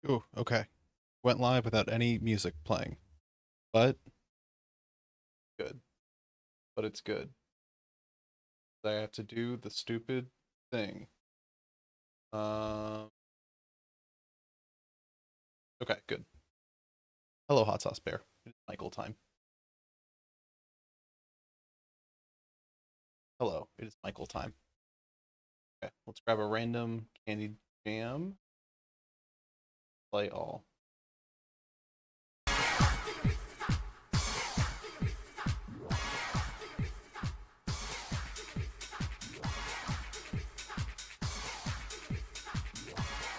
Ooh, okay. Went live without any music playing. But good. But it's good. I have to do the stupid thing. Um okay, good. Hello, Hot Sauce Bear. It's Michael time. Hello, it is Michael time. Okay, let's grab a random candy jam. Play all.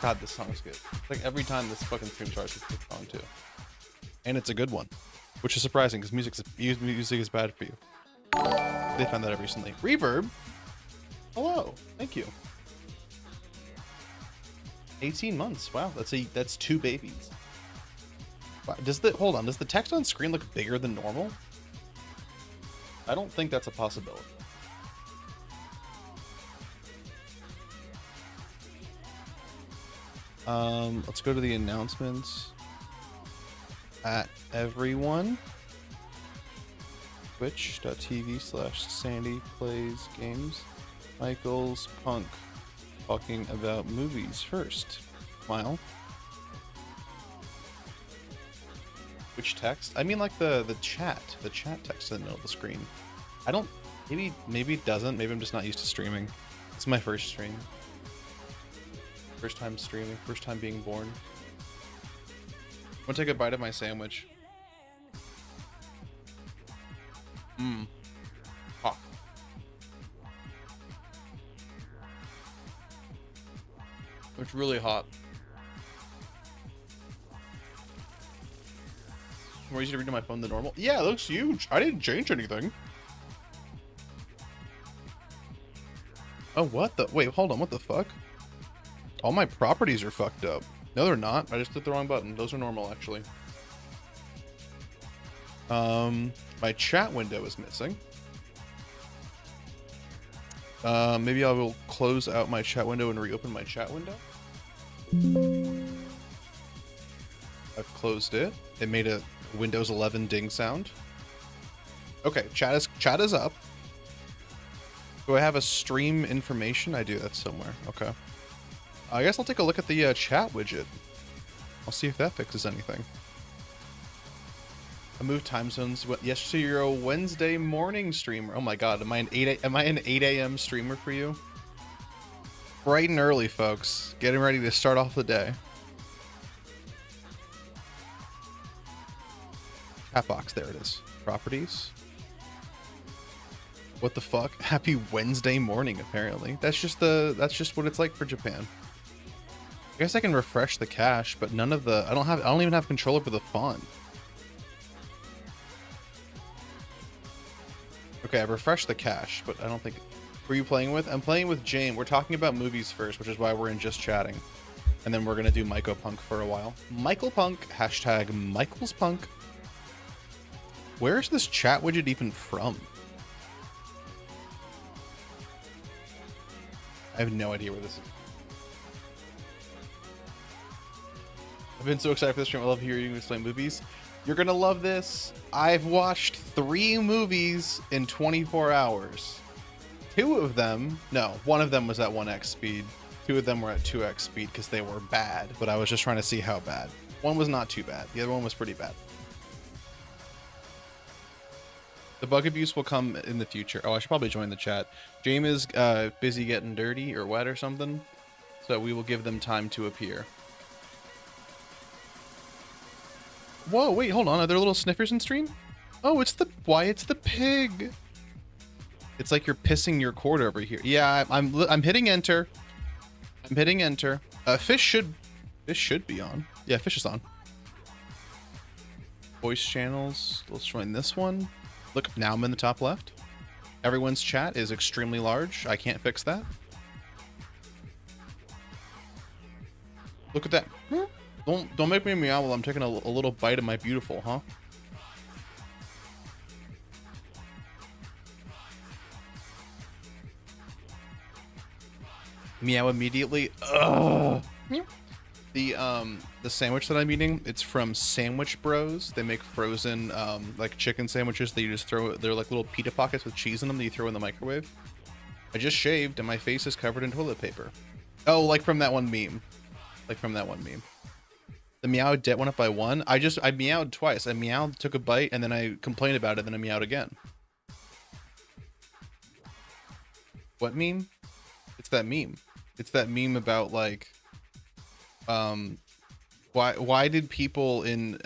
God, this song's good. Like every time this fucking stream starts, it's a good song too. And it's a good one. Which is surprising because music is bad for you. They found that out recently. Reverb? Hello. Thank you. 18 months. Wow, that's two babies. Wow, does the text on screen look bigger than normal? I don't think that's a possibility. Let's go to the announcements. At everyone. Twitch.tv/Sandy plays games. Michael's Punk talking about movies first. Smile. Which text? I mean like the chat text in the middle of the screen. I don't, maybe it doesn't. Maybe I'm just not used to streaming. It's my first stream. First time streaming, first time being born. I'm gonna take a bite of my sandwich. Mmm. Hot. It's really hot. More easy to read on my phone than normal. Yeah, it looks huge. I didn't change anything. Oh, what the? Wait, hold on. What the fuck? All my properties are fucked up. No, they're not. I just clicked the wrong button. Those are normal, actually. My chat window is missing. Maybe I will close out my chat window and reopen my chat window. I've closed it. It made a Windows 11 ding sound. Okay, chat is up. Do I have a stream information? I do. That's somewhere. Okay. I guess I'll take a look at the chat widget. I'll see if that fixes anything. I moved time zones. Yes, so you're a Wednesday morning streamer. Oh my god, am I an 8 a.m. streamer for you? Bright and early, folks. Getting ready to start off the day. Chat box, there it is. Properties. What the fuck? Happy Wednesday morning, apparently. That's just what it's like for Japan. I guess I can refresh the cache, but none of the I don't even have control over the font. Okay, I refreshed the cache, but I don't think... Who are you playing with? I'm playing with Jane. We're talking about movies first, which is why we're in just chatting. And then we're gonna do mycopunk for a while. Michaelpunk, hashtag Michael's Punk. Where is this chat widget even from? I have no idea where this is. I've been so excited for this stream. I love hearing you explain movies. You're gonna love this. I've watched 3 movies in 24 hours. 2 of them, no, one of them was at 1x speed. 2 of them were at 2x speed because they were bad, but I was just trying to see how bad. One was not too bad. The other one was pretty bad. The bug abuse will come in the future. Oh, I should probably join the chat. James is busy getting dirty or wet or something, so we will give them time to appear. Whoa, wait, hold on. Are there little sniffers in stream? Oh, it's the pig. It's like you're pissing your cord over here. Yeah, I'm hitting enter. I'm hitting enter. Fish should be on. Yeah, fish is on. Voice channels. Let's join this one. Look, now I'm in the top left. Everyone's chat is extremely large. I can't fix that. Look at that. Don't make me meow while I'm taking a little bite of my beautiful, huh? Meow immediately. Ugh. The sandwich that I'm eating, it's from Sandwich Bros. They make frozen like chicken sandwiches that you just throw. They're like little pita pockets with cheese in them that you throw in the microwave. I just shaved and my face is covered in toilet paper. Oh, like from that one meme. Like from that one meme. The meow debt went up by 1. I meowed twice. I meowed, took a bite, and then I complained about it, then I meowed again. What meme? It's that meme. It's that meme about like why did people in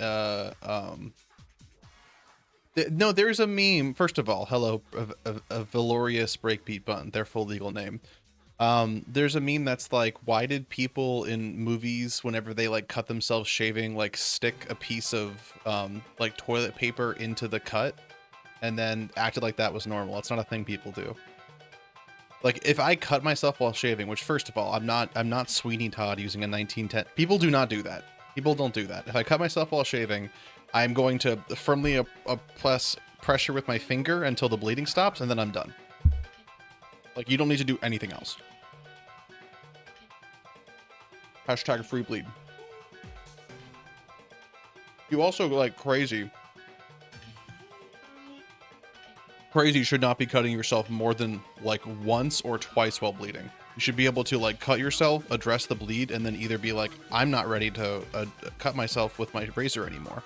no, there's a meme. First of all, hello, a Valorious Breakbeat Button, their full legal name. There's a meme that's like, why did people in movies, whenever they like cut themselves shaving, like stick a piece of like toilet paper into the cut and then acted like that was normal? It's not a thing people do. Like if I cut myself while shaving, which first of all, I'm not Sweeney Todd using a 1910. People do not do that. People don't do that. If I cut myself while shaving, I'm going to firmly press pressure with my finger until the bleeding stops, and then I'm done. Like, you don't need to do anything else. Hashtag free bleed. You also, like, crazy should not be cutting yourself more than, like, once or twice while bleeding. You should be able to, like, cut yourself, address the bleed, and then either be like, I'm not ready to cut myself with my razor anymore.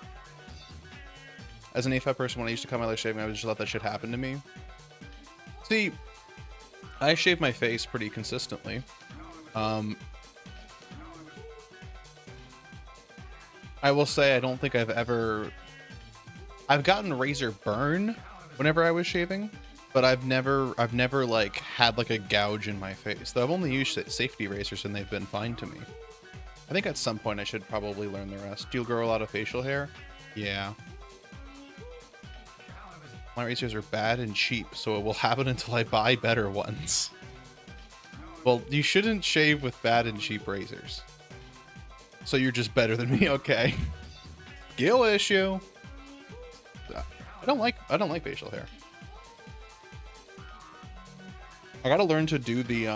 As an AFAB person, when I used to cut my leg shaving, I would just let that shit happen to me. See, I shave my face pretty consistently. I will say I don't think I've gotten razor burn whenever I was shaving, but I've never like had like a gouge in my face. Though I've only used safety razors and they've been fine to me. I think at some point I should probably learn the rest. Do you grow a lot of facial hair? Yeah. My razors are bad and cheap, so it will happen until I buy better ones. Well, you shouldn't shave with bad and cheap razors. So you're just better than me, okay? Skill issue. I don't like facial hair. I gotta learn to do the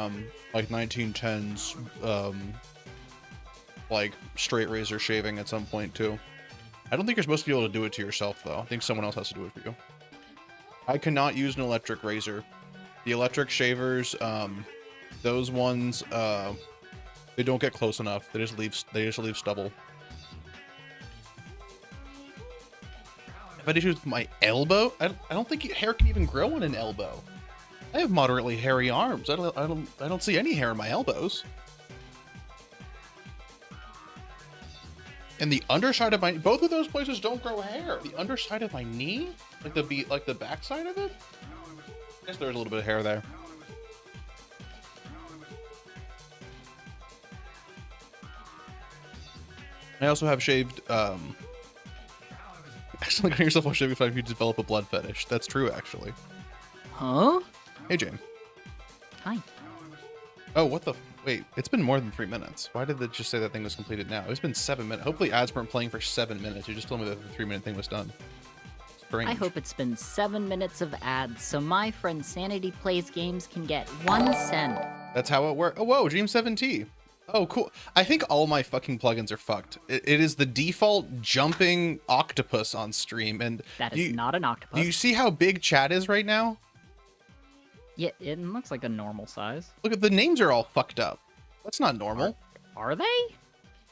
like 1910s like straight razor shaving at some point too. I don't think you're supposed to be able to do it to yourself though. I think someone else has to do it for you. I cannot use an electric razor. The electric shavers, those ones, they don't get close enough. They just leave stubble. I've had issues with my elbow. I don't think hair can even grow on an elbow. I have moderately hairy arms. I don't see any hair in my elbows. And the underside of my, both of those places don't grow hair. The underside of my knee, like the backside of it. I guess there's a little bit of hair there. I also have shaved, actually cutting yourself while shaving if you develop a blood fetish. That's true, actually. Huh? Hey, Jane. Hi. Oh, what the? Wait, it's been more than 3 minutes. Why did it just say that thing was completed now? It's been 7 minutes. Hopefully ads weren't playing for 7 minutes. You just told me that the 3-minute thing was done. Strange. I hope it's been 7 minutes of ads so my friend Sanity Plays Games can get 1 cent. That's how it works. Oh, whoa, Dream 7T. Oh, cool. I think all my fucking plugins are fucked. It is the default jumping octopus on stream. And That is not an octopus. Do you see how big chat is right now? Yeah, it looks like a normal size. Look at the names are all fucked up. That's not normal. Are they?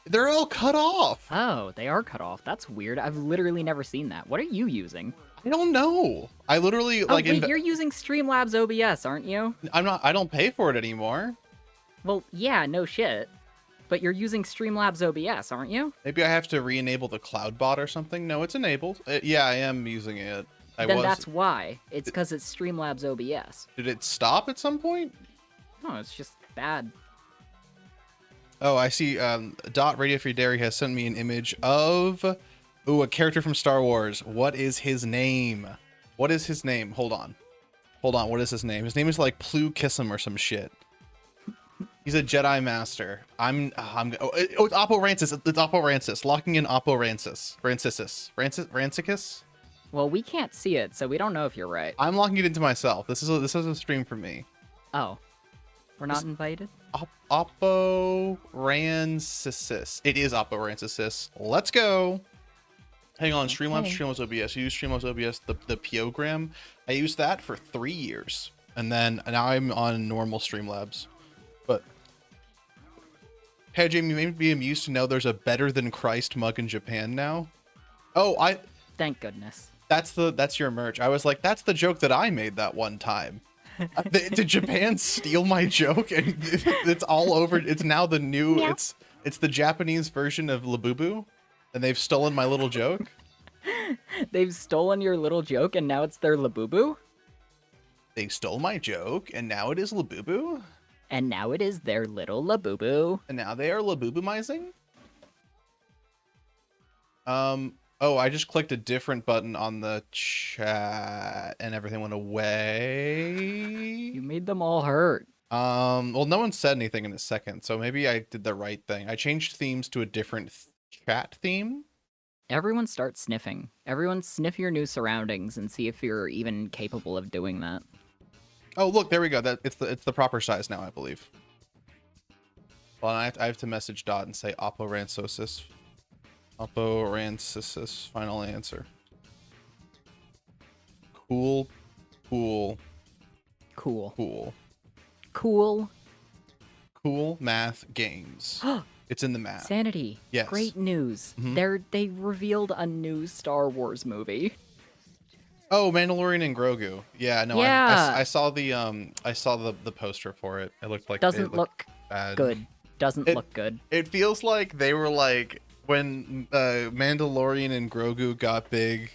They're all cut off. Oh, they are cut off. That's weird. I've literally never seen that. What are you using? I don't know. I literally Oh, wait, you're using Streamlabs OBS, aren't you? I'm not. I don't pay for it anymore. Well, yeah, no shit. But you're using Streamlabs OBS, aren't you? Maybe I have to re-enable the cloud bot or something. No, it's enabled. Yeah, I am using it. That's why. It's because it's Streamlabs OBS. Did it stop at some point? No, it's just bad. Oh, I see. Dot Radio Free Dairy has sent me an image of a character from Star Wars. What is his name? What is his name? Hold on. What is his name? His name is like Plu Kissum or some shit. He's a Jedi Master. Oh, it's Oppo Rancis. It's Oppo Rancis. Locking in Oppo Rancis. Rancicus? Well, we can't see it, so we don't know if you're right. I'm locking it into myself. This is a stream for me. Oh. We're not invited? Opporansis. It is Opporansis. Let's go. Hang on, Streamlabs, Okay. Streamlabs OBS. You use Streamlabs OBS, the Piogram. I used that for 3 years. And then now I'm on normal Streamlabs. But hey Jamie, you may be amused to know there's a better than Christ mug in Japan now. Oh, Thank goodness. that's your merch. I was like, that's the joke that I made that one time. Did Japan steal my joke? And it's all over. It's now the new. Meow. It's the Japanese version of Labubu, and they've stolen my little joke. They've stolen your little joke and now it's their Labubu? They stole my joke, and now it is Labubu, And now it is their little Labubu. and now they are Labubumizing. Oh, I just clicked a different button on the chat, and everything went away. You made them all hurt. Well, no one said anything in a second, so maybe I did the right thing. I changed themes to a different chat theme. Everyone start sniffing. Everyone sniff your new surroundings and see if you're even capable of doing that. Oh, look, there we go. That it's the proper size now, I believe. Well, I have to message Dot and say Opporansosis. Opporansosis. Final answer. Cool. Cool. Cool math games. It's in the math. Sanity. Yes. Great news. They revealed a new Star Wars movie. Oh, Mandalorian and Grogu. Yeah, no, Yeah. I saw the poster for it. It looked like Doesn't it looked look bad. good. Doesn't look good. It feels like they were like when Mandalorian and Grogu got big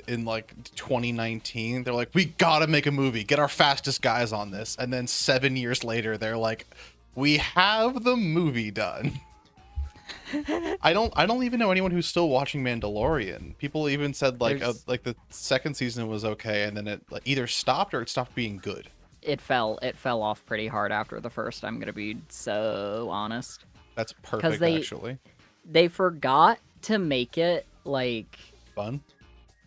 in like 2019. They're like, we gotta make a movie. Get our fastest guys on this. And then 7 years later, they're like, we have the movie done. I don't even know anyone who's still watching Mandalorian. People even said like the second season was okay, and then it like, either stopped or it stopped being good. It fell off pretty hard after the first, I'm gonna be so honest. That's perfect, actually. They forgot to make it like Fun.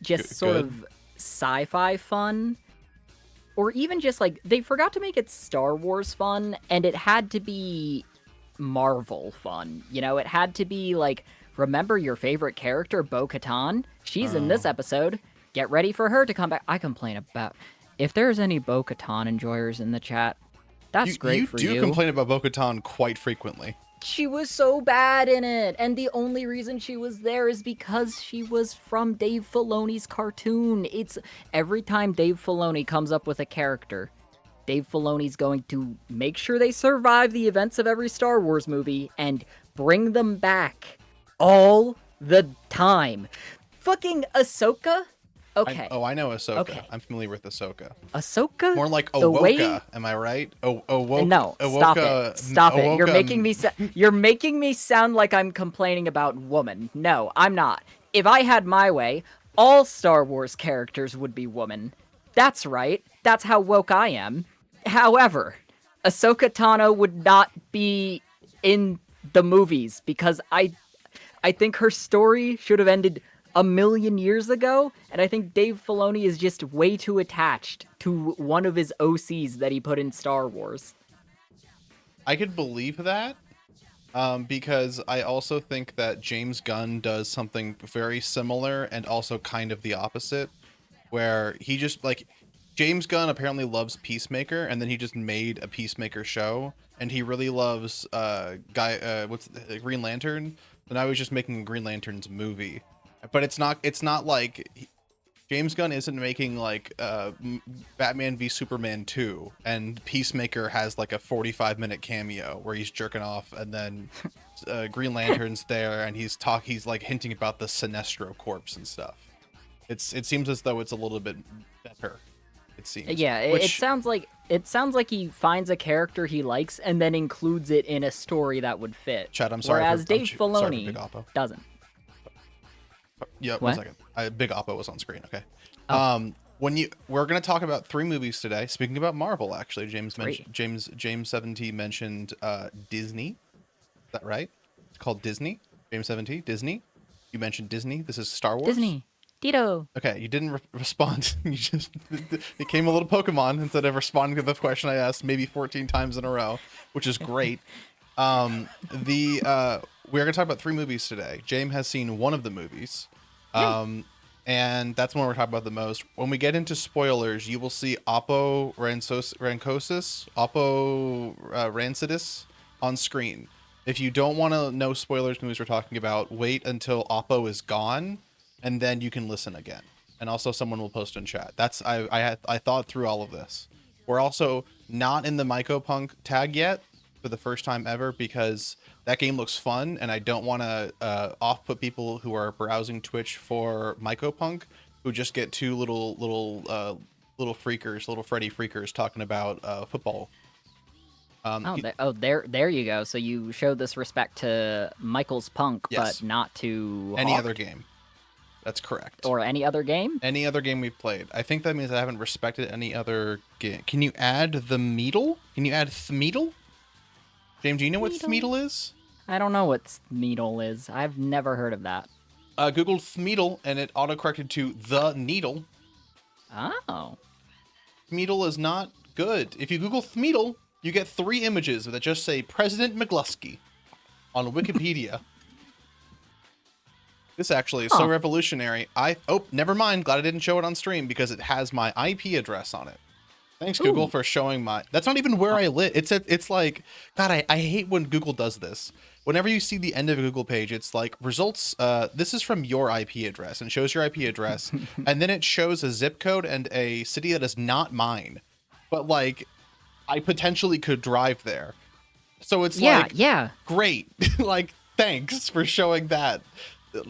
just sort of sci-fi fun. Or even just like they forgot to make it Star Wars fun, and it had to be Marvel fun. You know, it had to be like, remember your favorite character, Bo-Katan? She's in this episode. Get ready for her to come back. I complain about if there's any Bo-Katan enjoyers in the chat. That's great for you. You do complain about Bo-Katan quite frequently. She was so bad in it, and the only reason she was there is because she was from Dave Filoni's cartoon. It's every time Dave Filoni comes up with a character, Dave Filoni's going to make sure they survive the events of every Star Wars movie and bring them back all the time. Fucking Ahsoka? Okay. I know Ahsoka. Okay. I'm familiar with Ahsoka. Ahsoka? More like The way- Awoka, am I right? Awoka. No, stop Awoka, it. Stop it. You're Awoka- making me sound like I'm complaining about woman. No, I'm not. If I had my way, all Star Wars characters would be woman. That's right. That's how woke I am. However, Ahsoka Tano would not be in the movies because I think her story should have ended a million years ago, and I think Dave Filoni is just way too attached to one of his OCs that he put in Star Wars. I could believe that, because I also think that James Gunn does something very similar and also kind of the opposite, where he just like James Gunn apparently loves Peacemaker, and then he just made a Peacemaker show, and he really loves Green Lantern, and I was just making Green Lantern's movie. But it's not like James Gunn isn't making like Batman v Superman 2 and Peacemaker has like a 45-minute cameo where he's jerking off, and then Green Lantern's there and he's like hinting about the Sinestro corpse and stuff. It seems as though it's a little bit better. It seems. Yeah, it sounds like he finds a character he likes and then includes it in a story that would fit. Chat, I'm sorry. Whereas Dave sorry for Filoni Big Oppo. doesn't. Yeah, What? 1 second. Big Oppo was on screen. Okay. We're gonna talk about 3 movies today. Speaking about Marvel, actually, James 17 mentioned Disney. Is that right? It's called Disney. James 17, Disney. You mentioned Disney. This is Star Wars. Disney. Tito. Okay, you didn't respond. You just became a little Pokemon instead of responding to the question I asked maybe 14 times in a row, which is great. We're gonna talk about 3 movies today. James has seen one of the movies, Yay. and that's one we're talking about the most. When we get into spoilers, you will see Oppo Rancidus on screen. If you don't want to know spoilers movies we're talking about, wait until Oppo is gone, and then you can listen again. And also, someone will post in chat. I thought through all of this. We're also not in the mycopunk tag yet for the first time ever because that game looks fun, and I don't want to off-put people who are browsing Twitch for mycopunk, who just get 2 little freakers, little Freddy freakers talking about football. There you go. So you showed this respect to Michael's Punk, Yes. but not to Any Hawk? other game. That's correct. Or any other game? Any other game we've played. I think that means I haven't respected any other game. Can you add the Meadle? Can you add Thmeedle? James, do you know what Thmeedle is? I don't know what Needle is. I've never heard of that. Googled Thmeedle and it autocorrected to the Needle. Oh. Thmeedle is not good. If you Google Thmeedle, you get 3 images that just say President McGlusky on Wikipedia. This actually is so revolutionary. Never mind. Glad I didn't show it on stream because it has my IP address on it. Thanks, Google, for showing my... That's not even where I live. It's like... God, I hate when Google does this. Whenever you see the end of a Google page, it's like, results... this is from your IP address, and it shows your IP address, and then it shows a zip code and a city that is not mine. But, like, I potentially could drive there. So it's great. Like, thanks for showing that.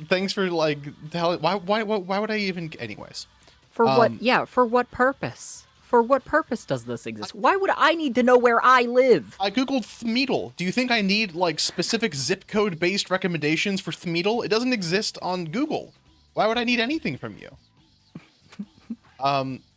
Thanks for, like, telling... Why would I even... Anyways. For what purpose? For what purpose does this exist? Why would I need to know where I live? I googled Thmeedle. Do you think I need like specific zip code based recommendations for Thmeedle? It doesn't exist on Google. Why would I need anything from you?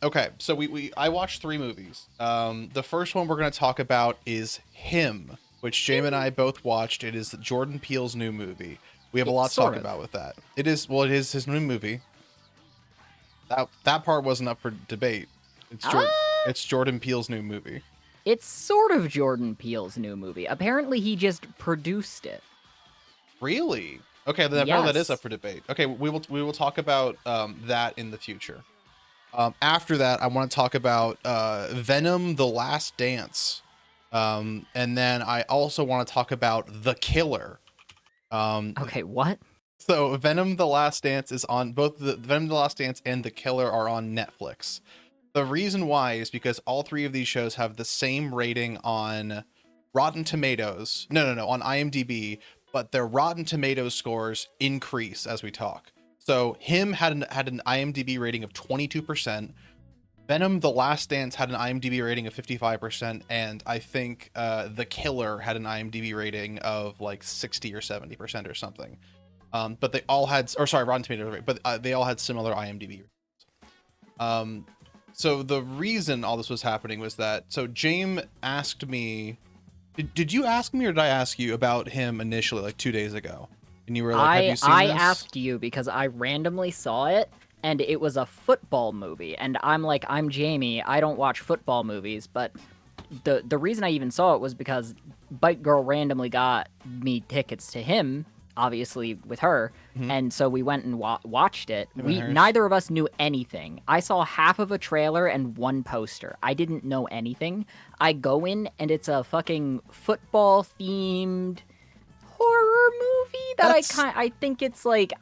Okay, so I watched 3 movies. The first one we're going to talk about is Him, which James and I both watched. It is Jordan Peele's new movie. We have a lot to talk about with that. It is his new movie. That part wasn't up for debate. It's Jordan Peele's new movie. It's sort of Jordan Peele's new movie. Apparently, he just produced it. Really? Okay, then I know that is up for debate. Okay, we will talk about that in the future. After that, I want to talk about Venom: The Last Dance, and then I also want to talk about The Killer. Okay, what? So Venom: The Last Dance is on both the Venom: The Last Dance and The Killer are on Netflix. The reason why is because all 3 of these shows have the same rating on Rotten Tomatoes. No, on IMDb, but their Rotten Tomatoes scores increase as we talk. So Him had an IMDb rating of 22%. Venom: The Last Dance had an IMDb rating of 55%, and I think The Killer had an IMDb rating of like 60 or 70% or something. But they all had, Rotten Tomatoes, but they all had similar IMDb ratings. So the reason all this was happening was that, so James asked me, did you ask me or did I ask you about Him initially, like 2 days ago? And you were like, have you seen this? I asked you because I randomly saw it, and it was a football movie. And I'm like, I'm Jamie, I don't watch football movies, but the reason I even saw it was because Bike Girl randomly got me tickets to Him, obviously with her, and so we went and watched it. Neither of us knew anything. I saw half of a trailer and 1 poster. I didn't know anything. I go in and it's a fucking football themed horror movie that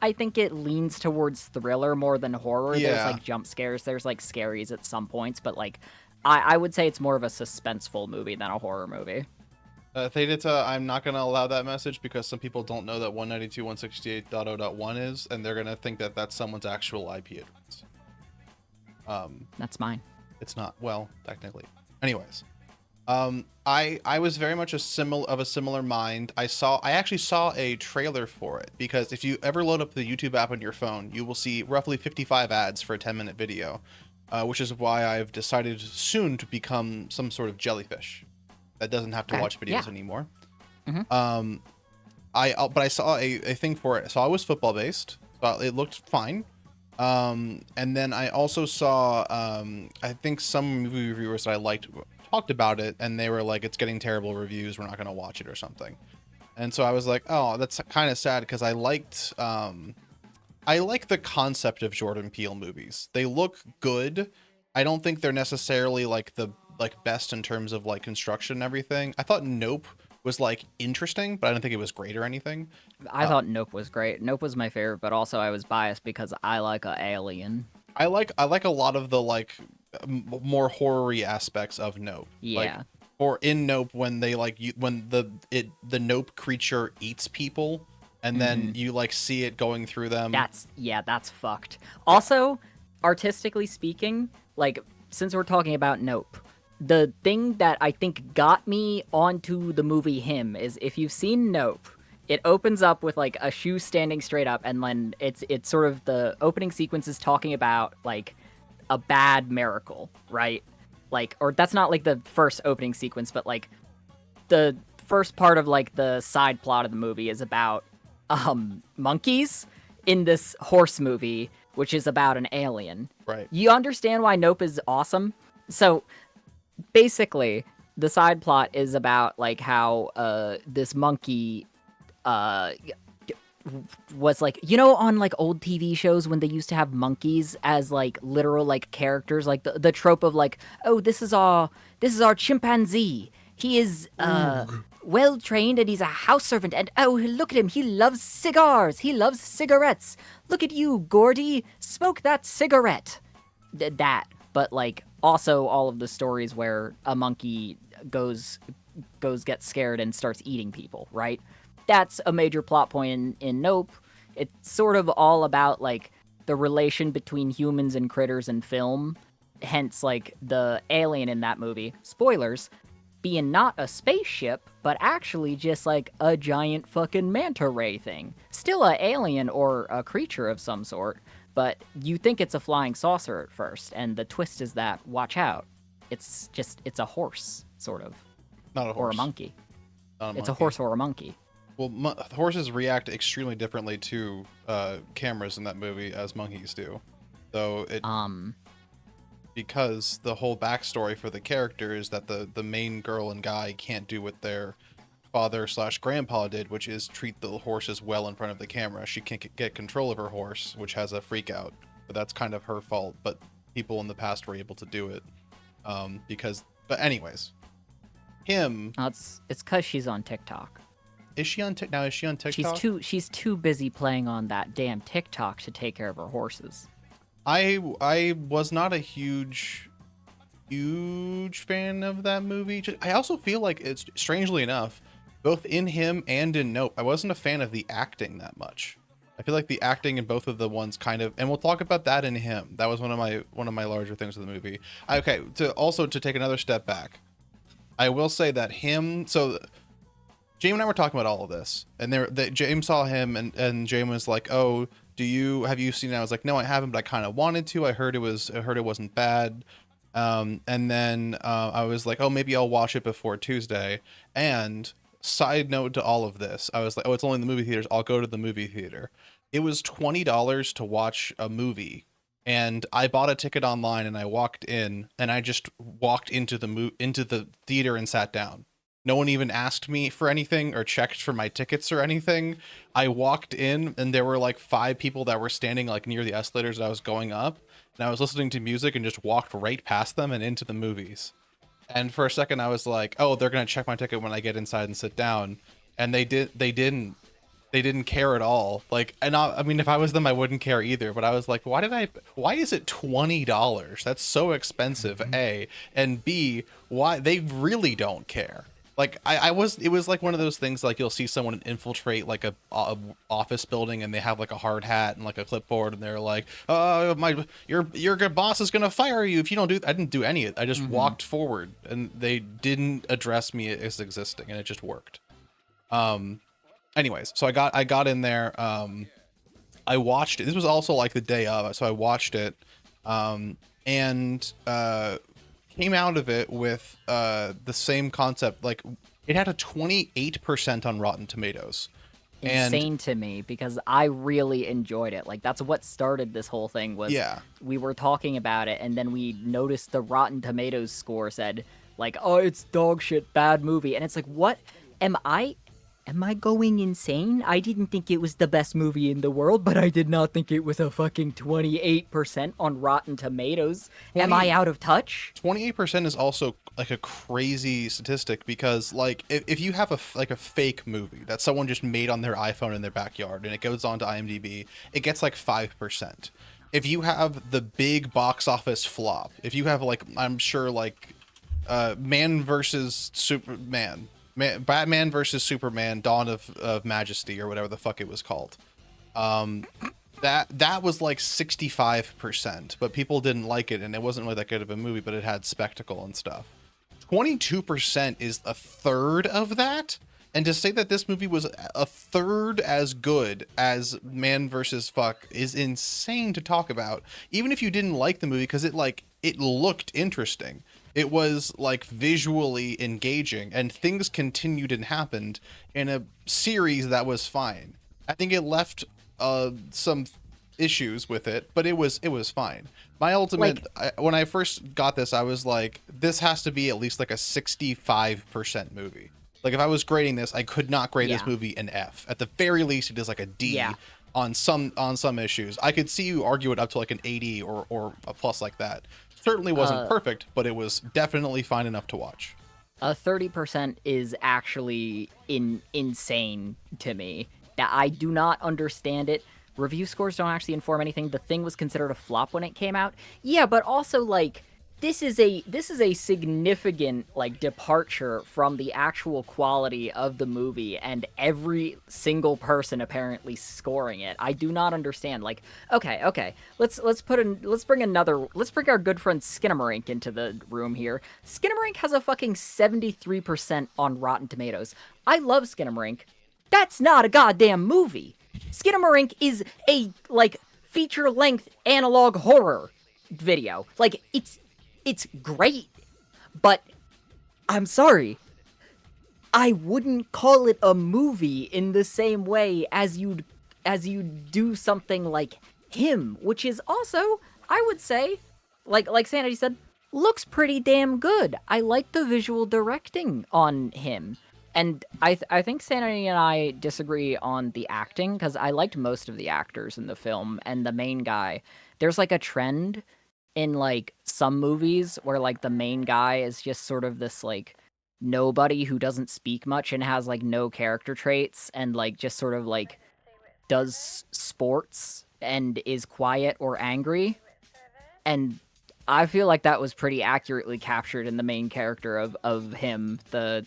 I think it leans towards thriller more than horror. Yeah. There's like jump scares, there's like scaries at some points, but like I would say it's more of a suspenseful movie than a horror movie. Theta, I'm not going to allow that message because some people don't know that 192.168.0.1 is, and they're going to think that that's someone's actual IP address. That's mine. It's not. Well, technically. Anyways, I was very much a similar mind. I actually saw a trailer for it because if you ever load up the YouTube app on your phone, you will see roughly 55 ads for a 10-minute video, which is why I've decided soon to become some sort of jellyfish that doesn't have to watch videos anymore. But I saw a thing for it. So I was football based, but it looked fine. And then I also saw, I think some movie reviewers that I liked talked about it, and they were like, "It's getting terrible reviews. We're not going to watch it or something." And so I was like, "Oh, that's kind of sad," because I like the concept of Jordan Peele movies. They look good. I don't think they're necessarily like the best in terms of like construction and everything. I thought Nope was like interesting, but I don't think it was great or anything. I thought Nope was great. Nope was my favorite, but also I was biased because I like a Alien. I like a lot of the like more horror-y aspects of Nope. Like, Yeah. or in Nope, when they like when the Nope creature eats people, and then you like see it going through them. That's fucked. Yeah. Also, artistically speaking, like since we're talking about Nope, the thing that I think got me onto the movie Him is if you've seen Nope, it opens up with like a shoe standing straight up, and then it's sort of the opening sequence is talking about like a bad miracle, right? Like, or that's not like the first opening sequence, but like the first part of like the side plot of the movie is about monkeys in this horse movie, which is about an alien. Right. You understand why Nope is awesome? So basically, the side plot is about like how this monkey uh was like, you know, on like old TV shows when they used to have monkeys as like literal like characters, like the trope of like, oh, this is our chimpanzee. He is well trained and he's a house servant, and oh, look at him, he loves cigars, he loves cigarettes. Look at you, Gordy, smoke that cigarette. That, but like also all of the stories where a monkey goes gets scared and starts eating people, right? That's a major plot point in Nope. It's sort of all about like the relation between humans and critters in film. Hence, like the alien in that movie, spoilers, being not a spaceship, but actually just like a giant fucking manta ray thing. Still a alien or a creature of some sort, but you think it's a flying saucer at first, and the twist is that, watch out, it's a horse, sort of. Not a Or a horse. monkey. Not a It's a monkey. horse or a monkey. Well, horses react extremely differently to cameras in that movie as monkeys do. So it because the whole backstory for the character is that the main girl and guy can't do what their father/grandpa did, which is treat the horses well in front of the camera. She can't get control of her horse, which has a freak out, but that's kind of her fault. But people in the past were able to do it because. But anyways, him. It's because she's on TikTok. Is she on now? Is she on TikTok? She's too busy playing on that damn TikTok to take care of her horses. I was not a huge fan of that movie. I also feel like it's strangely enough, both in Him and in Nope, I wasn't a fan of the acting that much. I feel like the acting in both of the ones kind of, and we'll talk about that in Him. That was one of my larger things of the movie. Okay, to take another step back, I will say that Him. So James and I were talking about all of this, and James saw Him, and James was like, "Oh, have you seen it?" I was like, "No, I haven't, but I kind of wanted to. I heard it wasn't bad." And then I was like, "Oh, maybe I'll watch it before Tuesday." And side note to all of this, I was like, "Oh, it's only in the movie theaters. I'll go to the movie theater." It was $20 to watch a movie, and I bought a ticket online, and I walked in, and I just walked into the theater and sat down. No one even asked me for anything or checked for my tickets or anything. I walked in, and there were like 5 people that were standing like near the escalators that I was going up, and I was listening to music and just walked right past them and into the movies. And for a second I was like, "Oh, they're going to check my ticket when I get inside and sit down." And they didn't care at all. Like, and I mean, if I was them, I wouldn't care either. But I was like, why is it $20? That's so expensive, A. And B, why they really don't care. Like it was like one of those things, like you'll see someone infiltrate like a office building, and they have like a hard hat and like a clipboard, and they're like, your good boss is gonna fire you if you don't do. I didn't do any of it. I just walked forward, and they didn't address me as existing, and it just worked. Anyways, so I got in there. I watched it. This was also like the day of, so I watched it, and came out of it with the same concept. Like, it had a 28% on Rotten Tomatoes, And insane to me because I really enjoyed it. Like that's what started this whole thing was yeah, we were talking about it and then we noticed the Rotten Tomatoes score said like, "Oh, it's dog shit, bad movie." And it's like, "What am I going insane? I didn't think it was the best movie in the world, but I did not think it was a fucking 28% on Rotten Tomatoes. Am I 20 out of touch?" 28% is also like a crazy statistic because like if you have like a fake movie that someone just made on their iPhone in their backyard and it goes on to IMDb, it gets like 5%. If you have the big box office flop, if you have like I'm sure like Man versus Superman, Batman versus Superman, Dawn of Majesty or whatever the fuck it was called. That was like 65%, but people didn't like it and it wasn't really that good of a movie, but it had spectacle and stuff. 22% is a third of that. And to say that this movie was a third as good as Man vs. Fuck is insane to talk about. Even if you didn't like the movie, because it looked interesting. It was like visually engaging, and things continued and happened in a series that was fine. I think it left some issues with it, but it was fine. My ultimate, Like, when I first got this, I was like, this has to be at least like a 65% movie. Like if I was grading this, I could not grade this yeah. movie an F. At the very least, it is like a D Yeah. on some issues. I could see you argue it up to like an 80 or a plus like that. Certainly wasn't perfect, but it was definitely fine enough to watch. A 30% is actually insane to me. That I do not understand it. Review scores don't actually inform anything. The thing was considered a flop when it came out. Yeah, but also like this is a significant like departure from the actual quality of the movie and every single person apparently scoring it. I do not understand. Like, okay. Let's bring our good friend Skinamarink into the room here. Skinamarink has a fucking 73% on Rotten Tomatoes. I love Skinamarink. That's not a goddamn movie. Skinamarink is a like feature-length analog horror video. Like it's great, but I'm sorry. I wouldn't call it a movie in the same way as you'd do something like him, which is also, I would say, like Sanity said, looks pretty damn good. I like the visual directing on him. And I think Sanity and I disagree on the acting because I liked most of the actors in the film and the main guy. There's like a trend in like some movies where like the main guy is just sort of this like nobody who doesn't speak much and has like no character traits and like just sort of like does sports and is quiet or angry. And I feel like that was pretty accurately captured in the main character of him, the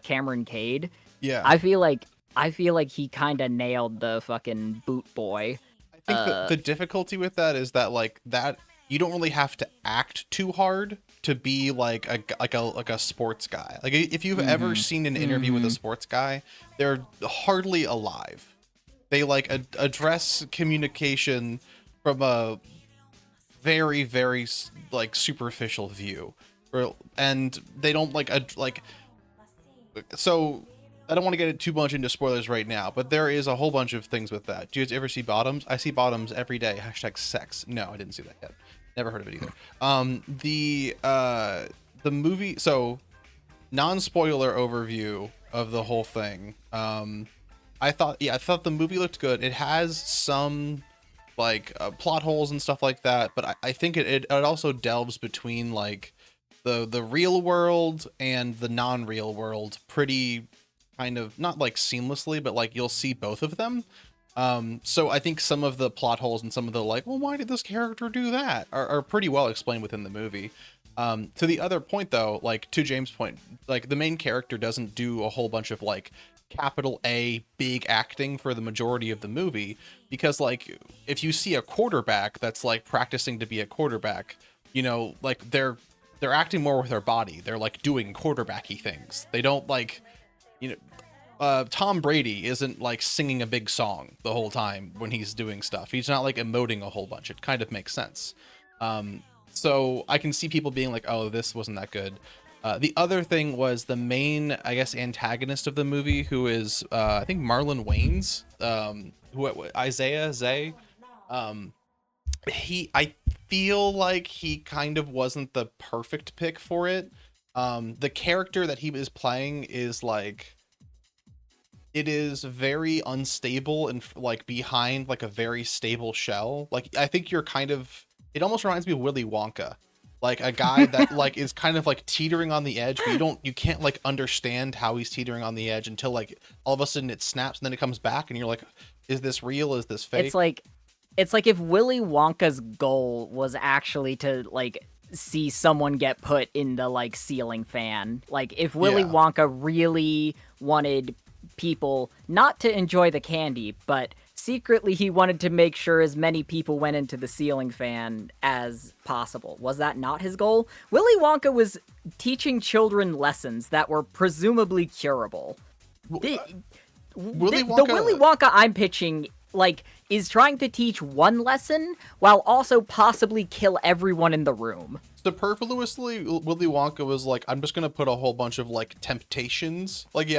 Cameron Cade. Yeah. I feel like he kind of nailed the fucking boot boy. I think the difficulty with that is that like that you don't really have to act too hard to be like a sports guy. Like if you've ever seen an interview with a sports guy, they're hardly alive. They like address communication from a very like superficial view, and they don't like so. I don't want to get too much into spoilers right now, but there is a whole bunch of things with that. Do you guys ever see Bottoms? I see Bottoms every day. # sex. No, I didn't see that yet. Never heard of it either. The movie. So, non-spoiler overview of the whole thing. I thought the movie looked good. It has some like plot holes and stuff like that, but I think it also delves between like the real world and the non-real world pretty kind of not like seamlessly, but like you'll see both of them. So I think some of the plot holes and some of the like, well, why did this character do that are pretty well explained within the movie. To the other point though, like to James' point, like the main character doesn't do a whole bunch of like capital A big acting for the majority of the movie, because like if you see a quarterback that's like practicing to be a quarterback, you know, like they're acting more with their body. They're like doing quarterbacky things. They don't like, you know, Tom Brady isn't like singing a big song the whole time when he's doing stuff. He's not like emoting a whole bunch. It kind of makes sense. So I can see people being like, oh, this wasn't that good. The other thing was the main, I guess, antagonist of the movie, who is I think Marlon Wayans, who Isaiah Zay. Um, I feel like he kind of wasn't the perfect pick for it. The character that he is playing is like, it is very unstable and like behind like a very stable shell. Like I think you're kind of, it almost reminds me of Willy Wonka. Like a guy that like is kind of like teetering on the edge, but you can't like understand how he's teetering on the edge until like all of a sudden it snaps and then it comes back and you're like, is this real? Is this fake? It's like if Willy Wonka's goal was actually to like see someone get put in the like ceiling fan. Like if Willy Yeah. Wonka really wanted people not to enjoy the candy, but secretly he wanted to make sure as many people went into the ceiling fan as possible. Was that not his goal? Willy Wonka was teaching children lessons that were presumably curable. The, Willy the Wonka. Willy Wonka I'm pitching, like, is trying to teach one lesson while also possibly kill everyone in the room. Superfluously, Willy Wonka was like, I'm just gonna put a whole bunch of like temptations, like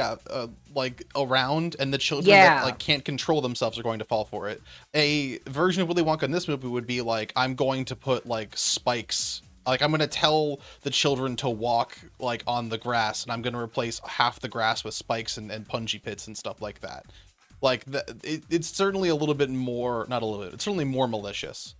like around, and the children that like can't control themselves are going to fall for it. A version of Willy Wonka in this movie would be like, I'm going to put like spikes. Like I'm gonna tell the children to walk like on the grass, and I'm gonna replace half the grass with spikes and punji pits and stuff like that. Like it's certainly a little bit more, not a little bit, it's certainly more malicious.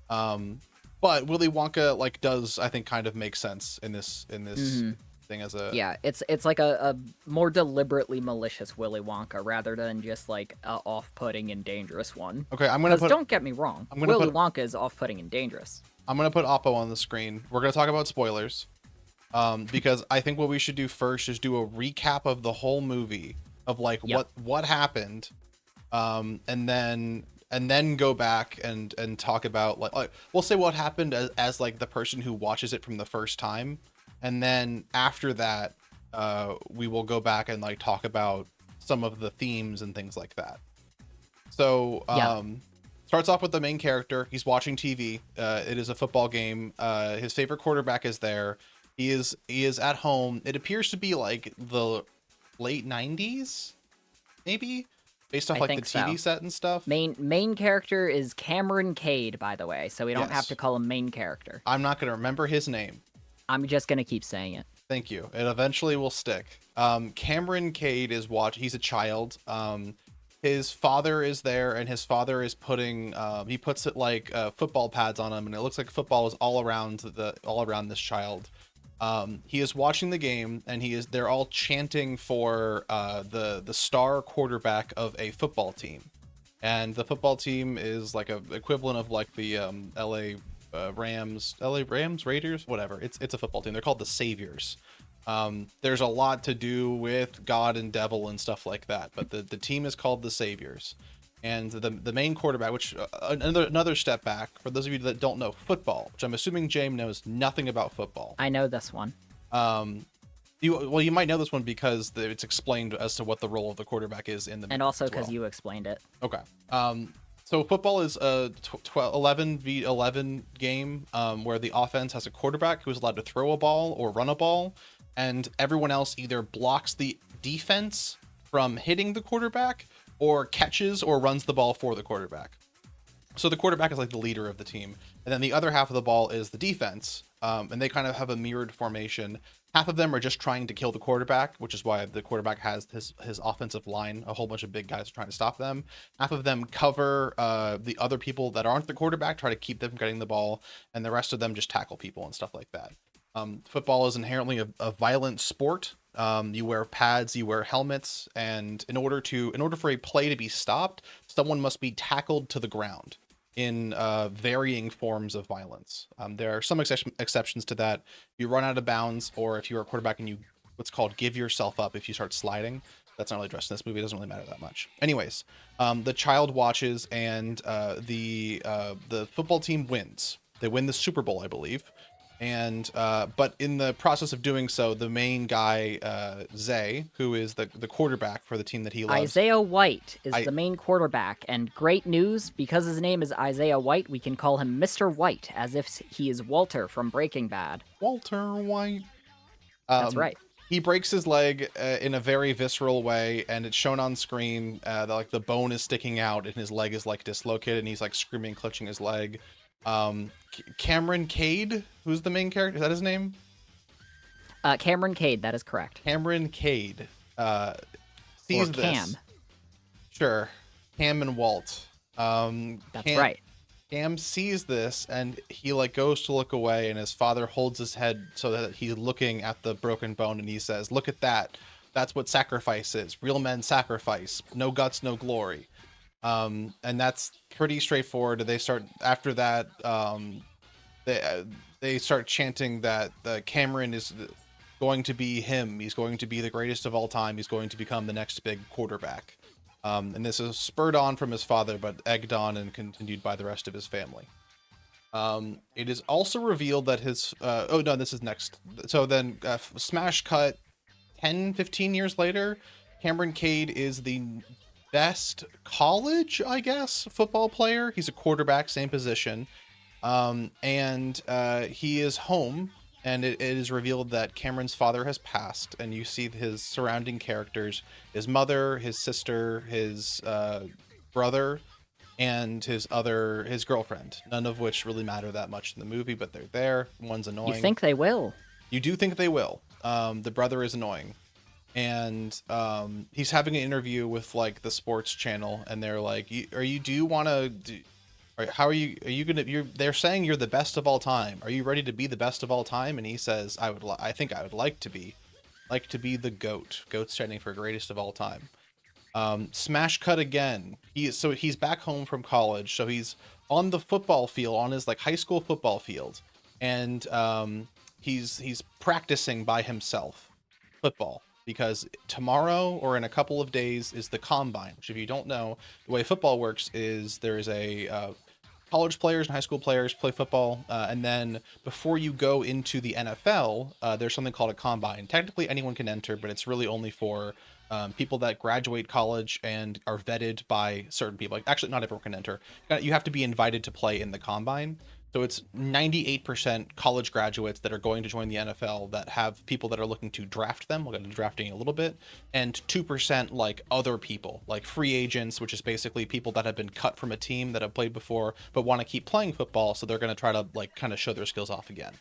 But Willy Wonka like does, I think, kind of make sense in this thing as a it's like a more deliberately malicious Willy Wonka rather than just like a off-putting and dangerous one. Okay, I'm gonna put. Don't get me wrong, Willy Wonka is off-putting and dangerous. I'm gonna put Oppo on the screen. We're gonna talk about spoilers, because I think what we should do first is do a recap of the whole movie of like what happened, and then go back and talk about like we'll say what happened as like the person who watches it from the first time, and then after that we will go back and like talk about some of the themes and things like that. So starts off with the main character. He's watching TV. It is a football game. His favorite quarterback is there. He is at home. It appears to be like the late 90s, maybe, based off like the TV set and stuff. Main character is Cameron Cade, by the way, so we don't have to call him main character. I'm not gonna remember his name. I'm just gonna keep saying it. Thank you. It eventually will stick. Cameron Cade is he's a child. His father is there, and his father is putting he puts it like football pads on him, and it looks like football is all around this child. He is watching the game, and they're all chanting for the star quarterback of a football team, and the football team is like a equivalent of like the LA Rams, Raiders, whatever. It's a football team. They're called the Saviors. There's a lot to do with God and devil and stuff like that, but the team is called the Saviors. And the main quarterback, which another step back for those of you that don't know football, which I'm assuming James knows nothing about football. I know this one. You might know this one because it's explained as to what the role of the quarterback is in the movie, and also because you explained it. Okay. So football is a 11v11 game where the offense has a quarterback who is allowed to throw a ball or run a ball, and everyone else either blocks the defense from hitting the quarterback or catches or runs the ball for the quarterback. So the quarterback is like the leader of the team, and then the other half of the ball is the defense, and they kind of have a mirrored formation. Half of them are just trying to kill the quarterback, which is why the quarterback has his offensive line, a whole bunch of big guys trying to stop them. Half of them cover the other people that aren't the quarterback, try to keep them from getting the ball, and the rest of them just tackle people and stuff like that. Football is inherently a violent sport. You wear pads, you wear helmets, and in order for a play to be stopped, someone must be tackled to the ground in varying forms of violence. There are some exceptions to that. If you run out of bounds, or if you're a quarterback and you what's called give yourself up if you start sliding. That's not really addressed in this movie. It doesn't really matter that much. Anyways, the child watches, and the football team wins. They win the Super Bowl, I believe. And but in the process of doing so, the main guy, Zay, who is the quarterback for the team that he loves. Isaiah White is the main quarterback, and great news, because his name is Isaiah White, we can call him Mr. White, as if he is Walter from Breaking Bad. Walter White. That's right. He breaks his leg in a very visceral way, and it's shown on screen that like the bone is sticking out and his leg is like dislocated, and he's like screaming, clutching his leg. Cameron Cade, who's the main character, is that his name? Cameron Cade, that is correct. Cameron Cade Or sees Cam. this. Sure, Cam and Walt. That's right. Cam sees this and he like goes to look away, and his father holds his head so that he's looking at the broken bone, and he says, "Look at that. That's what sacrifice is. Real men sacrifice. No guts, no glory." And that's pretty straightforward. They start after that. They start chanting that Cameron is going to be him. He's going to be the greatest of all time. He's going to become the next big quarterback. And this is spurred on from his father, but egged on and continued by the rest of his family. It is also revealed that his... oh, no, this is next. So then, smash cut 10, 15 years later, Cameron Cade is the best college, I guess, football player. He's a quarterback, same position. And he is home, and it is revealed that Cameron's father has passed, and you see his surrounding characters, his mother, his sister, his brother, and his girlfriend, none of which really matter that much in the movie, but they're there. One's annoying. You think they will? You do think they will. The brother is annoying. And he's having an interview with like the sports channel, and they're like, do you want to... How are you gonna? They're saying you're the best of all time. Are you ready to be the best of all time? And he says, I think I would like to be the GOAT. GOAT standing for greatest of all time. Smash cut again. He's back home from college. So he's on the football field, on his like high school football field, and he's practicing by himself football, because tomorrow or in a couple of days is the combine, which if you don't know, the way football works is there is a college players and high school players play football, and then before you go into the NFL, there's something called a combine. Technically anyone can enter, but it's really only for people that graduate college and are vetted by certain people. Like, actually, not everyone can enter. You have to be invited to play in the combine. So it's 98% college graduates that are going to join the NFL that have people that are looking to draft them. We'll get into drafting in a little bit. And 2% like other people, like free agents, which is basically people that have been cut from a team that have played before but want to keep playing football. So they're going to try to like kind of show their skills off again.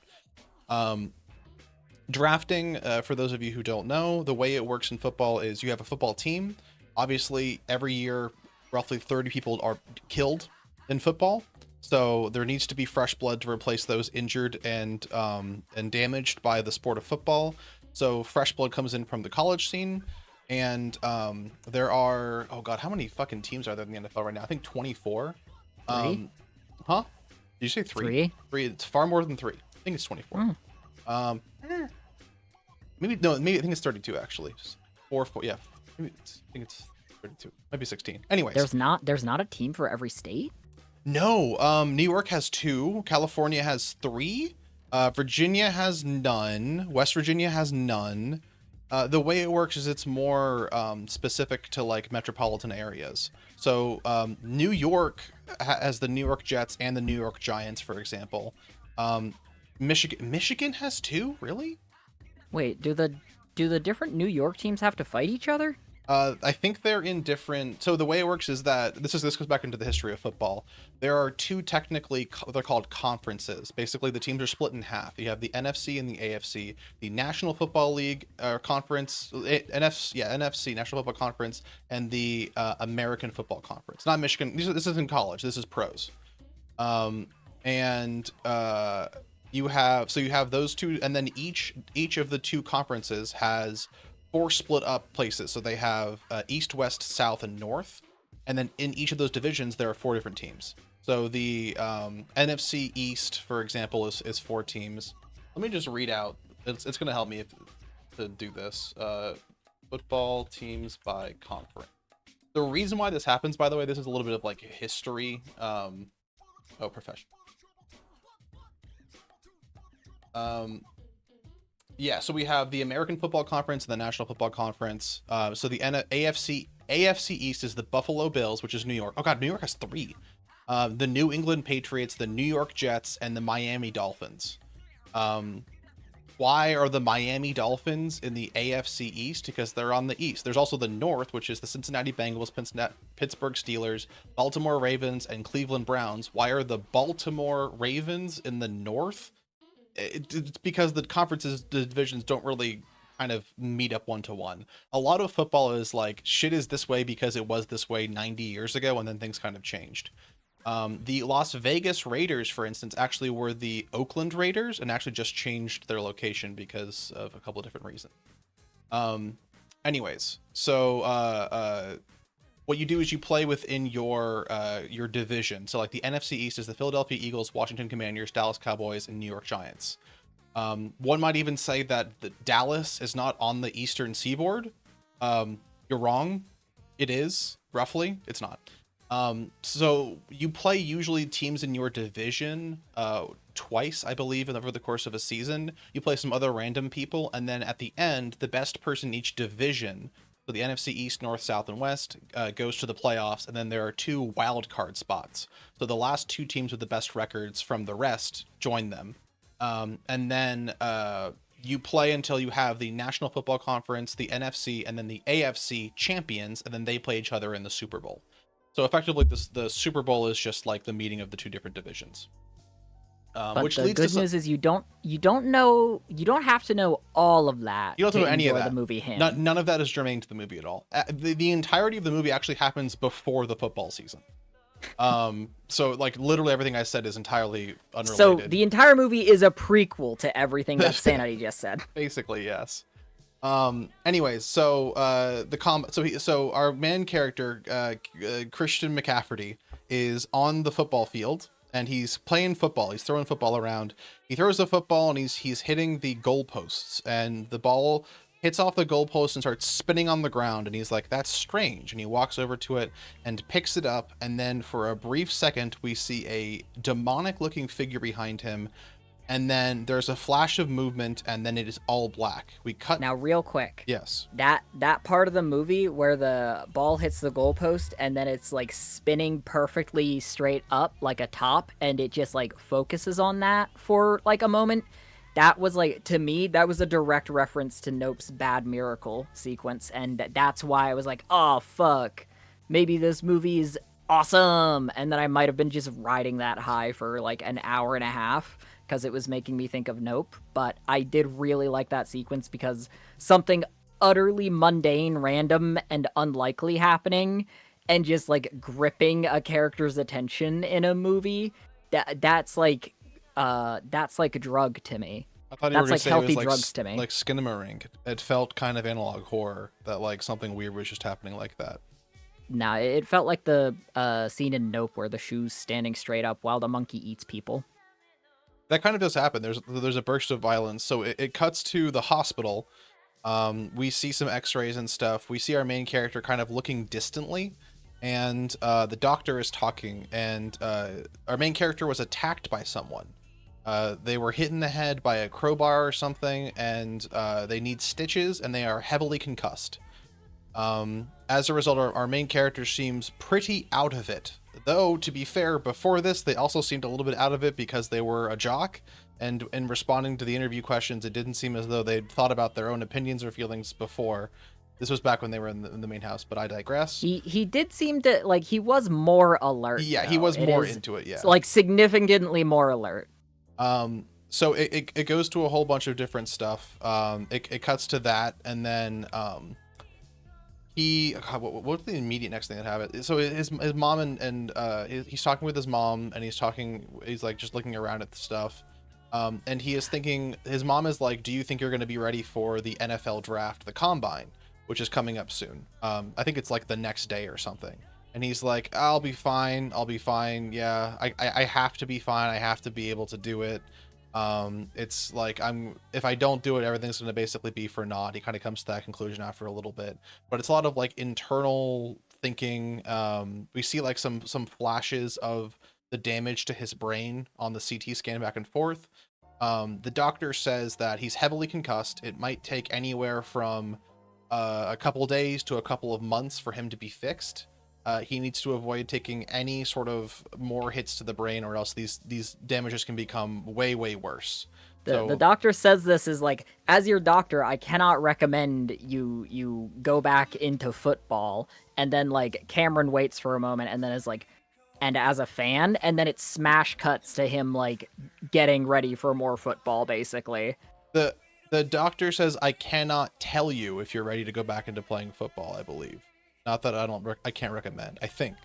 Drafting, for those of you who don't know, the way it works in football is you have a football team. Obviously, every year, roughly 30 people are killed in football. So there needs to be fresh blood to replace those injured and damaged by the sport of football. So fresh blood comes in from the college scene, and there are, oh god, how many fucking teams are there in the NFL right now? I think 24. Three? Huh? Did you say three? Three. It's far more than three. I think it's 24. Maybe no. Maybe I think it's 32 actually. Just four. Yeah. Maybe I think it's 32. Maybe 16. Anyways, There's not a team for every state? No, New York has 2, California has 3, Virginia has none, West Virginia has none. The way it works is it's more specific to like metropolitan areas. So New York has the New York Jets and the New York Giants, for example. Michigan has 2, really? Wait, do the different New York teams have to fight each other? I think they're in different. So the way it works is that this goes back into the history of football. There are 2 technically, they're called conferences. Basically, the teams are split in half. You have the NFC and the AFC. The National Football League Conference, NFC, National Football Conference, and the American Football Conference. Not Michigan. This isn't college. This is pros. You have those 2, and then each of the 2 conferences has 4 split up places. So they have East, West, South, and North. And then in each of those divisions, there are 4 different teams. So the NFC East, for example, is 4 teams. Let me just read out. It's going to help me to do this. Football teams by conference. The reason why this happens, by the way, this is a little bit of like history. Professional. Yeah, so we have the American Football Conference and the National Football Conference. So the AFC East is the Buffalo Bills, which is New York. Oh god, New York has 3. The New England Patriots, the New York Jets, and the Miami Dolphins. why are the Miami Dolphins in the AFC East? Because they're on the East. There's also the North, which is the Cincinnati Bengals, Pittsburgh Steelers, Baltimore Ravens, and Cleveland Browns. Why are the Baltimore Ravens in the North? It's because the conferences, the divisions don't really kind of meet up one to one. A lot of football is like, shit is this way because it was this way 90 years ago, and then things kind of changed. The Las Vegas Raiders, for instance, actually were the Oakland Raiders and actually just changed their location because of a couple of different reasons. Anyways, so what you do is you play within your division. So like the NFC East is the Philadelphia Eagles, Washington Commanders, Dallas Cowboys, and New York Giants. One might even say that the Dallas is not on the Eastern Seaboard. You're wrong. It is, roughly. It's not. So you play usually teams in your division twice, I believe, over the course of a season. You play some other random people, and then at the end, the best person in each division, so the NFC East, North, South, and West, goes to the playoffs, and then there are 2 wild card spots. So the last 2 teams with the best records from the rest join them. And then you play until you have the National Football Conference, the NFC, and then the AFC champions, and then they play each other in the Super Bowl. So effectively, the Super Bowl is just like the meeting of the 2 different divisions. But which the good news is you don't have to know all of that. You don't have to know any of that. The movie None of that is germane to the movie at all. The entirety of the movie actually happens before the football season. So like literally everything I said is entirely unrelated. So the entire movie is a prequel to everything that Sanity just said. Basically, yes. Anyways, so so our main character, Christian McCafferty, is on the football field and he's playing football. He's throwing football around. He throws the football and he's hitting the goalposts, and the ball hits off the goalpost and starts spinning on the ground. And he's like, "That's strange." And he walks over to it and picks it up. And then for a brief second, we see a demonic-looking figure behind him. And then there's a flash of movement, and then it is all black. We cut. Now, real quick. Yes. That part of the movie where the ball hits the goalpost, and then it's like spinning perfectly straight up like a top, and it just like focuses on that for like a moment. That was like, to me, that was a direct reference to Nope's Bad Miracle sequence, and that's why I was like, oh fuck, maybe this movie's awesome. And then I might have been just riding that high for like an hour and a half, because it was making me think of Nope. But I did really like that sequence because something utterly mundane, random, and unlikely happening, and just like gripping a character's attention in a movie, that's like a drug to me. I thought you were that's like healthy like, drugs to me. Like Skinamarink. It felt kind of analog horror, that like something weird was just happening like that. Nah, it felt like the scene in Nope where the shoe's standing straight up while the monkey eats people. That kind of does happen. There's a burst of violence. So it cuts to the hospital. We see some x-rays and stuff. We see our main character kind of looking distantly, and the doctor is talking, and our main character was attacked by someone. They were hit in the head by a crowbar or something, and they need stitches, and they are heavily concussed. As a result, our main character seems pretty out of it. Though, to be fair, before this, they also seemed a little bit out of it because they were a jock, and in responding to the interview questions, it didn't seem as though they'd thought about their own opinions or feelings before. This was back when they were in the main house, but I digress. He did seem to, like, he was more alert. Yeah, though. he was more into it, yeah. Like, significantly more alert. So it goes to a whole bunch of different stuff. It cuts to that, and then what's the immediate next thing that happened? So his mom and he's talking with his mom, and he's like just looking around at the stuff, and he is thinking, his mom is like, "Do you think you're going to be ready for the NFL draft, the combine, which is coming up soon?" I think it's like the next day or something. And he's like, I'll be fine. Yeah, I have to be fine. I have to be able to do it. It's like, if I don't do it, everything's going to basically be for naught. He kind of comes to that conclusion after a little bit, but it's a lot of like internal thinking. We see like some flashes of the damage to his brain on the CT scan back and forth. The doctor says that he's heavily concussed. It might take anywhere from a couple days to a couple of months for him to be fixed. He needs to avoid taking any sort of more hits to the brain, or else these damages can become way, way worse. The So doctor says this is like, as your doctor, I cannot recommend you go back into football. And then like Cameron waits for a moment and then is like, and as a fan, and then it smash cuts to him like getting ready for more football, basically. the the doctor says, I cannot tell you if you're ready to go back into playing football, I believe. Not that I can't recommend. I think.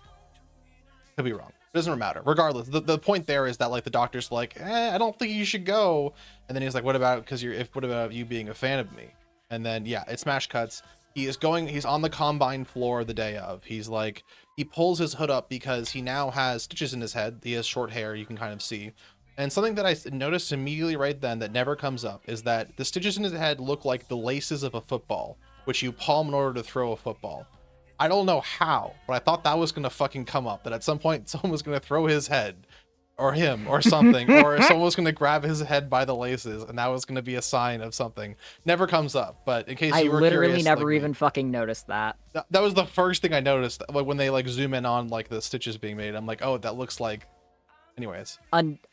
Could be wrong. It doesn't matter. Regardless, the point there is that like the doctor's like, I don't think you should go. And then he's like, what about, what about you being a fan of me? And then yeah, it smash cuts. He's on the combine floor the day of. He's like, he pulls his hood up because he now has stitches in his head. He has short hair, you can kind of see. And something that I noticed immediately right then that never comes up is that the stitches in his head look like the laces of a football, which you palm in order to throw a football. I don't know how, but I thought that was gonna fucking come up. That at some point someone was gonna throw his head, or him, or something, or someone was gonna grab his head by the laces, and that was gonna be a sign of something. Never comes up, but in case I you were literally curious, never like even fucking noticed that. that was the first thing I noticed. Like when they like zoom in on like the stitches being made, I'm like, oh, that looks like. Anyways,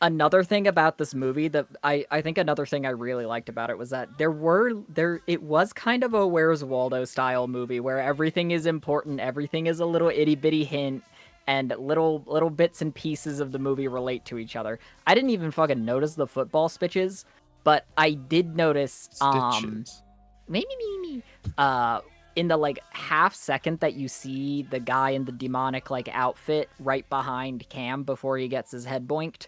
Another thing about this movie that I think another thing I really liked about it was that it was kind of a Where's Waldo style movie where everything is important, everything is a little itty bitty hint, and little bits and pieces of the movie relate to each other. I didn't even fucking notice the football stitches, but I did notice stitches. me in the like half second that you see the guy in the demonic like outfit right behind Cam before he gets his head boinked,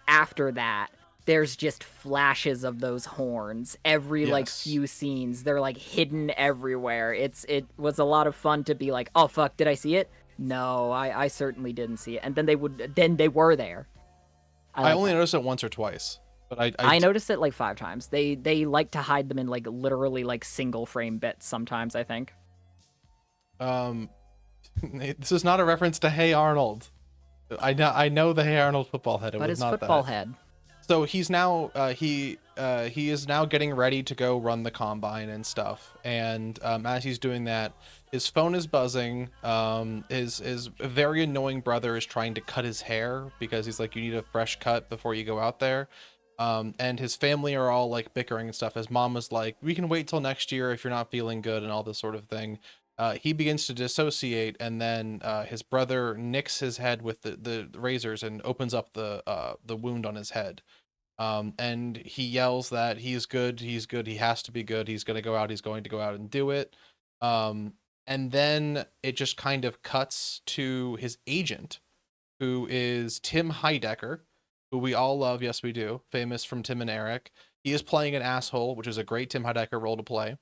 after that there's just flashes of those horns every like Yes. few scenes. They're like hidden everywhere. It was a lot of fun to be like, oh fuck, did I see it? No, I certainly didn't see it. And then they were there. I only noticed it once or twice, but I noticed it like 5 times. They like to hide them in like literally like single frame bits sometimes, I think. This is not a reference to Hey Arnold. I know the Hey Arnold football head. But his football head. So he's now he is now getting ready to go run the combine and stuff. And as he's doing that, his phone is buzzing. His very annoying brother is trying to cut his hair because he's like, you need a fresh cut before you go out there. And his family are all like bickering and stuff. His mom was like, we can wait till next year if you're not feeling good and all this sort of thing. He begins to dissociate, and then his brother nicks his head with the razors and opens up the wound on his head. And he yells that he's good, he has to be good, he's going to go out and do it. And then it just kind of cuts to his agent, who is Tim Heidecker, who we all love, yes we do, famous from Tim and Eric. He is playing an asshole, which is a great Tim Heidecker role to play.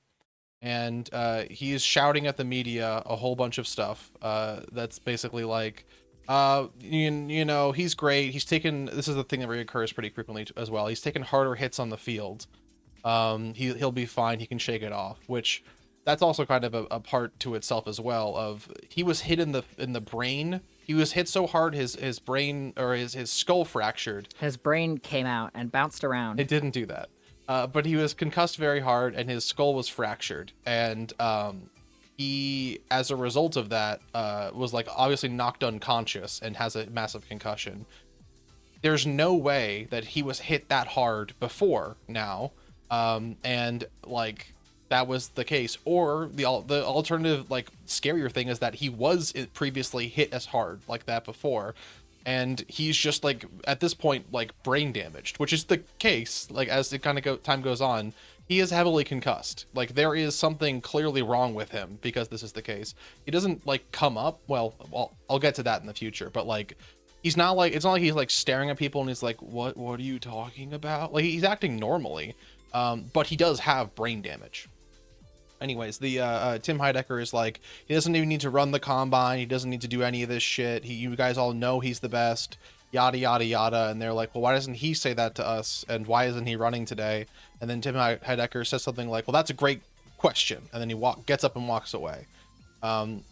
And he is shouting at the media a whole bunch of stuff that's basically like, you know, he's great. He's taken, this is the thing that reoccurs pretty frequently as well. He's taken harder hits on the field. He'll be fine. He can shake it off, which that's also kind of a part to itself as well. Of he was hit in the brain. He was hit so hard his brain or his skull fractured. His brain came out and bounced around. It didn't do that. But he was concussed very hard and his skull was fractured. And he, as a result of that, was like obviously knocked unconscious and has a massive concussion. There's no way that he was hit that hard before now. And like that was the case. Or the alternative, like scarier thing is that he was previously hit as hard like that before. And he's just like at this point like brain damaged, which is the case. Like as it kind of time goes on, he is heavily concussed. Like there is something clearly wrong with him because this is the case. He doesn't like come up. Well, I'll get to that in the future. But like he's not like, it's not like he's like staring at people and he's like, what are you talking about? Like he's acting normally, but he does have brain damage. Anyways, the Tim Heidecker is like, he doesn't even need to run the combine. He doesn't need to do any of this shit. You guys all know he's the best, yada, yada, yada. And they're like, well, why doesn't he say that to us? And why isn't he running today? And then Tim Heidecker says something like, well, that's a great question. And then he gets up and walks away.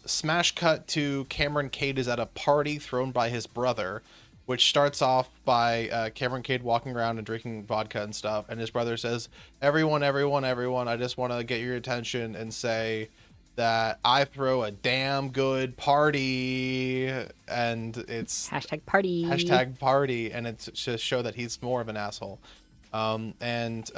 Smash cut to Cameron Cade is at a party thrown by his brother, which starts off by Cameron Cade walking around and drinking vodka and stuff. And his brother says, everyone, I just want to get your attention and say that I throw a damn good party. and it's Hashtag party. hashtag party, and it's to show that he's more of an asshole. And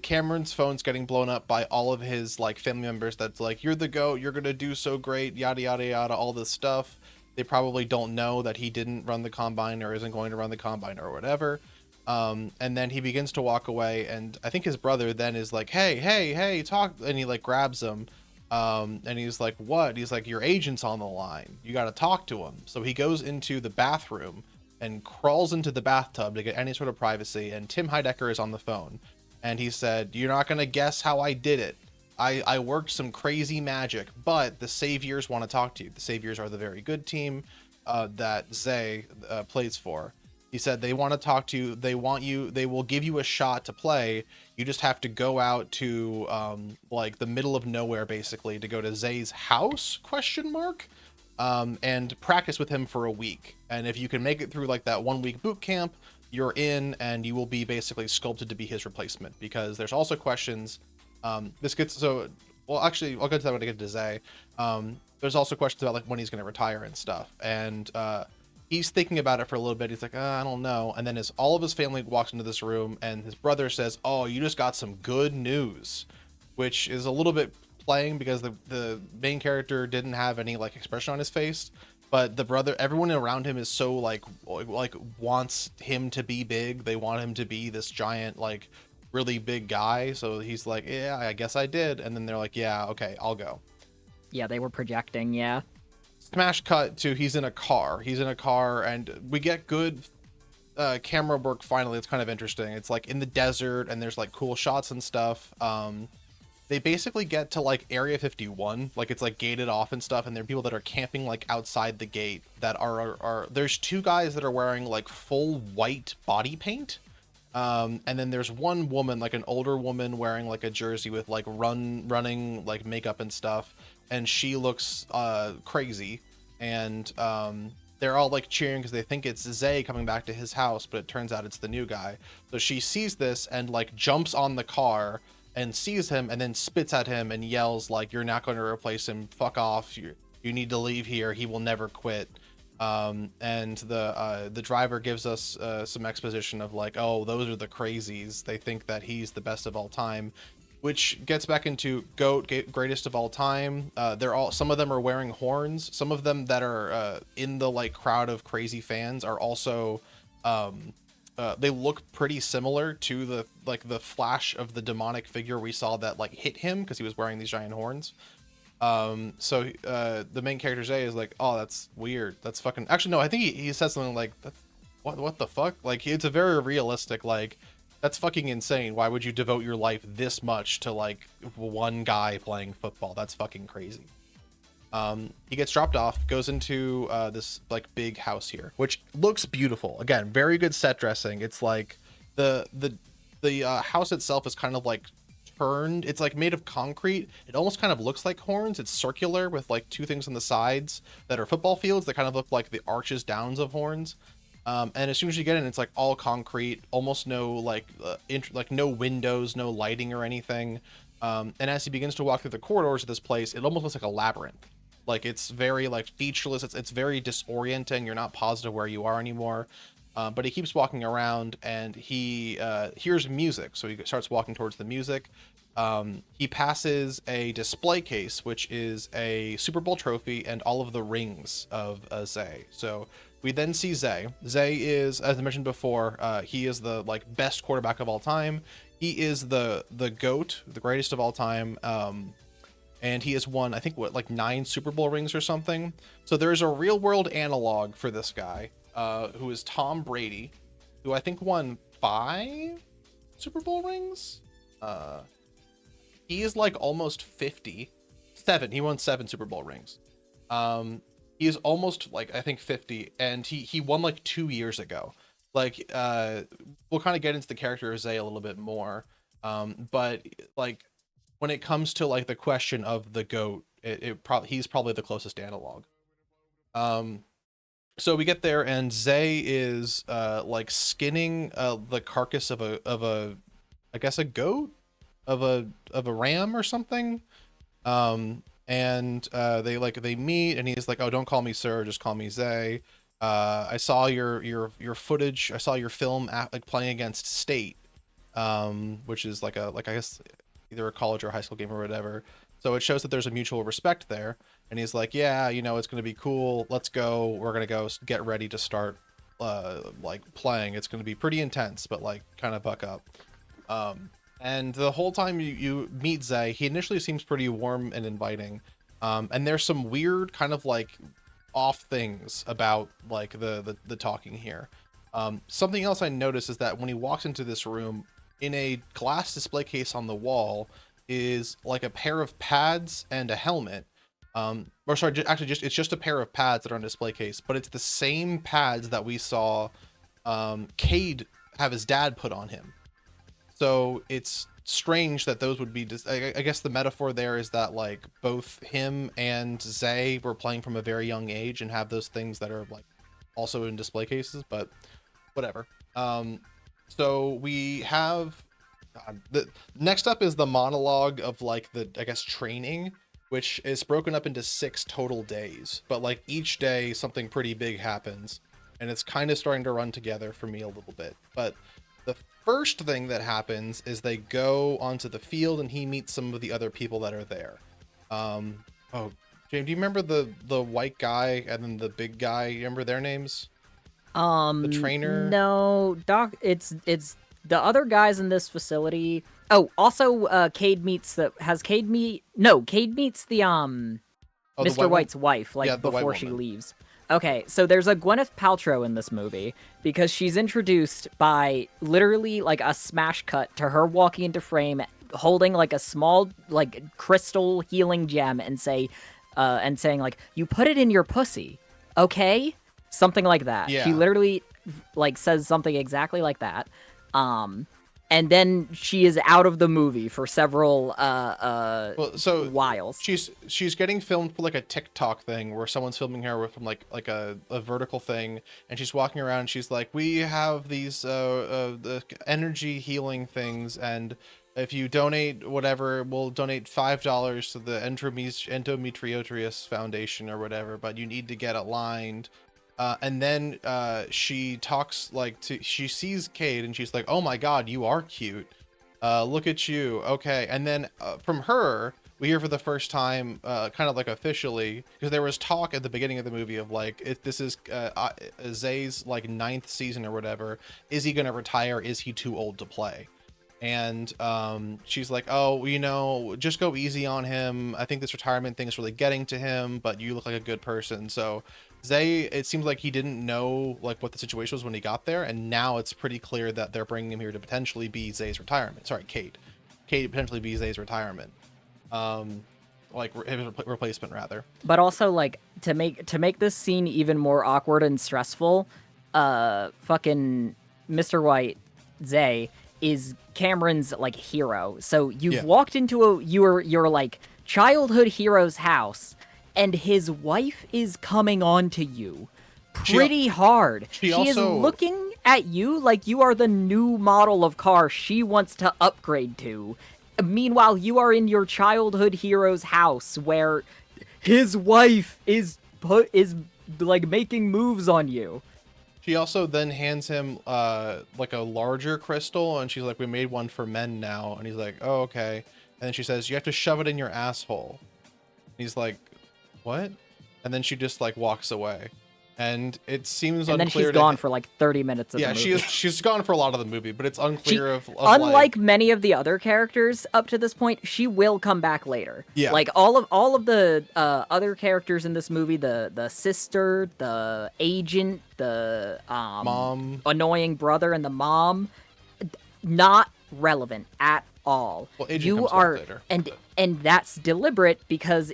Cameron's phone's getting blown up by all of his like family members. That's like, you're the GOAT, you're gonna do so great, yada yada yada, all this stuff. They probably don't know that he didn't run the combine or isn't going to run the combine or whatever. And then he begins to walk away, and I think his brother then is like, hey, talk, and he like grabs him. And he's like, what? He's like, your agent's on the line, you got to talk to him. So he goes into the bathroom and crawls into the bathtub to get any sort of privacy, and Tim Heidecker is on the phone, and he said, you're not going to guess how I did it. I worked some crazy magic, but the Saviors want to talk to you. The Saviors are the very good team that Zay plays for. He said they want to talk to you. They want you. They will give you a shot to play. You just have to go out to like the middle of nowhere, basically, to go to Zay's house? ? And practice with him for a week. And if you can make it through like that 1 week boot camp, you're in, and you will be basically sculpted to be his replacement. Because there's also questions. This gets so well. Actually, I'll get to that when I get to Zay. There's also questions about like when he's going to retire and stuff. And he's thinking about it for a little bit. He's like, I don't know. And then all of his family walks into this room, and his brother says, oh, you just got some good news, which is a little bit playing because the main character didn't have any like expression on his face, but the brother, everyone around him is so like wants him to be big. They want him to be this giant, like really big guy. So he's like, yeah, I guess I did. And then they're like, yeah, okay, I'll go. Yeah, they were projecting, yeah. Smash cut to he's in a car, and we get good camera work finally. It's kind of interesting. It's like in the desert, and there's like cool shots and stuff. They basically get to like Area 51, like it's like gated off and stuff, and there are people that are camping like outside the gate that are there's two guys that are wearing like full white body paint, and then there's one woman, like an older woman, wearing like a jersey with like running like makeup and stuff, and she looks crazy. And they're all like cheering because they think it's Zay coming back to his house, but it turns out it's the new guy. So she sees this and like jumps on the car and sees him, and then spits at him and yells like, you're not going to replace him, fuck off, you need to leave here, he will never quit. And the driver gives us some exposition of like, oh, those are the crazies, they think that he's the best of all time, which gets back into GOAT, greatest of all time. Some of them are wearing horns. Some of them that are in the like crowd of crazy fans are also they look pretty similar to the flash of the demonic figure we saw that like hit him because he was wearing these giant horns. So the main character Zay is like, oh, that's weird, that's fucking, actually no, I think he says something like, that's what the fuck, like it's a very realistic, like, that's fucking insane, why would you devote your life this much to like one guy playing football? That's fucking crazy. He gets dropped off, goes into this like big house here, which looks beautiful. Again, very good set dressing. It's like the house itself is kind of like turned. It's like made of concrete. It almost kind of looks like horns. It's circular with like two things on the sides that are football fields that kind of look like the arches downs of horns. And as soon as you get in, it's like all concrete, almost no like no windows, no lighting or anything. And as he begins to walk through the corridors of this place, it almost looks like a labyrinth. Like it's very like featureless. It's very disorienting. You're not positive where you are anymore. But he keeps walking around, and he hears music. So he starts walking towards the music. He passes a display case, which is a Super Bowl trophy and all of the rings of Zay. So we then see Zay. Zay is, as I mentioned before, he is the like best quarterback of all time. He is the GOAT, the greatest of all time. And he has won, I think, what, like 9 Super Bowl rings or something. So there is a real world analog for this guy, who is Tom Brady, who I think won 5 Super Bowl rings. He is like almost 50. 7. He won 7 Super Bowl rings. He is almost like, I think 50, and he won like 2 years ago. Like, we'll kind of get into the character of Zay a little bit more. But like, when it comes to like the question of the GOAT, he's probably the closest analog. So we get there, and Zay is like skinning the carcass of a I guess a goat, of a ram or something. and they meet, and he's like, "Oh, don't call me sir, just call me Zay. I saw your footage. I saw your film like playing against State, which is like I guess either a college or a high school game or whatever. So it shows that there's a mutual respect there. And he's like, yeah, it's gonna be cool. Let's go. We're gonna go get ready to start like playing. It's gonna be pretty intense, but like kind of buck up. And the whole time you meet Zay, he initially seems pretty warm and inviting. And there's some weird kind of like off things about like the talking here. Something else I noticed is that when he walks into this room, in a glass display case on the wall is like a pair of pads and a helmet. Or sorry, actually, it's just a pair of pads that are on display case, but it's the same pads that we saw Cade have his dad put on him. So it's strange that those would be. I guess the metaphor there is that like both him and Zay were playing from a very young age and have those things that are like also in display cases, but whatever. So we have the next up is the monologue of like the I guess training, which is broken up into 6 total days, but like each day something pretty big happens, and it's kind of starting to run together for me a little bit. But the first thing that happens is they go onto the field and he meets some of the other people that are there. Oh, James, do you remember the white guy and then the big guy? You remember their names? The trainer? No, Doc. It's the other guys in this facility. Oh, also, Cade meets the Cade meets the Oh, Mr. White's wife, like yeah, the white before she woman. leaves. Okay, so there's a Gwyneth Paltrow in this movie because she's introduced by literally like a smash cut to her walking into frame holding like a small like crystal healing gem and saying like, you put it in your pussy, okay? Something like that. Yeah. She literally like says something exactly like that. And then she is out of the movie for several whiles. She's getting filmed for like a TikTok thing where someone's filming her from like a vertical thing, and she's walking around and she's like, we have these the energy healing things, and if you donate whatever, we'll donate $5 to the endometriosis foundation or whatever, but you need to get aligned. And then she talks like she sees Cade and she's like, oh my god, you are cute. Look at you. Okay. And then from her, we hear for the first time, kind of like officially, because there was talk at the beginning of the movie of like, if this is Zay's like 9th season or whatever, is he going to retire? Is he too old to play? And she's like, oh, just go easy on him. I think this retirement thing is really getting to him, but you look like a good person. So Zay, it seems like he didn't know like what the situation was when he got there, and now it's pretty clear that they're bringing him here to potentially be Zay's retirement. Sorry, Cade potentially be Zay's retirement, like his replacement rather. But also like to make this scene even more awkward and stressful, fucking Mr. White, Zay, is Cameron's like hero. So you've walked into your like childhood hero's house, and his wife is coming on to you pretty hard. She is looking at you like you are the new model of car she wants to upgrade to. Meanwhile, you are in your childhood hero's house where his wife is like making moves on you. She also then hands him like a larger crystal, and she's like, we made one for men now. And he's like, oh, okay. And then she says, you have to shove it in your asshole. And he's like, what? And then she just like walks away, and it seems unclear. And then she's gone for like 30 minutes of the movie. She's gone for a lot of the movie, but it's unclear unlike many of the other characters up to this point, she will come back later. Yeah, like all of the other characters in this movie, the sister, the agent, the mom, annoying brother, and the mom, not relevant at all. Well, agent comes back later, and that's deliberate because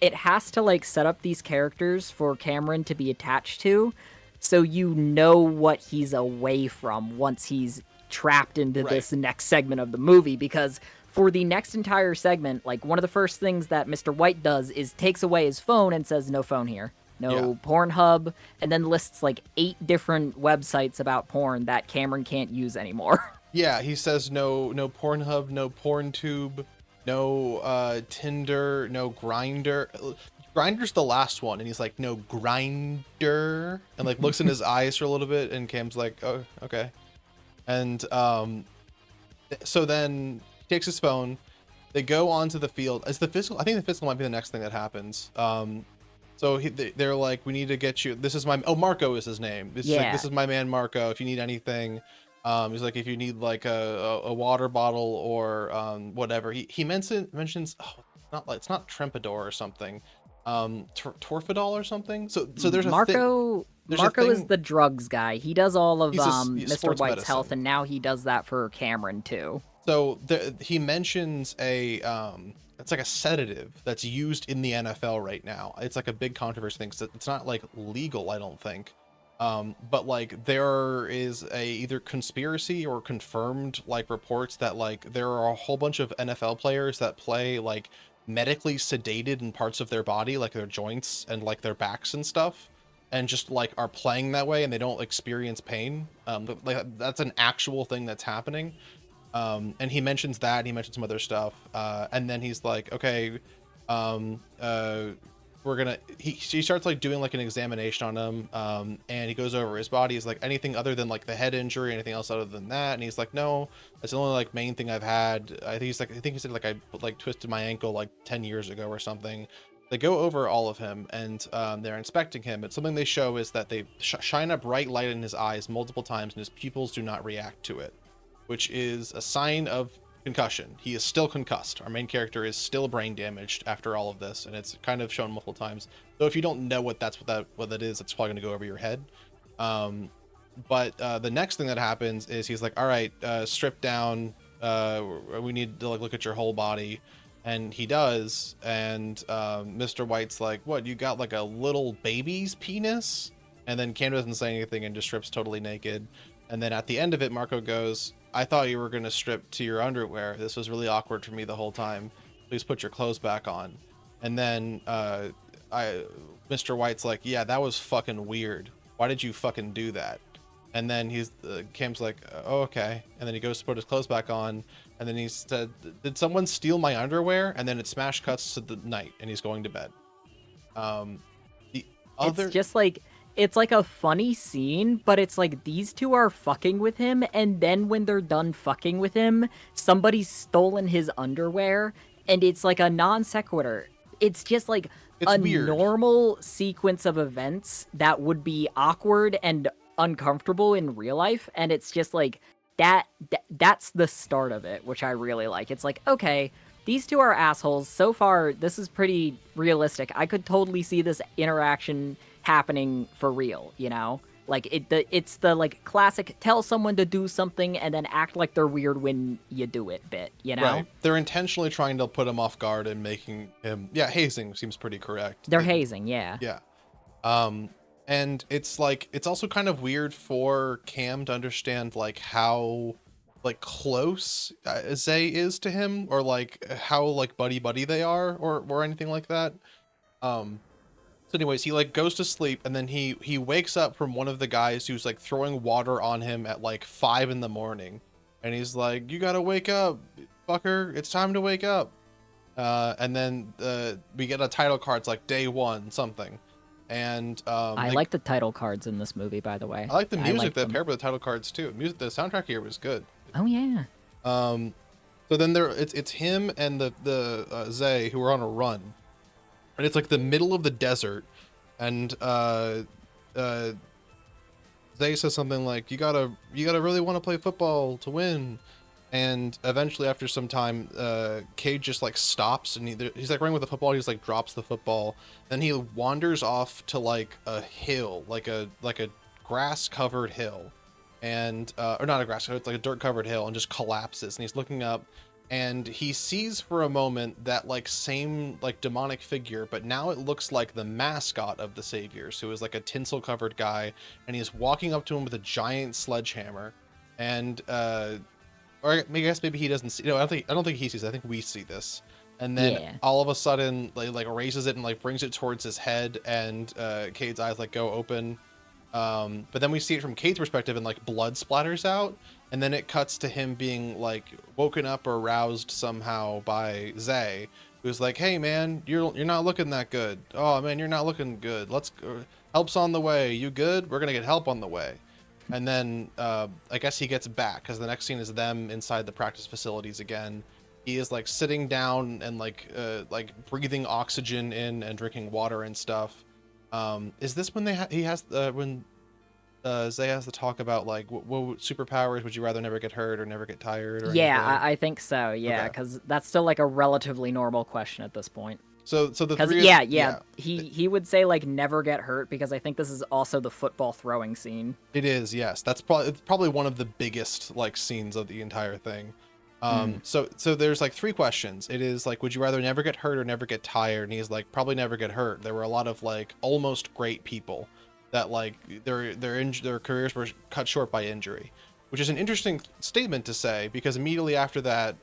it has to like set up these characters for Cameron to be attached to, so you know what he's away from once he's trapped into this next segment of the movie. Because for the next entire segment, like one of the first things that Mr. White does is takes away his phone and says, no phone here, no Pornhub, and then lists like 8 different websites about porn that Cameron can't use anymore. Yeah, he says no Pornhub, no PornTube. no Tinder, no Grinder. Grinder's the last one, and he's like, no Grinder, and like looks in his eyes for a little bit, and Cam's like, oh, okay. And so then he takes his phone. They go onto the field. As the physical, I think the physical might be the next thing that happens. So they're like, we need to get you. This is my, oh, Marco is his name. It's like, Yeah. this is my man Marco. If you need anything, he's like, if you need like a water bottle or whatever. He mentions, oh, it's not Trempador or something, Torfidol or something. So there's a thing. Marco is the drugs guy. He does all of He's Mr. sports White's medicine. health, and now he does that for Cameron too. So he mentions it's like a sedative that's used in the NFL right now. It's like a big controversy thing. So it's not like legal, I don't think. But like there is a either conspiracy or confirmed like reports that like there are a whole bunch of NFL players that play like medically sedated in parts of their body, like their joints and like their backs and stuff, and just like are playing that way and they don't experience pain. Like that's an actual thing that's happening. And he mentions that, and he mentions some other stuff, and then he's like, okay, we're gonna, he starts like doing like an examination on him, and he goes over his body. He's like, anything other than like the head injury, anything else other than that? And he's like, no, that's the only like main thing I've had. I think he said like I like twisted my ankle like 10 years ago or something. They go over all of him, and they're inspecting him. And something they show is that they shine a bright light in his eyes multiple times, and his pupils do not react to it, which is a sign of concussion. He is still concussed. Our main character is still brain damaged after all of this, and it's kind of shown multiple times. So if you don't know what that is, it's probably going to go over your head. But the next thing that happens is he's like, all right, strip down. We need to like look at your whole body. And he does, and Mr. White's like, what, you got like a little baby's penis? And then Cam doesn't say anything and just strips totally naked. And then at the end of it, Marco goes, I thought you were going to strip to your underwear. This was really awkward for me the whole time. Please put your clothes back on. And then Mr. White's like, yeah, that was fucking weird. Why did you fucking do that? And then Cam's like, oh, okay. And then he goes to put his clothes back on. And then he said, did someone steal my underwear? And then it smash cuts to the night and he's going to bed. It's just like, it's like a funny scene, but it's like these two are fucking with him, and then when they're done fucking with him, somebody's stolen his underwear, and it's like a non sequitur. It's just like it's a weird. Normal sequence of events that would be awkward and uncomfortable in real life, and it's just like that's the start of it, which I really like. It's like, okay, these two are assholes. So far, this is pretty realistic. I could totally see this interaction happening for real, you know? Like it's the like classic tell someone to do something and then act like they're weird when you do it bit, you know? Right. They're intentionally trying to put him off guard and making him, hazing seems pretty correct. They're hazing, yeah. Yeah. And it's like, it's also kind of weird for Cam to understand like how like close Zay is to him, or like how like buddy they are, or anything like that. So anyways, he like goes to sleep, and then he wakes up from one of the guys who's like throwing water on him at like 5 a.m. And he's like, you gotta wake up, fucker, it's time to wake up. And then we get a title card. It's like day 1 something. And I like the title cards in this movie, by the way. I like the music that paired with the title cards too. The soundtrack here was good. Oh yeah. So then it's him and the Zay who are on a run. And it's like the middle of the desert, and Zay says something like, you gotta really want to play football to win. And eventually, after some time, Cade just like stops, and he's like running with the football. He just like drops the football. Then he wanders off to like a hill, like a grass covered hill, and or not a grass, it's like a dirt covered hill, and just collapses. And he's looking up, and he sees for a moment that like same like demonic figure, but now it looks like the mascot of the Saviors, who is like a tinsel covered guy, and he's walking up to him with a giant sledgehammer. And or I guess maybe he doesn't see. No, I don't think he sees it. I think we see this. And then all of a sudden, like raises it and like brings it towards his head, and Cade's eyes like go open. But then we see it from Cade's perspective, and like blood splatters out. and then it cuts to him being like woken up or roused somehow by Zay, who's like, "Hey man, you're not looking that good. Oh man, you're not looking good. Let's go. Help's on the way. You good? We're gonna get help on the way." And then I guess he gets back because the next scene is them inside the practice facilities again. He is like sitting down and like breathing oxygen in and drinking water and stuff. Is this when he has when Zay has to talk about like what superpowers would you rather never get hurt or never get tired or Yeah, anything? I think so. Yeah, Okay. because that's still like a relatively normal question at this point. So the Because three yeah, he would say like never get hurt because I think this is also the football throwing scene. it is, yes. It's probably one of the biggest like scenes of the entire thing. So there's like three questions. It is like, would you rather never get hurt or never get tired? And he's like, probably never get hurt. There were a lot of like almost great people that like their careers were cut short by injury, which is an interesting statement to say because immediately after that,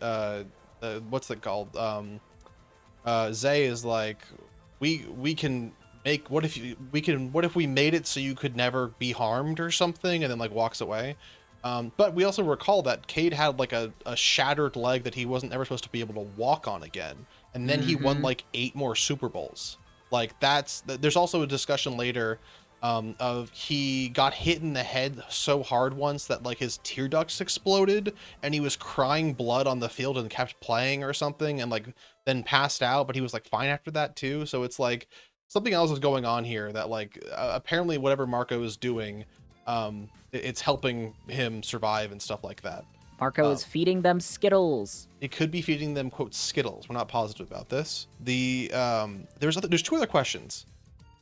what's it called? Zay is like, we can make what if we made it so you could never be harmed or something, and then like walks away. But we also recall that Cade had like a shattered leg that he wasn't ever supposed to be able to walk on again, and then he won like 8 more Super Bowls. Like there's also a discussion later of he got hit in the head so hard once that like his tear ducts exploded and he was crying blood on the field and kept playing or something and like then passed out, but he was like fine after that too. So it's like something else is going on here that like apparently whatever Marco is doing, it's helping him survive and stuff like that. Marco is feeding them Skittles. It could be feeding them quote Skittles. We're not positive about this. There's 2 other questions.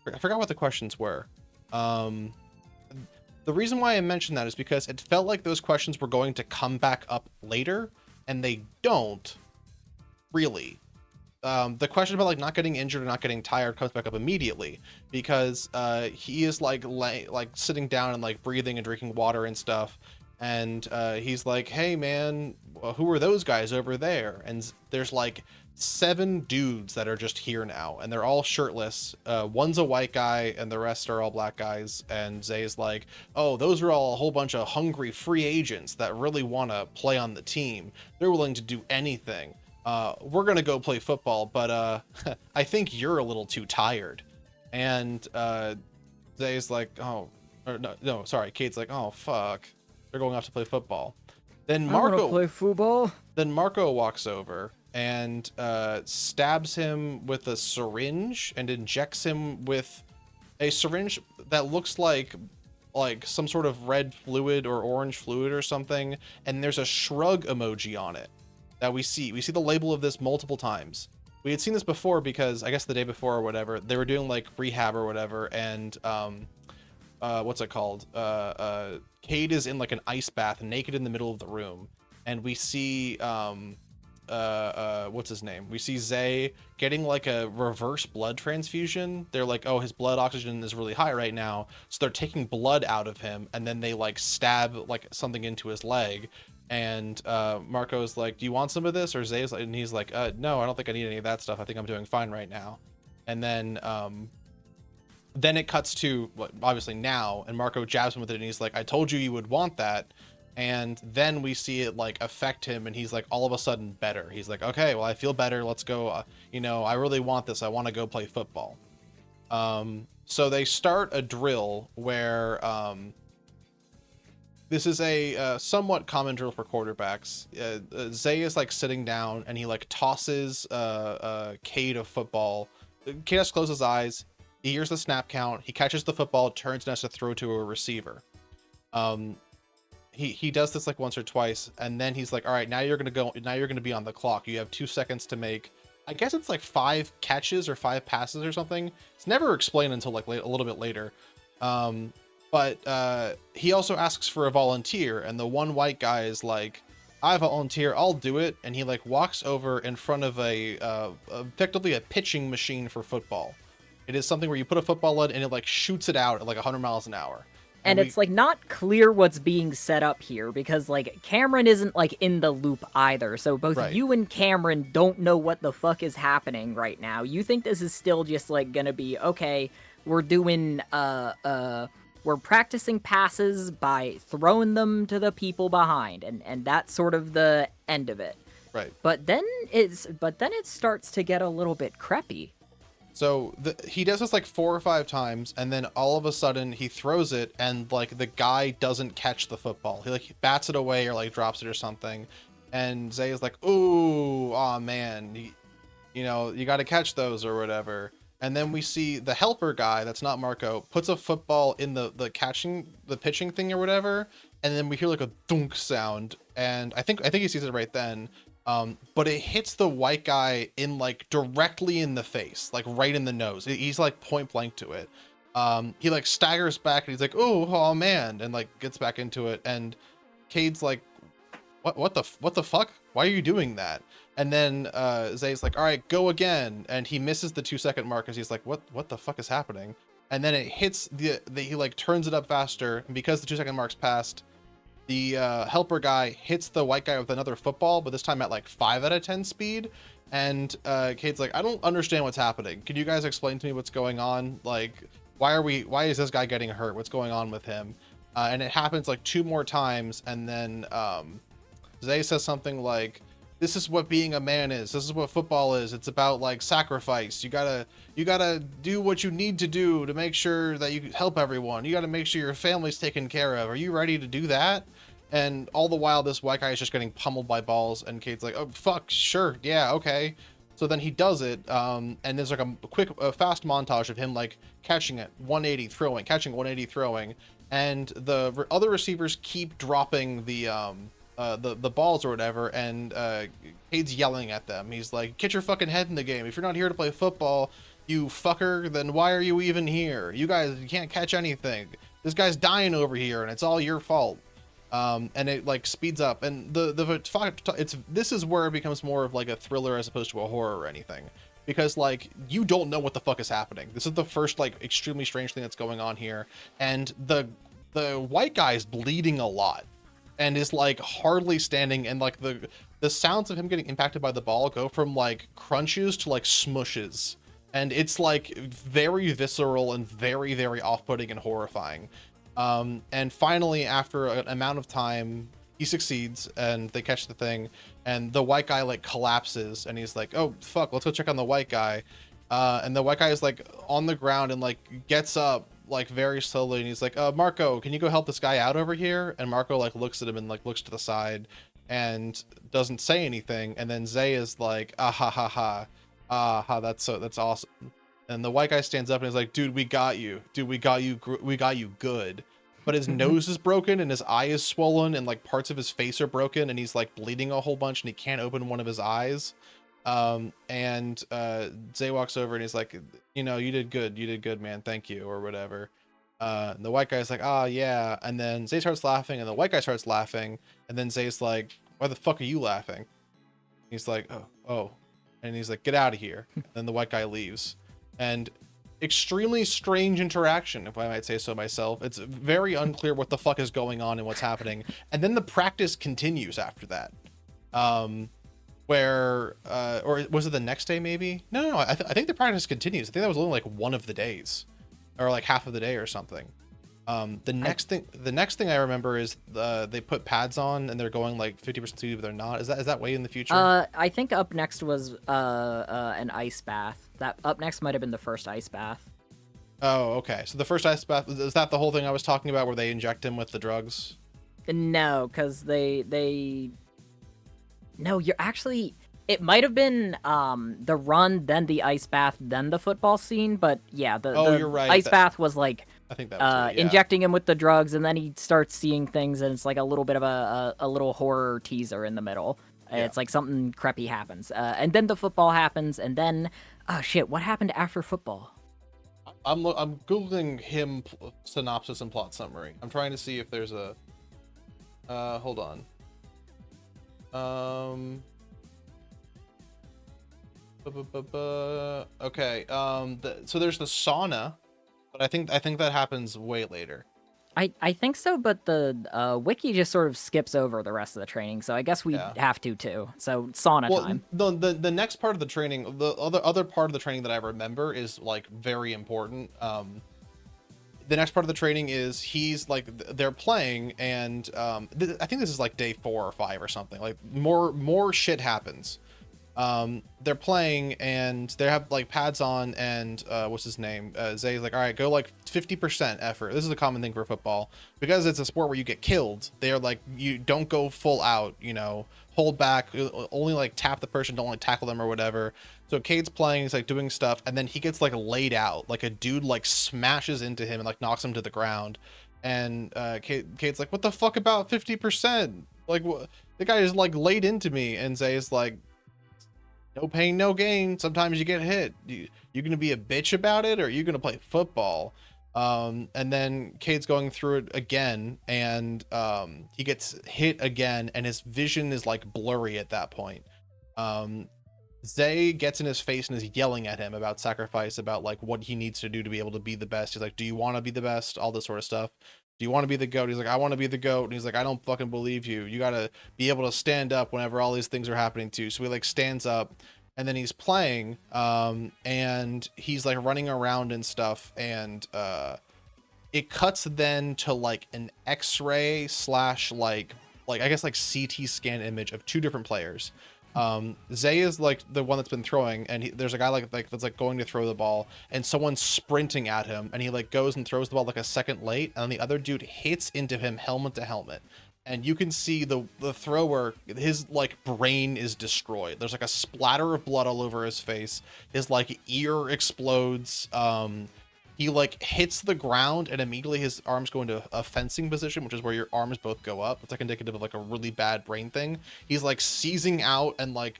I forgot what the questions were. The reason why I mentioned that is because it felt like those questions were going to come back up later, and they don't really. The question about like not getting injured or not getting tired comes back up immediately because he is like sitting down and like breathing and drinking water and stuff, and he's like, "Hey man, who are those guys over there?" And there's like 7 dudes that are just here now, and they're all shirtless. One's a white guy, and the rest are all black guys. And Zay's like, "Oh, those are all a whole bunch of hungry free agents that really want to play on the team. They're willing to do anything. We're gonna go play football, but I think you're a little too tired." And Zay's like, "Oh, or no, sorry." Kate's like, "Oh, fuck, they're going off to play football." Then I want to play football. Then Marco walks over and stabs him with a syringe and injects him with a syringe that looks like some sort of red fluid or orange fluid or something. And there's a shrug emoji on it that we see. We see the label of this multiple times. We had seen this before because I guess the day before or whatever, they were doing like rehab or whatever. And what's it called? Cade is in like an ice bath naked in the middle of the room. And we see what's his name? We see Zay getting like a reverse blood transfusion. They're like, "Oh, his blood oxygen is really high right now." So they're taking blood out of him, and then they like stab like something into his leg. And Marco's like, "Do you want some of this?" Or Zay's like, and he's like, "No, I don't think I need any of that stuff. I think I'm doing fine right now." And then it cuts to obviously now, and Marco jabs him with it, and he's like, "I told you you would want that." And then we see it like affect him, and he's like all of a sudden better. He's like, "Okay, well, I feel better. Let's go. I really want this. I want to go play football." So they start a drill where this is a somewhat common drill for quarterbacks. Zay is like sitting down, and he like tosses Cade a football. Cade has to close his eyes. He hears the snap count. He catches the football, turns, and has to throw to a receiver. He does this like once or twice, and then he's like, "All right, now you're gonna be on the clock. You have 2 seconds to make," I guess it's like 5 catches or 5 passes or something. It's never explained until like a little bit later. But he also asks for a volunteer, and the one white guy is like, "I volunteer, I'll do it." And he like walks over in front of effectively a pitching machine for football. It is something where you put a football in and it like shoots it out at like 100 miles an hour. And it's like not clear what's being set up here because like Cameron isn't like in the loop either. So both Right. you and Cameron don't know what the fuck is happening right now. You think this is still just like gonna be okay, we're doing we're practicing passes by throwing them to the people behind, and that's sort of the end of it. Right. But then it starts to get a little bit creepy. So he does this like 4 or 5 times, and then all of a sudden he throws it, and like the guy doesn't catch the football. He like bats it away or like drops it or something, and Zay is like, "Ooh, aw man, you know, you got to catch those or whatever." And then we see the helper guy, that's not Marco, puts a football in the pitching thing or whatever, and then we hear like a thunk sound, and I think he sees it right then. But it hits the white guy in like directly in the face, like right in the nose. He's like point blank to it. He like staggers back and he's like, oh man, and like gets back into it. And Cade's like, what the fuck? Why are you doing that? And then Zay's like, all right, go again. And he misses the 2-second mark because he's like, what the fuck is happening? And then it hits he like turns it up faster, and because the 2-second mark's passed, the helper guy hits the white guy with another football, but this time at like 5 out of 10 speed. And Kate's like, I don't understand what's happening. Can you guys explain to me what's going on? Like, why is this guy getting hurt? What's going on with him? And it happens like 2 more times. And then Zay says something like, this is what being a man is. This is what football is. It's about like sacrifice. You gotta do what you need to do to make sure that you help everyone. You gotta make sure your family's taken care of. Are you ready to do that? And all the while, this white guy is just getting pummeled by balls, and Kate's like, oh, fuck, sure, yeah, okay. So then he does it, and there's like a fast montage of him like catching it, 180 throwing, catching 180 throwing, and the other receivers keep dropping the balls or whatever, and Cade's yelling at them. He's like, get your fucking head in the game. If you're not here to play football, you fucker, then why are you even here? You can't catch anything. This guy's dying over here, and it's all your fault. And it like speeds up, and this is where it becomes more of like a thriller as opposed to a horror or anything, because like you don't know what the fuck is happening. This is the first like extremely strange thing that's going on here, and the white guy is bleeding a lot and is like hardly standing, and like the sounds of him getting impacted by the ball go from like crunches to like smushes, and it's like very visceral and very, very off-putting and horrifying. And finally, after an amount of time, he succeeds and they catch the thing, and the white guy like collapses, and he's like, oh fuck, let's go check on the white guy. And the white guy is like on the ground and like gets up like very slowly, and he's like, Marco, can you go help this guy out over here? And Marco like looks at him and like looks to the side and doesn't say anything. And then Zay is like, ah ha ha ha, that's awesome. And the white guy stands up and is like, dude, we got you. Dude, we got you good. But his nose is broken and his eye is swollen and like parts of his face are broken, and he's like bleeding a whole bunch and he can't open one of his eyes. And Zay walks over and he's like, you know, you did good, man. Thank you, or whatever. And the white guy's like, ah, yeah. And then Zay starts laughing and the white guy starts laughing. And then Zay's like, why the fuck are you laughing? He's like, oh. And he's like, get out of here. And then the white guy leaves. And extremely strange interaction, if I might say so myself. It's very unclear what the fuck is going on and what's happening. And then the practice continues after that. Or was it the next day maybe? No, I think the practice continues. I think that was only like one of the days, or like half of the day or something. The next thing I remember is they put pads on and they're going like 50% speed, but they're not. Is that way in the future? I think up next was an ice bath. That up next might have been the first ice bath. Oh, okay. So the first ice bath, is that the whole thing I was talking about where they inject him with the drugs? No, because no, you're actually. It might have been the run, then the ice bath, then the football scene. But yeah, the you're right. Ice bath was like I think that was it, yeah. Injecting him with the drugs, and then he starts seeing things, and it's like a little bit of a little horror teaser in the middle. Yeah. It's like something creepy happens, and then the football happens, and then oh shit, what happened after football? I'm googling him synopsis and plot summary. I'm trying to see if there's a. Hold on. Okay. So there's the sauna, but I think that happens way later. I think so, but the wiki just sort of skips over the rest of the training, so I guess we have to too. So sauna time. The next part of the training, the other part of the training that I remember is like very important. the next part of the training is he's like they're playing, and I think this is like day 4 or 5 or something. Like more shit happens. They're playing and they have like pads on, and what's his name, Zay's like, all right, go like 50% effort. This is a common thing for football because it's a sport where you get killed. They're like, you don't go full out, you know, hold back, only like tap the person, don't like tackle them or whatever. So Cade's playing, he's like doing stuff, and then he gets like laid out, like a dude like smashes into him and like knocks him to the ground. And Cade's like, what the fuck about 50%? Like, what, the guy is like laid into me. And Zay's like, no pain, no gain. Sometimes you get hit. You gonna be a bitch about it, or are you gonna play football? And then Cade's going through it again, and he gets hit again, and his vision is like blurry at that point. Zay gets in his face and is yelling at him about sacrifice, about like what he needs to do to be able to be the best. He's like, do you want to be the best? All this sort of stuff. Do you want to be the GOAT? He's like, I want to be the GOAT. And he's like, I don't fucking believe you. You got to be able to stand up whenever all these things are happening to you. So he like stands up, and then he's playing, and he's like running around and stuff. And it cuts then to like an X-ray slash like I guess like CT scan image of 2 different players. Zay is like the one that's been throwing, and there's a guy like that's like going to throw the ball, and someone's sprinting at him, and he like goes and throws the ball like a second late, and the other dude hits into him helmet to helmet, and you can see the thrower, his like brain is destroyed. There's like a splatter of blood all over his face. His like ear explodes. He like hits the ground, and immediately his arms go into a fencing position, which is where your arms both go up. It's like indicative of like a really bad brain thing. He's like seizing out and like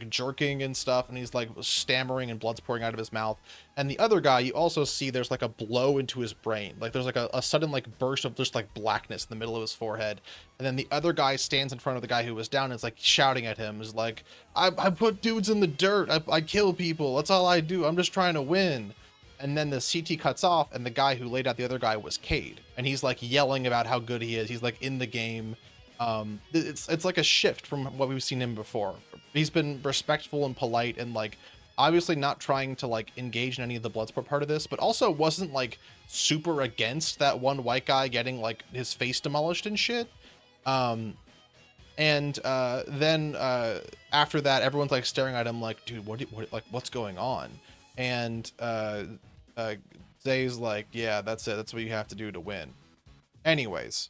jerking and stuff, and he's like stammering, and blood's pouring out of his mouth. And the other guy, you also see there's like a blow into his brain. Like there's like a sudden like burst of just like blackness in the middle of his forehead. And then the other guy stands in front of the guy who was down and is like shouting at him, is like, I put dudes in the dirt. I kill people. That's all I do. I'm just trying to win. And then the CT cuts off, and the guy who laid out the other guy was Cade, and he's like yelling about how good he is. He's like in the game. It's like a shift from what we've seen him before. He's been respectful and polite, and like obviously not trying to like engage in any of the Bloodsport part of this, but also wasn't like super against that one white guy getting like his face demolished and shit. And then after that, everyone's like staring at him like, dude, what like what's going on? And Zay's like, yeah, that's it. That's what you have to do to win. Anyways,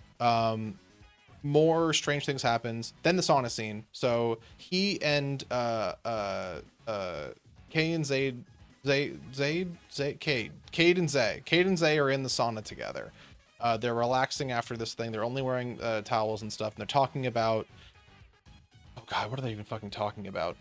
more strange things happens. Then the sauna scene. So he and Kay and Cade and Zay are in the sauna together. They're relaxing after this thing. They're only wearing towels and stuff, and they're talking about, oh god, what are they even fucking talking about?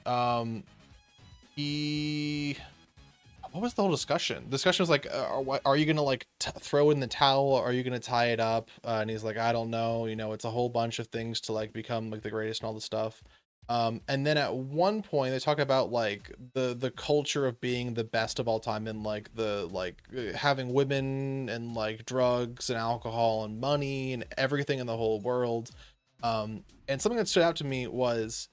What was the whole discussion? Discussion was like, are you gonna like throw in the towel, or are you gonna tie it up? And he's like, I don't know, you know, it's a whole bunch of things to like become like the greatest and all this stuff. And then at one point they talk about like the culture of being the best of all time, and like the having women and like drugs and alcohol and money and everything in the whole world. And something that stood out to me was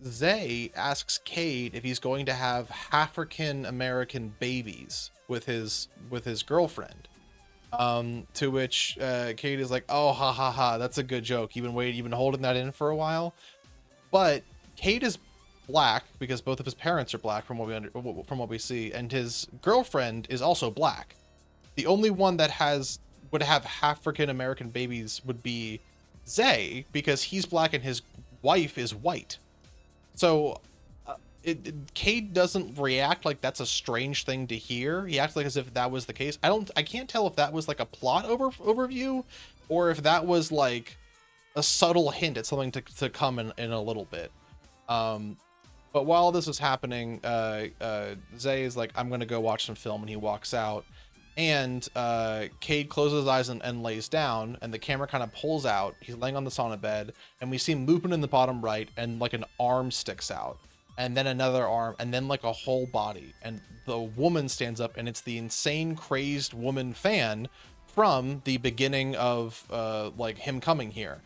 Zay asks Cade if he's going to have African American babies with his girlfriend. To which Cade is like, oh, ha ha ha, that's a good joke. You've been holding that in for a while. But Cade is black because both of his parents are black from what we see, and his girlfriend is also black. The only one that would have African American babies would be Zay, because he's black and his wife is white. So Cade doesn't react like that's a strange thing to hear. He acts like as if that was the case. I can't tell if that was like a plot overview, or if that was like a subtle hint at something to come in a little bit. But while this is happening, Zay is like, I'm gonna go watch some film, and he walks out. And Cade closes his eyes and lays down, and the camera kind of pulls out. He's laying on the sauna bed, and we see movement in the bottom right, and like an arm sticks out, and then another arm, and then like a whole body. And the woman stands up, and it's the insane, crazed woman fan from the beginning of like him coming here.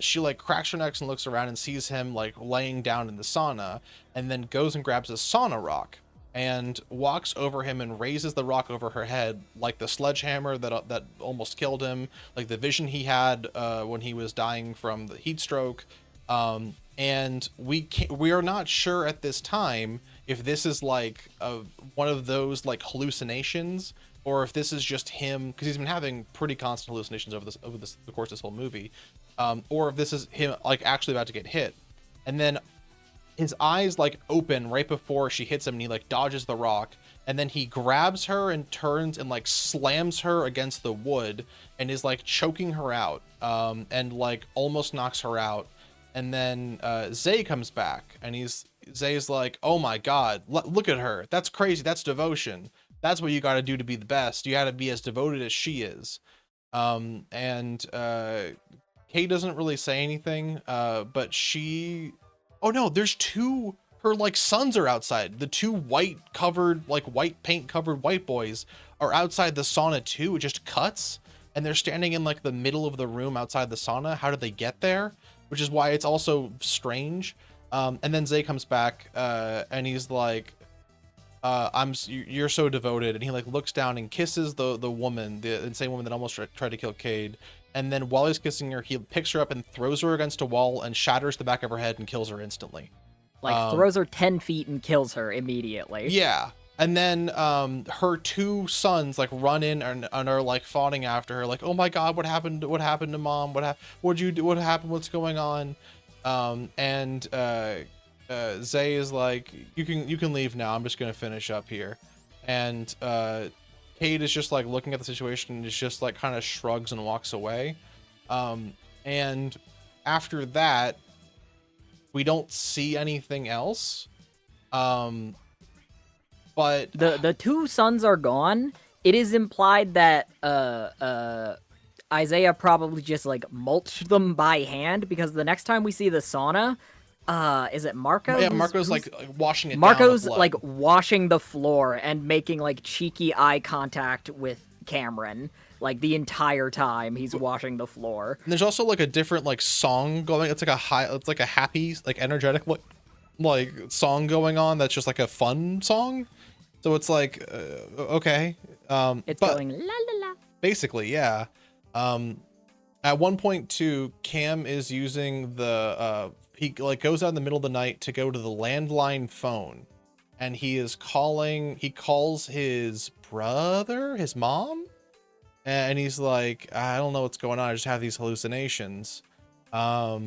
She like cracks her neck and looks around and sees him like laying down in the sauna, and then goes and grabs a sauna rock and walks over him and raises the rock over her head, like the sledgehammer that almost killed him, like the vision he had when he was dying from the heat stroke. And we are not sure at this time if this is like one of those like hallucinations, or if this is just him, because he's been having pretty constant hallucinations over the course of this whole movie, or if this is him like actually about to get hit. And then his eyes like open right before she hits him, and he like dodges the rock, and then he grabs her and turns and like slams her against the wood and is like choking her out, and like almost knocks her out. And then Zay comes back, and Zay's like, oh my god, look at her, that's crazy, that's devotion, that's what you got to do to be the best, you got to be as devoted as she is. And Kay doesn't really say anything, but she, oh no, there's two, her like sons are outside, the two white paint covered white boys are outside the sauna too. It just cuts, and they're standing in like the middle of the room outside the sauna. How did they get there? Which is why it's also strange. And then Zay comes back, and he's like, you're so devoted, and he like looks down and kisses the woman, the insane woman that almost tried to kill Cade. And then while he's kissing her, he picks her up and throws her against a wall and shatters the back of her head and kills her instantly. Like throws her 10 feet and kills her immediately. Yeah. And then her two sons like run in and are like fawning after her, like, oh my god, what happened to mom, what'd you do, what happened, what's going on? And Zay is like, you can leave now, I'm just gonna finish up here. And Cade is just like looking at the situation and is just like kind of shrugs and walks away. And after that, we don't see anything else. But the two sons are gone. It is implied that Isaiah probably just like mulched them by hand, because the next time we see the sauna, is it Marco? Yeah, Marco's like washing it Marco's down with blood. like washing the floor and making like cheeky eye contact with Cameron like the entire time he's washing the floor. And there's also like a different like song going. It's like a happy, like energetic like song going on that's just like a fun song. So it's like okay. It's going la la la. Basically, yeah. At one point too, Cam is using the he like goes out in the middle of the night to go to the landline phone, and he calls his brother, his mom, and he's like, I don't know what's going on, I just have these hallucinations. I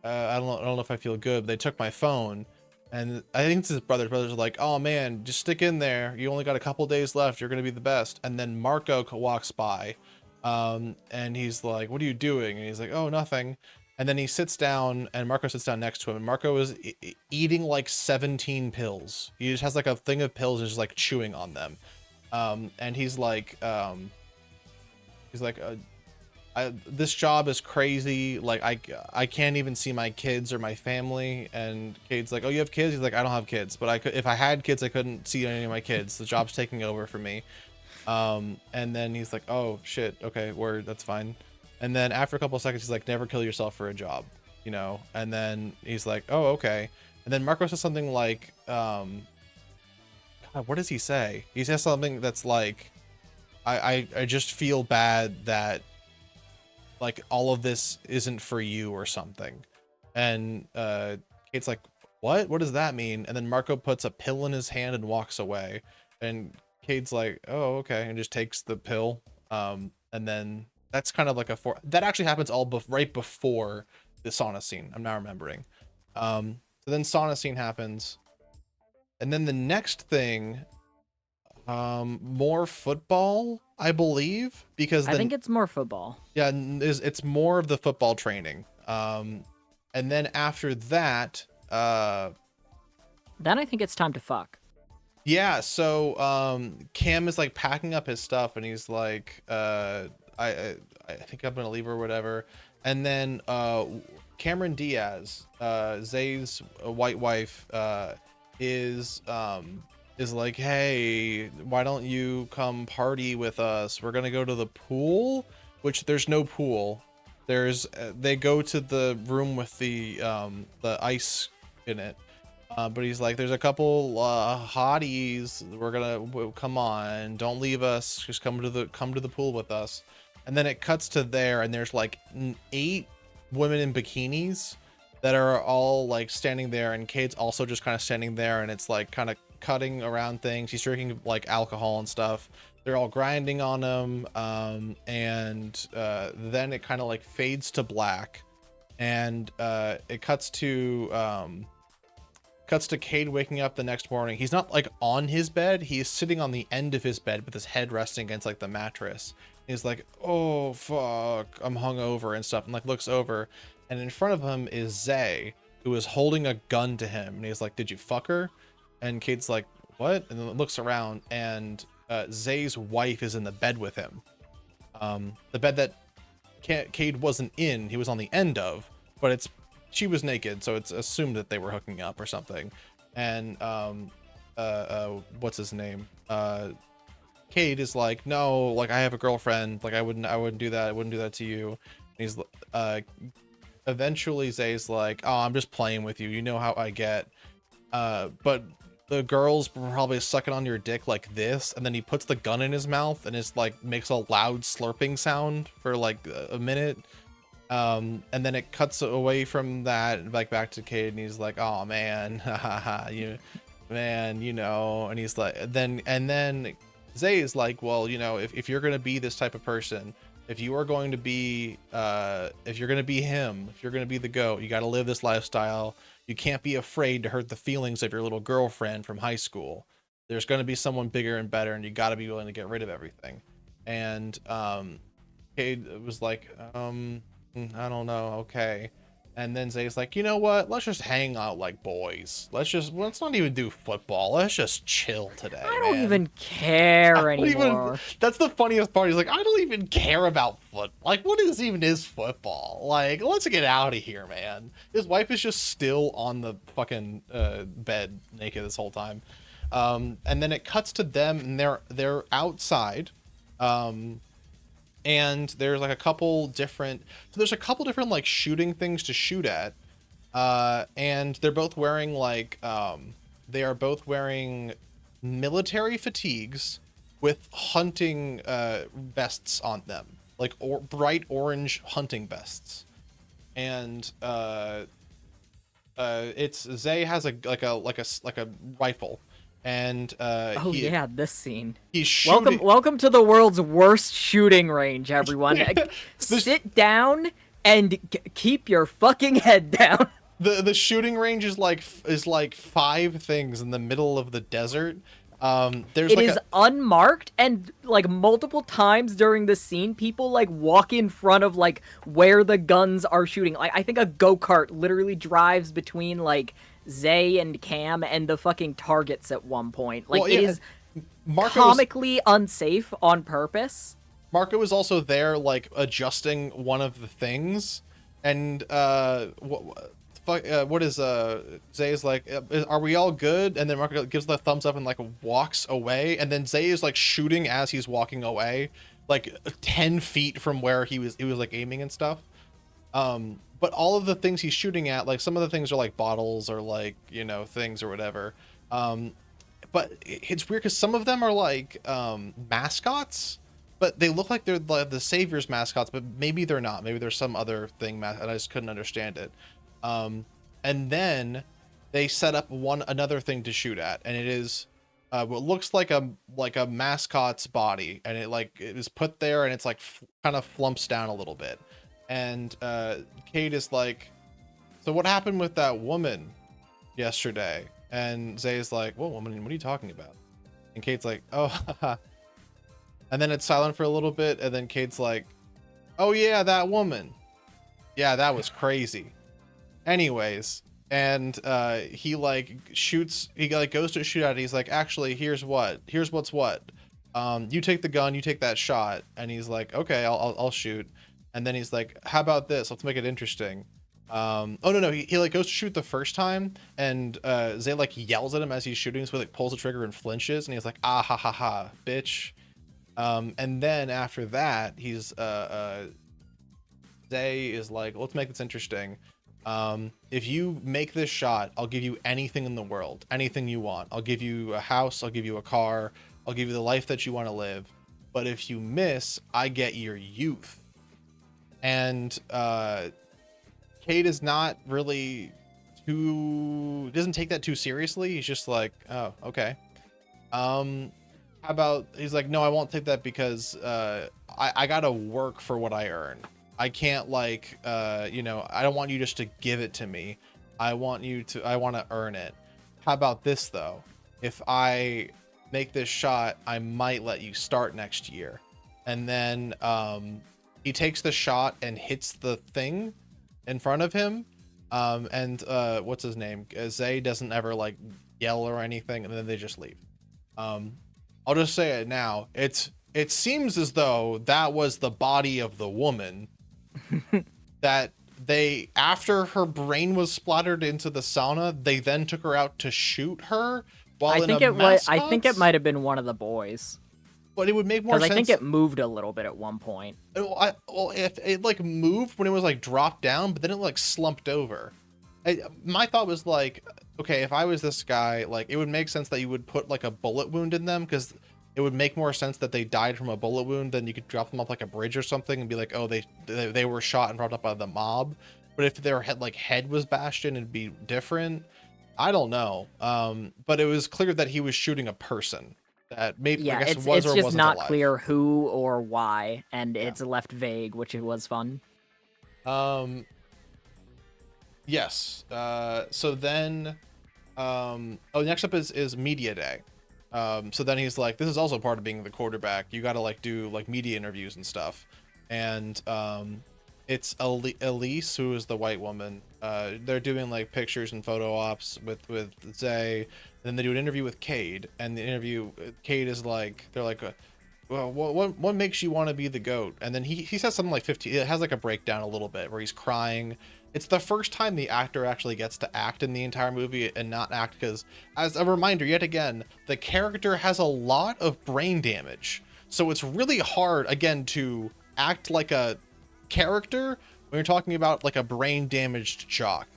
don't know if I feel good, but they took my phone. And I think it's his brother. His brothers are like, oh man, just stick in there, you only got a couple days left, you're gonna be the best. And then Marco walks by, and he's like, what are you doing? And he's like, oh, nothing. And then he sits down, and Marco sits down next to him, and Marco is eating like 17 pills. He just has like a thing of pills and is just like chewing on them. And he's like, this job is crazy, like I can't even see my kids or my family. And Cade's like, oh, you have kids? He's like, I don't have kids, but if I had kids, I couldn't see any of my kids, the job's taking over for me. And then he's like, oh shit, okay, word, that's fine. And then after a couple of seconds, he's like, never kill yourself for a job, you know? And then he's like, oh, okay. And then Marco says something like, God, what does he say? He says something that's like, I just feel bad that like all of this isn't for you or something. And Kate's like, what does that mean? And then Marco puts a pill in his hand and walks away, and Cade's like, oh, okay, and just takes the pill. And then that's kind of like that actually happens right before the sauna scene, I'm now remembering. So then sauna scene happens, and then the next thing, more football, I believe, because I think it's more football. Yeah, it's more of the football training. And then after that, then I think it's time to fuck. Yeah, so Cam is like packing up his stuff, and he's like, I think I'm gonna leave or whatever. And then Cameron Diaz, Zay's white wife, is like, hey, why don't you come party with us? We're gonna go to the pool, which there's no pool. They go to the room with the ice in it. But he's like, there's a couple hotties. Come on, don't leave us. Just come to the pool with us. And then it cuts to there, and there's like 8 women in bikinis that are all like standing there, and Cade's also just kind of standing there, and it's like kind of cutting around things. He's drinking like alcohol and stuff. They're all grinding on him, and then it kind of like fades to black, and it cuts to Cade waking up the next morning. He's not like on his bed. He is sitting on the end of his bed with his head resting against like the mattress. He's like, oh fuck, I'm hungover and stuff, and like looks over, and in front of him is Zay, who is holding a gun to him, and he's like, did you fuck her? And Cade's like, what? And then looks around, and Zay's wife is in the bed with him. The bed that Cade wasn't in, he was on the end of, but she was naked, so it's assumed that they were hooking up or something. And what's his name? Cade is like, no, like I have a girlfriend, like I wouldn't do that. I wouldn't do that to you. And he's eventually Zay's like, oh, I'm just playing with you. You know how I get. But the girls were probably sucking on your dick like this, and then he puts the gun in his mouth and is like makes a loud slurping sound for like a minute. And then it cuts away from that, like back to Cade, and he's like, oh man, you know, and he's like, and then Zay is like, well, you know, if you're gonna be this type of person, if you are going to be if you're gonna be him, if you're gonna be the GOAT, you got to live this lifestyle. You can't be afraid to hurt the feelings of your little girlfriend from high school. There's going to be someone bigger and better, and you got to be willing to get rid of everything. And Cade was like, I don't know, okay. And then Zay's like, you know what? Let's just hang out like boys. Let's not even do football. Let's just chill today. I don't even care Even, anymore. that's the funniest part. He's like, I don't even care about foot. Like, what is football? Like, let's get out of here, man. His wife is just still on the fucking bed naked this whole time. And then it cuts to them, and they're outside. And there's like a couple different like shooting things to shoot at, and they're both wearing like they are both wearing military fatigues with hunting vests on them, like bright orange hunting vests. And it's Zay has a rifle, and yeah, this scene. He's shooting. Welcome to the world's worst shooting range, everyone. Sit down and keep your fucking head down. The shooting range is like 5 things in the middle of the desert. It is unmarked, and like multiple times during the scene, people like walk in front of like where the guns are shooting. Like I think a go-kart literally drives between like Zay and Cam and the fucking targets at one point. Like, well, yeah, it is comically unsafe on purpose. Marco was also there, like adjusting one of the things, and what is Zay is like, are we all good? And then Marco gives the thumbs up and like walks away, and then Zay is like shooting as he's walking away, like 10 feet from where he was like aiming and stuff. But all of the things he's shooting at, like some of the things are like bottles or like, you know, things or whatever. But it's weird because some of them are like mascots, but they look like they're the Savior's mascots, but maybe they're not. Maybe there's some other thing, and I just couldn't understand it. And then they set up another thing to shoot at, and it is what looks like a mascot's body, and it is put there, and it's like kind of flumps down a little bit. And Cade is like, so what happened with that woman yesterday? And Zay is like, what woman? What are you talking about? And Cade's like, oh, and then it's silent for a little bit, and then Cade's like, oh yeah, that woman. Yeah, that was crazy. Anyways, and he like shoots, he like goes to shoot at it. He's like, actually, here's what's what. You take the gun, you take that shot. And he's like, okay, I'll shoot. And then he's like, how about this? Let's make it interesting. Oh no, he like goes to shoot the first time, and Zay like yells at him as he's shooting, so he like pulls the trigger and flinches, and he's like, ah ha ha ha, bitch. And then after that, he's Zay is like, let's make this interesting. If you make this shot, I'll give you anything in the world, anything you want. I'll give you a house, I'll give you a car, I'll give you the life that you want to live. But if you miss, I get your youth. And Cade is not really doesn't take that too seriously. He's just like, oh, okay. How about, he's like, no, I won't take that because I gotta work for what I earn. I can't like, you know, I don't want you just to give it to me. I want to earn it. How about this though? If I make this shot, I might let you start next year. And then he takes the shot and hits the thing in front of him. And what's his name? Zay doesn't ever like yell or anything, and then they just leave. I'll just say it now. It seems as though that was the body of the woman that they, after her brain was splattered into the sauna, they then took her out to shoot her while in a mascot. I think it might have been one of the boys. But it would make more sense. Because I think it moved a little bit at one point. Well, if it like moved when it was like dropped down, but then it like slumped over. My thought was like, okay, if I was this guy, like it would make sense that you would put like a bullet wound in them, because it would make more sense that they died from a bullet wound than you could drop them off like a bridge or something and be like, oh, they were shot and brought up by the mob. But if their head was bashed in, it'd be different. I don't know. But it was clear that he was shooting a person. That maybe, yeah, I guess, it's was or just wasn't not alive. clear who or why, and it's left vague, which was fun. Yes. So then, next up is media day. So then he's like, this is also part of being the quarterback. You got to like do like media interviews and stuff. And it's Elise, who is the white woman. They're doing like pictures and photo ops with Zay. And then they do an interview with Cade, and the interview, Cade is like, they're like, well, what makes you want to be the GOAT? And then he says something like 15. It has like a breakdown a little bit where he's crying. It's the first time the actor actually gets to act in the entire movie and not act, because, as a reminder, yet again, the character has a lot of brain damage. So it's really hard, again, to act like a character when you're talking about like a brain damaged jock.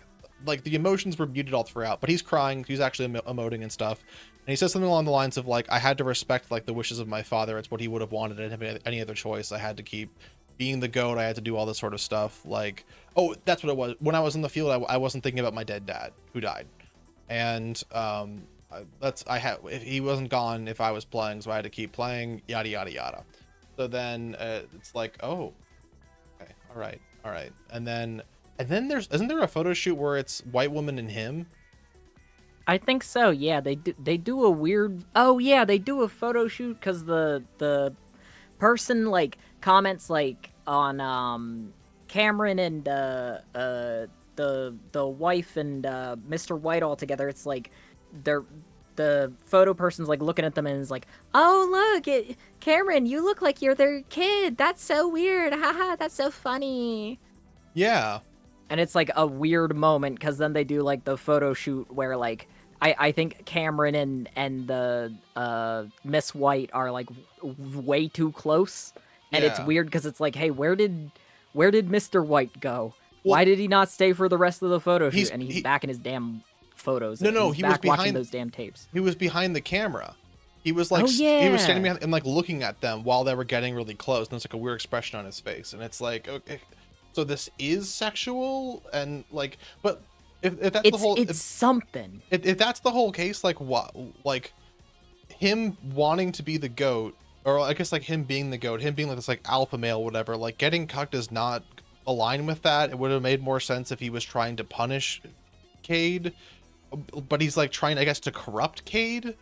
Like the emotions were muted all throughout, but he's crying, he's actually emoting and stuff. And he says something along the lines of like, I had to respect like the wishes of my father. It's what he would have wanted. I didn't have any other choice. I had to keep being the GOAT. I had to do all this sort of stuff. Like, oh, that's what it was. When I was in the field, I wasn't thinking about my dead dad who died. And if he wasn't gone, if I was playing, so I had to keep playing, yada, yada, yada. So then it's like, oh, okay, all right. And then isn't there a photo shoot where it's white woman and him? I think so. Yeah, they do a weird. Oh yeah, they do a photo shoot because the person like comments like on Cameron and the wife and Mr. White all together. It's like the photo person's like looking at them and is like, oh look, Cameron, you look like you're their kid. That's so weird. Haha, that's so funny. Yeah. And it's like a weird moment because then they do like the photo shoot where like I think Cameron and the Miss White are like way too close, and it's weird because it's like, hey, where did Mr. White go? Well, why did he not stay for the rest of the photo shoot? And he's back in his damn photos. No, he was behind watching those damn tapes. He was behind the camera. He was like, he was standing behind and like looking at them while they were getting really close, and it's like a weird expression on his face, and it's like, okay. So this is sexual, and like, but if that's the whole, it's something. If that's the whole case, like what, like him wanting to be the GOAT, or I guess like him being the GOAT, him being like this like alpha male, whatever, like getting cucked does not align with that. It would have made more sense if he was trying to punish Cade, but he's like trying, I guess, to corrupt Cade.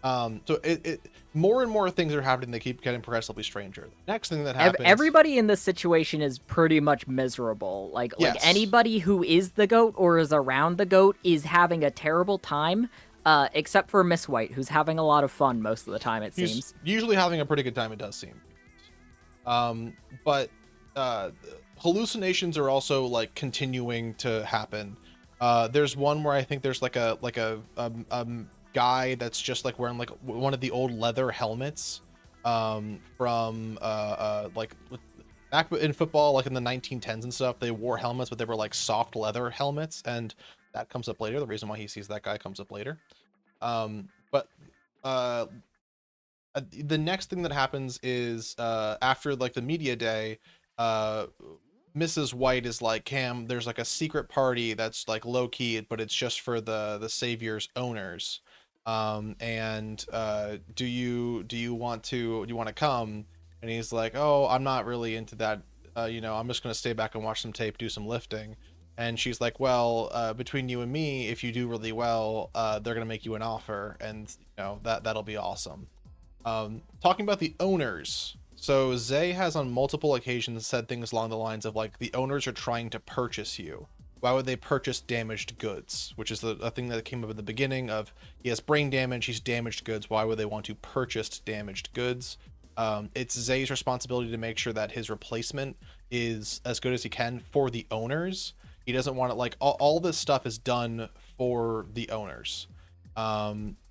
So it more and more things are happening. They keep getting progressively stranger. The next thing that happens, everybody in this situation is pretty much miserable. Like anybody who is the GOAT or is around the GOAT is having a terrible time. Except for Miss White, who's having a lot of fun most of the time. He's seems usually having a pretty good time. It does seem. But hallucinations are also like continuing to happen. There's one where I think there's like a guy that's just like wearing like one of the old leather helmets from like back in football, like in the 1910s and stuff, they wore helmets, but they were like soft leather helmets, and that comes up later. The reason why he sees that guy comes up later. But uh, the next thing that happens is after like the media day, uh, Mrs. White is like, Cam, there's like a secret party that's like low key, but it's just for the Savior's owners. And do you want to come? And he's like, oh, I'm not really into that. I'm just gonna stay back and watch some tape, do some lifting. And she's like, well, between you and me, if you do really well, they're gonna make you an offer, and that'll be awesome. Talking about the owners. So Zay has on multiple occasions said things along the lines of like, the owners are trying to purchase you. Why would they purchase damaged goods? Which is a thing that came up at the beginning of, he has brain damage, he's damaged goods. Why would they want to purchase damaged goods? It's Zay's responsibility to make sure that his replacement is as good as he can for the owners. He doesn't want it, like all this stuff is done for the owners.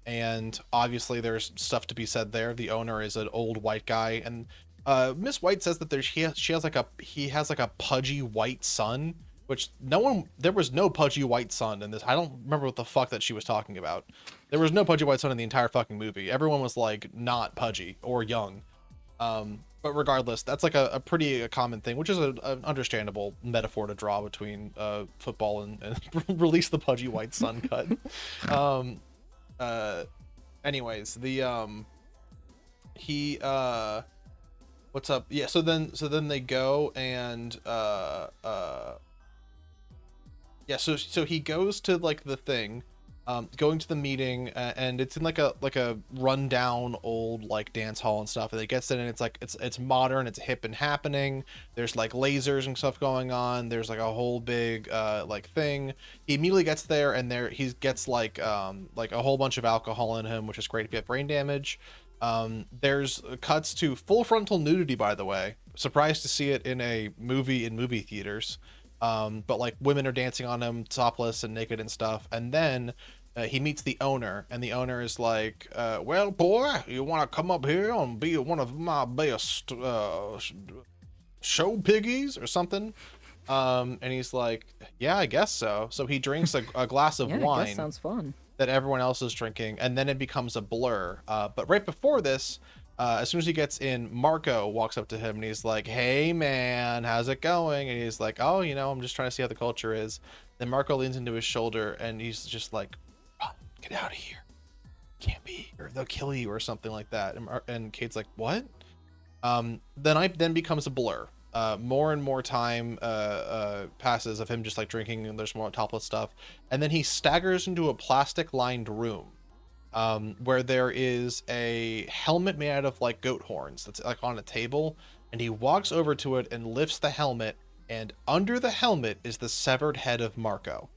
And obviously there's stuff to be said there. The owner is an old white guy, and Miss White says that he has like a pudgy white son, which there was no pudgy white son in this. I don't remember what the fuck that she was talking about. There was no pudgy white son in the entire fucking movie. Everyone was like not pudgy or young. But regardless, that's like a pretty common thing, which is an understandable metaphor to draw between football and release the pudgy white son cut. Anyways, he what's up? Yeah, so then they go and yeah, so he goes to like the thing, going to the meeting, and it's in like a rundown old like dance hall and stuff, and it gets in and it's like it's modern, it's hip and happening. There's like lasers and stuff going on. There's like a whole big like thing. He immediately gets there, and he gets like a whole bunch of alcohol in him, which is great if you have brain damage. There's cuts to full frontal nudity, by the way. Surprised to see it in a movie in movie theaters. But like women are dancing on him topless and naked and stuff, and then he meets the owner, and the owner is like, well, boy, you want to come up here and be one of my best show piggies or something? And he's like, yeah, I guess so. So he drinks a glass of Yeah, I wine guess sounds fun. that everyone else is drinking, and then it becomes a blur. But right before this, as soon as he gets in, Marco walks up to him and he's like, hey man, how's it going? And he's like, oh, I'm just trying to see how the culture is. Then Marco leans into his shoulder and he's just like, run, get out of here, can't be, or they'll kill you or something like that. And Kate's like, what? Then becomes a blur. More and more time passes of him just like drinking, and there's more topless stuff, and then he staggers into a plastic lined room, where there is a helmet made out of like goat horns that's like on a table, and he walks over to it and lifts the helmet, and under the helmet is the severed head of Marco,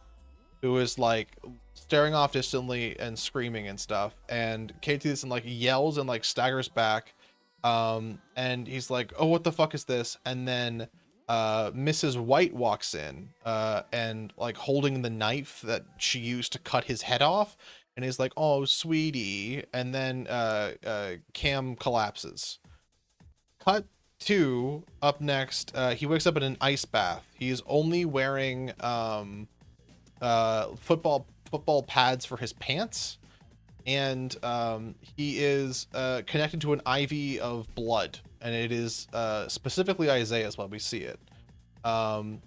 who is like staring off distantly and screaming and stuff. And Kate and like yells and like staggers back, and he's like, oh, what the fuck is this? And then Mrs. White walks in, and like holding the knife that she used to cut his head off, and he's like, oh, sweetie. And then Cam collapses. Cut to up next, he wakes up in an ice bath. He's only wearing football pads for his pants, and he is connected to an IV of blood, and it is specifically Isaiah's while we see it. And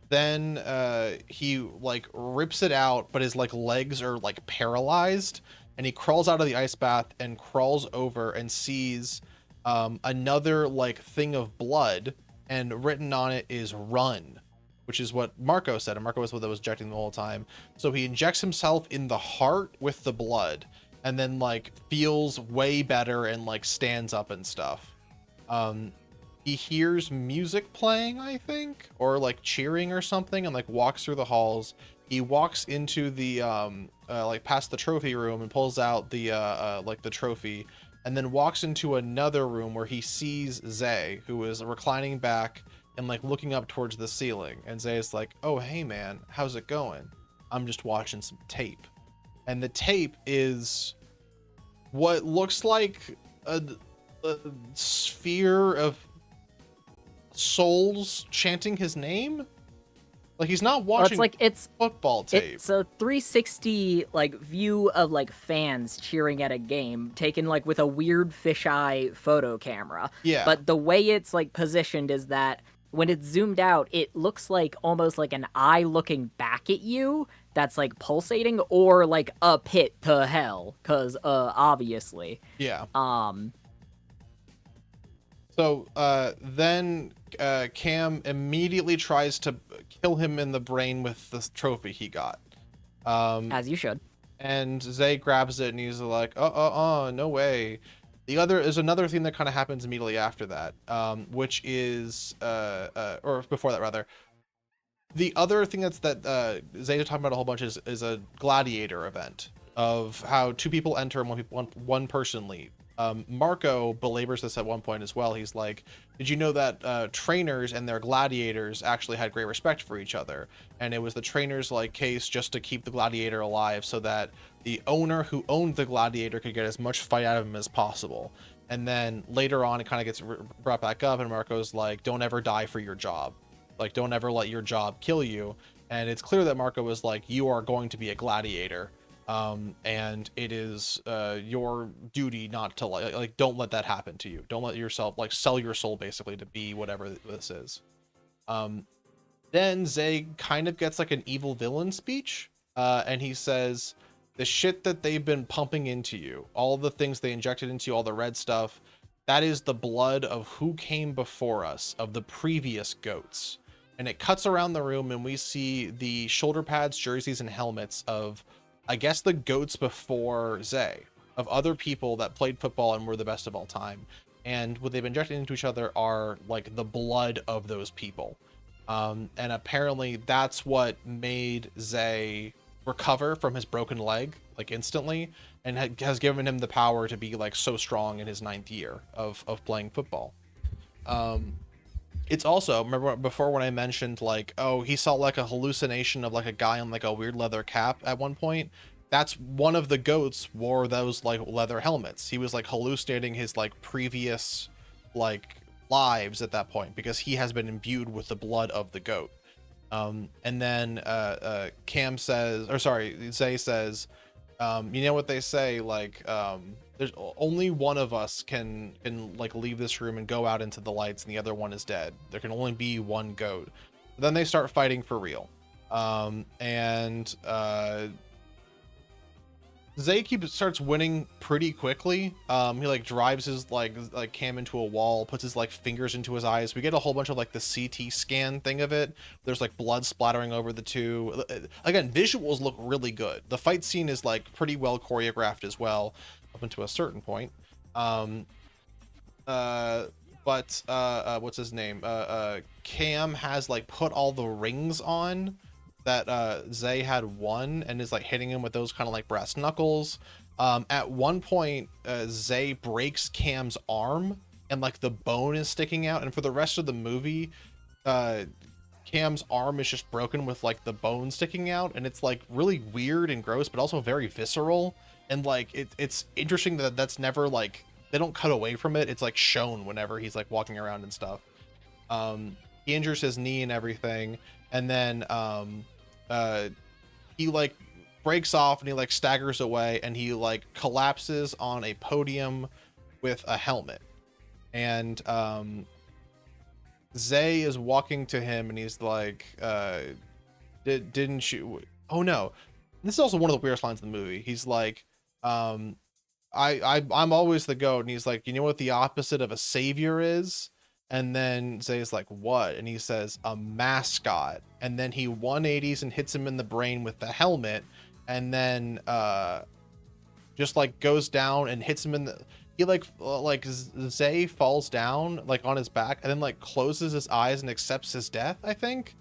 then he like rips it out, but his like legs are like paralyzed, and he crawls out of the ice bath and crawls over and sees another like thing of blood, and written on it is run, which is what Marco said, and Marco was what was injecting the whole time. So he injects himself in the heart with the blood, and then like feels way better and like stands up and stuff. He hears music playing, I think, or like cheering or something, and like walks through the halls. He walks into the like past the trophy room and pulls out the like the trophy, and then walks into another room where he sees Zay, who is reclining back and like looking up towards the ceiling. And Zay is like, oh, hey man, how's it going? I'm just watching some tape. And the tape is what looks like sphere of souls chanting his name. Like he's not Well, it's watching like football tape. it's a 360 like view of like fans cheering at a game taken like with a weird fisheye photo camera. Yeah, But the way it's like positioned is that when it's zoomed out, it looks like almost like an eye looking back at you that's like pulsating, or like a pit to hell, cuz obviously. yeah. Um So then Cam immediately tries to kill him in the brain with the trophy he got. as you should. And Zay grabs it and he's like, no way. The other is another thing that kind of happens immediately after that, which is, or before that rather. The other thing that Zay's talking about a whole bunch is a gladiator event of how two people enter and one person leave. Marco belabors this at one point as well. He's like, "Did you know that trainers and their gladiators actually had great respect for each other? And it was the trainers like case just to keep the gladiator alive, so that the owner who owned the gladiator could get as much fight out of him as possible." And then later on, it kind of gets brought back up, and Marco's like, "Don't ever die for your job." Like, don't ever let your job kill you. And it's clear that Marco was like, you are going to be a gladiator. And it is your duty not to like, don't let that happen to you. Don't let yourself like sell your soul basically to be whatever this is. Then Zay kind of gets like an evil villain speech. And he says, the shit that they've been pumping into you, all the things they injected into you, all the red stuff, that is the blood of who came before us, of the previous goats. And it cuts around the room and we see the shoulder pads, jerseys, and helmets of, I guess, the goats before Zay, of other people that played football and were the best of all time. And what they've injected into each other are like the blood of those people. And apparently that's what made Zay recover from his broken leg like instantly, and has given him the power to be like so strong in his 9th year of playing football. It's also, remember before when I mentioned like, oh, he saw like a hallucination of like a guy in like a weird leather cap at one point. That's one of the goats wore those like leather helmets. He was like hallucinating his like previous like lives at that point because he has been imbued with the blood of the goat. And then Cam says, or sorry, Zay says, you know what they say, like, there's only one of us can like leave this room and go out into the lights, and the other one is dead. There can only be one goat. Then they start fighting for real. And Zay starts winning pretty quickly. He like drives his like Cam into a wall, puts his like fingers into his eyes. We get a whole bunch of like the CT scan thing of it. There's like blood splattering over the two. Again, visuals look really good. The fight scene is like pretty well choreographed as well, up until a certain point. But what's his name? Cam has like put all the rings on that Zay had won, and is like hitting him with those kind of like brass knuckles. At one point, Zay breaks Cam's arm, and like the bone is sticking out, and for the rest of the movie, Cam's arm is just broken with like the bone sticking out, and it's like really weird and gross, but also very visceral. And like it's interesting that that's never like, they don't cut away from it. It's like shown whenever he's like walking around and stuff. He injures his knee and everything, and then he like breaks off and he like staggers away, and he like collapses on a podium with a helmet. And Zay is walking to him and he's like, didn't you, oh no, this is also one of the weirdest lines in the movie. He's like, I'm always the goat, and he's like, you know what the opposite of a savior is? And then Zay's like, what? And he says, a mascot. And then he 180s and hits him in the brain with the helmet, and then just like goes down and hits him in the, he like Zay falls down like on his back, and then like closes his eyes and accepts his death, I think.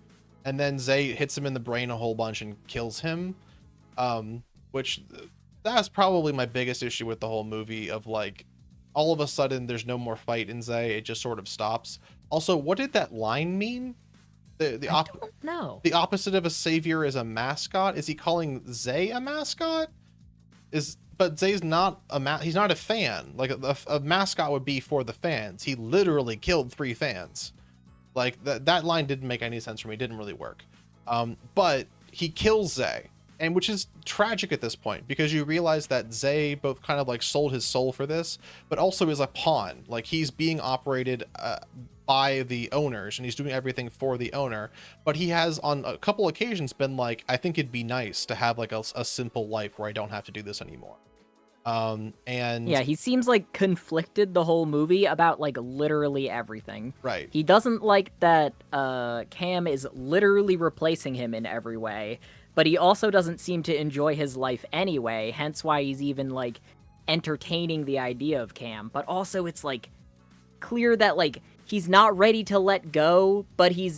And then Zay hits him in the brain a whole bunch and kills him. Which that's probably my biggest issue with the whole movie, of like, all of a sudden there's no more fight in Zay. It just sort of stops. Also, what did that line mean? I don't know. The opposite of a savior is a mascot. Is he calling Zay a mascot? Is but Zay's not he's not a fan. Like a mascot would be for the fans. He literally killed 3 fans. Like that line didn't make any sense for me. It didn't really work. But he kills Zay, and which is tragic at this point because you realize that Zay both kind of like sold his soul for this, but also is a pawn. Like he's being operated by the owners, and he's doing everything for the owner. But he has on a couple occasions been like, I think it'd be nice to have like a simple life where I don't have to do this anymore. And yeah, he seems like conflicted the whole movie about like literally everything. right. He doesn't like that Cam is literally replacing him in every way, but he also doesn't seem to enjoy his life anyway, hence why he's even like entertaining the idea of Cam. But also it's like clear that like he's not ready to let go, but he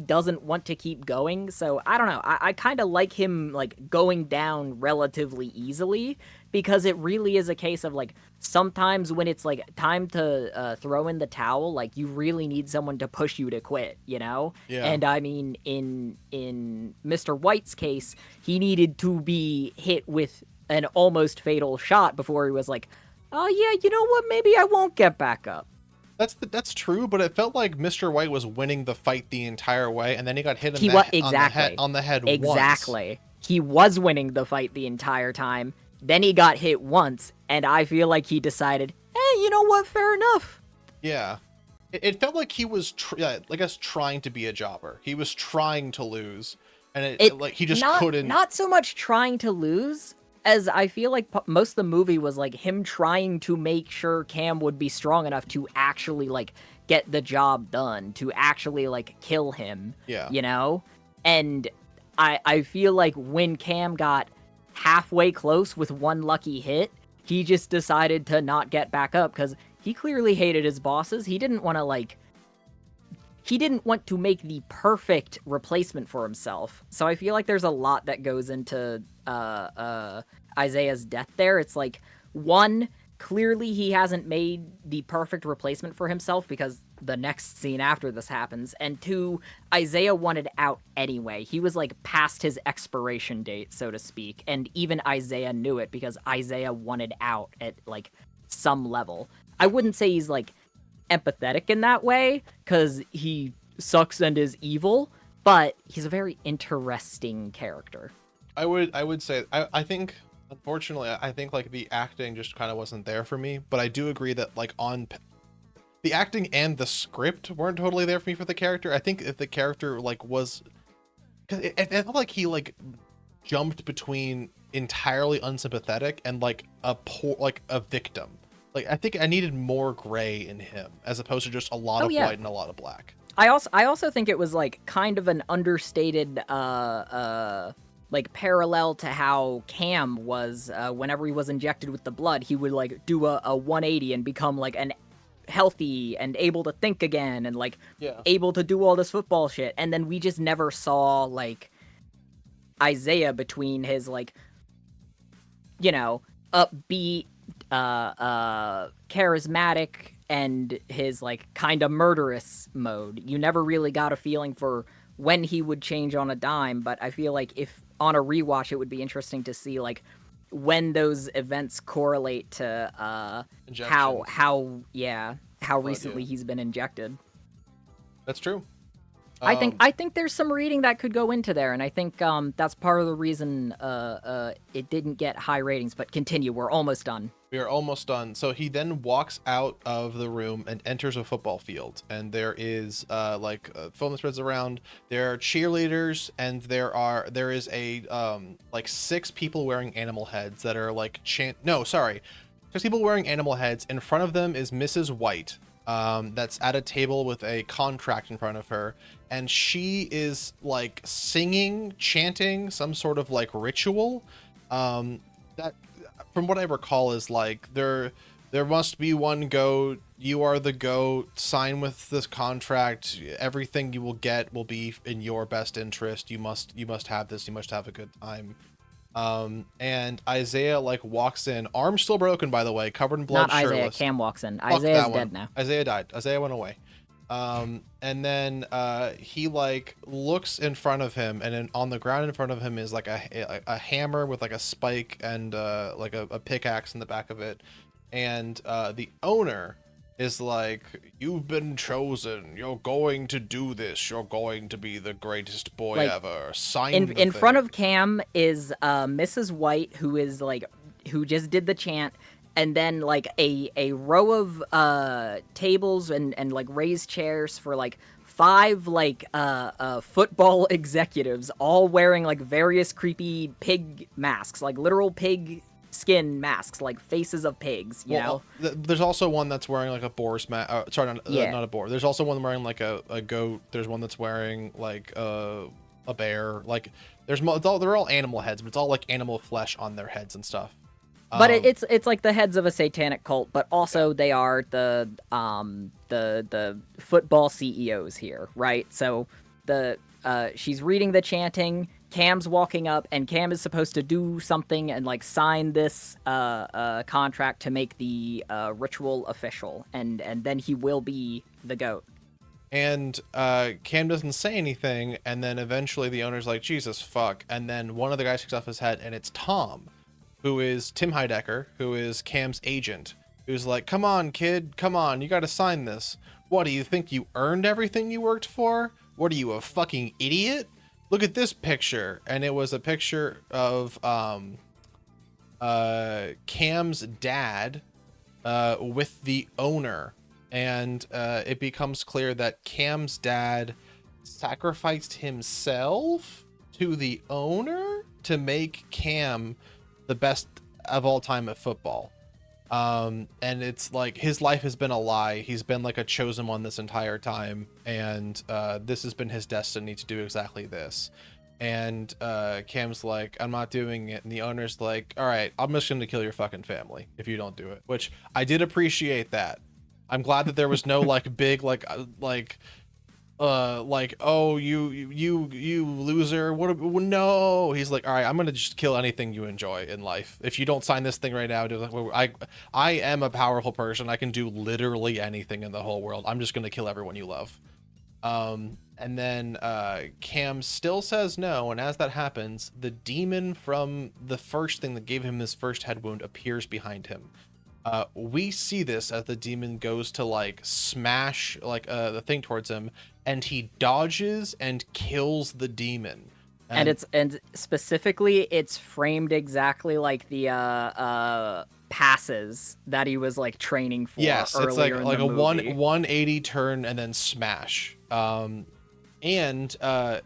doesn't want to keep going. So I don't know. I kind of like him like going down relatively easily, because it really is a case of like sometimes when it's like time to throw in the towel, like you really need someone to push you to quit, you know? Yeah. And I mean, in Mr. White's case, he needed to be hit with an almost fatal shot before he was like, oh yeah, you know what? Maybe I won't get back up. That's true, but it felt like Mr. White was winning the fight the entire way, and then he got hit on the head exactly. once. He was winning the fight the entire time. Then he got hit once, and I feel like he decided, hey, you know what? Fair enough. Yeah. It felt like he was, trying to be a jobber. He was trying to lose, and he just couldn't. Not so much trying to lose, as I feel like most of the movie was like him trying to make sure Cam would be strong enough to actually like get the job done, to actually like kill him. Yeah. You know? And I feel like when Cam got halfway close with one lucky hit, he just decided to not get back up because he clearly hated his bosses. He didn't want to make the perfect replacement for himself. So I feel like there's a lot that goes into Isaiah's death there. It's like, one, clearly he hasn't made the perfect replacement for himself because the next scene after this happens. And two, Isaiah wanted out anyway. He was like past his expiration date, so to speak. And even Isaiah knew it because Isaiah wanted out at like some level. I wouldn't say he's like empathetic in that way because he sucks and is evil, but he's a very interesting character. I would say I think, unfortunately, I think like the acting just kind of wasn't there for me, but I do agree that like the acting and the script weren't totally there for me for the character. I think if the character like was, because it felt like he like jumped between entirely unsympathetic and like a victim. Like I think I needed more gray in him as opposed to just a lot of white and a lot of black. I also think it was like kind of an understated like parallel to how Cam was whenever he was injected with the blood, he would like do a 180 and become like an healthy and able to think again and like able to do all this football shit. And then we just never saw like Isaiah between his like, you know, upbeat, charismatic and his like kind of murderous mode. You never really got a feeling for when he would change on a dime, but I feel like if on a rewatch it would be interesting to see like when those events correlate to how recently he's been injected. That's true. I think there's some reading that could go into there, and I think that's part of the reason it didn't get high ratings. But continue, we're almost done. We are almost done. So he then walks out of the room and enters a football field, and there is foam that spreads around. There are cheerleaders, and there is a like 6 people wearing animal heads that are like 6 people wearing animal heads. In front of them is Mrs. White. That's at a table with a contract in front of her, and she is like singing, chanting some sort of like ritual. That, from what I recall, is like there must be one goat. You are the goat. Sign with this contract. Everything you will get will be in your best interest. You must have this. You must have a good time. And Isaiah like walks in, arm still broken by the way, covered in blood, not shirtless. Isaiah, Cam walks in. Fuck Isaiah's dead now. Isaiah died. Isaiah went away. And then he like looks in front of him, and then on the ground in front of him is like a hammer with like a spike and like a pickaxe in the back of it. And the owner is like, "You've been chosen. You're going to do this. You're going to be the greatest boy Like, ever. Sign in the in front thing." of Cam is Mrs. White, who just did the chant, and then like a row of tables and like raised chairs for like five like football executives, all wearing like various creepy pig masks, like literal pig skin masks, like faces of pigs, you know? There's also one that's wearing like a boar's mask. Sorry, Yeah. not a boar. There's also one wearing like a goat. There's one that's wearing like a bear. Like they're all animal heads, but it's all like animal flesh on their heads and stuff. But it's like the heads of a satanic cult, but also they are the football CEOs here, right? So the she's reading the chanting, Cam's walking up, and Cam is supposed to do something and like sign this contract to make the ritual official, and then he will be the goat. And Cam doesn't say anything, and then eventually the owner's like, "Jesus fuck!" And then one of the guys takes off his head, and it's Tom, who is Tim Heidecker, who is Cam's agent, who's like, "Come on, kid, come on, you got to sign this. What do you think you earned everything you worked for? What are you, a fucking idiot? Look at this picture." And it was a picture of Cam's dad with the owner, and it becomes clear that Cam's dad sacrificed himself to the owner to make Cam the best of all time at football. And it's like his life has been a lie. He's been like a chosen one this entire time, and this has been his destiny to do exactly this. And Cam's like, "I'm not doing it," and the owner's like, "All right, I'm just gonna kill your fucking family if you don't do it," which I did appreciate that. I'm glad that there was no like big like "Oh, you loser, what no." He's like, "All right, I'm gonna just kill anything you enjoy in life. If you don't sign this thing right now, I am a powerful person. I can do literally anything in the whole world. I'm just gonna kill everyone you love." And then Cam still says no, and as that happens, the demon from the first thing that gave him his first head wound appears behind him. We see this as the demon goes to like smash like the thing towards him, and he dodges and kills the demon. And specifically it's framed exactly like the passes that he was like training for. Yes, it's like a a 180 turn and then smash. And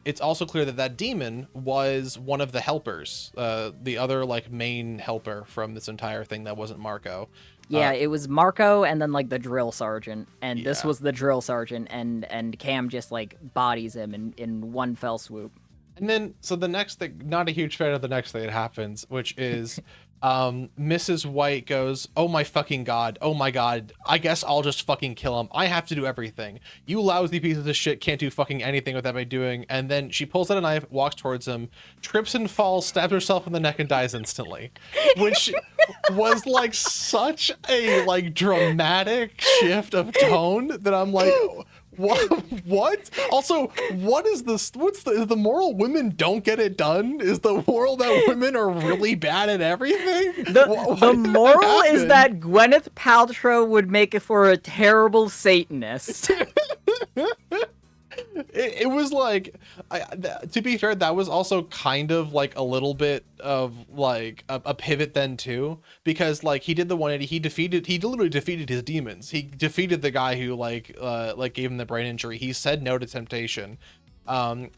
it's also clear that that demon was one of the helpers, the other like main helper from this entire thing that wasn't Marco. Yeah, it was Marco and then like the drill sergeant, and this Yeah. was the drill sergeant, and Cam just like bodies him in one fell swoop. And then, so the next thing, not a huge fan of the next thing that happens, which is Mrs. White goes, "Oh my fucking God. Oh my God. I guess I'll just fucking kill him. I have to do everything. You lousy pieces of shit can't do fucking anything without me doing." And then she pulls out a knife, walks towards him, trips and falls, stabs herself in the neck, and dies instantly. Which was like such a like dramatic shift of tone that I'm like, what? Also, what is this? Is the moral women don't get it done? Is the moral that women are really bad at everything? The moral is that Gwyneth Paltrow would make it for a terrible Satanist. It was like, to be fair, that was also kind of like a little bit of like a pivot then too, because like he did the 180, he literally defeated his demons. He defeated the guy who like gave him the brain injury. He said no to temptation.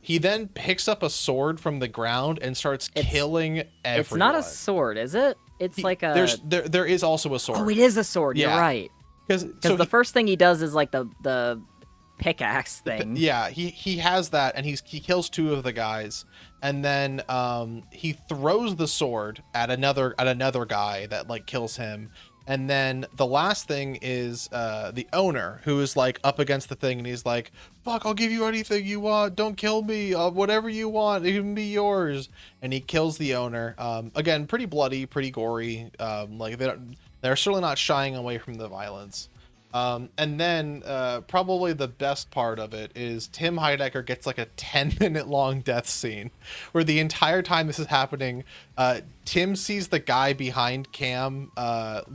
He then picks up a sword from the ground and starts killing everyone. It's not a sword, is it? It's like a... There is also a sword. Oh, it is a sword. Yeah. You're right. Because the first thing he does is like the pickaxe thing. Yeah, he has that, and he kills two of the guys, and then he throws the sword at another guy that like kills him. And then the last thing is the owner, who is like up against the thing, and he's like, "Fuck, I'll give you anything you want. Don't kill me. Whatever you want, it can be yours." And he kills the owner. Again, pretty bloody, pretty gory. Like they're certainly not shying away from the violence. And then probably the best part of it is Tim Heidecker gets like a 10-minute long death scene where the entire time this is happening, Tim sees the guy behind Cam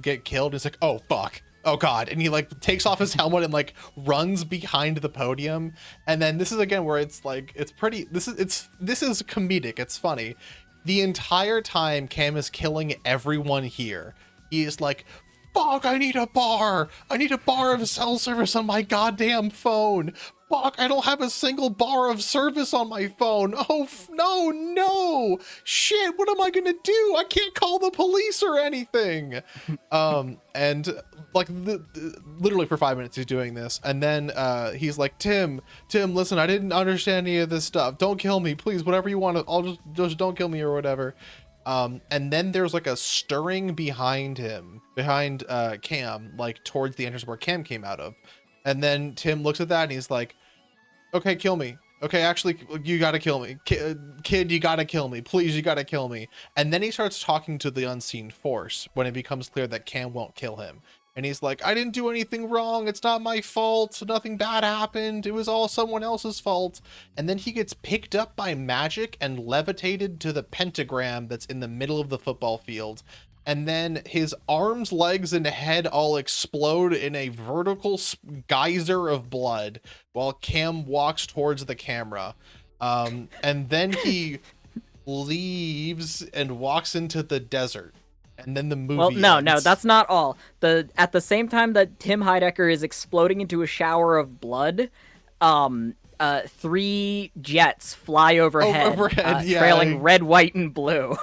get killed. He's like, oh, fuck. Oh, God. And he like takes off his helmet and like runs behind the podium. And then this is again where it's like, it's pretty, this is comedic. It's funny. The entire time Cam is killing everyone here. He is like, fuck, I need a bar. I need a bar of cell service on my goddamn phone. Fuck, I don't have a single bar of service on my phone. Oh, no. Shit, what am I gonna do? I can't call the police or anything. And like literally for 5 minutes he's doing this. And then he's like, Tim, listen, I didn't understand any of this stuff. Don't kill me, please. Whatever you want to, I'll just don't kill me or whatever. And then there's like a stirring behind Cam, like towards the entrance where Cam came out of. And then Tim looks at that and he's like, okay, kill me. Okay, actually, you gotta kill me. Kid, you gotta kill me. Please, you gotta kill me. And then he starts talking to the unseen force when it becomes clear that Cam won't kill him. And he's like, I didn't do anything wrong. It's not my fault. Nothing bad happened. It was all someone else's fault. And then he gets picked up by magic and levitated to the pentagram that's in the middle of the football field. And then his arms, legs, and head all explode in a vertical geyser of blood while Cam walks towards the camera. And then he leaves and walks into the desert. And then the movie no, that's not all. At the same time that Tim Heidecker is exploding into a shower of blood, 3 jets fly overhead, trailing red, white, and blue.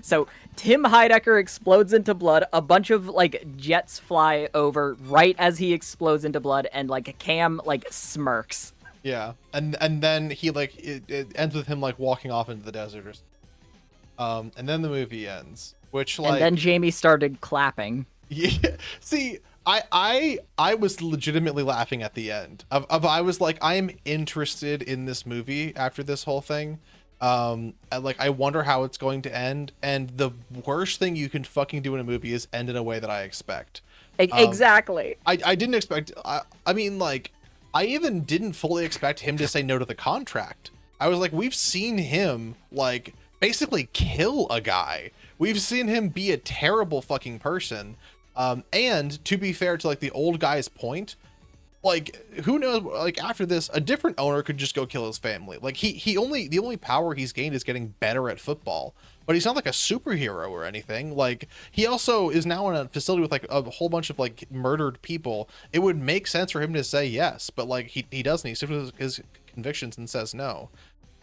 So Tim Heidecker explodes into blood. A bunch of like jets fly over right as he explodes into blood, and like Cam like smirks. Yeah, and then he like it ends with him like walking off into the desert or something. And then the movie ends, which like. And then Jamie started clapping. Yeah. See, I was legitimately laughing at the end. I was like, I am interested in this movie after this whole thing. I wonder how it's going to end. And the worst thing you can fucking do in a movie is end in a way that I expect. Exactly. I didn't expect. I mean, like, I even didn't fully expect him to say no to the contract. I was like, we've seen him like basically kill a guy. We've seen him be a terrible fucking person. And to be fair to like the old guy's point, like who knows, like after this, a different owner could just go kill his family. Like the only power he's gained is getting better at football, but he's not like a superhero or anything. Like he also is now in a facility with like a whole bunch of like murdered people. It would make sense for him to say yes, but like he doesn't. He sticks with his convictions and says no.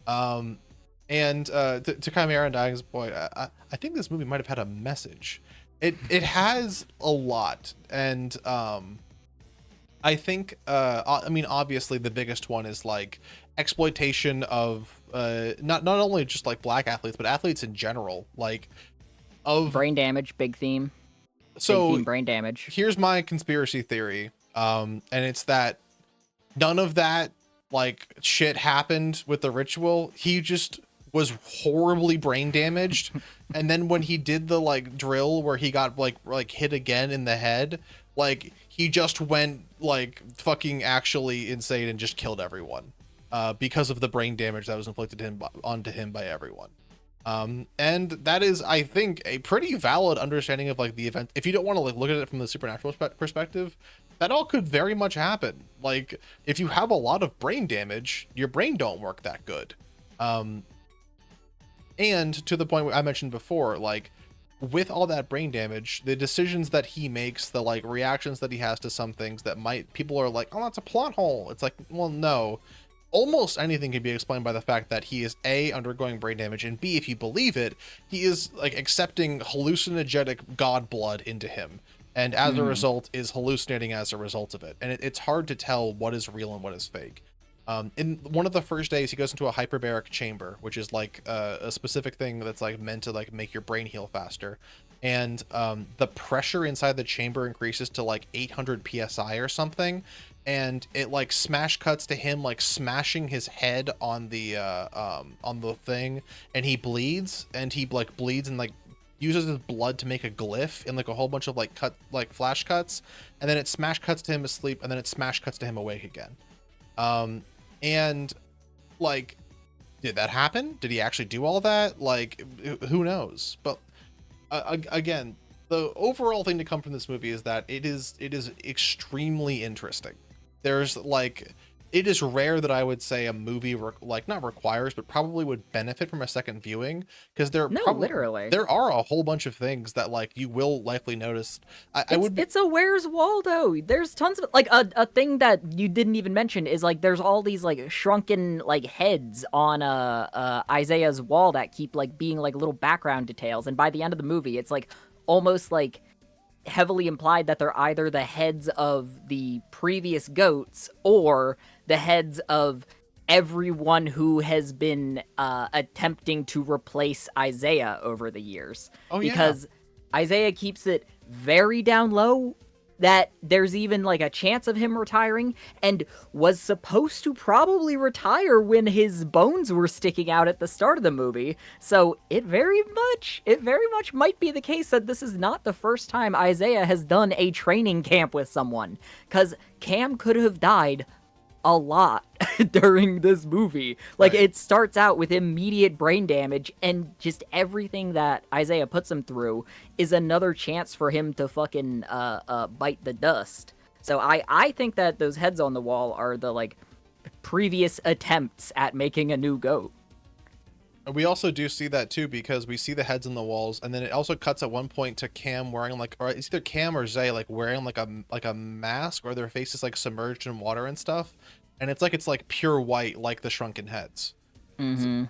And to Chimera and Dying's point, I think this movie might have had a message. It has a lot, and I think I mean obviously the biggest one is like exploitation of not only just like black athletes but athletes in general, like of brain damage, big theme. So big theme, brain damage. Here's my conspiracy theory, and it's that none of that like shit happened with the ritual. He just was horribly brain damaged, and then when he did the like drill where he got like hit again in the head, like he just went like fucking actually insane and just killed everyone because of the brain damage that was inflicted onto him by everyone. And that is, I think, a pretty valid understanding of like the event. If you don't want to like look at it from the supernatural perspective, that all could very much happen. Like if you have a lot of brain damage, your brain don't work that good. And to the point I mentioned before, like with all that brain damage, the decisions that he makes, the like reactions that he has to some things that people are like, oh, that's a plot hole. It's like, well, no, almost anything can be explained by the fact that he is A, undergoing brain damage, and B, if you believe it, he is like accepting hallucinogenic god blood into him. And as a result is hallucinating as a result of it. And it's hard to tell what is real and what is fake. In one of the first days, he goes into a hyperbaric chamber, which is like a specific thing that's like meant to like make your brain heal faster. And the pressure inside the chamber increases to like 800 psi or something. And it like smash cuts to him like smashing his head on the thing, and he bleeds, and like uses his blood to make a glyph in like a whole bunch of like flash cuts, and then it smash cuts to him asleep, and then it smash cuts to him awake again. And like, did that happen? Did he actually do all that? Like, who knows? But again, the overall thing to come from this movie is that it is extremely interesting. There's like, it is rare that I would say a movie like not requires, but probably would benefit from a second viewing, because Literally. there are a whole bunch of things that like you will likely notice. It's a Where's Waldo. There's tons of like a thing that you didn't even mention is like there's all these like shrunken like heads on Isaiah's wall that keep like being like little background details, and by the end of the movie it's like almost like heavily implied that they're either the heads of the previous goats or the heads of everyone who has been attempting to replace Isaiah over the years. Oh, yeah. Because Isaiah keeps it very down low that there's even like a chance of him retiring, and was supposed to probably retire when his bones were sticking out at the start of the movie. So it very much might be the case that this is not the first time Isaiah has done a training camp with someone, because Cam could have died a lot during this movie. Like, Right. It starts out with immediate brain damage, and just everything that Isaiah puts him through is another chance for him to fucking bite the dust. So I think that those heads on the wall are the like previous attempts at making a new goat. We also do see that too, because we see the heads on the walls, and then it also cuts at one point to Cam wearing like, or it's either Cam or Zay like wearing like a mask, or their faces like submerged in water and stuff, and it's like pure white, like the shrunken heads. Mm-hmm.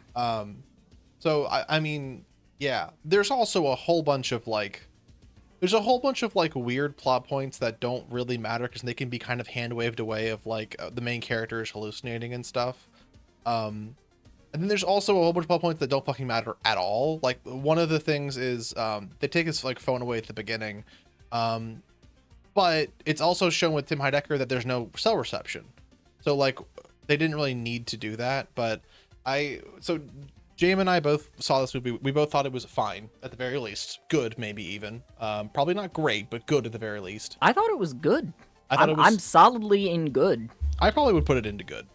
So I mean, yeah, there's also a whole bunch of like, weird plot points that don't really matter because they can be kind of hand waved away of like the main character is hallucinating and stuff. And then there's also a whole bunch of plot points that don't fucking matter at all. Like, one of the things is they take his like phone away at the beginning, but it's also shown with Tim Heidecker that there's no cell reception. So like, they didn't really need to do that. But so James and I both saw this movie. We both thought it was fine at the very least, good maybe even. Probably not great, but good at the very least. I thought it was good. I'm solidly in good. I probably would put it into good.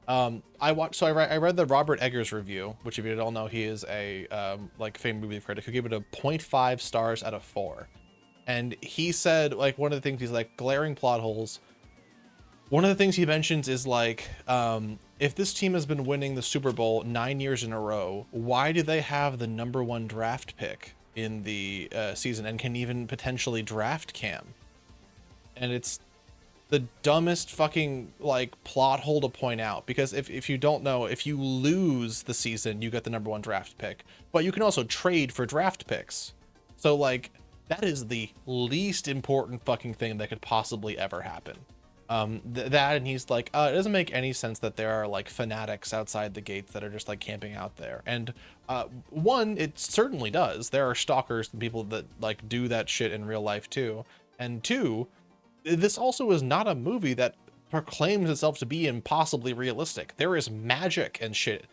I read the Robert Eggers review, which, if you don't know, he is a like famed movie critic who gave it a 0.5 stars out of 4. And he said, like, one of the things, he's like, glaring plot holes. One of the things he mentions is like, if this team has been winning the Super Bowl 9 years in a row, why do they have the #1 draft pick in the season and can even potentially draft Cam? And it's the dumbest fucking like plot hole to point out, because if you don't know, if you lose the season, you get the #1 draft pick, but you can also trade for draft picks. So like, that is the least important fucking thing that could possibly ever happen. That, and he's like, it doesn't make any sense that there are like fanatics outside the gates that are just like camping out there. And one, it certainly does. There are stalkers and people that like do that shit in real life too. And two, this also is not a movie that proclaims itself to be impossibly realistic. There is magic and shit.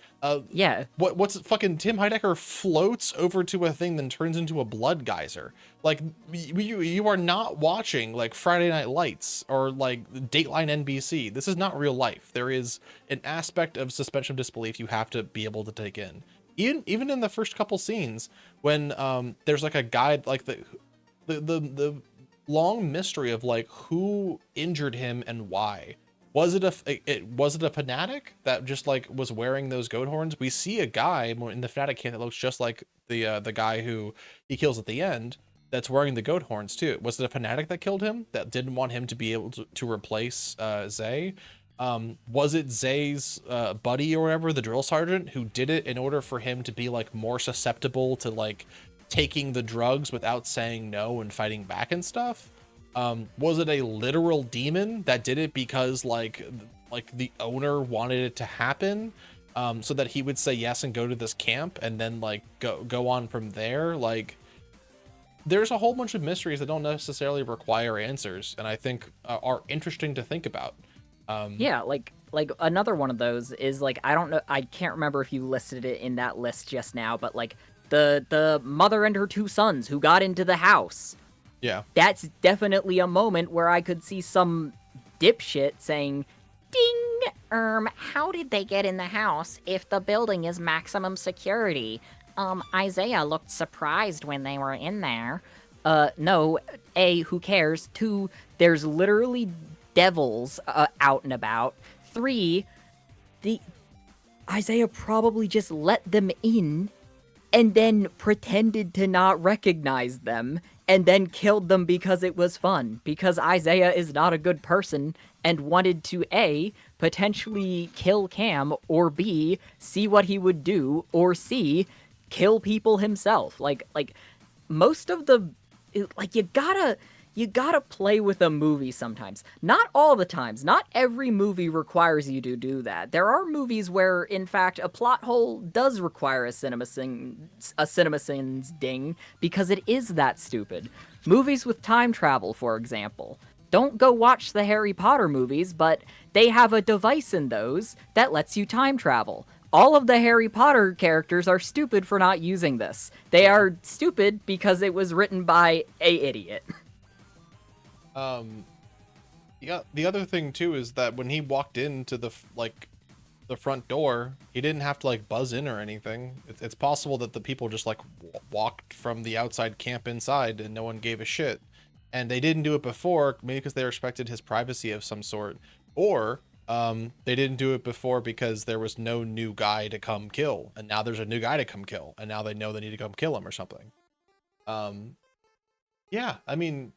Yeah. What's fucking Tim Heidecker floats over to a thing, then turns into a blood geyser. Like, you are not watching like Friday Night Lights or like Dateline NBC. This is not real life. There is an aspect of suspension of disbelief you have to be able to take in. Even in the first couple scenes when there's like a guide, like the long mystery of like who injured him and why. Was it a fanatic that just like was wearing those goat horns? We see a guy in the fanatic camp that looks just like the guy who he kills at the end, that's wearing the goat horns too. Was it a fanatic that killed him that didn't want him to be able to replace Zay? Was it Zay's buddy or whatever, the drill sergeant, who did it in order for him to be like more susceptible to like taking the drugs without saying no and fighting back and stuff? Was it a literal demon that did it because like the owner wanted it to happen, so that he would say yes and go to this camp and then like go on from there? Like, there's a whole bunch of mysteries that don't necessarily require answers, and I think are interesting to think about. Yeah, like another one of those is like, I don't know, I can't remember if you listed it in that list just now, but like the mother and her two sons who got into the house. Yeah. That's definitely a moment where I could see some dipshit saying, "Ding! How did they get in the house if the building is maximum security? Isaiah looked surprised when they were in there." No, A, who cares? 2, there's literally devils out and about. 3, the Isaiah probably just let them in and then pretended to not recognize them and then killed them because it was fun. Because Isaiah is not a good person and wanted to A, potentially kill Cam, or B, see what he would do, or C, kill people himself. Like most of the like you gotta play with a movie sometimes. Not all the times. Not every movie requires you to do that. There are movies where, in fact, a plot hole does require a CinemaSins ding because it is that stupid. Movies with time travel, for example. Don't go watch the Harry Potter movies, but they have a device in those that lets you time travel. All of the Harry Potter characters are stupid for not using this. They are stupid because it was written by a idiot. Yeah, the other thing too is that when he walked into the front door, he didn't have to like buzz in or anything. It's possible that the people just like walked from the outside camp inside and no one gave a shit. And they didn't do it before, maybe because they respected his privacy of some sort, or they didn't do it before because there was no new guy to come kill, and now there's a new guy to come kill, and now they know they need to come kill him or something. Yeah, I mean,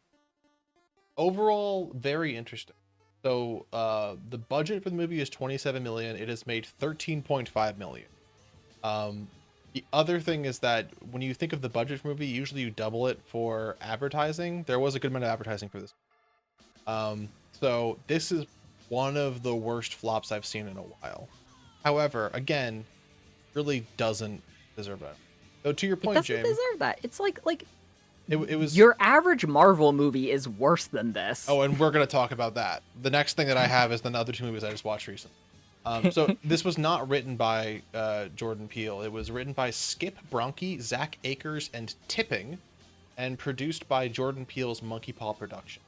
overall, very interesting. So the budget for the movie is 27 million. It has made 13.5 million. The other thing is that when you think of the budget for a movie, usually you double it for advertising. There was a good amount of advertising for this. So this is one of the worst flops I've seen in a while. However, again, really doesn't deserve that. So to your point, it doesn't James, deserve that. It's like it was your average Marvel movie is worse than this. Oh, and we're gonna talk about that. The next thing that I have is the other two movies I just watched recently. So this was not written by Jordan Peele. It was written by Skip Bronke, Zach Akers, and Tipping, and produced by Jordan Peele's Monkey Paw Production.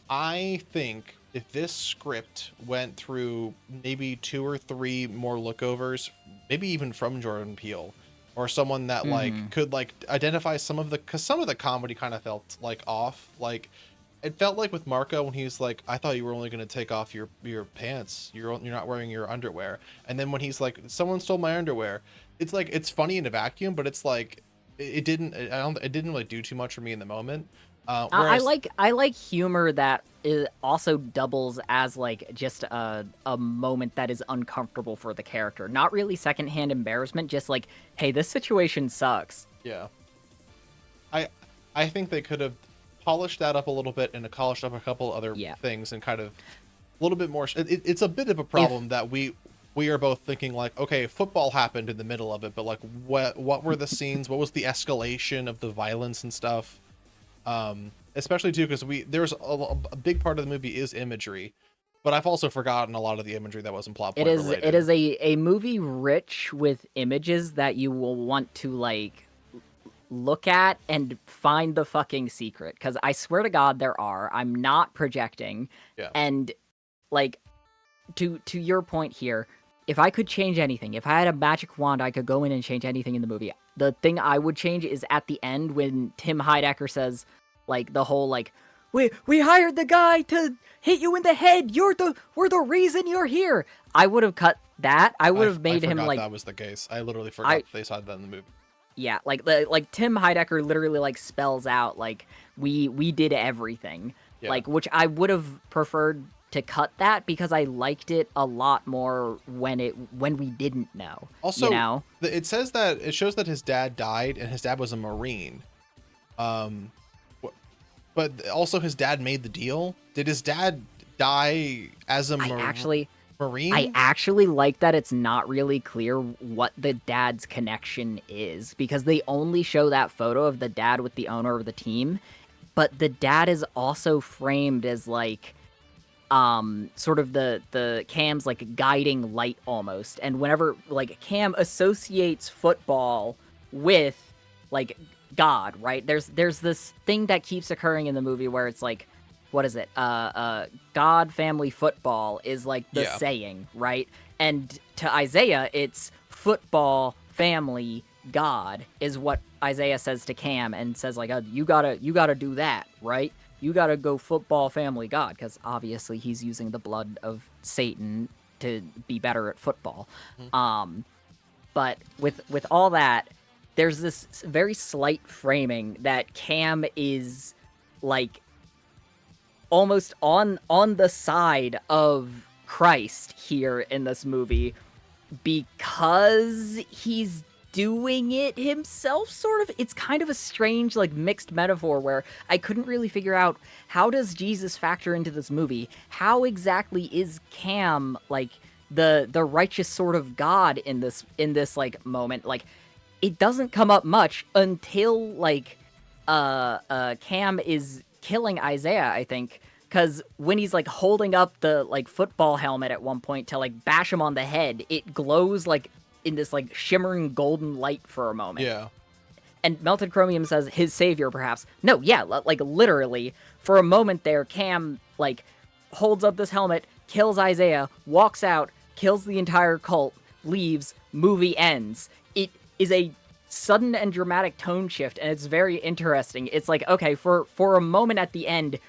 I think if this script went through maybe 2 or 3 more lookovers, maybe even from Jordan Peele, or someone that like could like identify some of the, because some of the comedy kind of felt like off. Like it felt like with Marco when he's like, I thought you were only going to take off your pants. You're not wearing your underwear. And then when he's like, someone stole my underwear. It's like, it's funny in a vacuum, but it's like, it didn't really do too much for me in the moment. I like humor that also doubles as like just a moment that is uncomfortable for the character. Not really secondhand embarrassment, just like, hey, this situation sucks. Yeah. I think they could have polished that up a little bit and polished up a couple other things and kind of a little bit more. It's a bit of a problem that we are both thinking like, okay, football happened in the middle of it, but like what were the scenes? What was the escalation of the violence and stuff? Especially too, because there's a big part of the movie is imagery, but I've also forgotten a lot of the imagery that wasn't plot point related. It is a movie rich with images that you will want to like look at and find the fucking secret, because I swear to God there are. I'm not projecting. Yeah. And like to your point here, if I could change anything, if I had a magic wand, I could go in and change anything in the movie. The thing I would change is at the end when Tim Heidecker says, like, the whole, like, we hired the guy to hit you in the head. We're the reason you're here. I would have cut that. I would have made him like that was the case. I literally forgot they said that in the movie. Yeah, like Tim Heidecker literally like spells out like we did everything. Yeah. Like, which I would have preferred to cut that because I liked it a lot more when we didn't know. Also, you know? It shows that his dad died and his dad was a Marine. But also his dad made the deal. Did his dad die as a Marine? I actually like that it's not really clear what the dad's connection is, because they only show that photo of the dad with the owner of the team, but the dad is also framed as like sort of the Cam's like guiding light almost. And whenever like Cam associates football with like God, right? There's this thing that keeps occurring in the movie where it's like, what is it? God family football is like the Yeah. saying, right? And to Isaiah, it's football family God is what Isaiah says to Cam, and says like, you gotta do that, right? You gotta go football family God, because obviously he's using the blood of Satan to be better at football. But with all that, there's this very slight framing that Cam is like almost on the side of Christ here in this movie because he's doing it himself, sort of. It's kind of a strange, like, mixed metaphor where I couldn't really figure out, how does Jesus factor into this movie? How exactly is Cam like the righteous sort of God in this like moment? Like, it doesn't come up much until like Cam is killing Isaiah, I think, because when he's like holding up the like football helmet at one point to like bash him on the head, it glows like in this like shimmering golden light for a moment. Yeah. And Melted Chromium says his savior, perhaps. No, yeah, like literally for a moment there, Cam like holds up this helmet, kills Isaiah, walks out, kills the entire cult, leaves, movie ends. It is a sudden and dramatic tone shift, and it's very interesting. It's like, okay, for a moment at the end,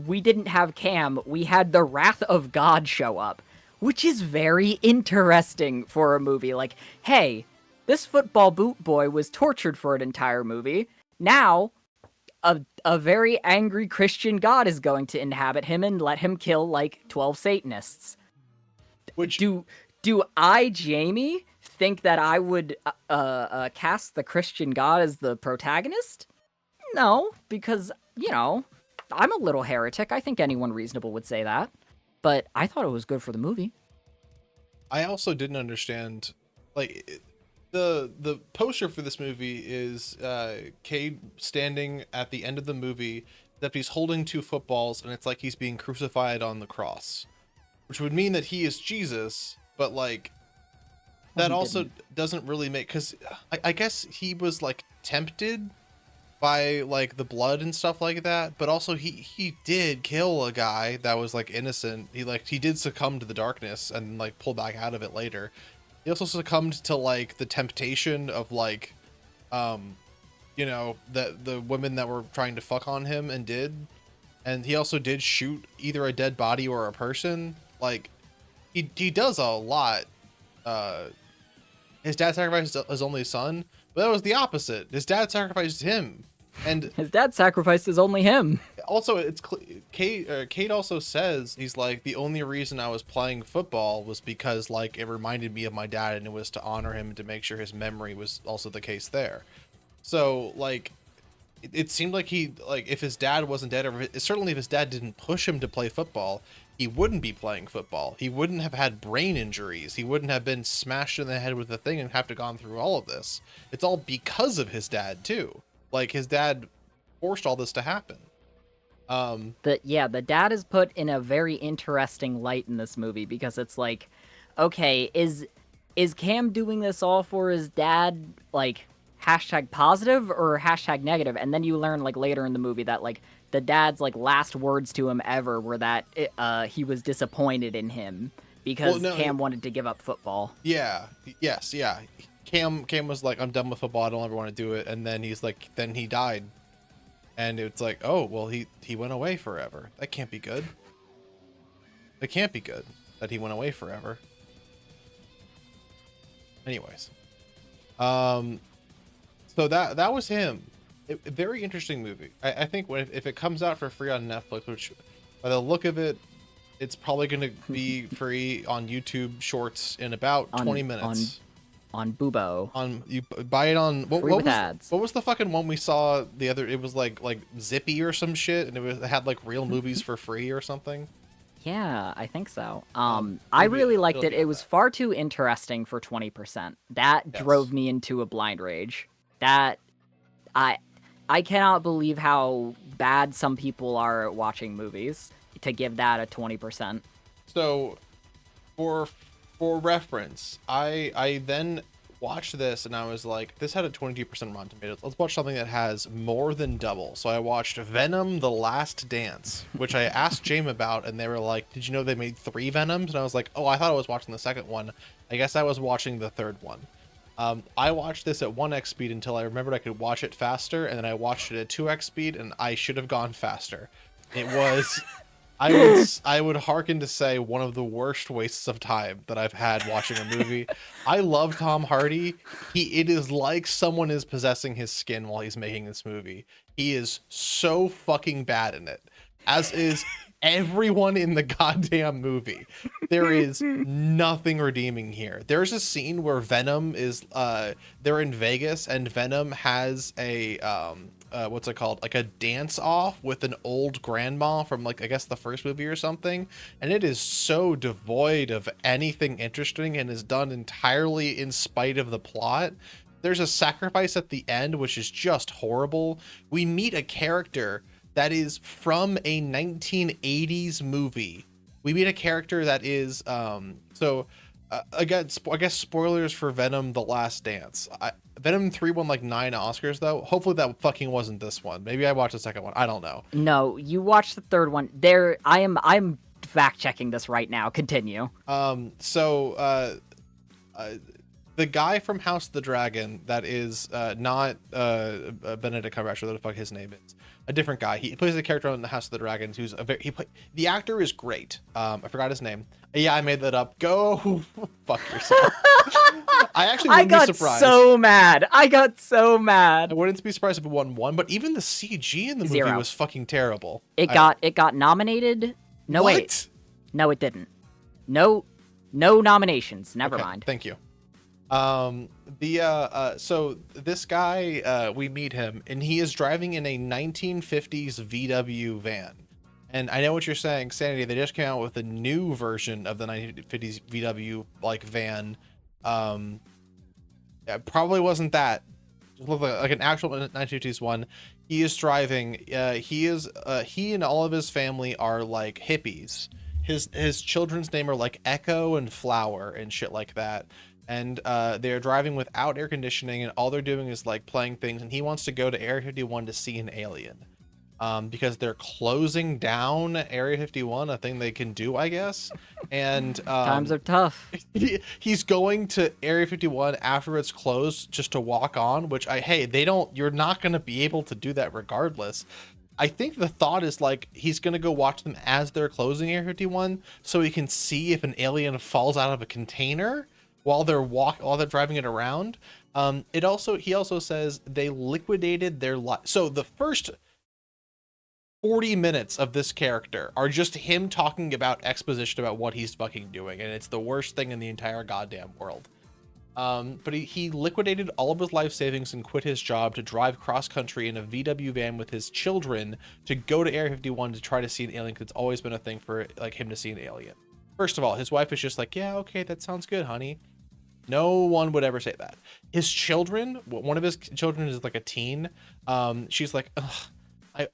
we didn't have Cam, we had the wrath of God show up, which is very interesting for a movie. Like, hey, this football boot boy was tortured for an entire movie. Now, a very angry Christian God is going to inhabit him and let him kill like 12 Satanists. Which do I, Jamie, think that I would cast the Christian God as the protagonist? No, because, you know, I'm a little heretic. I think anyone reasonable would say that. But I thought it was good for the movie. I also didn't understand, like, the poster for this movie is Cade standing at the end of the movie, except he's holding two footballs, and it's like he's being crucified on the cross, which would mean that he is Jesus, but like that also doesn't really make, because I guess he was like tempted by like the blood and stuff like that, but also he did kill a guy that was like innocent. He did succumb to the darkness and like pull back out of it later. He also succumbed to like the temptation of like you know, the women that were trying to fuck on him, and he also did shoot either a dead body or a person. Like he does a lot. His dad sacrificed his only son, but that was the opposite. His dad sacrificed him. And his dad sacrificed his only him. Also, it's Kate also says, he's like, the only reason I was playing football was because like it reminded me of my dad, and it was to honor him and to make sure his memory was also the case there. So like it seemed like he, like, if his dad wasn't dead, or certainly if his dad didn't push him to play football, he wouldn't be playing football. He wouldn't have had brain injuries. He wouldn't have been smashed in the head with a thing and have to gone through all of this. It's all because of his dad too. Like, his dad forced all this to happen. The dad is put in a very interesting light in this movie, because it's like, okay, is Cam doing this all for his dad, like, hashtag positive or hashtag negative? And then you learn like later in the movie that like the dad's like last words to him ever were that he was disappointed in him because Cam wanted to give up football. Yeah. Yes. Yeah. Cam was like, I'm done with football. I don't ever want to do it. And then he's like, then he died. And it's like, oh, well, he went away forever. That can't be good. It can't be good that he went away forever. Anyways. So that was him. A very interesting movie. I think if it comes out for free on Netflix, which by the look of it, it's probably going to be free on YouTube Shorts in about 20 minutes. On Bubo. You buy it on what with was ads. What was the fucking one we saw the other? It was like Zippy or some shit, and it had like real movies for free or something. Yeah, I think so. I really liked it. It was far too interesting for 20%. That drove me into a blind rage. That I cannot believe how bad some people are at watching movies to give that a 20%. So, for reference, I then watched this and I was like, this had a 22% Rotten Tomatoes. Let's watch something that has more than double. So I watched Venom: The Last Dance, which I asked James about, and they were like, did you know they made 3 Venoms? And I was like, oh, I thought I was watching the second one. I guess I was watching the third one. I watched this at 1x speed until I remembered I could watch it faster, and then I watched it at 2x speed, and I should have gone faster. It was I would hearken to say one of the worst wastes of time that I've had watching a movie. I love Tom Hardy. It is like someone is possessing his skin while he's making this movie. He is so fucking bad in it, as is everyone in the goddamn movie. There is nothing redeeming here. There's a scene where Venom is they're in Vegas and Venom has a what's it called, like a dance off with an old grandma from, like, I guess the first movie or something, and it is so devoid of anything interesting and is done entirely in spite of the plot. There's a sacrifice at the end which is just horrible. We meet a character that is from a 1980s movie. We meet a character that is again, I guess spoilers for Venom: The Last Dance. Venom 3 won like 9 Oscars though. Hopefully that fucking wasn't this one. Maybe I watched the second one. I don't know. No, you watched the third one. I'm fact checking this right now. Continue. The guy from House of the Dragon that is not Benedict Cumberbatch, whatever the fuck his name is, a different guy. He plays a character on the House of the Dragons who's the actor is great. I forgot his name. Yeah, I made that up. Go fuck yourself. I actually wouldn't be surprised. I got so mad. I wouldn't be surprised if it won, but even the CG in the movie was fucking terrible. It got nominated. No, what? wait. No, it didn't. No nominations. Never mind. Thank you. So this guy, we meet him and he is driving in a 1950s VW van. And I know what you're saying, Sanity, they just came out with a new version of the 1950s VW like van. It probably wasn't that. Just looked like an actual 1950s one. He is driving, he and all of his family are like hippies. His children's name are like Echo and Flower and shit like that. And they're driving without air conditioning, and all they're doing is like playing things, and he wants to go to Area 51 to see an alien, because they're closing down Area 51, a thing they can do, I guess. And times are tough. He's going to Area 51 after it's closed just to walk on, which you're not going to be able to do that regardless. I think the thought is like he's going to go watch them as they're closing Area 51 so he can see if an alien falls out of a container while they're driving it around. He also says they liquidated their life. So the first 40 minutes of this character are just him talking about exposition about what he's fucking doing, and it's the worst thing in the entire goddamn world. But he liquidated all of his life savings and quit his job to drive cross country in a VW van with his children to go to Area 51 to try to see an alien, because it's always been a thing for like him to see an alien. First of all, his wife is just like, yeah, okay, that sounds good, honey. No one would ever say that. His children, one of his children is like a teen. She's like, ugh,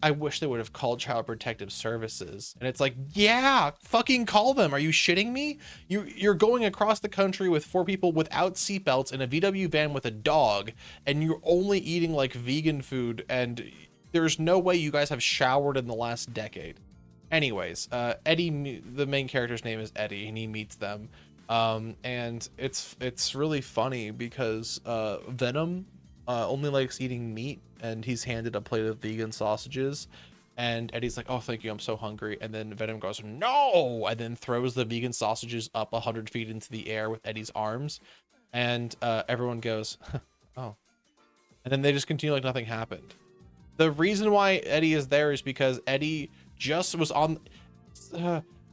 I wish they would have called Child Protective Services. And it's like, yeah, fucking call them. Are you shitting me? You're going across the country with 4 people without seatbelts in a VW van with a dog, and you're only eating like vegan food, and there's no way you guys have showered in the last decade. Anyways, Eddie, the main character's name is Eddie, and he meets them. And it's really funny because Venom only likes eating meat, and he's handed a plate of vegan sausages, and Eddie's like, oh, thank you, I'm so hungry. And then Venom goes, no, and then throws the vegan sausages up 100 feet into the air with Eddie's arms, and everyone goes, oh, and then they just continue like nothing happened. The reason why Eddie is there is because Eddie just was on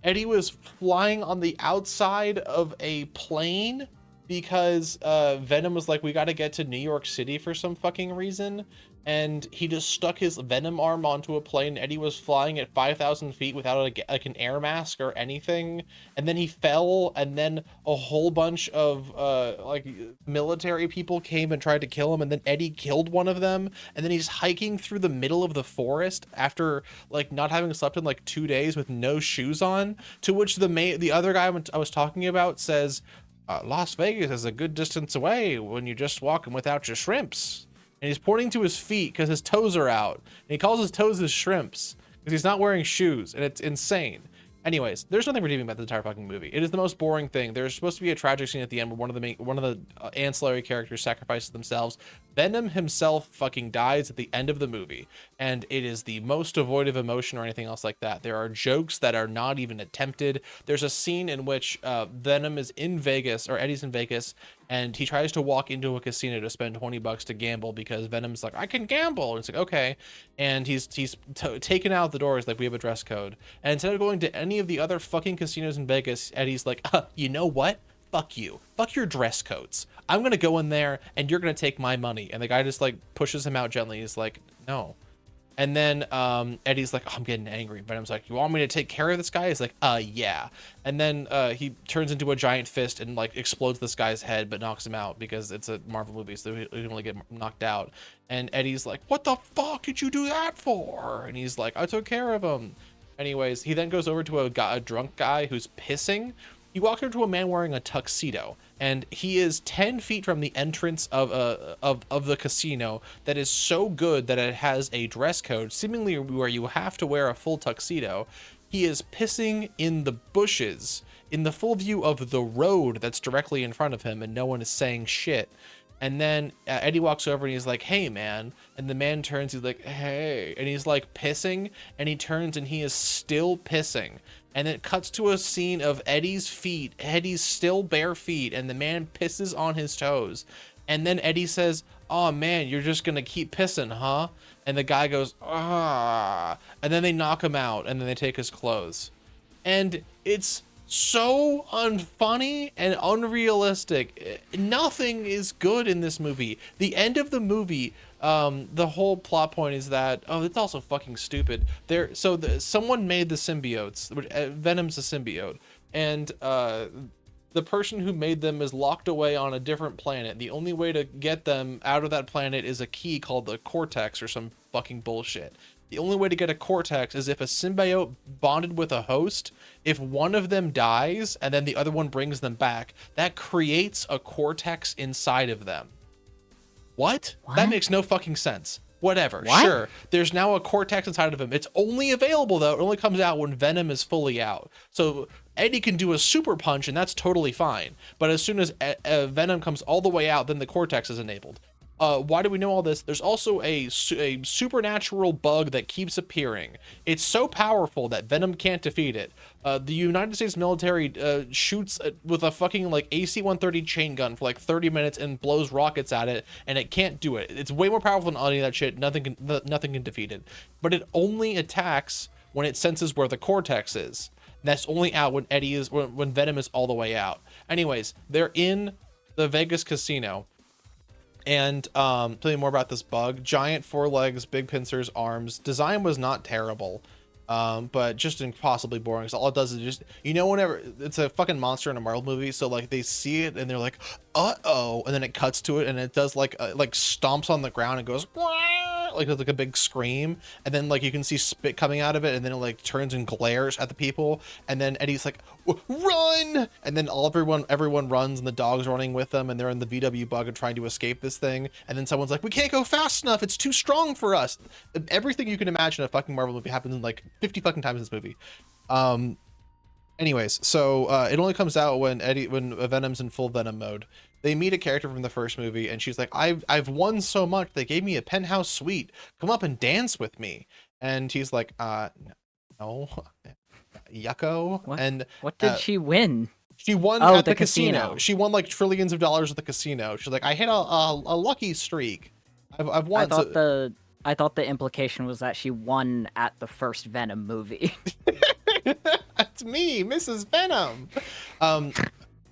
Eddie was flying on the outside of a plane because Venom was like, we got to get to New York City for some fucking reason. And he just stuck his Venom arm onto a plane. Eddie was flying at 5,000 feet without like an air mask or anything. And then he fell, and then a whole bunch of like military people came and tried to kill him. And then Eddie killed one of them. And then he's hiking through the middle of the forest after like not having slept in like 2 days with no shoes on. To which the other guy I was talking about says, Las Vegas is a good distance away when you're just walking without your shrimps. And he's pointing to his feet because his toes are out. And he calls his toes his shrimps because he's not wearing shoes. And it's insane. Anyways, there's nothing redeeming about the entire fucking movie. It is the most boring thing. There's supposed to be a tragic scene at the end where one of the ancillary characters sacrifices themselves. Venom himself fucking dies at the end of the movie, and it is the most devoid of emotion or anything else like that. There are jokes that are not even attempted. There's a scene in which Venom is in Vegas, or Eddie's in Vegas, and he tries to walk into a casino to spend $20 to gamble because Venom's like, I can gamble. And it's like, okay. And he's taken out the doors like, we have a dress code. And instead of going to any of the other fucking casinos in Vegas, Eddie's like, you know what? Fuck you. Fuck your dress codes. I'm going to go in there and you're going to take my money. And the guy just like pushes him out gently. He's like, no. And then Eddie's like, oh, I'm getting angry. Venom's like, you want me to take care of this guy? He's like, yeah. And then he turns into a giant fist and like explodes this guy's head, but knocks him out because it's a Marvel movie, so he can only get knocked out. And Eddie's like, what the fuck did you do that for? And he's like, I took care of him. Anyways, he then goes over to a drunk guy who's pissing. He walks over to a man wearing a tuxedo, and he is 10 feet from the entrance of the casino that is so good that it has a dress code, seemingly where you have to wear a full tuxedo. He is pissing in the bushes, in the full view of the road that's directly in front of him, and no one is saying shit. And then Eddie walks over and he's like, hey, man. And the man turns, he's like, hey. And he's like pissing, and he turns and he is still pissing. And it cuts to a scene of Eddie's feet, Eddie's still bare feet, and the man pisses on his toes. And then Eddie says, oh man, you're just gonna keep pissing, huh? And the guy goes, ah. And then they knock him out, and then they take his clothes. And it's so unfunny and unrealistic. Nothing is good in this movie. The end of the movie, the whole plot point is that, oh, it's also fucking stupid. Someone made the symbiotes. Venom's a symbiote, and the person who made them is locked away on a different planet. The only way to get them out of that planet is a key called the Cortex or some fucking bullshit. The only way to get a Cortex is if a symbiote bonded with a host, if one of them dies and then the other one brings them back, that creates a Cortex inside of them. What? That makes no fucking sense. Whatever. What? Sure. There's now a Cortex inside of him. It's only available, though. It only comes out when Venom is fully out. So Eddie can do a super punch, and that's totally fine. But as soon as Venom comes all the way out, then the Cortex is enabled. Why do we know all this? There's also a supernatural bug that keeps appearing. It's so powerful that Venom can't defeat it. The United States military shoots with a fucking like AC-130 chain gun for like 30 minutes and blows rockets at it, and it can't do it. It's way more powerful than any of that shit. Nothing can defeat it. But it only attacks when it senses where the Cortex is. And that's only out when when Venom is all the way out. Anyways, they're in the Vegas casino. And tell you more about this bug. Giant forelegs, big pincers, arms. Design was not terrible, but just impossibly boring. So all it does is just, whenever it's a fucking monster in a Marvel movie, so like they see it and they're like, uh-oh, and then it cuts to it and it does like stomps on the ground and goes like a big scream, and then like you can see spit coming out of it, and then it like turns and glares at the people, and then Eddie's like, run, and then everyone runs, and the dog's running with them, and they're in the VW bug and trying to escape this thing, and then someone's like, we can't go fast enough, it's too strong for us. Everything you can imagine a fucking Marvel movie happens in like 50 fucking times in this movie. Anyways, so it only comes out when Venom's in full Venom mode. They meet a character from the first movie, and she's like, I've won so much. They gave me a penthouse suite. Come up and dance with me. And he's like, no, yucko. What? And what did she win? She won at the casino. She won like trillions of dollars at the casino. She's like, I hit a lucky streak. I've won. I thought the implication was that she won at the first Venom movie. That's me, Mrs. Venom.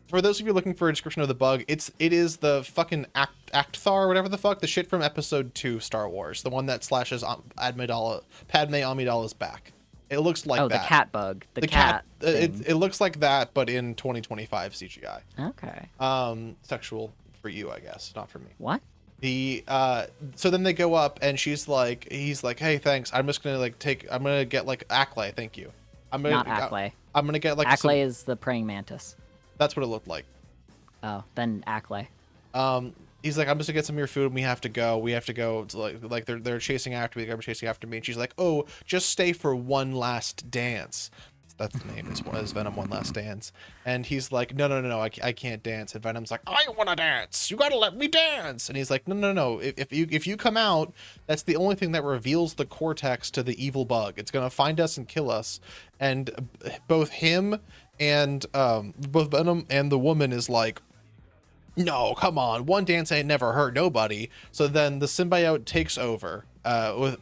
For those of you looking for a description of the bug, it is the fucking Acthar, whatever the fuck, the shit from Episode 2 Star Wars, the one that slashes Padme Amidala's back. It looks like that. Oh, the cat bug. The cat. It looks like that, but in 2025 CGI. Okay. Sexual for you, I guess, not for me. What? So then they go up, and he's like, hey, thanks. I'm gonna get like Acklay, thank you. Not Acklay. I'm gonna get like Acklay is the praying mantis. That's what it looked like. Oh, then Acklay. He's like, I'm just gonna get some of your food and we have to go. We have to go to like they're chasing after me, they're chasing after me. And she's like, oh, just stay for one last dance. That's the name, is Venom One Last Dance. And he's like, no, I can't dance. And Venom's like, I want to dance. You gotta let me dance. And he's like, no. If you come out, that's the only thing that reveals the cortex to the evil bug. It's gonna find us and kill us. And both him and both Venom and the woman is like, no, come on, one dance ain't never hurt nobody. So then the symbiote takes over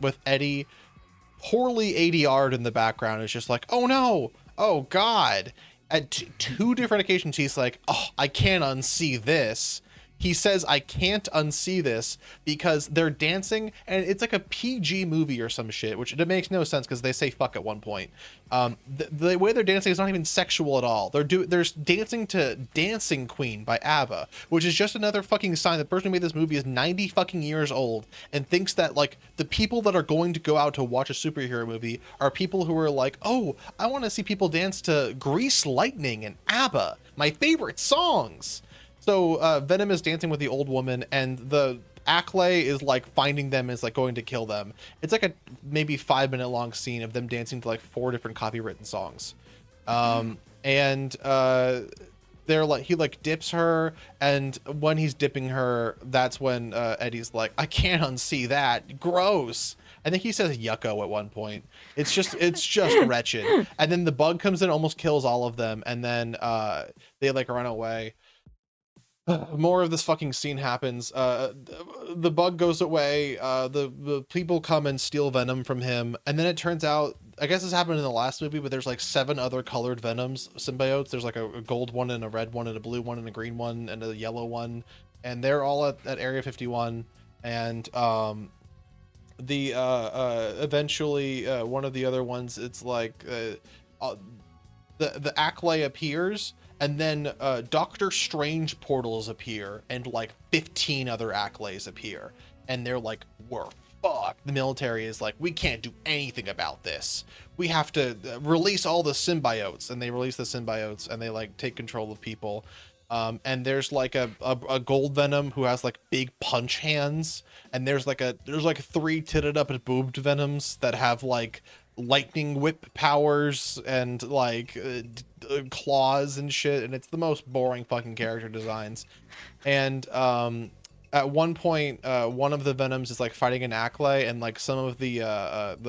with Eddie poorly ADR'd in the background. It's just like, oh no, oh god. At two different occasions he's like, oh, I can't unsee this. He says, I can't unsee this because they're dancing, and it's like a PG movie or some shit, which it makes no sense because they say fuck at one point. The way they're dancing is not even sexual at all. They're dancing to Dancing Queen by ABBA, which is just another fucking sign that the person who made this movie is 90 fucking years old and thinks that like the people that are going to go out to watch a superhero movie are people who are like, oh, I want to see people dance to Grease Lightning and ABBA, my favorite songs. So Venom is dancing with the old woman, and the Acklay is like finding them, is like going to kill them. It's like a maybe 5-minute long scene of them dancing to like 4 different copywritten songs. And they're like, he like dips her, and when he's dipping her, that's when Eddie's like, I can't unsee that, gross. I think he says yucko at one point. It's just wretched. And then the bug comes in, almost kills all of them, and then they like run away. More of this fucking scene happens. The bug goes away. The people come and steal Venom from him, and then it turns out, I guess this happened in the last movie, but there's like 7 other colored Venoms symbiotes. There's like a gold one and a red one and a blue one and a green one and a yellow one, and they're all at Area 51. And eventually one of the other ones, it's like the Acklay appears. And then Doctor Strange portals appear, and like 15 other Acklays appear. And they're like, we're fucked. The military is like, we can't do anything about this. We have to release all the symbiotes. And they release the symbiotes, and they like take control of people. And there's like a gold Venom who has like big punch hands. And there's like 3 titted up and boobed Venoms that have like lightning whip powers and like claws and shit, and it's the most boring fucking character designs. And at one point one of the Venoms is like fighting an Acklay, and like some of the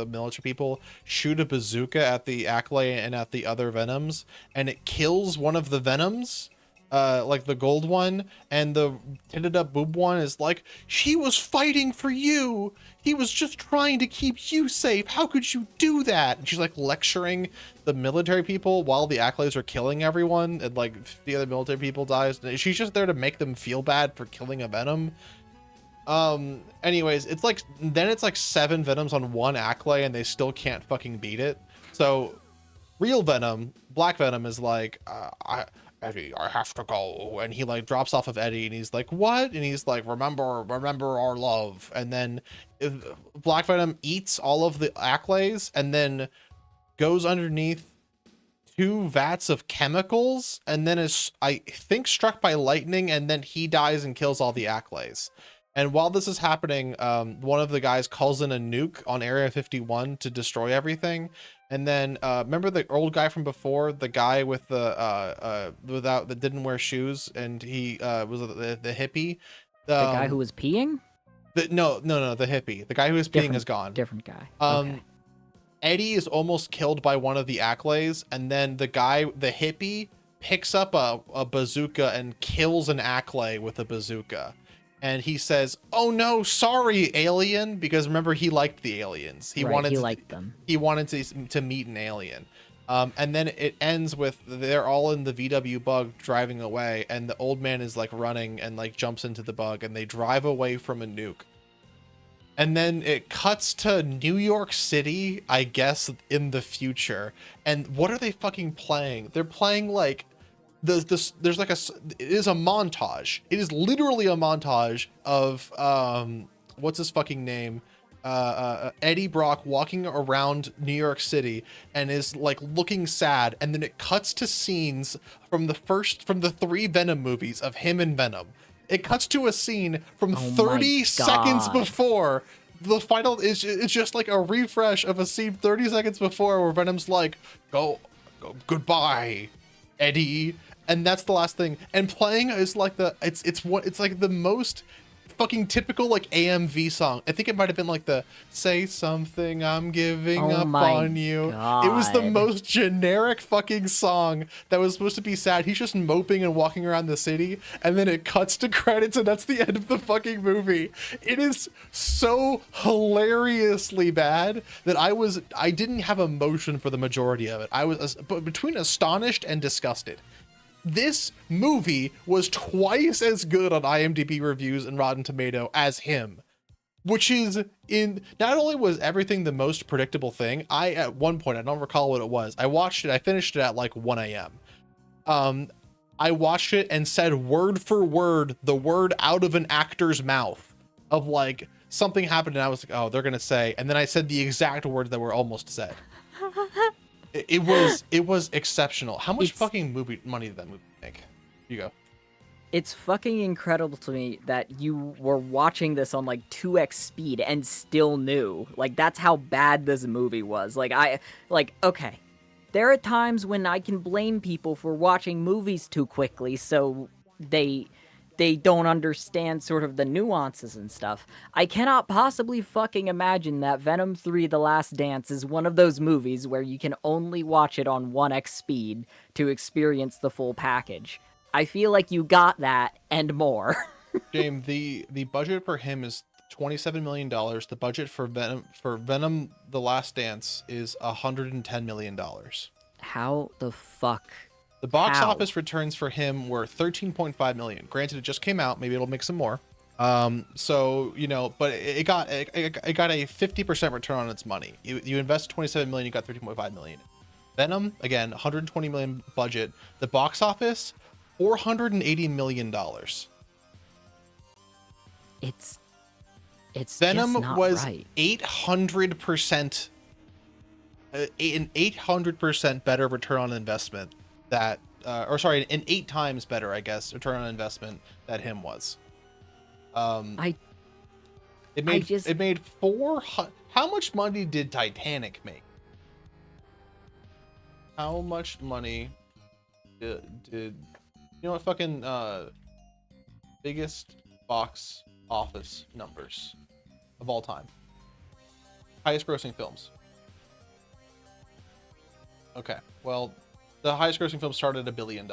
military people shoot a bazooka at the Acklay and at the other Venoms, and it kills one of the Venoms, like the gold one, and the titted up boob one is like, she was fighting for you, he was just trying to keep you safe, how could you do that? And she's like lecturing the military people while the Acklays are killing everyone, and like the other military people dies. She's just there to make them feel bad for killing a Venom. Anyways, it's like 7 Venoms on one Acklay, and they still can't fucking beat it. So real Venom, Black Venom, is like, Eddie, I have to go. And he like drops off of Eddie, and he's like, what? And he's like, remember our love. And then Black Venom eats all of the Acklays, and then goes underneath 2 vats of chemicals, and then is, I think, struck by lightning, and then he dies and kills all the Acklays. And while this is happening, one of the guys calls in a nuke on Area 51 to destroy everything. And then remember the old guy from before, the guy with the that didn't wear shoes, and he was the hippie, the guy who was peeing. No, the hippie, the guy who was peeing is gone. Different guy. Okay. Eddie is almost killed by one of the Acklays, and then the hippie picks up a bazooka and kills an Acklay with a bazooka. And he says, oh no, sorry, alien, because remember, he liked the aliens. He liked them. He wanted to meet an alien. And then it ends with they're all in the VW bug driving away, and the old man is like running and like jumps into the bug, and they drive away from a nuke. And then it cuts to New York City, I guess, in the future. And what are they fucking playing? They're playing like there's like it is a montage. It is literally a montage of what's his fucking name? Eddie Brock walking around New York City and is like looking sad, and then it cuts to scenes from the three Venom movies of him and Venom. It cuts to a scene from Oh my 30 seconds God. before the final is. It's just like a refresh of a scene 30 seconds before where Venom's like, go goodbye, Eddie, and that's the last thing. And playing is like it's like the most fucking typical like AMV song. I think it might have been like the "Say Something, I'm Giving Oh Up my on You." It was the God. most generic fucking song that was supposed to be sad. He's just moping and walking around the city, and then it cuts to credits, and that's the end of the fucking movie. It is so hilariously bad that I didn't have emotion for the majority of it. I was between astonished and disgusted. This movie was twice as good on IMDb reviews and Rotten Tomato as him, which is in not only was everything the most predictable thing. At one point, I don't recall what it was. I finished it at like 1 a.m. I watched it and said word for word the word out of an actor's mouth of like something happened, and I was like, oh, they're gonna say, and then I said the exact words that were almost said. It was exceptional. How much fucking money did that movie make? You go. It's fucking incredible to me that you were watching this on like 2x speed and still knew. Like, that's how bad this movie was. Okay. There are times when I can blame people for watching movies too quickly, so they don't understand sort of the nuances and stuff. I cannot possibly fucking imagine that Venom 3 The Last Dance is one of those movies where you can only watch it on 1x speed to experience the full package. I feel like you got that and more. James, the budget for him is $27 million. The budget for Venom The Last Dance is $110 million. How the fuck? The box How? office returns for him were 13.5 million. Granted, it just came out. Maybe it'll make some more. So you know, but it got a 50% return on its money. You invest 27 million, you got 13.5 million. Venom, again, 120 million budget. The box office, $480 million. It's Venom just not was right. 800%, an 800% better return on investment that, an 8 times better, I guess, return on investment that him was. It made 400. How much money did Titanic make? How much money did you know what fucking biggest box office numbers of all time? Highest grossing films. Okay, well, the highest grossing film started at $1 billion,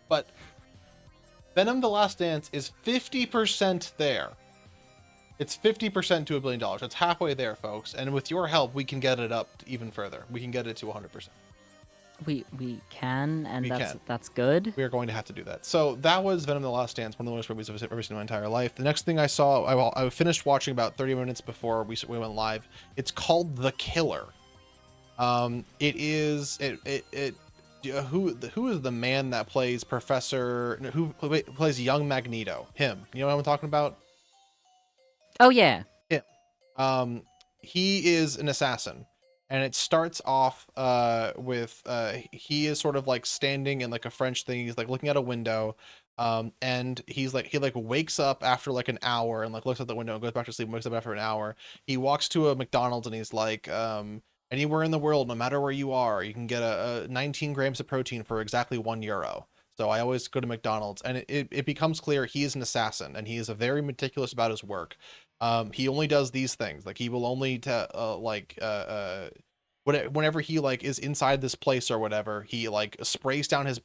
but Venom: The Last Dance is 50% there. It's 50% to $1 billion. It's halfway there, folks. And with your help, we can get it up even further. We can get it to 100%. We can, and We can. that's good. We are going to have to do that. So that was Venom: The Last Dance, one of the worst movies I've ever seen in my entire life. The next thing I saw, I finished watching about 30 minutes before we went live. It's called The Killer. Who is the man that plays who plays young Magneto? Him. You know what I'm talking about? Oh yeah. Him. He is an assassin, and it starts off with he is sort of like standing in like a French thing. He's like looking out a window, and he wakes up after like an hour and like looks out the window and goes back to sleep and wakes up after an hour. He walks to a McDonald's and he's like, anywhere in the world, no matter where you are, you can get a 19 grams of protein for exactly €1. So I always go to McDonald's, and it becomes clear he is an assassin, and he is very meticulous about his work. He only does these things. Like he will only whenever he like is inside this place or whatever, he like sprays down his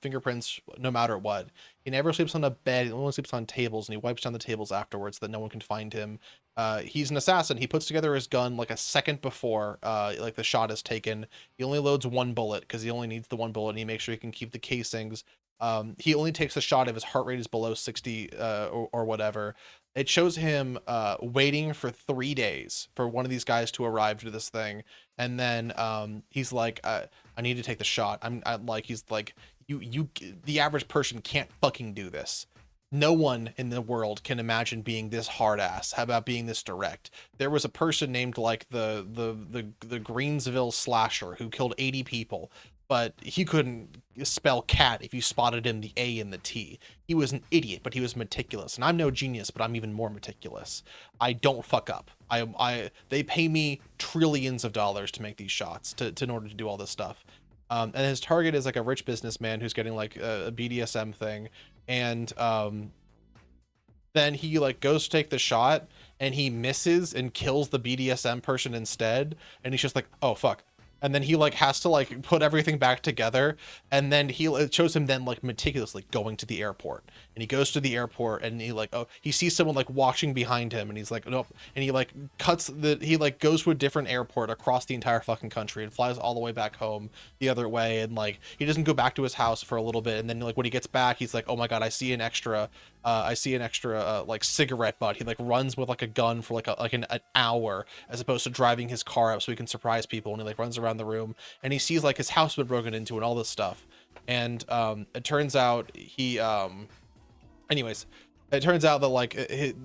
fingerprints no matter what. He never sleeps on a bed. He only sleeps on tables, and he wipes down the tables afterwards so that no one can find him. He's an assassin. He puts together his gun like a second before like the shot is taken. He only loads one bullet because he only needs the one bullet, and he makes sure he can keep the casings. He only takes a shot if his heart rate is below 60 or whatever. It shows him waiting for 3 days for one of these guys to arrive to this thing, and then he's like, I need to take the shot. He's like, you the average person can't fucking do this. No one in the world can imagine being this hard ass. How about being this direct? There was a person named like the Greensville slasher who killed 80 people, but he couldn't spell cat if you spotted him the A and the T. He was an idiot, but he was meticulous. And I'm no genius, but I'm even more meticulous. I don't fuck up. They pay me trillions of dollars to make these shots to in order to do all this stuff. And his target is like a rich businessman who's getting like a BDSM thing, and then he like goes to take the shot and he misses and kills the BDSM person instead, and he's just like, oh fuck. And then he like has to like put everything back together, and then it shows him then like meticulously going to the airport, and he goes to the airport and he sees someone like watching behind him, and he's like nope, and he like he like goes to a different airport across the entire fucking country and flies all the way back home the other way, and like he doesn't go back to his house for a little bit, and then like when he gets back he's like, oh my god, I see an extra like cigarette butt. He like runs with like a gun for like an hour as opposed to driving his car up so he can surprise people, and he like runs around the room and he sees like his house been broken into and all this stuff. And it turns out it turns out that like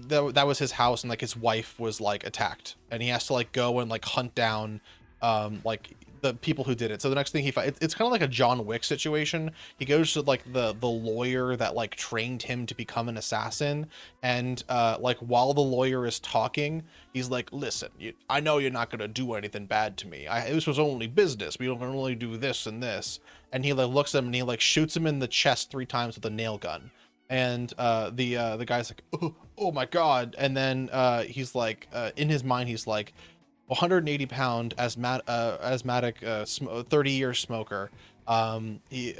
that was his house, and like his wife was like attacked, and he has to like go and like hunt down like the people who did it. So the next thing he finds, it's kind of like a John Wick situation. He goes to like the lawyer that like trained him to become an assassin, and like while the lawyer is talking, he's like, listen, I know you're not gonna do anything bad to me. This was only business. We don't only do this and this. And he like looks at him and he like shoots him in the chest 3 times with a nail gun. And the guy's like, oh my god. And then he's like, in his mind he's like, 180-pound asthmatic 30-year smoker, he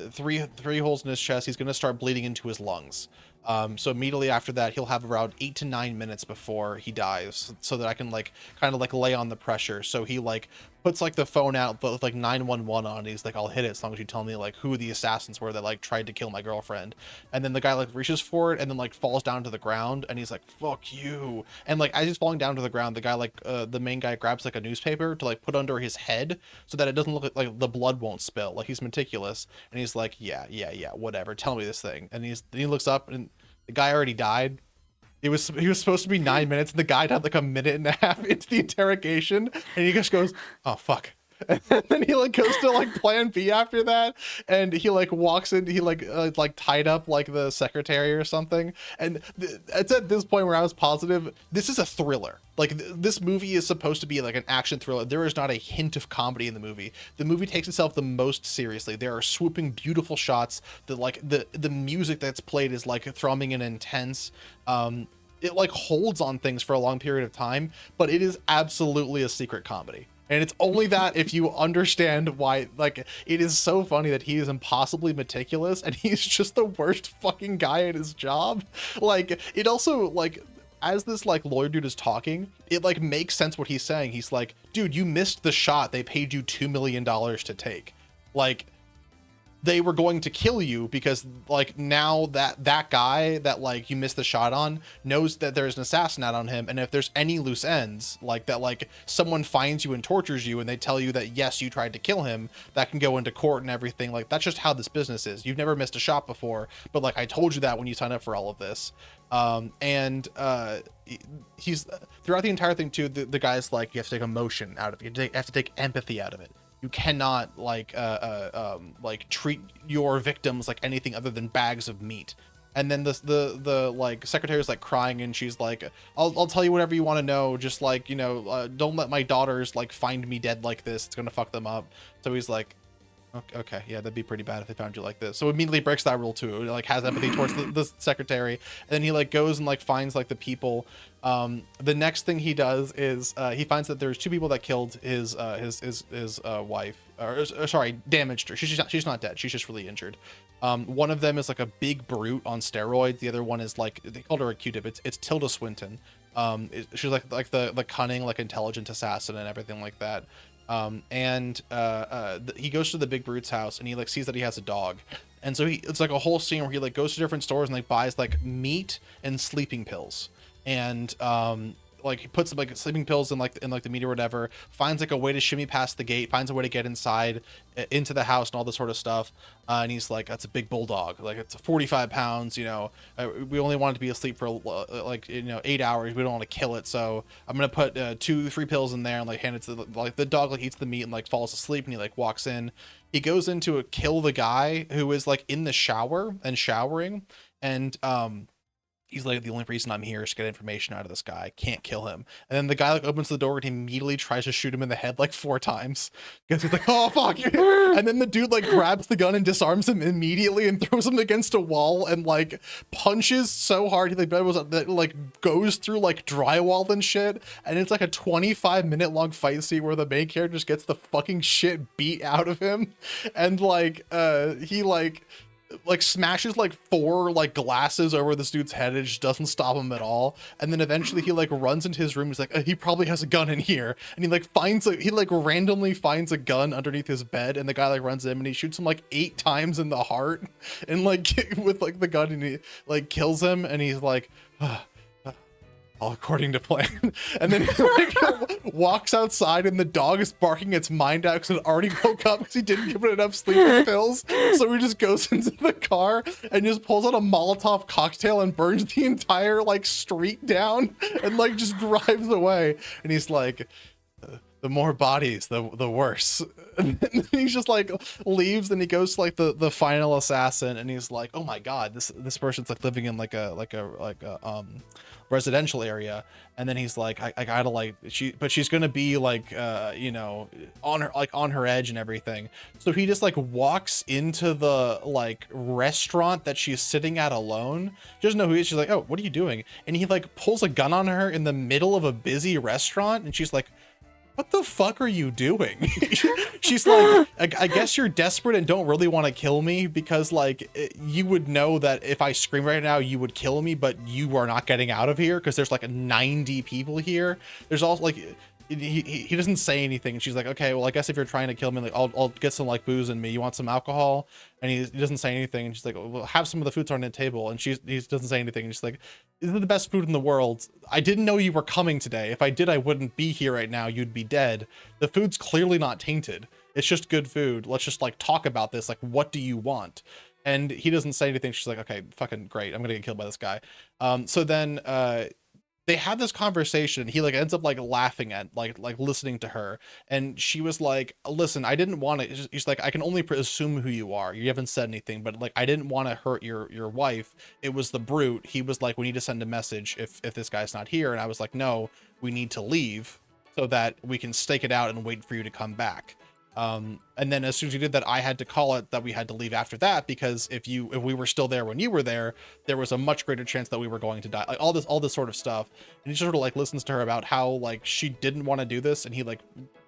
three holes in his chest. He's going to start bleeding into his lungs. So immediately after that, he'll have around 8 to 9 minutes before he dies, so that I can like kind of like lay on the pressure. So he like puts like the phone out with like 911 on. He's like, I'll hit it as long as you tell me like who the assassins were that like tried to kill my girlfriend. And then the guy like reaches for it and then like falls down to the ground, and he's like, fuck you. And like as he's falling down to the ground, the guy like the main guy grabs like a newspaper to like put under his head so that it doesn't look like the blood won't spill. Like he's meticulous, and he's like, yeah, whatever, tell me this thing. And he looks up, and the guy already died. He was supposed to be 9 minutes, and the guy died like a minute and a half into the interrogation, and he just goes, oh fuck. And then he like goes to like plan B after that, and he like walks in, he like tied up like the secretary or something. And it's at this point where I was positive this is a thriller. Like this movie is supposed to be like an action thriller. There is not a hint of comedy in the movie. The movie takes itself the most seriously. There are swooping, beautiful shots. That like the music that's played is like thrumming and intense. It like holds on things for a long period of time, but it is absolutely a secret comedy. And it's only that if you understand why. Like, it is so funny that he is impossibly meticulous and he's just the worst fucking guy at his job. Like, it also, like, as this, like, lawyer dude is talking, it, like, makes sense what he's saying. He's like, dude, you missed the shot they paid you $2 million to take. Like, they were going to kill you because like now that guy that like you missed the shot on knows that there's an assassin out on him, and if there's any loose ends like that, like someone finds you and tortures you and they tell you that yes, you tried to kill him, that can go into court and everything. Like that's just how this business is. You've never missed a shot before, but like I told you that when you signed up for all of this. He's throughout the entire thing too, the guy's like, you have to take emotion out of it, you have to take empathy out of it. You cannot like treat your victims like anything other than bags of meat. And then the like secretary's like crying, and she's like, I'll tell you whatever you want to know, just like, you know, don't let my daughters like find me dead like this, it's gonna fuck them up. So he's like, okay, yeah, that'd be pretty bad if they found you like this. So immediately breaks that rule too. It, like has empathy towards the secretary, and then he like goes and like finds like the people. The next thing he does is he finds that there's 2 people that killed his wife, or sorry, damaged her. She's not dead. She's just really injured. One of them is like a big brute on steroids. The other one is like, they called her a Q-tip. It's Tilda Swinton. She's like the cunning, like intelligent assassin and everything like that. He goes to the big brute's house, and he like sees that he has a dog, and so it's like a whole scene where he like goes to different stores and like buys like meat and sleeping pills, and like he puts like sleeping pills in like the meat or whatever, finds like a way to shimmy past the gate, finds a way to get inside into the house and all this sort of stuff. And he's like, that's a big bulldog, like it's 45 pounds, you know, we only want it to be asleep for like, you know, 8 hours, we don't want to kill it, so I'm gonna put 2-3 pills in there and like hand it to the dog, like eats the meat and like falls asleep, and he like walks in, he goes in to kill the guy who is like in the shower and showering, and he's like, the only reason I'm here is to get information out of this guy. I can't kill him. And then the guy like opens the door and he immediately tries to shoot him in the head like 4 times. Because he's like, oh fuck. And then the dude like grabs the gun and disarms him immediately and throws him against a wall and like punches so hard he like goes through like drywall and shit. And it's like a 25-minute long fight scene where the main character just gets the fucking shit beat out of him. And like he like smashes like 4 like glasses over this dude's head. It just doesn't stop him at all. And then eventually he like runs into his room. He's like, he probably has a gun in here, and he like randomly finds a gun underneath his bed, and the guy like runs in and he shoots him like 8 times in the heart and like with like the gun, and he like kills him, and he's like, all according to plan. And then he like walks outside and the dog is barking its mind out because it already woke up because he didn't give it enough sleeping pills. So he just goes into the car and just pulls out a Molotov cocktail and burns the entire like street down and like just drives away. And he's like, the more bodies, the worse. And then he just like leaves, and he goes to like the final assassin, and he's like, oh my god, this person's like living in like a residential area. And then he's like, I gotta like, she's gonna be like you know, on her edge and everything. So he just like walks into the like restaurant that she's sitting at alone. She doesn't know who he is. She's like, oh, what are you doing? And he like pulls a gun on her in the middle of a busy restaurant, and she's like, what the fuck are you doing? She's like, I guess you're desperate and don't really want to kill me, because like you would know that if I scream right now you would kill me, but you are not getting out of here because there's like 90 people here. There's also like he doesn't say anything, and she's like, okay, well I guess if you're trying to kill me, like I'll get some like booze in me, you want some alcohol? And he doesn't say anything, and she's like, well, have some of the food's on the table. And he doesn't say anything, and she's like, this is the best food in the world. I didn't know you were coming today. If I did, I wouldn't be here right now. You'd be dead. The food's clearly not tainted. It's just good food. Let's just like talk about this. Like, what do you want? And he doesn't say anything. She's like, okay, fucking great, I'm gonna get killed by this guy. So then they have this conversation, and he like ends up like laughing at like listening to her, and she was like, listen, I didn't want to. He's like, I can only assume who you are. You haven't said anything, but like I didn't want to hurt your wife. It was the brute. He was like, we need to send a message if this guy's not here. And I was like, no, we need to leave so that we can stake it out and wait for you to come back. And then as soon as you did that, I had to call it that we had to leave after that, because if we were still there when you were there, there was a much greater chance that we were going to die. Like all this sort of stuff. And he just sort of like listens to her about how like she didn't want to do this, and he like,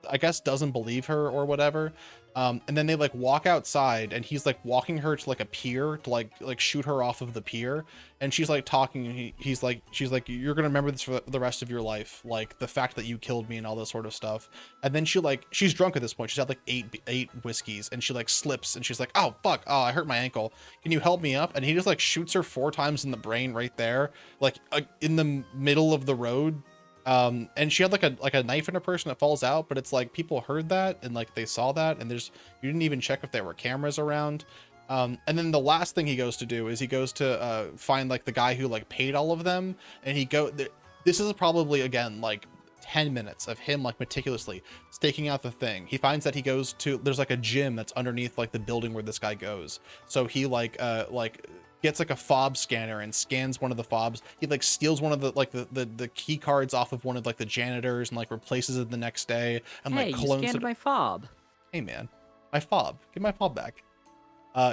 I guess doesn't believe her or whatever. And then they like walk outside, and he's like walking her to like a pier to like shoot her off of the pier. And she's like talking, and she's like, you're gonna remember this for the rest of your life, like the fact that you killed me and all this sort of stuff. And then she's drunk at this point. She's had like eight whiskeys, and she like slips, and she's like, oh fuck, oh I hurt my ankle, can you help me up? And he just like shoots her 4 times in the brain right there, like in the middle of the road. And she had like a knife in her person that falls out, but it's like people heard that and like they saw that, and you didn't even check if there were cameras around. And then the last thing he goes to do is he goes to find like the guy who like paid all of them, and this is probably again like 10 minutes of him like meticulously staking out the thing. He finds that there's like a gym that's underneath like the building where this guy goes. So he like gets like a fob scanner and scans one of the fobs. He like steals one of the key cards off of one of like the janitors and like replaces it the next day, and hey, like clones you scanned my fob. Hey man, my fob, give my fob back.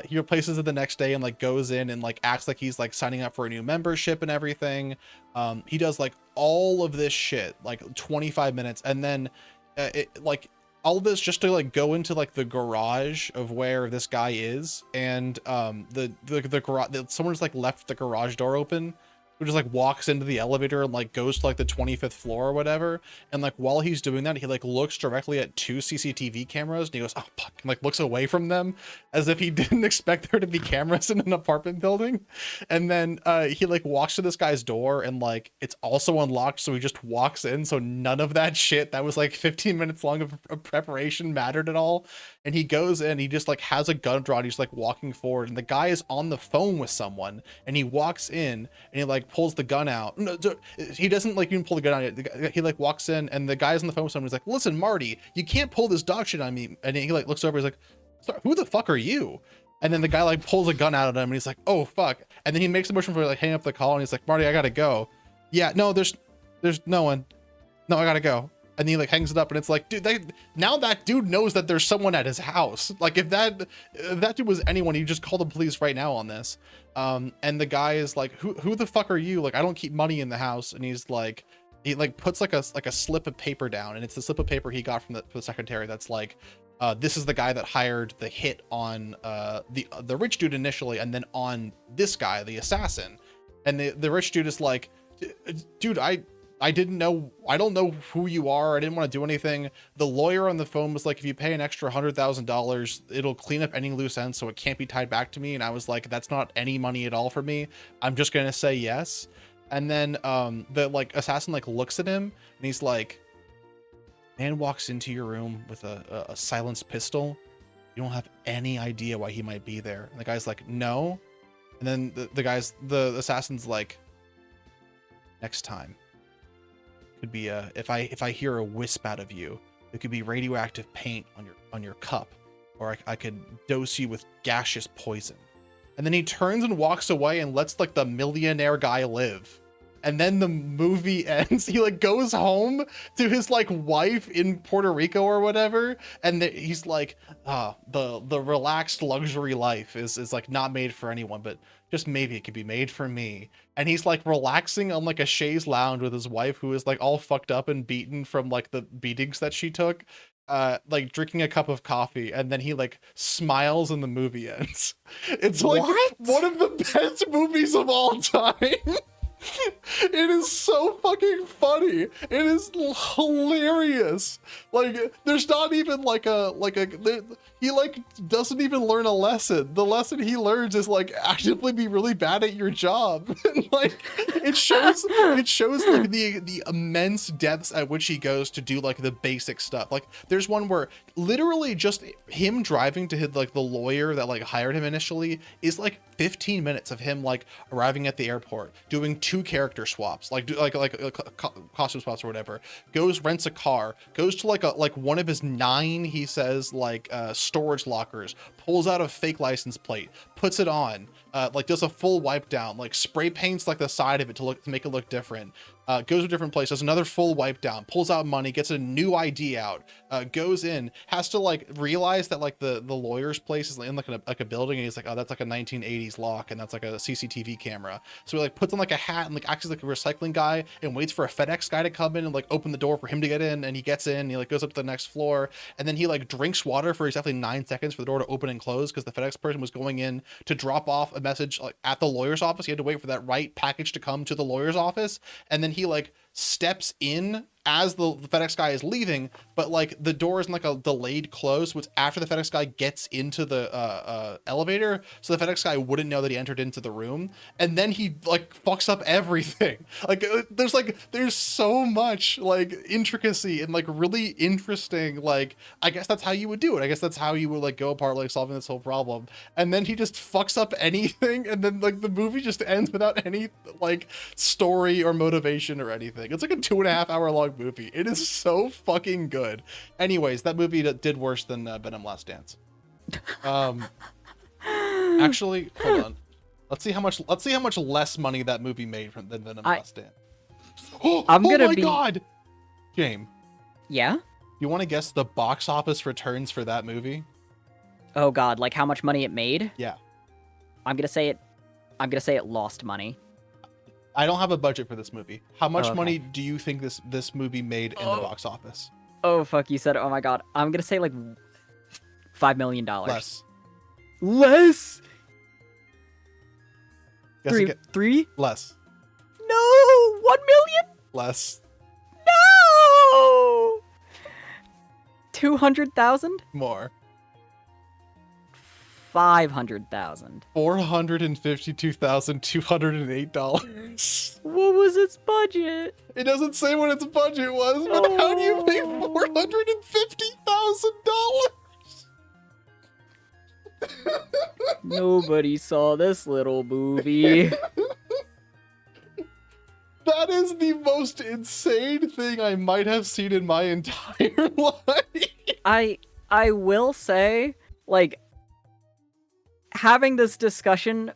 He replaces it the next day and like goes in and like acts like he's like signing up for a new membership and everything. He does like all of this shit like 25 minutes, and then like all of this just to like go into like the garage of where this guy is, and the garage, someone just like left the garage door open, who just like walks into the elevator and like goes to like the 25th floor or whatever. And like while he's doing that, he like looks directly at 2 CCTV cameras and he goes, oh fuck, and like looks away from them as if he didn't expect there to be cameras in an apartment building. And then he like walks to this guy's door and like it's also unlocked, so he just walks in, so none of that shit that was like 15 minutes long of preparation mattered at all. And he goes in, he just like has a gun drawn, he's like walking forward, and the guy is on the phone with someone, and he walks in and he like pulls the gun out. No, he doesn't like even pull the gun out yet. He like walks in and the guy's on the phone with someone. He's like, listen, Marty, you can't pull this dog shit on me. And he like looks over, he's like, who the fuck are you? And then the guy like pulls a gun out at him and he's like, oh fuck. And then he makes a motion for like hang up the call and he's like, Marty, I gotta go. Yeah, no, there's no one. No, I gotta go. And he like hangs it up and it's like, dude, now that dude knows that there's someone at his house. Like if that dude was anyone, he'd just call the police right now on this. And the guy is like, who the fuck are you? Like, I don't keep money in the house. And he's like, he like puts like a slip of paper down, and it's the slip of paper he got from the secretary that's like, this is the guy that hired the hit on the rich dude initially, and then on this guy, the assassin. And the rich dude is like, dude, I didn't know, I don't know who you are. I didn't want to do anything. The lawyer on the phone was like, if you pay an extra $100,000, it'll clean up any loose ends, so it can't be tied back to me. And I was like, that's not any money at all for me. I'm just gonna say yes. And then the like assassin like looks at him and he's like, man walks into your room with a silenced pistol. You don't have any idea why he might be there. And the guy's like, no. And then the assassin's like, next time. Could be if I hear a wisp out of you, it could be radioactive paint on your cup, or I could dose you with gaseous poison. And then he turns and walks away and lets like the millionaire guy live. And then the movie ends. He like goes home to his like wife in Puerto Rico or whatever, and he's like, the relaxed luxury life is like not made for anyone, but just maybe it could be made for me. And he's like relaxing on like a chaise lounge with his wife, who is like all fucked up and beaten from like the beatings that she took, like drinking a cup of coffee, and then he like smiles and the movie ends. It's like one of the best movies of all time. It is so fucking funny. It is hilarious. Like there's not even he like doesn't even learn a lesson. The lesson he learns is like actively be really bad at your job. And like it shows like the immense depths at which he goes to do like the basic stuff. Like there's one where literally just him driving to hit like the lawyer that like hired him initially is like 15 minutes of him like arriving at the airport, doing 2 character swaps, like costume swaps or whatever, goes, rents a car, goes to like one of his 9, he says, like storage lockers, pulls out a fake license plate, puts it on, like does a full wipe down, like spray paints like the side of it to make it look different, goes to a different place, does another full wipe down, pulls out money, gets a new ID out, goes in, has to like realize that like the lawyer's place is in like a building, and he's like, oh, that's like a 1980s lock, and that's like a CCTV camera. So he like puts on like a hat and like acts like a recycling guy and waits for a FedEx guy to come in and like open the door for him to get in, and he gets in, and he like goes up to the next floor, and then he like drinks water for exactly 9 seconds for the door to open and close, because the FedEx person was going in to drop off a message like at the lawyer's office. He had to wait for that right package to come to the lawyer's office, and then he like steps in as the FedEx guy is leaving, but like the door is in like a delayed close, so it's after the FedEx guy gets into the elevator, so the FedEx guy wouldn't know that he entered into the room, and then he like fucks up everything. Like there's so much like intricacy and like really interesting, like I guess that's how you would do it. I guess that's how you would like go apart like solving this whole problem. And then he just fucks up anything, and then like the movie just ends without any like story or motivation or anything. It's like a 2.5 hour long movie. It is so fucking good. Anyways, that movie did worse than Venom Last Dance. Actually, hold on. Let's see how much less money that movie made than Venom Last Dance. Oh my god, James. Yeah. You want to guess the box office returns for that movie? Oh god, like how much money it made? Yeah. I'm gonna say it lost money. I don't have a budget for this movie. How much money do you think this movie made in the box office? Oh fuck, you said it. Oh my god. I'm gonna say like $5 million. Less. Three? Less. 1 million? Less. No! 200,000? More. 500,000. $452,208. What was its budget? It doesn't say what its budget was, but how do you pay $450,000? Nobody saw this little movie. That is the most insane thing I might have seen in my entire life. I will say, like, having this discussion,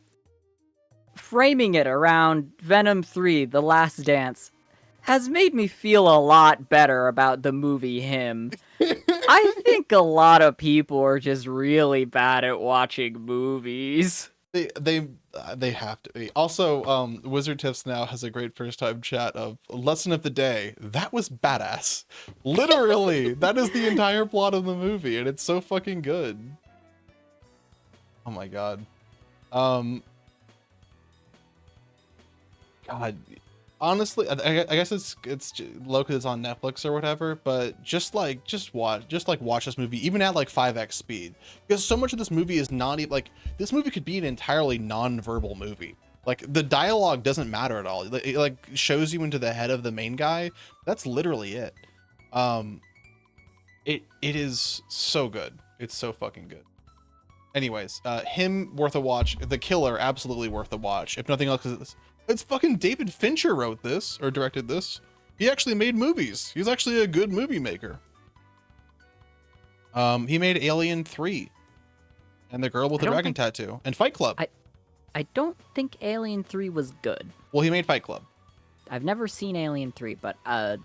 framing it around Venom 3, The Last Dance, has made me feel a lot better about the movie Him. I think a lot of people are just really bad at watching movies. They have to be. Also, Wizard Tips now has a great first time chat of lesson of the day. That was badass. Literally, that is the entire plot of the movie, and it's so fucking good. Oh my god. God. Honestly, I guess it's low because it's on Netflix or whatever, but just watch this movie even at like 5x speed, because so much of this movie is not even like, this movie could be an entirely non-verbal movie. Like the dialogue doesn't matter at all. It like shows you into the head of the main guy. That's literally it. It is so good. It's so fucking good. Anyways, Him worth a watch. The Killer absolutely worth a watch. If nothing else, 'cause it's fucking David Fincher wrote this or directed this. He actually made movies. He's actually a good movie maker. He made Alien 3 and The Girl with the Dragon Tattoo and Fight Club. I don't think Alien 3 was good. Well, he made Fight Club. I've never seen Alien 3, but God.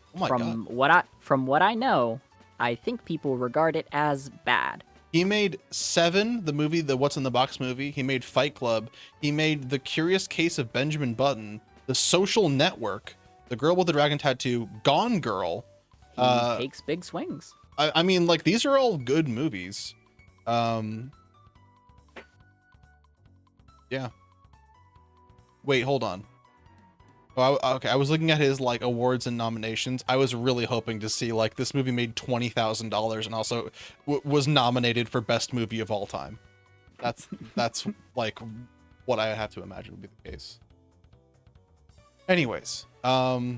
from what I know, I think people regard it as bad. He made Seven, the movie, the What's in the Box movie. He made Fight Club. He made The Curious Case of Benjamin Button, The Social Network, The Girl with the Dragon Tattoo, Gone Girl. He takes big swings. I mean, like, these are all good movies. Yeah. Wait, hold on. Oh, okay, I was looking at his like awards and nominations. I was really hoping to see like this movie made $20,000 and also was nominated for best movie of all time. That's like what I have to imagine would be the case. Anyways, I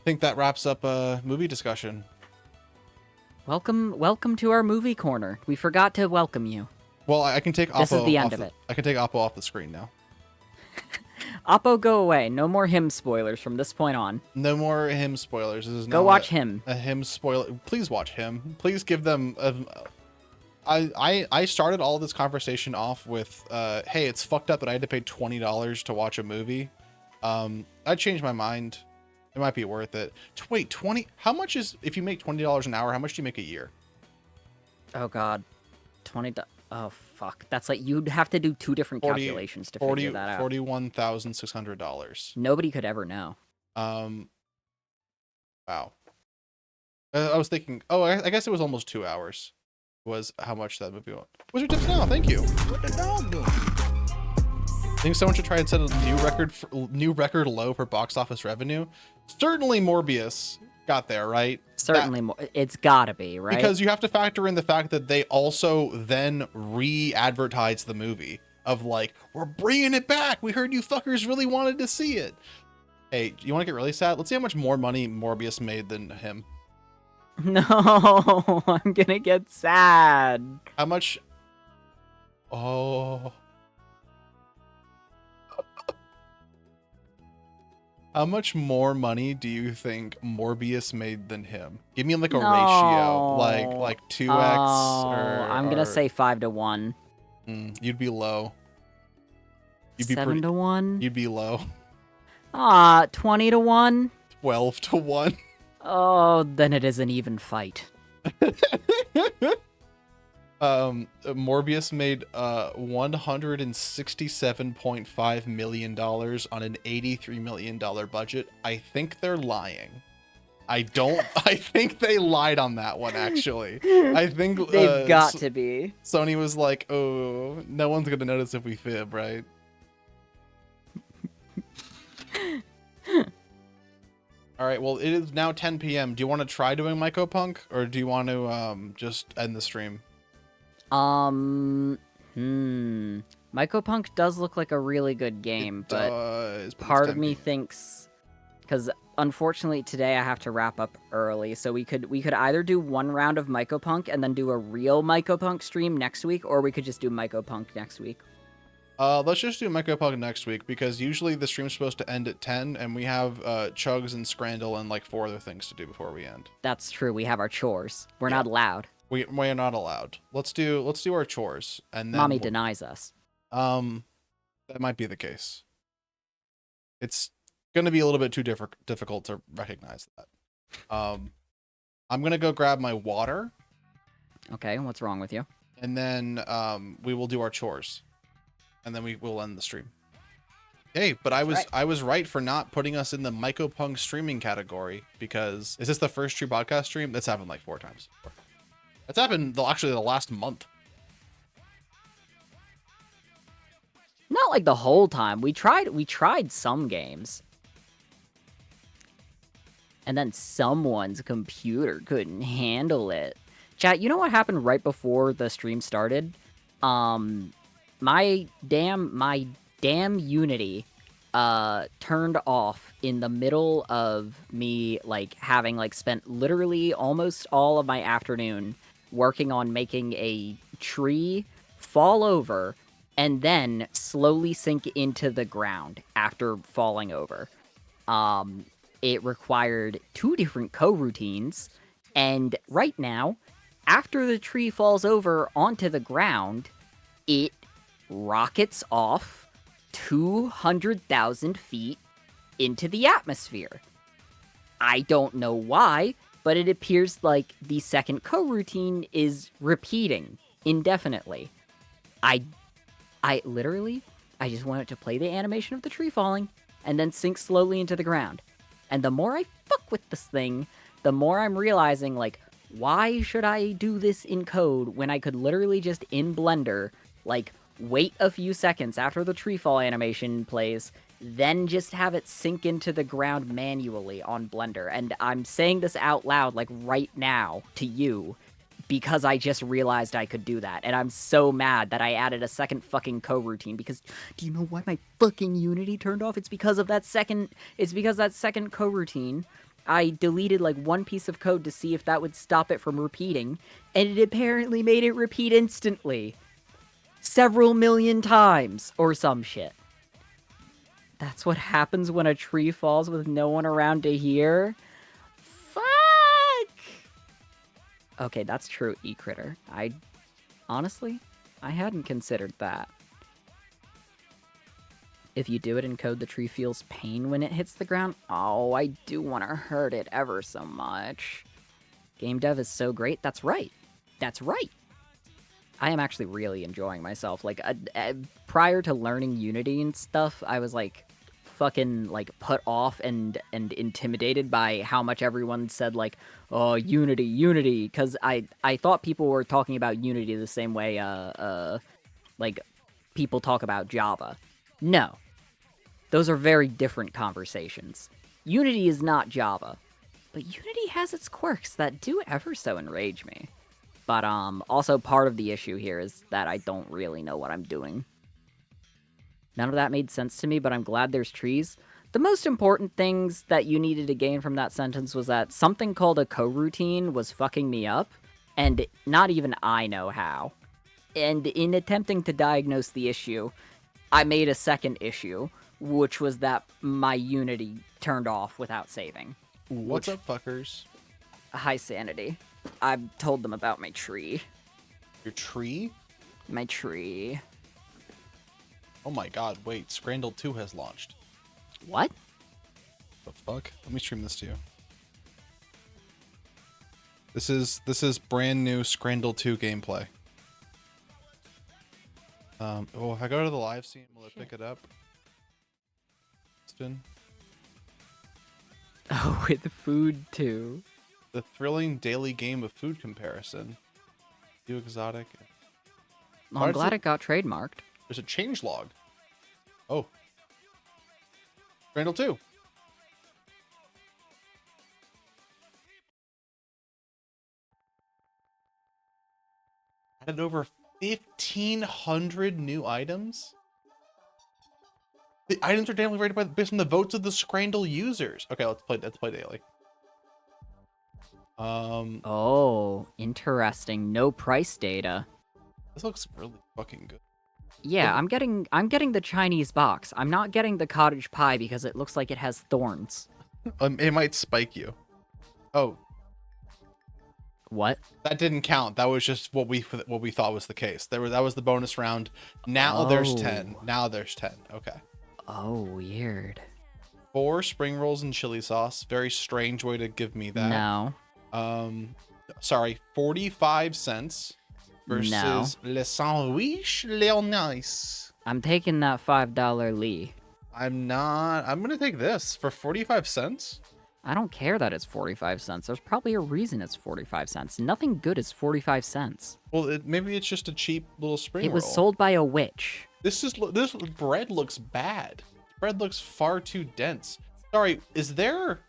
think that wraps up a movie discussion. Welcome to our movie corner. We forgot to welcome you. Well, I can take Oppo. This is the end of it. I can take Oppo off the screen now. Oppo, go away. No more Him spoilers from this point on. No more Him spoilers. This is go watch Him. A Him spoiler. Please watch Him. Please give them. I started all this conversation off with, hey, it's fucked up that I had to pay $20 to watch a movie. I changed my mind. It might be worth it. Wait, 20? How much is, if you make $20 an hour, how much do you make a year? Oh God, $20. Oh fuck, that's like you'd have to do two different calculations to figure that out. $41,600. Nobody could ever know. Wow. I was thinking. Oh, I guess it was almost 2 hours. Was how much that movie was. Wizard Tips now. Thank you. What the dog doing? I think someone should try and set a new record low for box office revenue. Certainly, Morbius got there, right? Certainly, it's gotta be, right? Because you have to factor in the fact that they also then re-advertise the movie of like, we're bringing it back. We heard you fuckers really wanted to see it. Hey, you want to get really sad? Let's see how much more money Morbius made than him. No, I'm gonna get sad. How much? Oh. How much more money do you think Morbius made than him? Give me like a ratio, like 2x or. I'm gonna say 5 to 1. You'd be low. You'd be 7 to 1. You'd be low. 20 to 1. 12 to 1. Oh, then it is an even fight. Morbius made $167.5 million on an $83 million budget. I think they're lying. I think they lied on that one, actually. I think they've got to be. Sony was like, oh, no one's gonna notice if we fib, right? All right. Well, it is now 10 p.m. Do you want to try doing mycopunk, or do you want to just end the stream? Mycopunk does look like a really good game, but But part it's of me 10 p.m. thinks, because unfortunately today I have to wrap up early, so we could either do one round of Mycopunk and then do a real Mycopunk stream next week, or we could just do Mycopunk next week. Let's just do mycopunk next week, because usually the stream's supposed to end at 10, and we have chugs and scrandle and like 4 other things to do before we end. That's true. We have our chores. We're Yeah. not allowed. We're not allowed. Let's do our chores, and then Mommy denies us. that might be the case. It's going to be a little bit too difficult to recognize that. I'm going to go grab my water. Okay, what's wrong with you? And then we will do our chores. And then we will end the stream. Hey, but I was right for not putting us in the mycopunk streaming category, because is this the first True Podcast stream? That's happened like 4 times before. That's happened actually the last month. Not like the whole time. We tried some games. And then someone's computer couldn't handle it. Chat, you know what happened right before the stream started? My damn Unity turned off in the middle of me like having like spent literally almost all of my afternoon working on making a tree fall over and then slowly sink into the ground after falling over. It required 2 different coroutines, and right now, after the tree falls over onto the ground, it rockets off 200,000 feet into the atmosphere. I don't know why, but it appears like the second coroutine is repeating indefinitely. I literally, I just wanted to play the animation of the tree falling and then sink slowly into the ground. And the more I fuck with this thing, the more I'm realizing, like, why should I do this in code when I could literally just in Blender, like, wait a few seconds after the tree fall animation plays, then just have it sink into the ground manually on Blender. And I'm saying this out loud, like, right now to you, because I just realized I could do that. And I'm so mad that I added a second fucking coroutine, because do you know why my fucking Unity turned off? It's because that second coroutine, I deleted like one piece of code to see if that would stop it from repeating, and it apparently made it repeat instantly. Several million times, or some shit. That's what happens when a tree falls with no one around to hear? Fuck! Okay, that's true, E-Critter. Honestly, I hadn't considered that. If you do it in code, the tree feels pain when it hits the ground. Oh, I do want to hurt it ever so much. Game dev is so great. That's right. That's right. I am actually really enjoying myself. Like, prior to learning Unity and stuff, I was like fucking like put off and intimidated by how much everyone said like, oh, Unity, because I thought people were talking about Unity the same way like people talk about Java. No. Those are very different conversations. Unity is not Java, but Unity has its quirks that do ever so enrage me. But also part of the issue here is that I don't really know what I'm doing. None of that made sense to me, but I'm glad there's trees. The most important things that you needed to gain from that sentence was that something called a coroutine was fucking me up, and not even I know how. And in attempting to diagnose the issue, I made a second issue, which was that my Unity turned off without saving. What's up, fuckers? High sanity. I've told them about my tree. Your tree? My tree. Oh my god, wait, Scrandle 2 has launched. What? The fuck? Let me stream this to you. This is brand new Scrandle 2 gameplay. Oh, if I go to the live scene, will it pick it up? Austin? Oh, with food too. The thrilling daily game of food comparison. You exotic. Well, I'm glad it got trademarked. There's a change log. Oh. Scrandle 2. Added over 1,500 new items. The items are dynamically rated based on the votes of the Scrandle users. Okay, let's play daily. Oh, interesting. No price data. This looks really fucking good. Yeah, I'm getting the Chinese box. I'm not getting the cottage pie because it looks like it has thorns. It might spike you. Oh, What? that didn't count. That was just what we thought was the case. That was the bonus round. Now there's 10. Now there's 10. Okay. Oh, weird. 4 spring rolls and chili sauce. Very strange way to give me that. No. Sorry, 45 cents versus Le Sandwich Léonais. I'm taking that $5 Lee. I'm gonna take this for 45 cents. I don't care that it's 45 cents. There's probably a reason it's 45 cents. Nothing good is 45 cents. Well, maybe it's just a cheap little spring roll. It was sold by a witch. This bread looks bad. Bread looks far too dense. Sorry, is there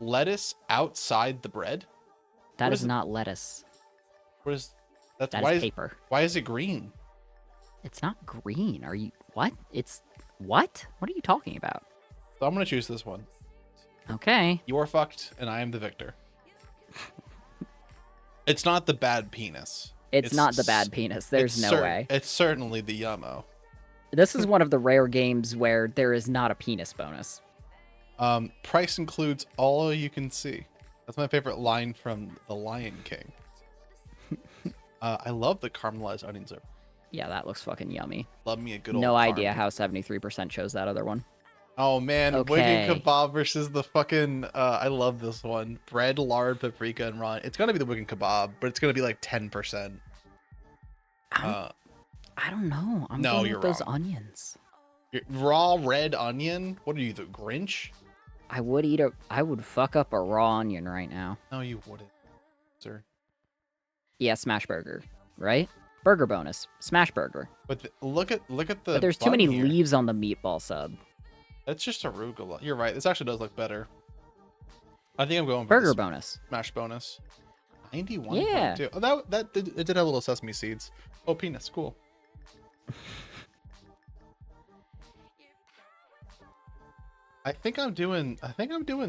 lettuce outside the bread? That is not lettuce. What is that? That Why is paper. Why is it green? It's not green. Are you what? It's what? What are you talking about? So I'm gonna choose this one. Okay. You are fucked, and I am the victor. It's not the bad penis. It's not the bad penis. There's no way. It's certainly the yummo. This is one of the rare games where there is not a penis bonus. Price includes all you can see. That's my favorite line from The Lion King. I love the caramelized onions. Yeah, that looks fucking yummy. Love me a good old No parm. idea how 73% chose that other one. Oh man, Okay. Wigan kebab versus the fucking I love this one. Bread, lard, paprika, and raw. It's gonna be the Wigan kebab, but it's gonna be like 10%. I don't know. I'm No, going you're with those wrong. onions. Raw red onion? What are you, the Grinch? I would fuck up a raw onion right now. No, you wouldn't, sir. Yeah, smash burger, right? Burger bonus, smash burger. But look at the. But there's too many bun here. leaves on the meatball sub. That's just arugula. You're right. This actually does look better. I think I'm going for Burger the bonus. smash bonus. 91. Yeah. Oh, it did have little sesame seeds. Oh, penis. Cool. I think I'm doing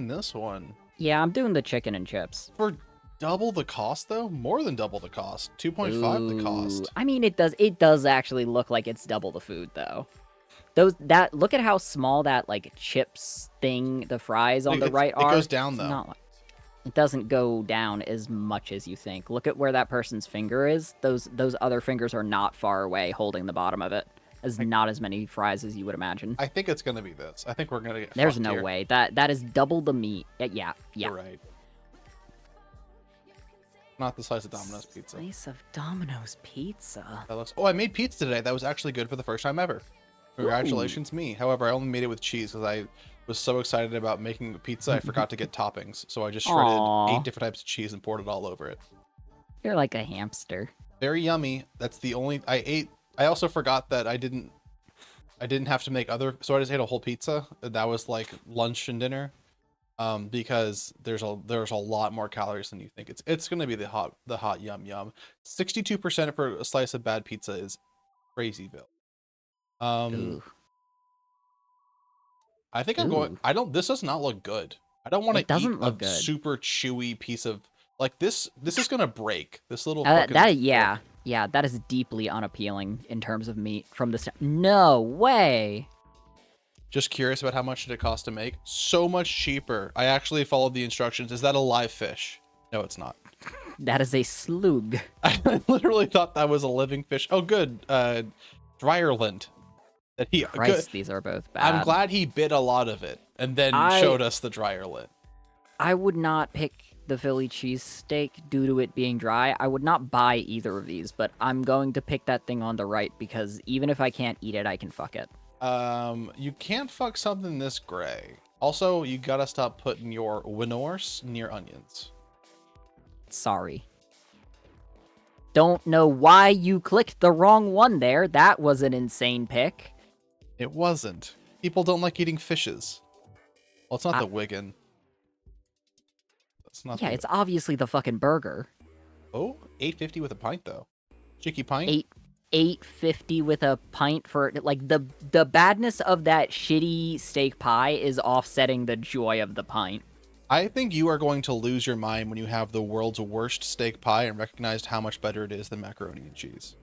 this one. Yeah, I'm doing the chicken and chips. For double the cost though? More than double the cost. 2.5 the cost. Ooh, I mean, it does actually look like it's double the food though. Look at how small that like chips thing, the fries on the right are. It goes down It's though. not- it doesn't go down as much as you think. Look at where that person's finger is. Those other fingers are not far away holding the bottom of it. There's not as many fries as you would imagine. I think it's gonna be this. I think we're gonna get There's fucked no here. way. That is double the meat. Yeah. You're right. Not the slice of Domino's pizza. Slice of Domino's pizza. That looks... Oh, I made pizza today. That was actually good for the first time ever. Congratulations, me. However, I only made it with cheese because I was so excited about making pizza, I forgot to get toppings. So I just shredded Aw. 8 different types of cheese and poured it all over it. You're like a hamster. Very yummy. That's the only... I also forgot that I didn't have to make other... So I just ate a whole pizza. That was like lunch and dinner. Because there's a lot more calories than you think. It's gonna be the hot yum yum. 62% for a slice of bad pizza is crazy, Bill. Ooh. I think I'm going. Ooh. This does not look good. I don't want to It doesn't eat look a good. super chewy piece of like this. This is gonna break this little. fucking Yeah, that is deeply unappealing in terms of meat from this. No way. Just curious about how much did it cost to make? So much cheaper. I actually followed the instructions. Is that a live fish? No, it's not. That is a slug. I literally thought that was a living fish. Oh, good. Dryer lint. That he. Christ, Good. these are both bad. I'm glad he bit a lot of it and then showed us the dryer lint. I would not pick the Philly cheesesteak due to it being dry. I would not buy either of these, but I'm going to pick that thing on the right because even if I can't eat it, I can fuck it. You can't fuck something this gray. Also, you gotta stop putting your winorse near onions. Sorry. Don't know why you clicked the wrong one there. That was an insane pick. It wasn't. People don't like eating fishes. Well, it's not the Wigan. It's not. Yeah, it's obviously the fucking burger. Oh, $8.50 with a pint though. Cheeky pint. $8.50 with a pint for like the badness of that shitty steak pie is offsetting the joy of the pint. I think you are going to lose your mind when you have the world's worst steak pie and recognized how much better it is than macaroni and cheese.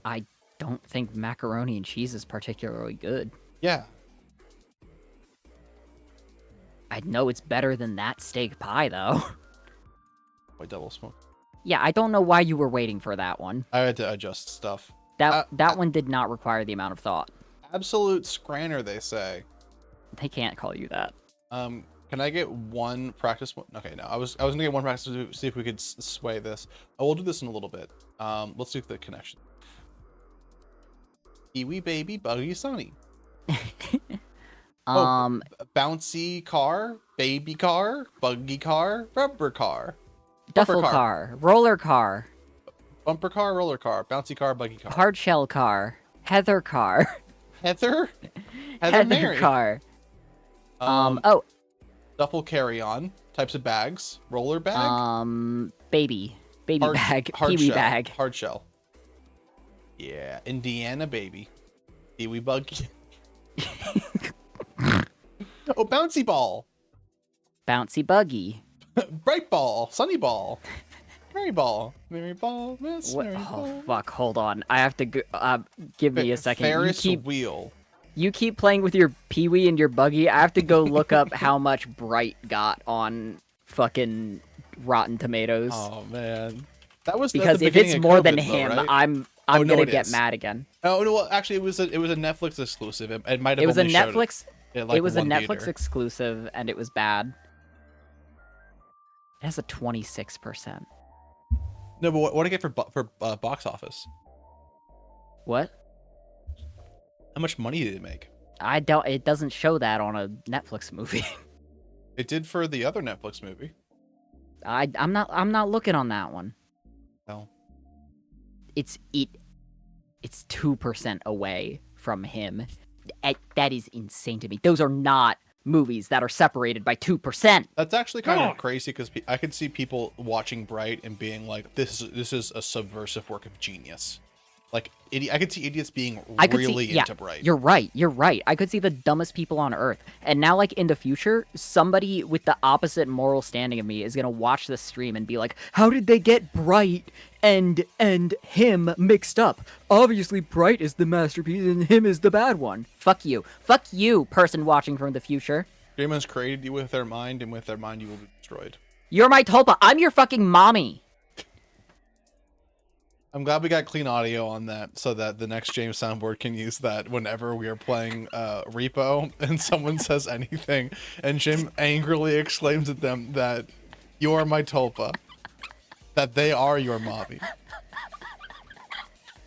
I don't think macaroni and cheese is particularly good. Yeah. I know it's better than that steak pie, though. White double smoke. Yeah, I don't know why you were waiting for that one. I had to adjust stuff. That one did not require the amount of thought. Absolute scranner, they say. They can't call you that. Can I get one practice? Okay, no, I was gonna get one practice to see if we could sway this. I will do this in a little bit. Let's do the connection. Kiwi baby buggy sunny. Bouncy car, baby car, buggy car, rubber car, duffel car, roller car, bumper car, roller car, bouncy car, buggy car, hard shell car, heather car, Heather Mary. car. Duffel carry-on, types of bags, roller bag, baby hard, bag, hard kiwi shell, bag, hard shell. Yeah, Indiana baby, kiwi buggy. Oh, bouncy ball, bouncy buggy, bright ball, sunny ball, Mary ball, Miss what? Mary Oh ball. fuck! Hold on, I have to give me a second. Ferris wheel. You keep playing with your Pee-wee and your buggy. I have to go look up how much Bright got on fucking Rotten Tomatoes. Oh man, that was because the if it's more than though, him, right? I'm no, gonna it get is. mad again. Oh no, well actually it was a Netflix exclusive. It might have. It was a only showed Netflix. it, like, it was a one Netflix theater. exclusive, and it was bad. It has a 26%. No, but what did I get for box office? What? How much money did it make? I don't. It doesn't show that on a Netflix movie. It did for the other Netflix movie. I'm not looking on that one. No. It's 2% away from him. That is insane to me. Those are not movies that are separated by 2%. That's actually kind of crazy because I could see people watching Bright and being like, "This is a subversive work of genius." Like, I could see idiots being really into Bright. You're right. I could see the dumbest people on earth. And now, like, in the future, somebody with the opposite moral standing of me is gonna watch this stream and be like, how did they get Bright and him mixed up? Obviously, Bright is the masterpiece and him is the bad one. Fuck you, person watching from the future. Humans created you with their mind, and with their mind you will be destroyed. You're my tulpa. I'm your fucking mommy. I'm glad we got clean audio on that so that the next James soundboard can use that whenever we are playing Repo and someone says anything and Jim angrily exclaims at them that you are my tulpa, that they are your mommy.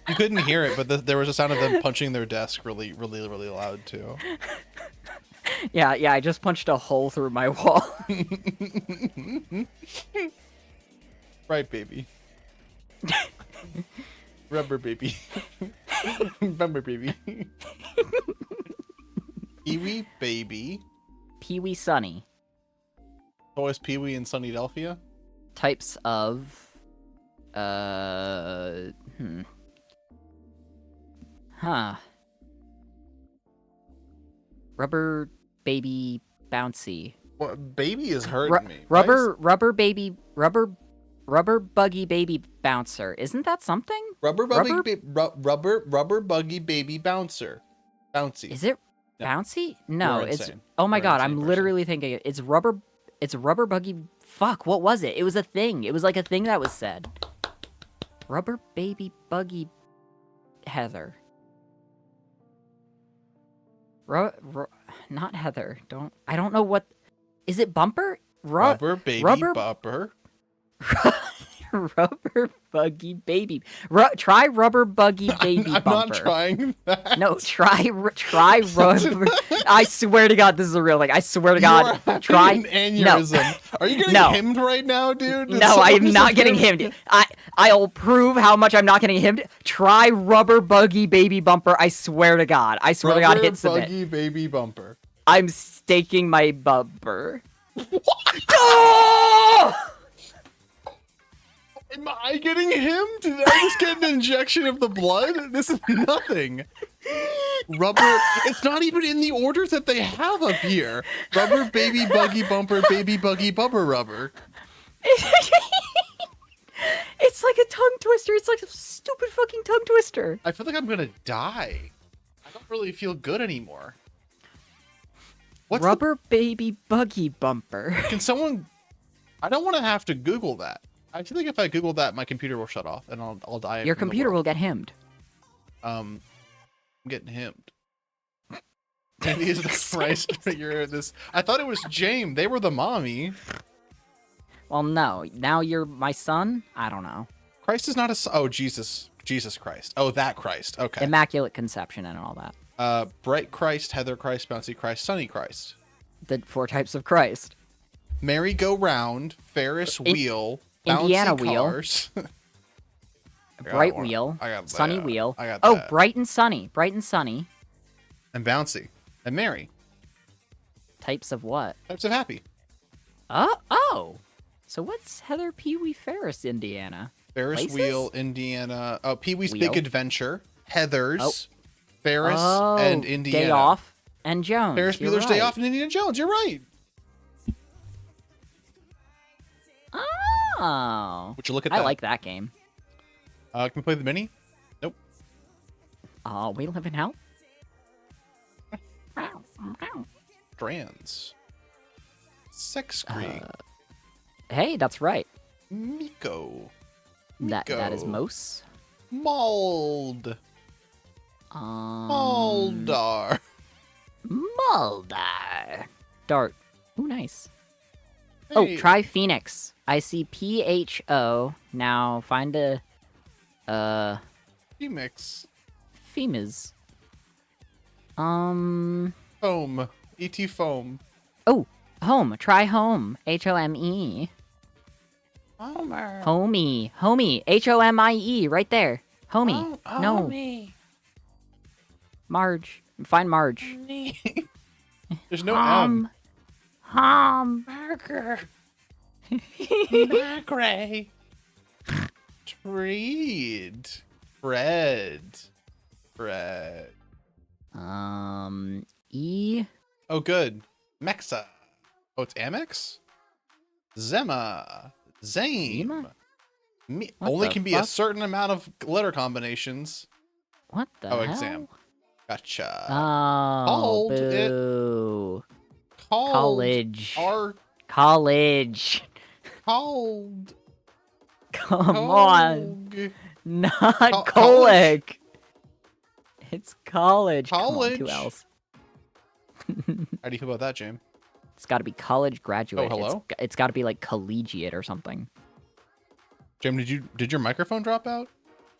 You couldn't hear it, but there was a sound of them punching their desk really, really, really loud too. Yeah, I just punched a hole through my wall. Right, baby. Rubber baby. Rubber baby. Pee-wee baby. Pee-wee Sunny. Toys Pee-wee in Sunnydelphia. Types of Rubber baby bouncy. What baby is hurting me? Rubber buggy baby bouncer. Isn't that something? Rubber buggy baby bouncer. Bouncy. Is it bouncy? No, it's insane. oh my You're god, insane I'm person. literally thinking it's rubber buggy. Fuck, what was it? It was a thing. It was like a thing that was said. Rubber baby buggy Heather. Not Heather. I don't know what. Is it bumper? Rubber baby bumper. Rubber buggy baby. Try rubber buggy baby I'm bumper. not trying that. No, try rubber. I swear to God, this is a real thing. I swear to God, You are having try. an aneurysm. Are you getting hemmed right now, dude? No, I am not getting hemmed. I'll prove how much I'm not getting hemmed. Try rubber buggy baby bumper. I swear to God. I swear to God, hit submit. Buggy baby bumper. I'm staking my bumper. Oh! Am I getting hemmed? Did I just get an injection of the blood? This is nothing. Rubber. It's not even in the order that they have up here. Rubber, baby, buggy, bumper, baby, buggy, bumper, rubber. It's like a tongue twister. It's like a stupid fucking tongue twister. I feel like I'm gonna die. I don't really feel good anymore. What's Rubber baby buggy bumper. Can someone? I don't want to have to Google that. I feel like if I Google that, my computer will shut off and I'll die. Your from the computer will world. get hemmed. I'm getting hemmed. Maybe is the Christ figure this. I thought it was James. They were the mommy. Well, no. Now you're my son? I don't know. Christ is not a. Oh, Jesus. Jesus Christ. Oh, that Christ. Okay. Immaculate Conception and all that. Bright Christ, Heather Christ, Bouncy Christ, Sunny Christ. The 4 types of Christ. Merry-go-round, Ferris wheel, Indiana bouncy wheel. cars. Bright wheel. I got Sunny that. wheel. I got Oh, that. bright and sunny. Bright and sunny. And bouncy. And merry. Types of what? Types of happy. Oh. So what's Heather Pee Wee Ferris, Indiana? Ferris Places? wheel, Indiana. Oh, Pee-wee's Wheel? Big Adventure. Heather's. Oh. Ferris Oh, and Indiana. Day Off and Jones. Ferris You're Bueller's Day right. Off and Indiana Jones. You're right. Oh. Would you look at I that? like that game. Can we play the mini? Nope. We live in hell? Strands. Sex screen. Hey, that's right. Miko. That is Miko. Mos. Mold. Moldar. Moldar. Dart. Ooh, nice. Hey, Oh, try Phoenix. I see PHO. Now find a Remix. Femez. Foam. E.T. Foam. Oh, home. Try home. HOME. Homer. Homie. Homie. HOMIE. Right there. Homie. Oh, No. homie. Marge. Find Marge. There's no M. Hom. Marker. Macrae. Treed. Fred. Fred. E. Oh, good. Mexa. Oh, it's Amex? Zema. Zame. Zema? Me What only the can be a fuck? certain amount of letter combinations. What the Oh, hell? exam. Gotcha. Oh, Called it- boo. Called College. Our College. called. Come on. Cog. Not college. colic. It's college. Come on, College. who else? How do you feel about that, James? It's got to be college graduate. Oh, hello? It's got to be like collegiate or something. Jim, did your microphone drop out?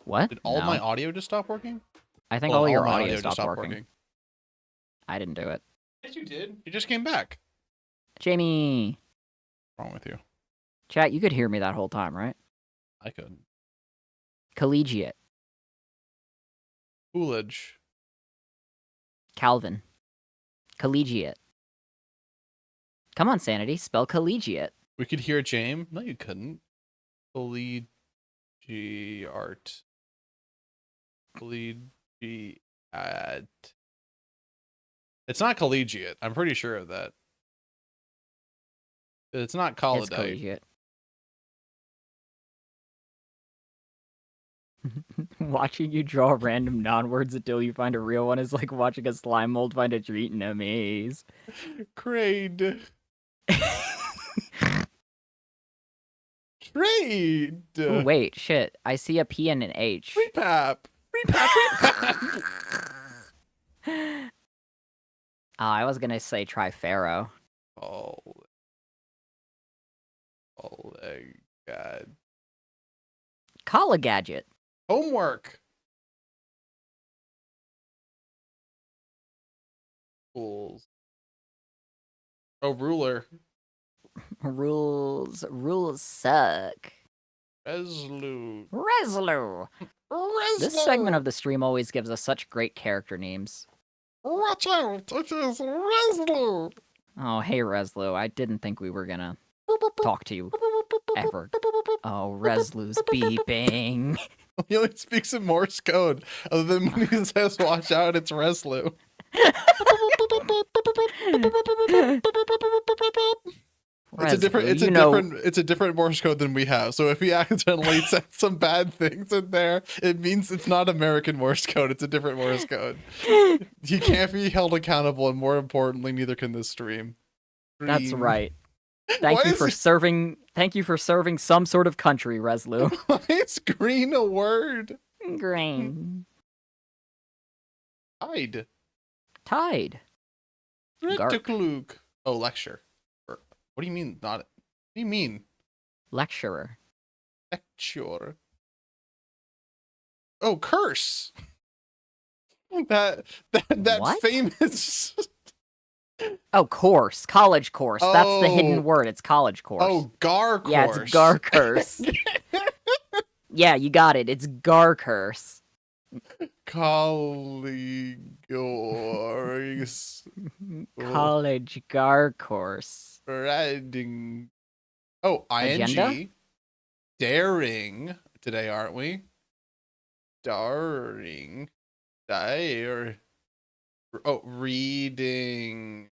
What? Did all No. my audio just stop working? I think Well, all your my audio just stopped working. I didn't do it. Yes, you did. You just came back. Jamie, What's wrong with you? chat, you could hear me that whole time, right? I couldn't. Collegiate. Coolidge. Calvin. Collegiate. Come on, Sanity. Spell collegiate. We could hear James. No, you couldn't. Collegiate. Collegiate. It's not collegiate. I'm pretty sure of that. It's not It's collegiate. collegiate. Watching you draw random non-words until you find a real one is like watching a slime mold find a treat in a maze. Crade. Trade. Ooh, wait, shit. I see a P and an H. Repap. Repap. Repap. Oh, I was gonna say try Pharaoh. Oh my god. Collegadget. Homework. Fools. Oh, ruler. Rules suck. Resolute. Reslu. This segment of the stream always gives us such great character names. Watch out! It is Resolute. Oh, hey Reslu. I didn't think we were gonna talk to you. ever. Oh, Reslu's beeping. He only speaks in Morse code. Other than when he says, "Watch out, it's Reslu." It's a different. Reslu, It's a different. It's a different Morse code than we have. So if he accidentally said some bad things in there, it means it's not American Morse code. It's a different Morse code. He can't be held accountable, and more importantly, neither can this stream. That's Green. right. Thank you for serving. Thank you for serving some sort of country, Reslu. Why is green a word? Green. Tide. Tide. Gark. Reticlug. Oh, lecture. What do you mean? Not. What do you mean? Lecturer. Lecture. Oh, curse. That What? famous. Oh, course. College course. That's the hidden word. It's college course. Oh, gar course. Yeah, it's gar curse. Yeah, you got it. It's gar curse. Collegories. College gar course. Riding. Oh, ing. Agenda? Daring. Today, aren't we? Daring. Dire. Oh, reading.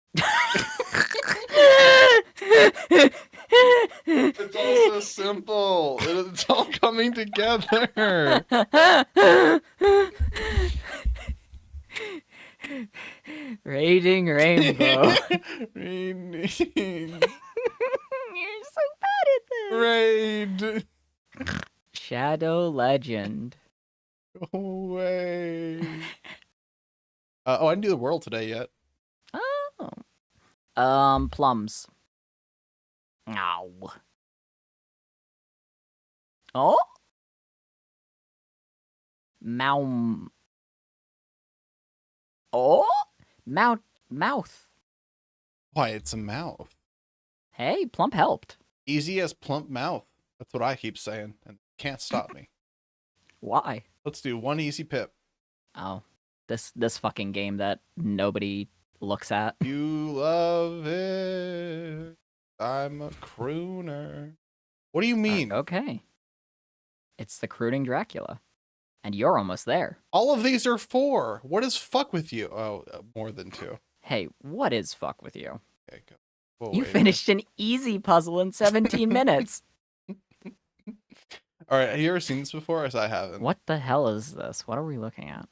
It's all so simple. It's all coming together. Raiding Rainbow. Reading. You're so bad at this. Raid. Shadow Legend. Away. Oh, I didn't do the world today yet. Oh. Plums. Ow. Oh? Moum. Oh? Mouth. Why, it's a mouth. Hey, Plump helped. Easy as plump mouth. That's what I keep saying, and can't stop me. Why? Let's do one easy pip. Oh. This fucking game that nobody looks at. You love it. I'm a crooner. What do you mean? Okay. It's the crooning Dracula. And you're almost there. All of these are 4. What is fuck with you? Oh, more than 2. Hey, what is fuck with you? Okay, go. Whoa, You wait. finished an easy puzzle in 17 minutes. All right, have you ever seen this before? As I haven't. What the hell is this? What are we looking at?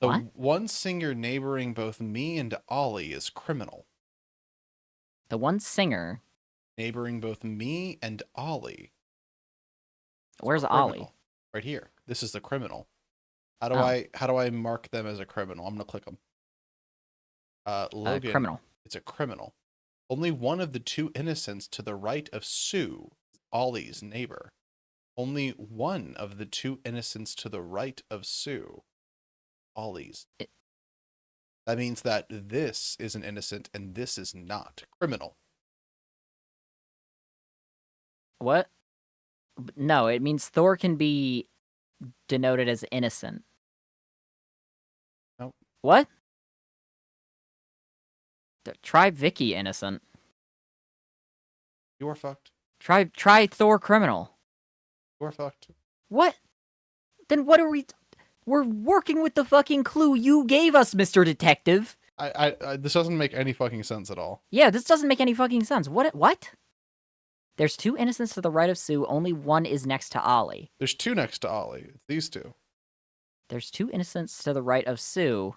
The What? one singer neighboring both me and Ollie is criminal. The one singer. Neighboring both me and Ollie. Where's Criminal. Ollie? Right here. This is the criminal. How do I mark them as a criminal? I'm gonna click them. Logan. Criminal. It's a criminal. Only one of the 2 innocents to the right of Sue, Ollie's neighbor. Only one of the 2 innocents to the right of Sue, Ollie's. That means that this is an innocent and this is not. Criminal. What? No, it means Thor can be denoted as innocent. Nope. What? Try Vicky innocent. You are fucked. Try Thor criminal. You are fucked. What? Then what are we... We're working with the fucking clue you gave us, Mr. Detective. This doesn't make any fucking sense at all. Yeah, this doesn't make any fucking sense. What? There's 2 innocents to the right of Sue. Only one is next to Ollie. There's 2 next to Ollie. It's these 2. There's 2 innocents to the right of Sue.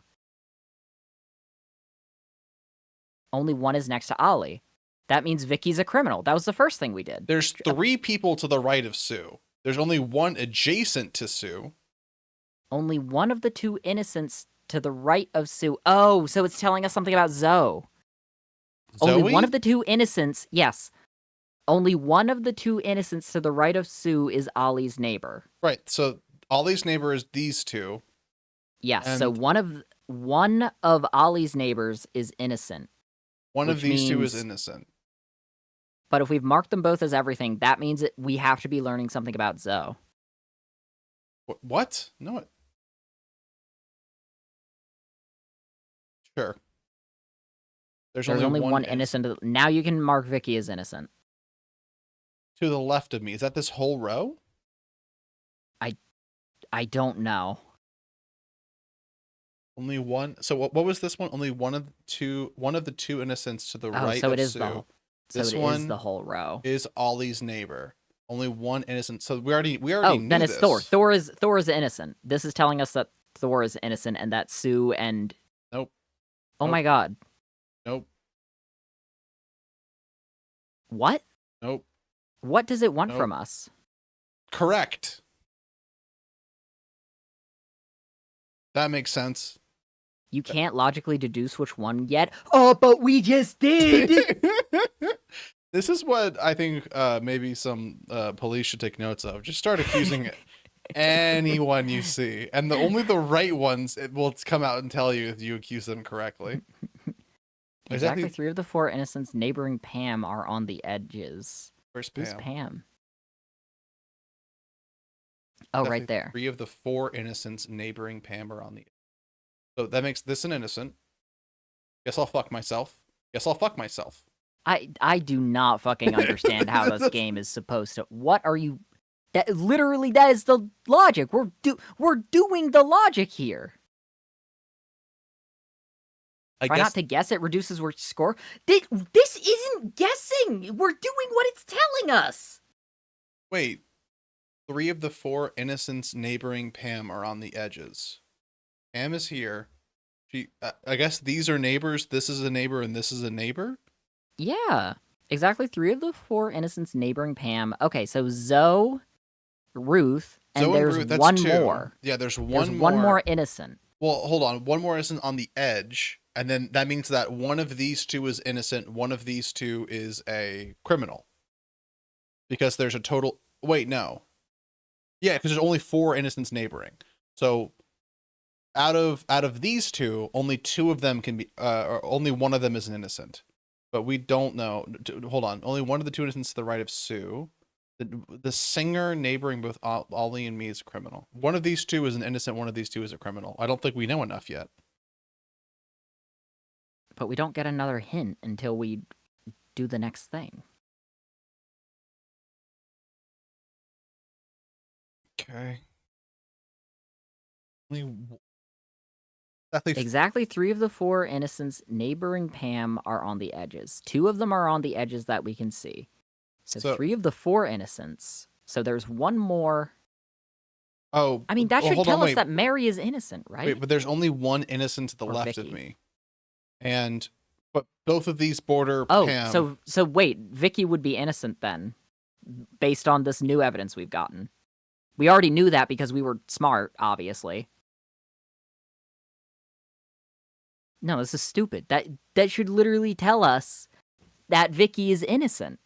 Only one is next to Ollie. That means Vicky's a criminal. That was the first thing we did. There's 3 people to the right of Sue. There's only one adjacent to Sue. Only one of the 2 innocents to the right of Sue. Oh, so it's telling us something about Zoe. Zoe? Only one of the 2 innocents, yes. Only one of the 2 innocents to the right of Sue is Ollie's neighbor. Right, so Ollie's neighbor is these 2. Yes, And so one of Ollie's neighbors is innocent. One of which these 2 is means- innocent. But if we've marked them both as everything, that means that we have to be learning something about Zoe. What? No. Sure. There's There's only one innocent. innocent. Now you can mark Vicky as innocent. to the left of me, is that this whole row? I don't know. Only one. So what was this one? Only one of the two innocents to the Oh, right so of it is Sue. the whole, so This it is one the whole row. is Ollie's neighbor. Only one innocent. So we already Oh, knew then it's this. Thor. Thor is innocent. This is telling us that Thor is innocent and that Sue and Nope. oh Nope. my god. Nope. What? Nope. What does it want Nope. from us? Correct. That makes sense. You can't logically deduce which one yet. Oh, but we just did. This is what I think maybe some police should take notes of. Just start accusing anyone you see, and only the right ones it will come out and tell you if you accuse them correctly. Exactly 3 of the 4 innocents neighboring Pam are on the edges. Where's Who's Pam? Pam? Oh, Definitely right there. 3 of the 4 innocents neighboring Pam are on the. So that makes this an innocent. Guess I'll fuck myself. I do not fucking understand how this game is supposed to. What are you? That literally that is the logic. We're doing the logic here. Try not to guess. It reduces our score. This isn't guessing. We're doing what it's telling us. Wait. 3 of the 4 innocents neighboring Pam are on the edges. Pam is here. I guess these are neighbors. This is a neighbor and this is a neighbor? Yeah. Exactly 3 of the 4 innocents neighboring Pam. Okay, so Zoe, Ruth, and Zoe there's Ruth, that's one 2. more. Yeah, there's There's one one more. more innocent. Well, hold on. One more innocent on the edge. And then that means that one of these 2 is innocent. One of these 2 is a criminal. Because there's a total. Wait, no. Yeah, because there's only 4 innocents neighboring. So out of these 2, only 2 of them can be, or only one of them is an innocent. But we don't know. Hold on. Only one of the 2 innocents to the right of Sue. The singer neighboring both Ollie and me is a criminal. One of these 2 is an innocent. One of these 2 is a criminal. I don't think we know enough yet. But we don't get another hint until we do the next thing. Okay. Exactly 3 of the 4 innocents neighboring Pam are on the edges. 2 of them are on the edges that we can see. So 3 of the 4 innocents. So there's one more. Oh, I mean, that should tell us wait. that Mary is innocent, right? Wait, but there's only one innocent to the left of me. But both of these border Pam. So wait, Vicky would be innocent then, based on this new evidence we've gotten. We already knew that because we were smart, obviously. No, this is stupid. That should literally tell us that Vicky is innocent.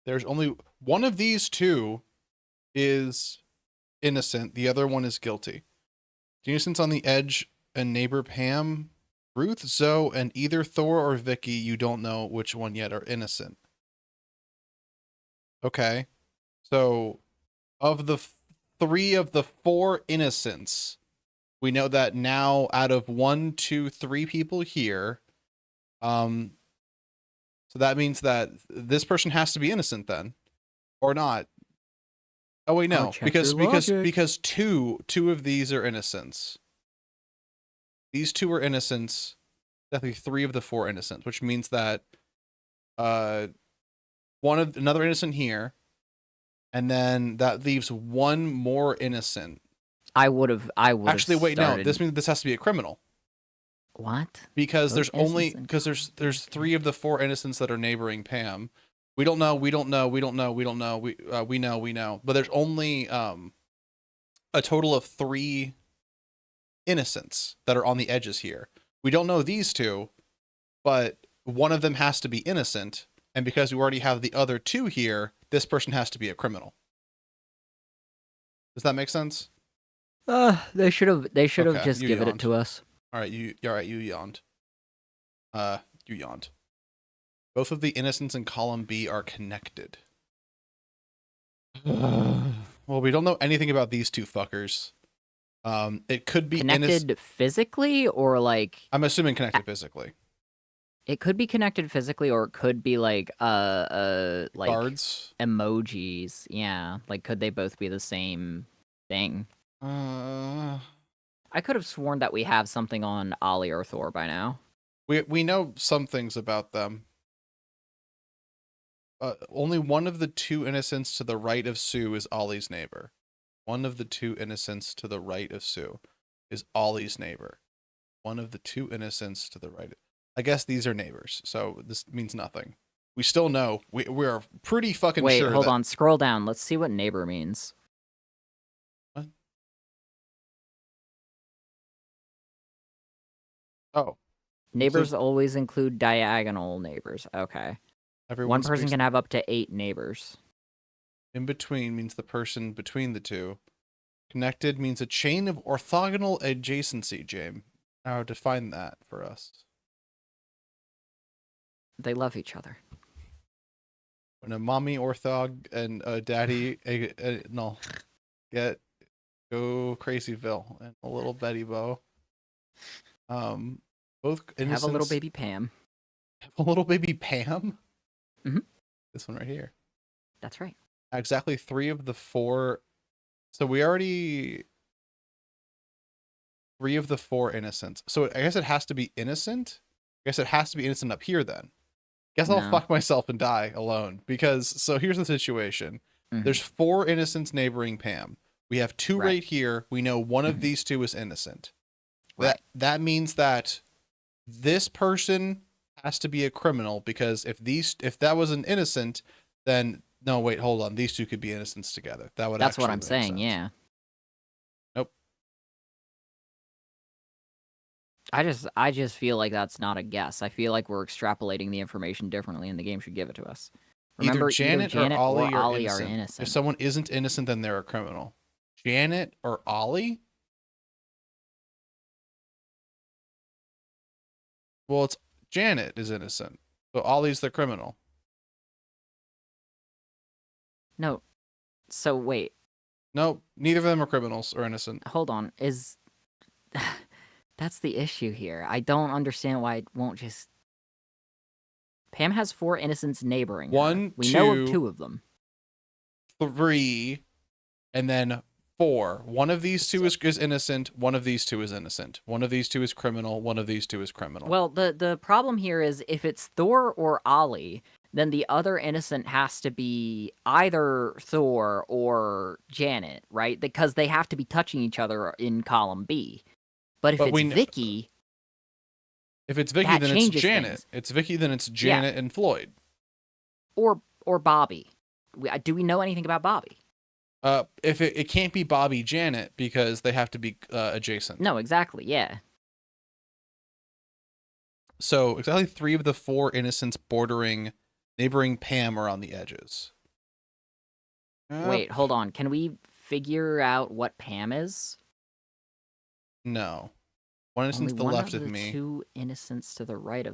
There's only one of these 2 is innocent. The other one is guilty. The innocents on the edge and neighbor Pam, Ruth, Zoe, and either Thor or Vicky. You don't know which one yet are innocent. Okay. So of the 3 of the 4 innocents, we know that now out of 1, 2, 3 people here, so that means that this person has to be innocent then, or not. Oh wait, no, because two of these are innocents. These 2 are innocents. Definitely 3 of the 4 innocents, which means that another innocent here, and then that leaves one more innocent. I would actually wait. No, this means this has to be a criminal. What? Because there's 3 of the 4 innocents that are neighboring Pam. We don't know. We know. But there's only a total of 3 innocents that are on the edges here. We don't know these 2, but one of them has to be innocent, and because we already have the other 2 here, this person has to be a criminal. Does that make sense? They should have just given it to us. All right, you yawned. You yawned. Both of the innocents in column B are connected. Well, we don't know anything about these 2 fuckers. It could be connected physically or like. I'm assuming connected physically. It could be connected physically, or it could be like like Guards. emojis. Yeah, like could they both be the same thing? Uh, I could have sworn that we have something on Ollie or Thor by now. we know some things about them. Only one of the two innocents to the right of Sue is Ollie's neighbor. One of the two innocents to the right of Sue is Ollie's neighbor. One of the two innocents to the right. I guess these are neighbors, so this means nothing. We still know. We're pretty fucking Wait, sure hold that. on. Scroll down. Let's see what neighbor means. What? Oh, Neighbors always include diagonal neighbors. Okay. everyone One person speaks. can have up to 8 neighbors. In between means the person between the two. Connected means a chain of orthogonal adjacency, James. Now define that for us. They love each other. When a mommy orthog and a daddy, no, go Crazyville and a little Betty Bow. Both innocents. Have a little baby Pam. Have a little baby Pam. Mhm. This one right here. That's right. Exactly 3 of the 4. So we already 3 of the 4 innocents. So I guess it has to be innocent. I guess it has to be innocent up here then. Guess I'll No. fuck myself and die alone because so here's the situation. Mhm. There's 4 innocents neighboring Pam. We have 2 Right. right here. We know one of Mhm. these 2 is innocent. Right. That means that this person has to be a criminal because if that was an innocent, then no, wait, hold on. These 2 could be innocents together. That would That's what actually I'm make saying, sense. yeah. Nope. I just feel like that's not a guess. I feel like we're extrapolating the information differently and the game should give it to us. Remember, Either Janet or Ollie are Ollie are innocent. If innocent. someone isn't innocent, then they're a criminal. Janet or Ollie? Well, it's Janet is innocent. So Ollie's the criminal. No. So wait, Nope. Neither of them are criminals or innocent. hold on. Is that's the issue here. I don't understand why it won't just Pam has 4 innocents neighboring her. 1, We know of 2, 2 of them. 3, and then 4. One of these 2 is innocent. One of these 2 is innocent. One of these 2 is criminal. One of these 2 is criminal. Well, the problem here is if it's Thor or Ollie, then the other innocent has to be either Thor or Janet, right? Because they have to be touching each other in column B. But if But it's we Vicky, if it's Vicky, that then it's changes Janet. things. It's Vicky, then it's Janet and Floyd. or Bobby. Do we know anything about Bobby? If it can't be Bobby Janet because they have to be adjacent. No, exactly. Yeah. So exactly 3 of the 4 innocents bordering neighboring Pam are on the edges. Wait, hold on. Can we figure out what Pam is? No. One innocent Only to the one left of of the me. 2 innocents to the right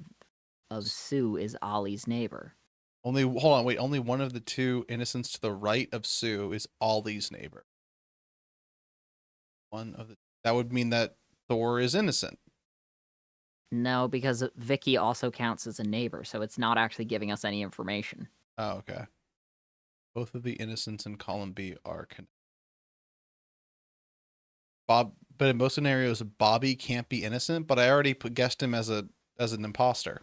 of Sue is Ollie's neighbor. Only hold on, wait. Only one of the 2 innocents to the right of Sue is Ollie's neighbor. That would mean that Thor is innocent. No, because Vicky also counts as a neighbor, so it's not actually giving us any information. Oh, okay. Both of the innocents in column B are connected. But in most scenarios, Bobby can't be innocent. But I already guessed him as an imposter.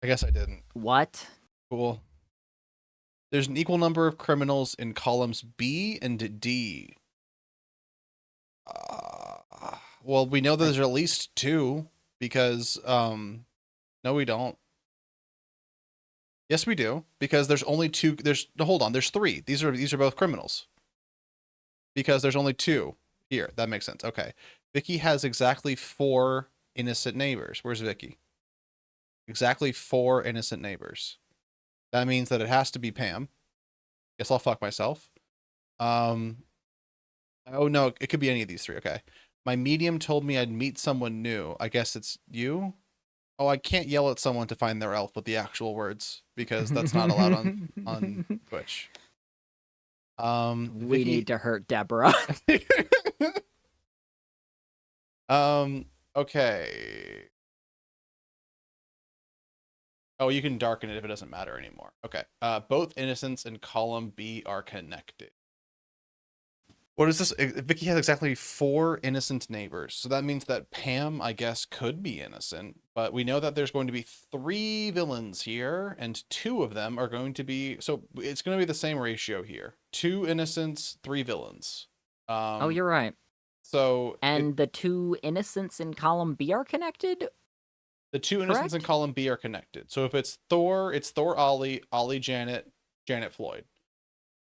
I guess I didn't. What? Cool. There's an equal number of criminals in columns B and D. Well, we know that there's at least 2 because no, we don't. Yes, we do because there's only 2. Hold on. There's 3. These are both criminals because there's only 2 here. That makes sense. Okay, Vicky has exactly 4 innocent neighbors. Where's Vicky? Exactly 4 innocent neighbors. That means that it has to be Pam. Guess I'll fuck myself. Oh no, it could be any of these 3. Okay. My medium told me I'd meet someone new. I guess it's you? Oh, I can't yell at someone to find their elf with the actual words because that's not allowed on Twitch. We need to hurt Deborah. Okay. Oh, you can darken it if it doesn't matter anymore. Okay. Both innocents in column B are connected. What is this? Vicky has exactly 4 innocent neighbors. So that means that Pam, I guess, could be innocent. But we know that there's going to be 3 villains here, and 2 of them are going to be... So it's going to be the same ratio here. 2 innocents, 3 villains. Oh, you're right. So And the 2 innocents in column B are connected? the 2 innocents in Correct? column B are connected. So if it's Thor, Ollie, Ollie Janet, Janet Floyd.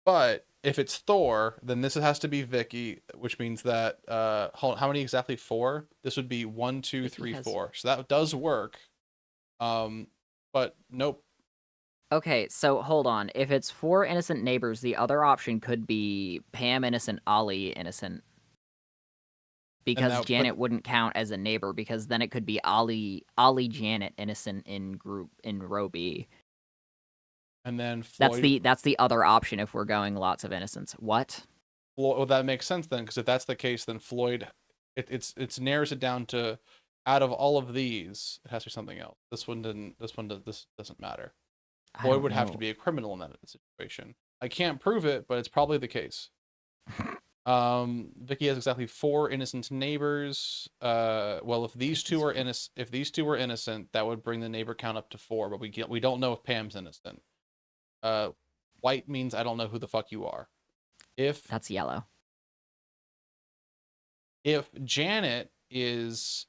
But if it's Thor, then this has to be Vicky, which means that hold on, how many exactly? 4? This would be 1, 2, Vicky 3, has... 4. So that does work. But nope. Okay, so hold on. If it's 4 innocent neighbors, the other option could be Pam innocent, Ollie innocent. And Because that, but Janet wouldn't count as a neighbor, because then it could be Ollie Janet innocent in row B. and then That's Floyd. that's the other option if we're going lots of innocents. What? Well, that makes sense then, because if that's the case, then Floyd, it's narrows it down to, out of all of these, it has to be something else. This one didn't. This doesn't matter. I Floyd don't would have to know. be a criminal in that situation. I can't prove it, but it's probably the case. Vicky has exactly 4 innocent neighbors. Well, if these two are innocent, that would bring the neighbor count up to 4. But we don't know if Pam's innocent. White means I don't know who the fuck you are. That's yellow. If Janet is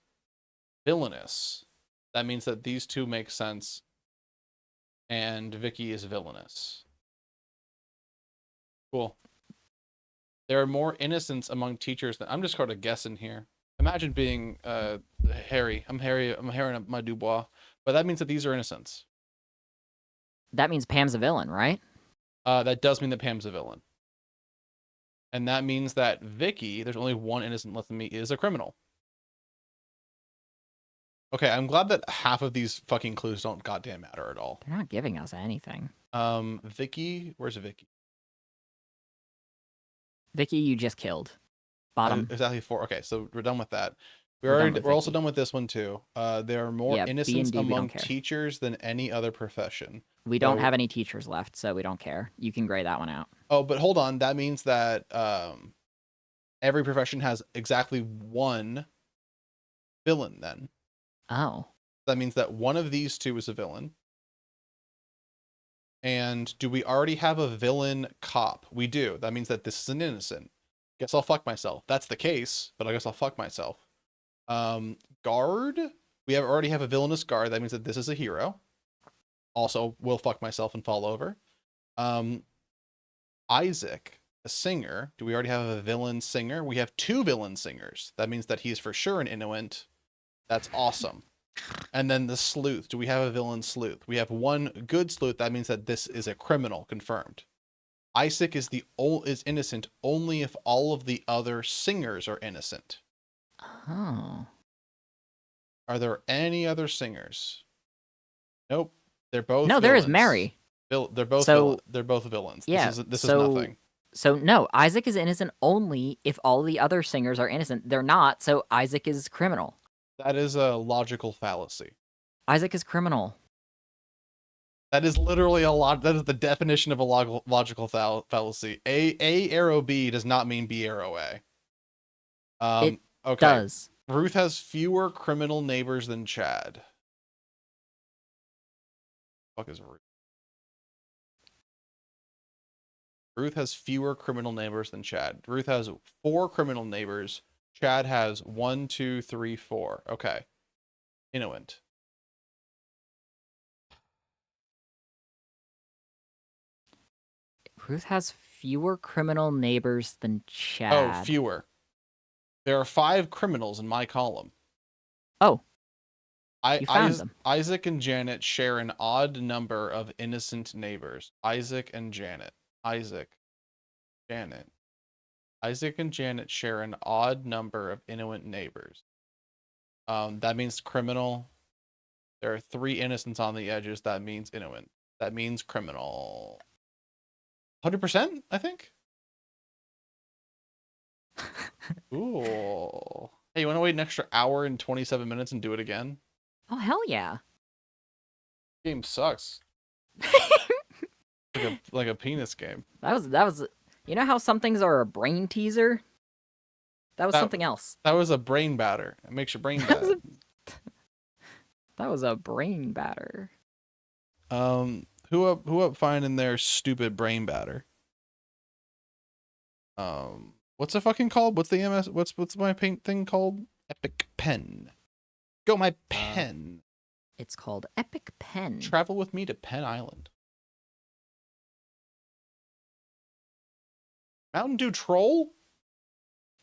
villainous, that means that these 2 make sense, and Vicky is villainous. Cool. There are more innocents among teachers than... I'm just sort of guessing here. Imagine being Harry. I'm Harry and my Dubois. But that means that these are innocents. That means Pam's a villain, right? That does mean that Pam's a villain. And that means that Vicky, there's only 1 innocent left in me, is a criminal. Okay, I'm glad that half of these fucking clues don't goddamn matter at all. They're not giving us anything. Vicky, where's Vicky? Vicky, you just killed. Bottom. Exactly 4. Okay, so we're done with that. We're Also done with this one too. There are more Yeah, B and innocents D, we don't among care. teachers than any other profession. We don't have any teachers left, so we don't care. You can gray that one out. Oh, but hold on. That means that every profession has exactly 1 villain then. Oh. That means that one of these 2 is a villain. And do we already have a villain cop? We do. That means that this is an innocent. Guess I'll fuck myself. That's the case, but I guess I'll fuck myself. Guard. We already have a villainous guard. That means that this is a hero. Also, will fuck myself and fall over. Isaac, a singer. Do we already have a villain singer? We have 2 villain singers. That means that he's for sure an Inuit. That's awesome. And then the sleuth. Do we have a villain sleuth? We have 1 good sleuth. That means that this is a criminal, confirmed. Isaac is innocent only if all of the other singers are innocent. Oh. Are there any other singers? Nope. They're both No, villains. there is Mary. They're both they're both villains. Yeah, This is nothing. So no, Isaac is innocent only if all the other singers are innocent. They're not, so Isaac is criminal. That is a logical fallacy. Isaac is criminal. That is literally that is the definition of a logical fallacy. A arrow B does not mean B arrow A. It okay. does. Ruth has fewer criminal neighbors than Chad. What the fuck is Ruth? Ruth has fewer criminal neighbors than Chad. Ruth has 4 criminal neighbors. Chad has 1, 2, 3, 4. Okay. Inuit. Ruth has fewer criminal neighbors than Chad. Oh, fewer. There are 5 criminals in my column. Oh. You found them. Isaac and Janet share an odd number of innocent neighbors. Isaac and Janet. Janet. Isaac and Janet share an odd number of Inuit neighbors. That means criminal. There are 3 innocents on the edges. That means Inuit. That means criminal. 100%, I think. Ooh. Hey, you want to wait an extra hour and 27 minutes and do it again? Oh, hell yeah. Game sucks. like a penis game. That was. You know how some things are a brain teaser? That was something else. That was a brain batter. It makes your brain That was bad. That was a brain batter. Who up finding their stupid brain batter? What's it fucking called? What's the MS? What's my paint thing called? Epic Pen. Go my pen. It's called Epic Pen. Travel with me to Penn Island. Mountain Dew Troll?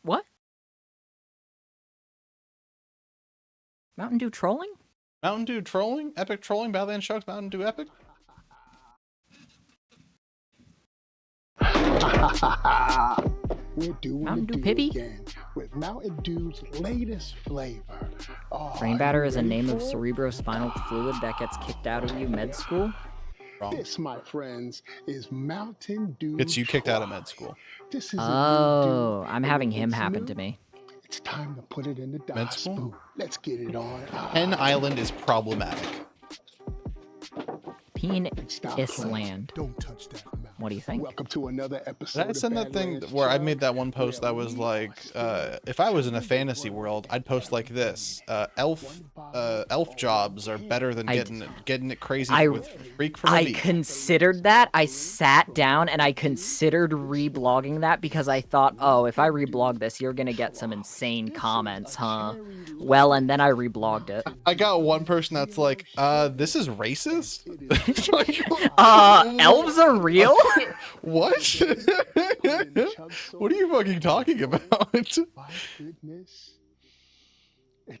What? Mountain Dew trolling? Mountain Dew trolling? Epic trolling? Badlands Sharks Mountain Dew Epic? We're doing Mountain the Dew do Pibby? again with Mountain Dew's latest flavor. Oh, Brain are batter you is a ready name of for it? cerebrospinal fluid that gets kicked out of you med school. Wrong. This, my friends, is Mountain Dew. Gets you kicked out of Try. med school. This is a new Oh, dew, I'm and having when him it's happen new, to me. It's time to put it in the Med dive school? spoon. Let's get it on. Penn Island is problematic. Peen Stop Island. Don't touch that. Mountain. What do you think? Welcome to another episode. Did I send that thing where I made that one post that was like, if I was in a fantasy world, I'd post like this: elf jobs are better than getting it crazy with Freak from the I Beat. considered that. I sat down and I considered reblogging that because I thought, oh, if I reblog this, you're gonna get some insane comments, huh? Well, and then I reblogged it. I got one person that's like, this is racist? Elves are real? What? What are you fucking talking about? My goodness.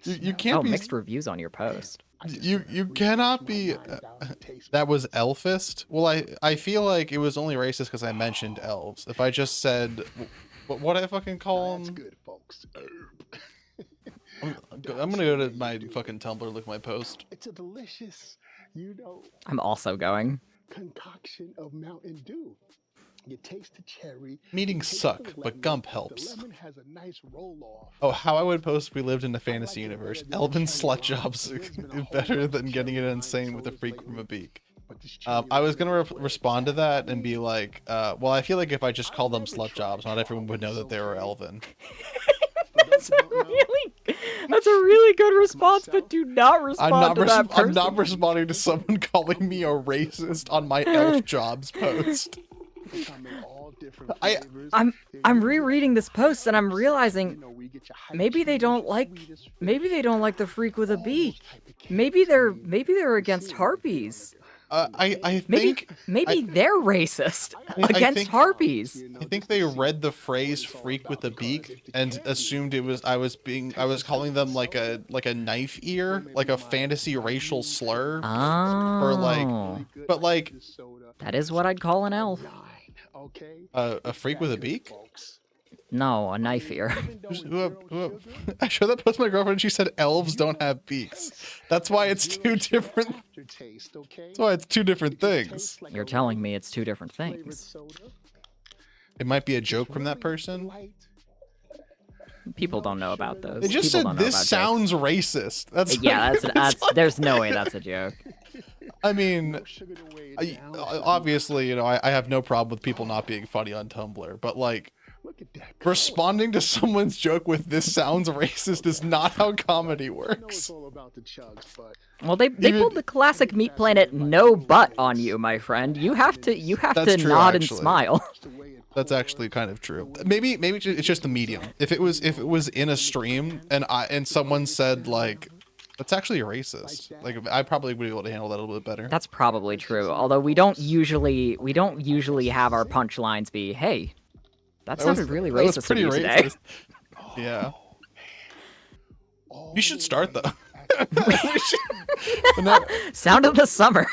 You can't Oh, be mixed reviews on your post. you cannot be that was elfist. Well, I feel like it was only racist because I mentioned elves. If I just said what I fucking call That's them, good, folks. I'm gonna go to my fucking Tumblr, look at my post. It's a delicious, I'm also going. concoction of Mountain Dew. You taste the cherry. Meetings taste suck, the but lemon. Gump The helps. lemon has a nice roll-off. Oh, how I would post if we lived in a fantasy universe. Elven slut jobs is better than getting it insane with a freak from a beak. But this cherry I was gonna lemon respond to that and be like, well, I feel like if I just called them slut jobs, not everyone would know that they were elven. That's a really good response, but do not respond to that person. I'm not responding to someone calling me a racist on my elf jobs post. come in all different I- flavors. I'm rereading this post and I'm realizing maybe they don't like the freak with a beak. Maybe they're against harpies. I think Maybe they're racist I against think- harpies. I think they read the phrase "freak with a beak" and assumed it was I was calling them like a knife ear, like a fantasy racial slur. Oh, But like that is what I'd call an elf. a freak with a beak. No, a knife ear. I showed that post to my girlfriend and she said elves don't have beaks. That's why it's two different. That's why it's two different things. You're telling me it's two different things. It might be a joke from that person. People don't know about those. They just People don't said know this about jokes. sounds racist. That's Yeah, that's there's no way that's a joke. I mean, obviously, I have no problem with people not being funny on Tumblr, but like responding to someone's joke with "this sounds racist" is not how comedy works. Well, they pulled the classic Meat Planet no butt on you, my friend. You have to That's true, nod and actually. smile. That's actually kind of true. Maybe it's just the medium. If it was in a stream and someone said like, "That's actually racist," like I probably would be able to handle that a little bit better. That's probably true. Although we don't usually have our punchlines be, "Hey, that sounded really that was racist of pretty you today." racist. Yeah. You should start though. Sound of the summer.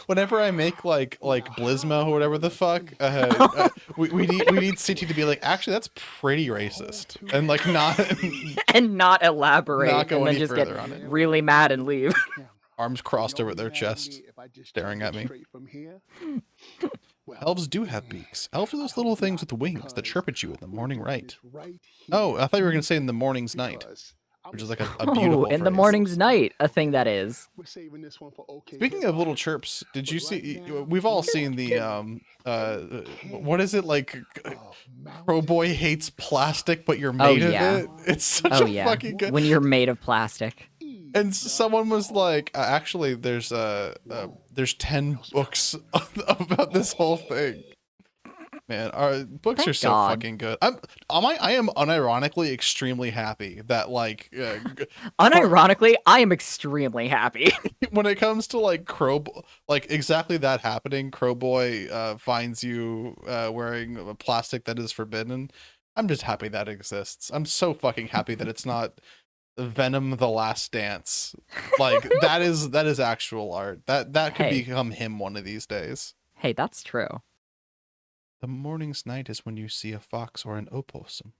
Whenever I make like Blismo or whatever the fuck, we need City to be like, actually that's pretty racist, and like not And not elaborate, Not go and then any just get further on it. really mad and leave. arms crossed over their chest, staring at me. Elves do have beaks. Elves are those little things with wings that chirp at you in the morning right. Oh, I thought you were gonna say in the morning's night. which is like a Oh, beautiful in the phrase. morning's night, a thing that is. We're saving this one for OK. Speaking of little chirps, did you see? We've all seen the what is it like? Crow Boy hates plastic, but you're made of yeah. it. It's such Oh a yeah, fucking good. when you're made of plastic. And someone was like, actually, there's 10 books about this whole thing. Man, our books Thank are so God. fucking good. I am unironically extremely happy that like Unironically, I am extremely happy. when it comes to like like exactly that happening, Crow Boy finds you wearing a plastic that is forbidden. I'm just happy that exists. I'm so fucking happy that it's not Venom the Last Dance. Like that is actual art. That could Hey. become him one of these days. Hey, that's true. The morning's night is when you see a fox or an opossum.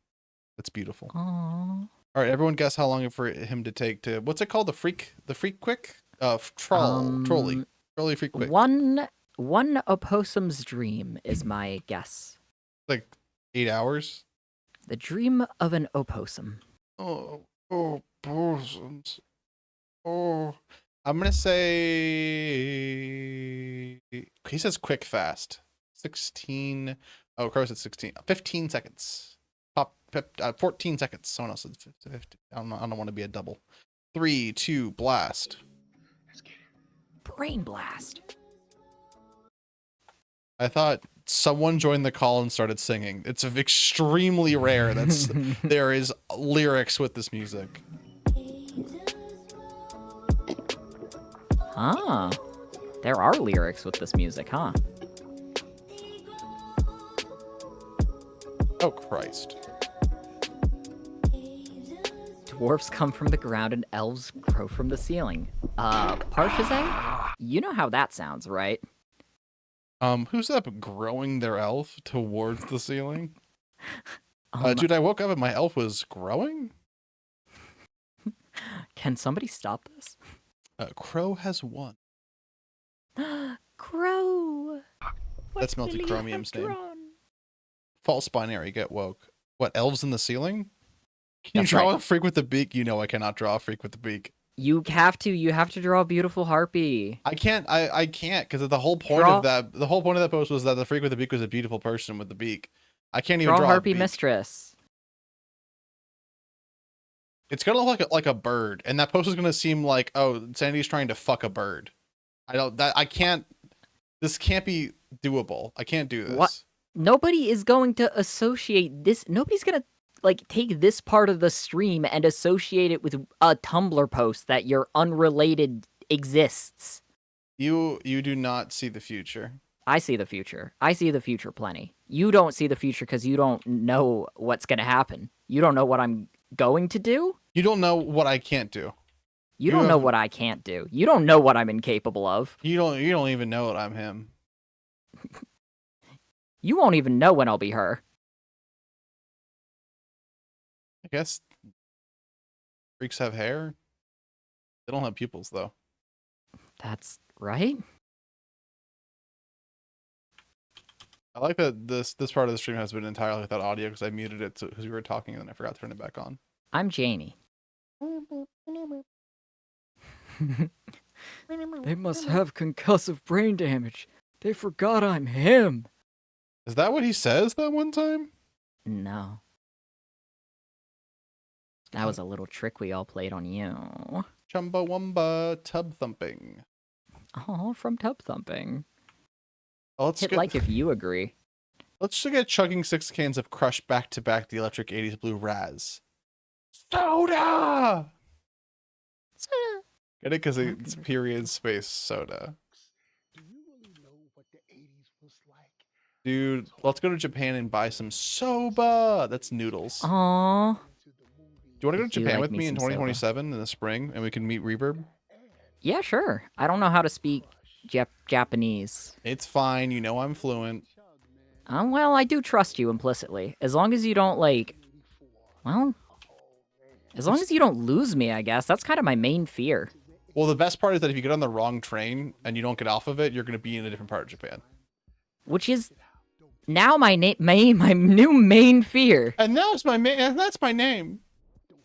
That's beautiful. Aww. All right, everyone guess how long for him to take to what's it called? The freak quick? Trolley freak quick. One opossum's dream is my guess. Like 8 hours? The dream of an opossum. Oh, opossums. Oh, I'm gonna say he says quick fast. 16. Oh, Crow said 16. 15 seconds. 14 seconds. Someone else said 50. I don't want to be a double. 3, 2, blast. Brain blast. I thought someone joined the call and started singing. It's extremely rare that there is lyrics with this music. Huh. There are lyrics with this music, huh? Oh, Christ. Dwarfs come from the ground and elves grow from the ceiling. Parshazay? You know how that sounds, right? Who's up growing their elf towards the ceiling? Um, Dude, I woke up and my elf was growing? Can somebody stop this? Crow has won. Crow! That's Melty Chromium's name. False binary, get woke. What, elves in the ceiling? Can you That's draw right. a freak with the beak? You know I cannot draw a freak with the beak. You have to draw a beautiful harpy. I can't because the whole point Draw- of that post was that the freak with the beak was a beautiful person with the beak. I can't even Draw a draw a harpy beak. mistress. It's gonna look like a bird, and that post is gonna seem like, oh, Sandy's trying to fuck a bird. This can't be doable. I can't do this. What? Nobody is going to associate this. Nobody's going to take this part of the stream and associate it with a Tumblr post that your unrelated exists. You do not see the future. I see the future. I see the future plenty. You don't see the future because you don't know what's going to happen. You don't know what I'm going to do. You don't know what I can't do. You don't know what I can't do. You don't know what I'm incapable of. You don't even know that I'm him. You won't even know when I'll be her. I guess freaks have hair. They don't have pupils though. That's right. I like that this part of the stream has been entirely without audio because I muted it because we were talking and then I forgot to turn it back on. I'm Janie. They must have concussive brain damage. They forgot I'm him. Is that what he says that one time? No. That was a little trick we all played on you. Chumbawamba tub thumping. Oh, from tub thumping. Oh, let's Hit get, like if you agree. let's just get chugging 6 cans of Crush back to back the electric 80s blue Raz. Soda! Get it? Because it's period space soda. Do you really know what the 80s was like? Dude, let's go to Japan and buy some soba. That's noodles. Aww. Do you want to go to do Japan like with me me in some soba. 2027 in the spring and we can meet Reverb? Yeah, sure. I don't know how to speak Japanese. It's fine. You know I'm fluent. Well, I do trust you implicitly. As long as you don't, as long as you don't lose me, I guess. That's kind of my main fear. Well, the best part is that if you get on the wrong train and you don't get off of it, you're going to be in a different part of Japan. Which is now my new main fear. And that's my name.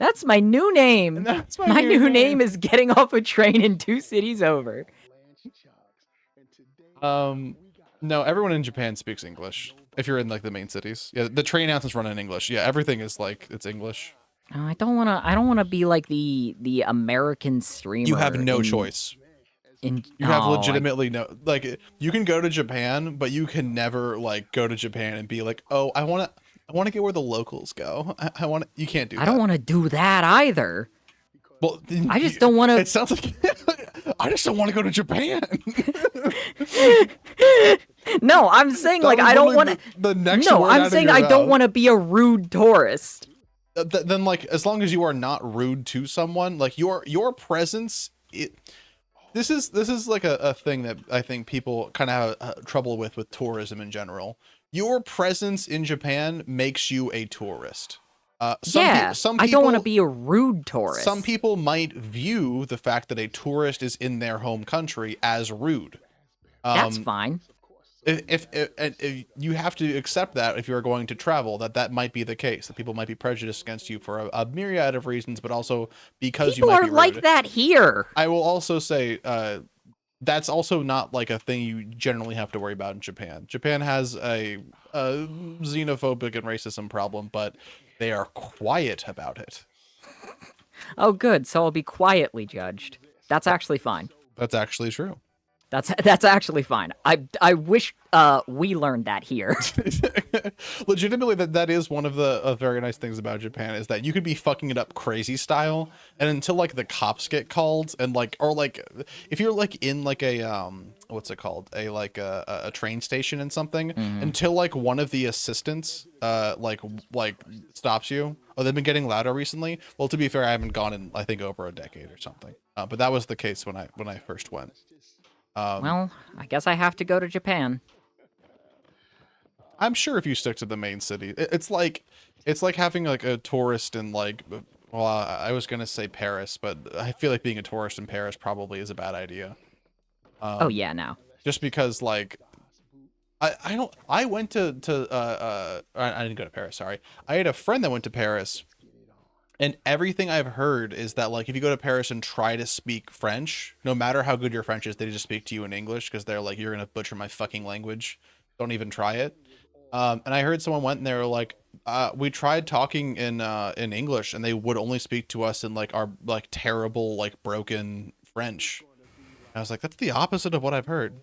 That's my new name. And that's My new name is getting off a train in 2 cities over. No, everyone in Japan speaks English. If you're in like the main cities, yeah, the train announcements run in English. Yeah, everything is like it's English. I don't wanna be like the American streamer. You have no choice. You have legitimately no, like, you can go to Japan, but you can never like go to Japan and be like, oh, I want to get where the locals go. I want to, you can't do that. I don't want to do that either. Well, I just don't want to. It sounds like I just don't want to go to Japan. No, I'm saying like I don't want to. The next. No, word I'm out of saying your I don't mouth. want to be a rude tourist. Then like, as long as you are not rude to someone, like your presence, this is like a thing that I think people kind of have trouble with tourism in general. Your presence in Japan makes you a tourist. Some I don't want to people- be a rude tourist. Some people might view the fact that a tourist is in their home country as rude. That's fine. If you have to accept that if you're going to travel, that might be the case, that people might be prejudiced against you for a myriad of reasons, but also because People you might are be rude. like that here. I will also say that's also not like a thing you generally have to worry about in Japan. Japan has a xenophobic and racism problem, but they are quiet about it. Oh, good. So I'll be quietly judged. That's actually fine. That's actually true. That's actually fine. I wish we learned that here. Legitimately, that is one of the very nice things about Japan, is that you could be fucking it up crazy style, and until like the cops get called, and like, or like if you're like in like a what's it called, a train station and something, until like one of the assistants like stops you. Oh, they've been getting louder recently. Well, to be fair, I haven't gone in I think over a decade or something, but that was the case when I first went. Well, I guess I have to go to Japan. I'm sure if you stick to the main city, it's like having like a tourist in like, well, I was gonna say Paris, but I feel like being a tourist in Paris probably is a bad idea. Oh yeah, no. Just because like, I went to I didn't go to Paris. Sorry, I had a friend that went to Paris, and everything I've heard is that like if you go to Paris and try to speak French, no matter how good your French is, they just speak to you in English because they're like, you're gonna butcher my fucking language. Don't even try it. And I heard someone went and they were like, we tried talking in English and they would only speak to us in like our like terrible like broken French. And I was like, that's the opposite of what I've heard.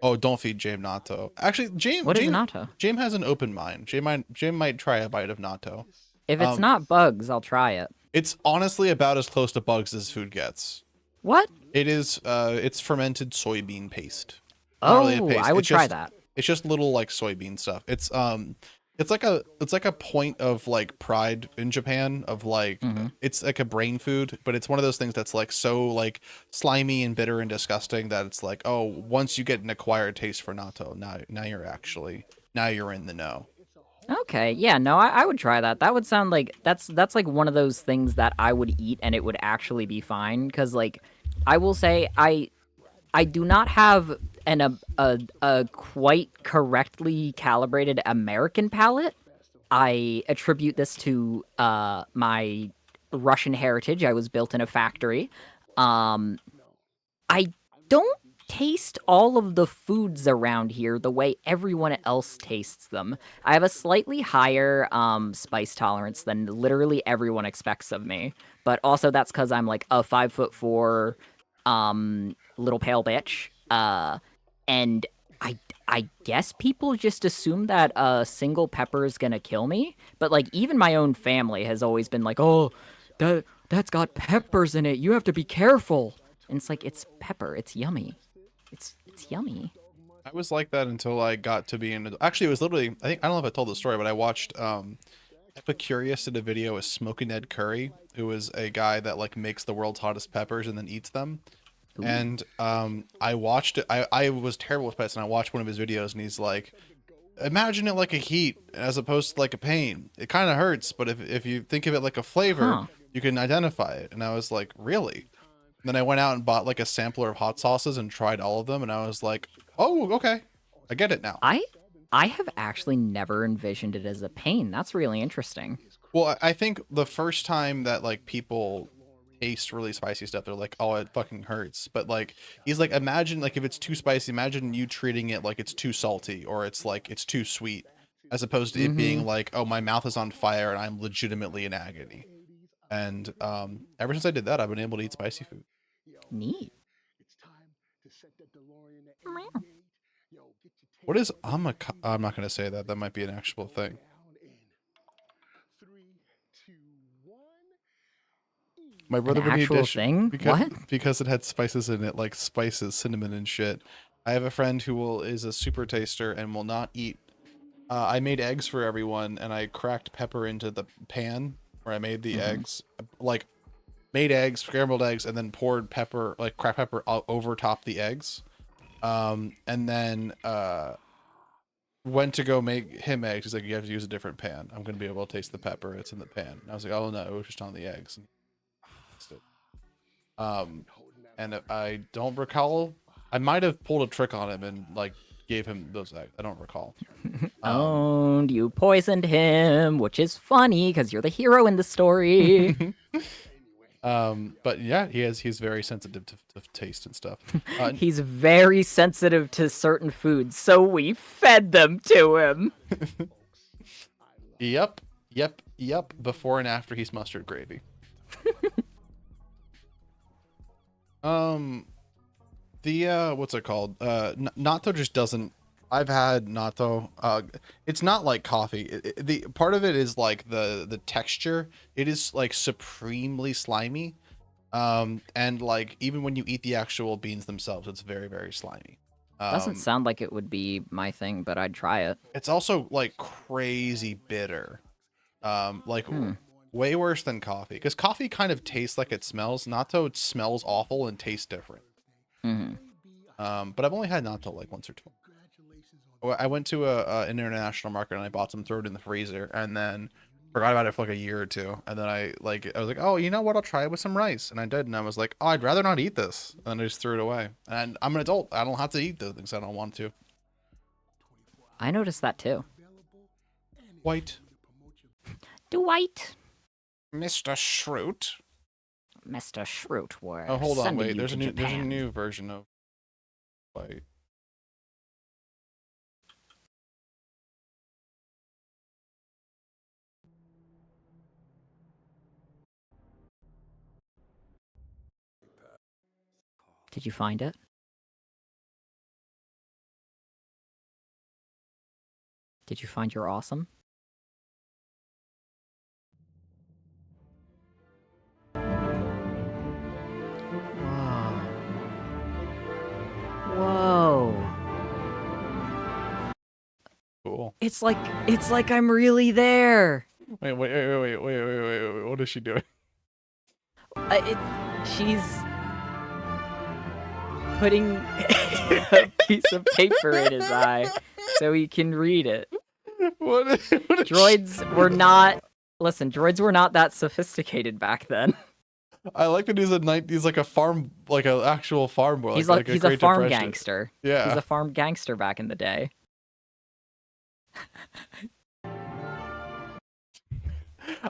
Oh, don't feed James natto. Actually, James. What is natto? James has an open mind. James might try a bite of natto. If it's not bugs, I'll try it. It's honestly about as close to bugs as food gets. What? It is. It's fermented soybean paste. Oh, Not really a paste. I would It's try just- that. It's just little like soybean stuff. It's like a point of like pride in Japan of like it's like a brain food, but it's one of those things that's like so like slimy and bitter and disgusting that it's like, oh, once you get an acquired taste for natto, now you're in the know. Okay, yeah, no, I would try that. That would sound like that's like one of those things that I would eat and it would actually be fine. Because like, I will say I do not have a quite correctly calibrated American palate. I attribute this to my Russian heritage. I was built in a factory. I don't taste all of the foods around here the way everyone else tastes them. I have a slightly higher spice tolerance than literally everyone expects of me. But also that's because I'm like a 5'4" little pale bitch. And I guess people just assume that a single pepper is gonna kill me. But like even my own family has always been like, oh, that's got peppers in it. You have to be careful. And it's like, it's pepper. It's yummy. It's yummy. I was like that until I got to be in. Actually, it was literally. I don't know if I told the story, but I watched Epicurious did a video with Smoking Ed Curry, who is a guy that like makes the world's hottest peppers and then eats them. Ooh. And I watched it. I was terrible with pets, and I watched one of his videos, and he's like, imagine it like a heat as opposed to like a pain. It kind of hurts, but if you think of it like a flavor, you can identify it. And I was like, really? And then I went out and bought like a sampler of hot sauces and tried all of them, and I was like, oh, okay, I get it now. I have actually never envisioned it as a pain. That's really interesting. Well, I think the first time that like people taste really spicy stuff, they're like, "Oh, it fucking hurts." But like, he's like, imagine like if it's too spicy, imagine you treating it like it's too salty or it's like it's too sweet, as opposed to it Mm-hmm. being like, "Oh, my mouth is on fire and I'm legitimately in agony." And ever since I did that, I've been able to eat spicy food. Neat. What is I'm not gonna say that. That might be an actual thing. My An brother made me a actual dish thing? What? because it had spices in it, like spices, cinnamon and shit. I have a friend who is a super taster and will not eat. I made eggs for everyone, and I cracked pepper into the pan where I made the Mm-hmm. eggs. Like made eggs, scrambled eggs, and then poured pepper, like cracked pepper, over top the eggs. And then went to go make him eggs. He's like, you have to use a different pan. I'm gonna be able to taste the pepper. It's in the pan. And I was like, oh no, it was just on the eggs. And he tasted it. Um, and I don't recall. I might have pulled a trick on him and like gave him those eggs. I don't recall. Owned, you poisoned him, which is funny because you're the hero in the story. But yeah, he's very sensitive to taste and stuff. He's very sensitive to certain foods, so we fed them to him. Yep. Before and after he's mustard gravy. The what's it called? Natto just doesn't. I've had natto. It's not like coffee. The part of it is like the texture. It is like supremely slimy. And like even when you eat the actual beans themselves, it's very very slimy. Doesn't sound like it would be my thing, but I'd try it. It's also like crazy bitter. Like Hmm. way worse than coffee because coffee kind of tastes like it smells. Natto it smells awful and tastes different. Mm-hmm. But I've only had natto like once or twice. I went to an international market and I bought some, threw it in the freezer, and then forgot about it for like a year or two. And then I was like, oh, you know what? I'll try it with some rice, and I did. And I was like, oh, I'd rather not eat this, and then I just threw it away. And I'm an adult. I don't have to eat the things I don't want to. I noticed that too. White, Dwight, Mr. Shroot. Mr. Shroot, we're Oh, hold on, sending wait. you to There's a Japan. new version of white. Did you find it? Did you find your awesome? Whoa. Whoa. Cool. It's like I'm really there. Wait. What is she doing? She's putting a piece of paper in his eye so he can read it. What is Droids were not. Listen, droids were not that sophisticated back then. I like that he's like a farm, like an actual farm boy. He's like he's a Great farm Depression. gangster. Yeah. He's a farm gangster back in the day.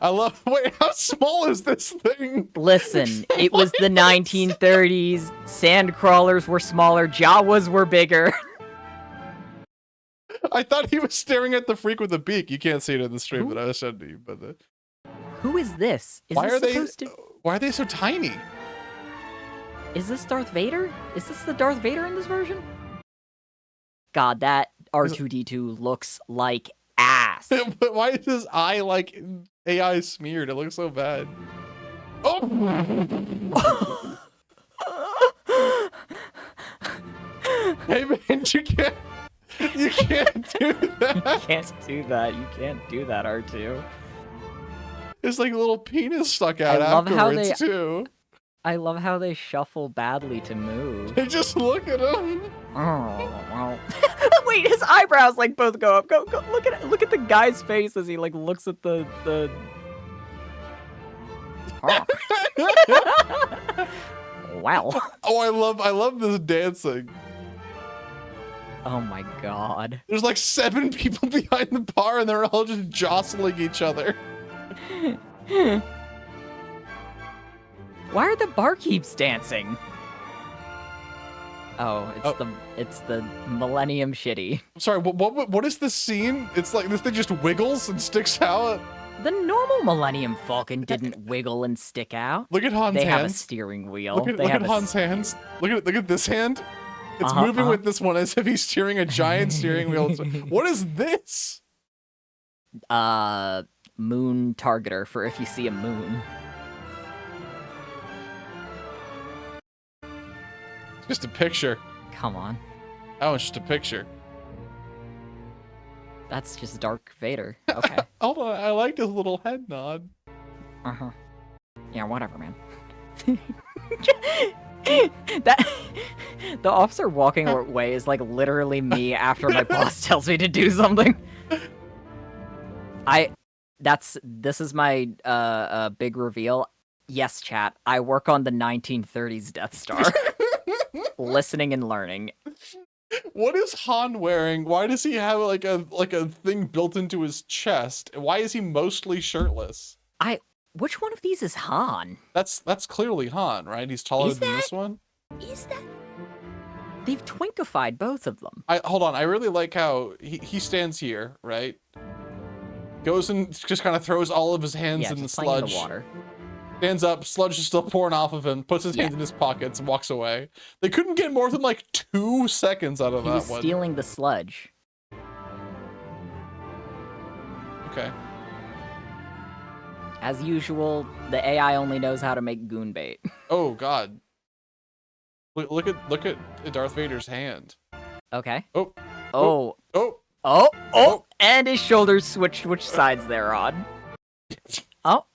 I love. Wait, how small is this thing? Listen, it was the 1930s. Sand crawlers were smaller. Jawas were bigger. I thought he was staring at the freak with the beak. You can't see it in the stream, but I was showing you. But Who is this? Is why this are they? supposed to? Why are they so tiny? Is this Darth Vader? Is this the Darth Vader in this version? God, that R2D2 looks like ass. But why is his eye like AI smeared? It looks so bad. Oh! Hey man, you can't do that. You can't do that. You can't do that, R2. It's like a little penis stuck out I love how afterwards too. I love how they shuffle badly to move. They just look at him. Wait, his eyebrows like both go up. Go look at it. Look at the guy's face as he like looks at the Wow. Oh, I love this dancing. Oh my god. There's like 7 people behind the bar and they're all just jostling each other. Why are the barkeeps dancing? Oh, it's the Millennium Shitty. I'm sorry, what is this scene? It's like this thing just wiggles and sticks out. The normal Millennium Falcon didn't wiggle and stick out. Look at Han's They hands. have a steering wheel. Look at Han's hands. Look at this hand. It's moving with this one as if he's steering a giant steering wheel. What is this? Moon targeter for if you see a moon. Just a picture. Come on. That was just a picture. That's just Dark Vader. Okay. Hold on, I like his little head nod. Uh-huh. Yeah, whatever, man. That the officer walking away is like literally me after my boss tells me to do something. This is my big reveal. Yes, chat. I work on the 1930s Death Star. Listening and learning. What is Han wearing? Why does he have like a thing built into his chest? Why is he mostly shirtless? Which one of these is Han? That's clearly Han, right? He's taller than this one. Is that? They've twinkified both of them. Hold on. I really like how he stands here, right? Goes and just kind of throws all of his hands in the sludge. In the water. Stands up, sludge is still pouring off of him, puts his hands in his pockets, and walks away. They couldn't get more than like 2 seconds out of that one. He was stealing the sludge. Okay. As usual, the AI only knows how to make goon bait. Oh God. Look at Darth Vader's hand. Okay. Oh. And his shoulders switched which sides they're on. Oh.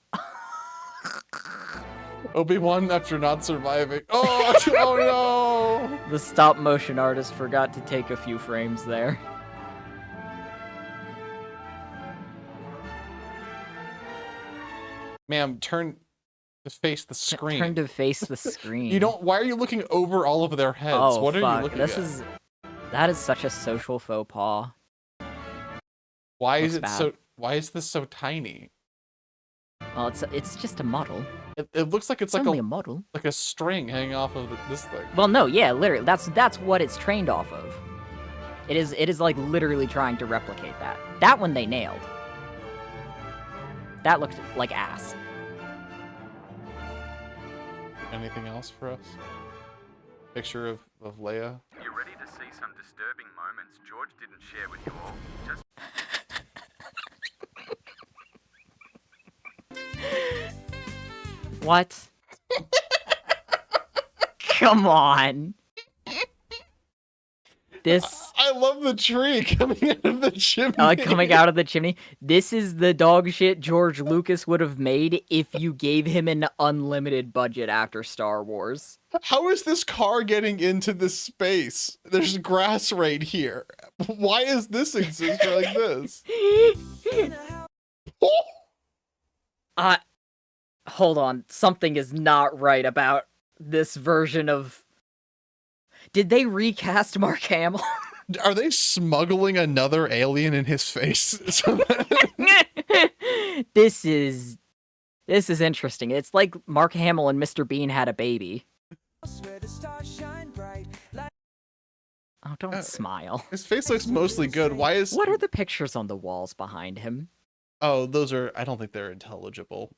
Obi-Wan after not surviving. Oh, oh no! The stop motion artist forgot to take a few frames there. Ma'am, turn to face the screen. Turn to face the screen. You don't. Why are you looking over all of their heads? Oh, what are fuck. you looking at? That is such a social faux pas. Why Looks is it bad. so? Why is this so tiny? Well, it's just a model. It looks like it's only like a model. like a string hanging off of this thing. Well, no, yeah, literally, that's what it's trained off of. It is like literally trying to replicate that. That one they nailed. That looked like ass. Anything else for us? Picture of Leia. You're ready to see some disturbing moments George didn't share with you all. Just What? Come on. This I love the tree coming out of the chimney. coming out of the chimney. This is the dog shit George Lucas would have made if you gave him an unlimited budget after Star Wars. How is this car getting into this space? There's grass right here. Why is this exist like this? Oh! Hold on. Something is not right about this version of... Did they recast Mark Hamill? Are they smuggling another alien in his face? This is interesting. It's like Mark Hamill and Mr. Bean had a baby. Oh, don't smile. His face looks mostly good. Why is... What are the pictures on the walls behind him? Oh, those are... I don't think they're intelligible.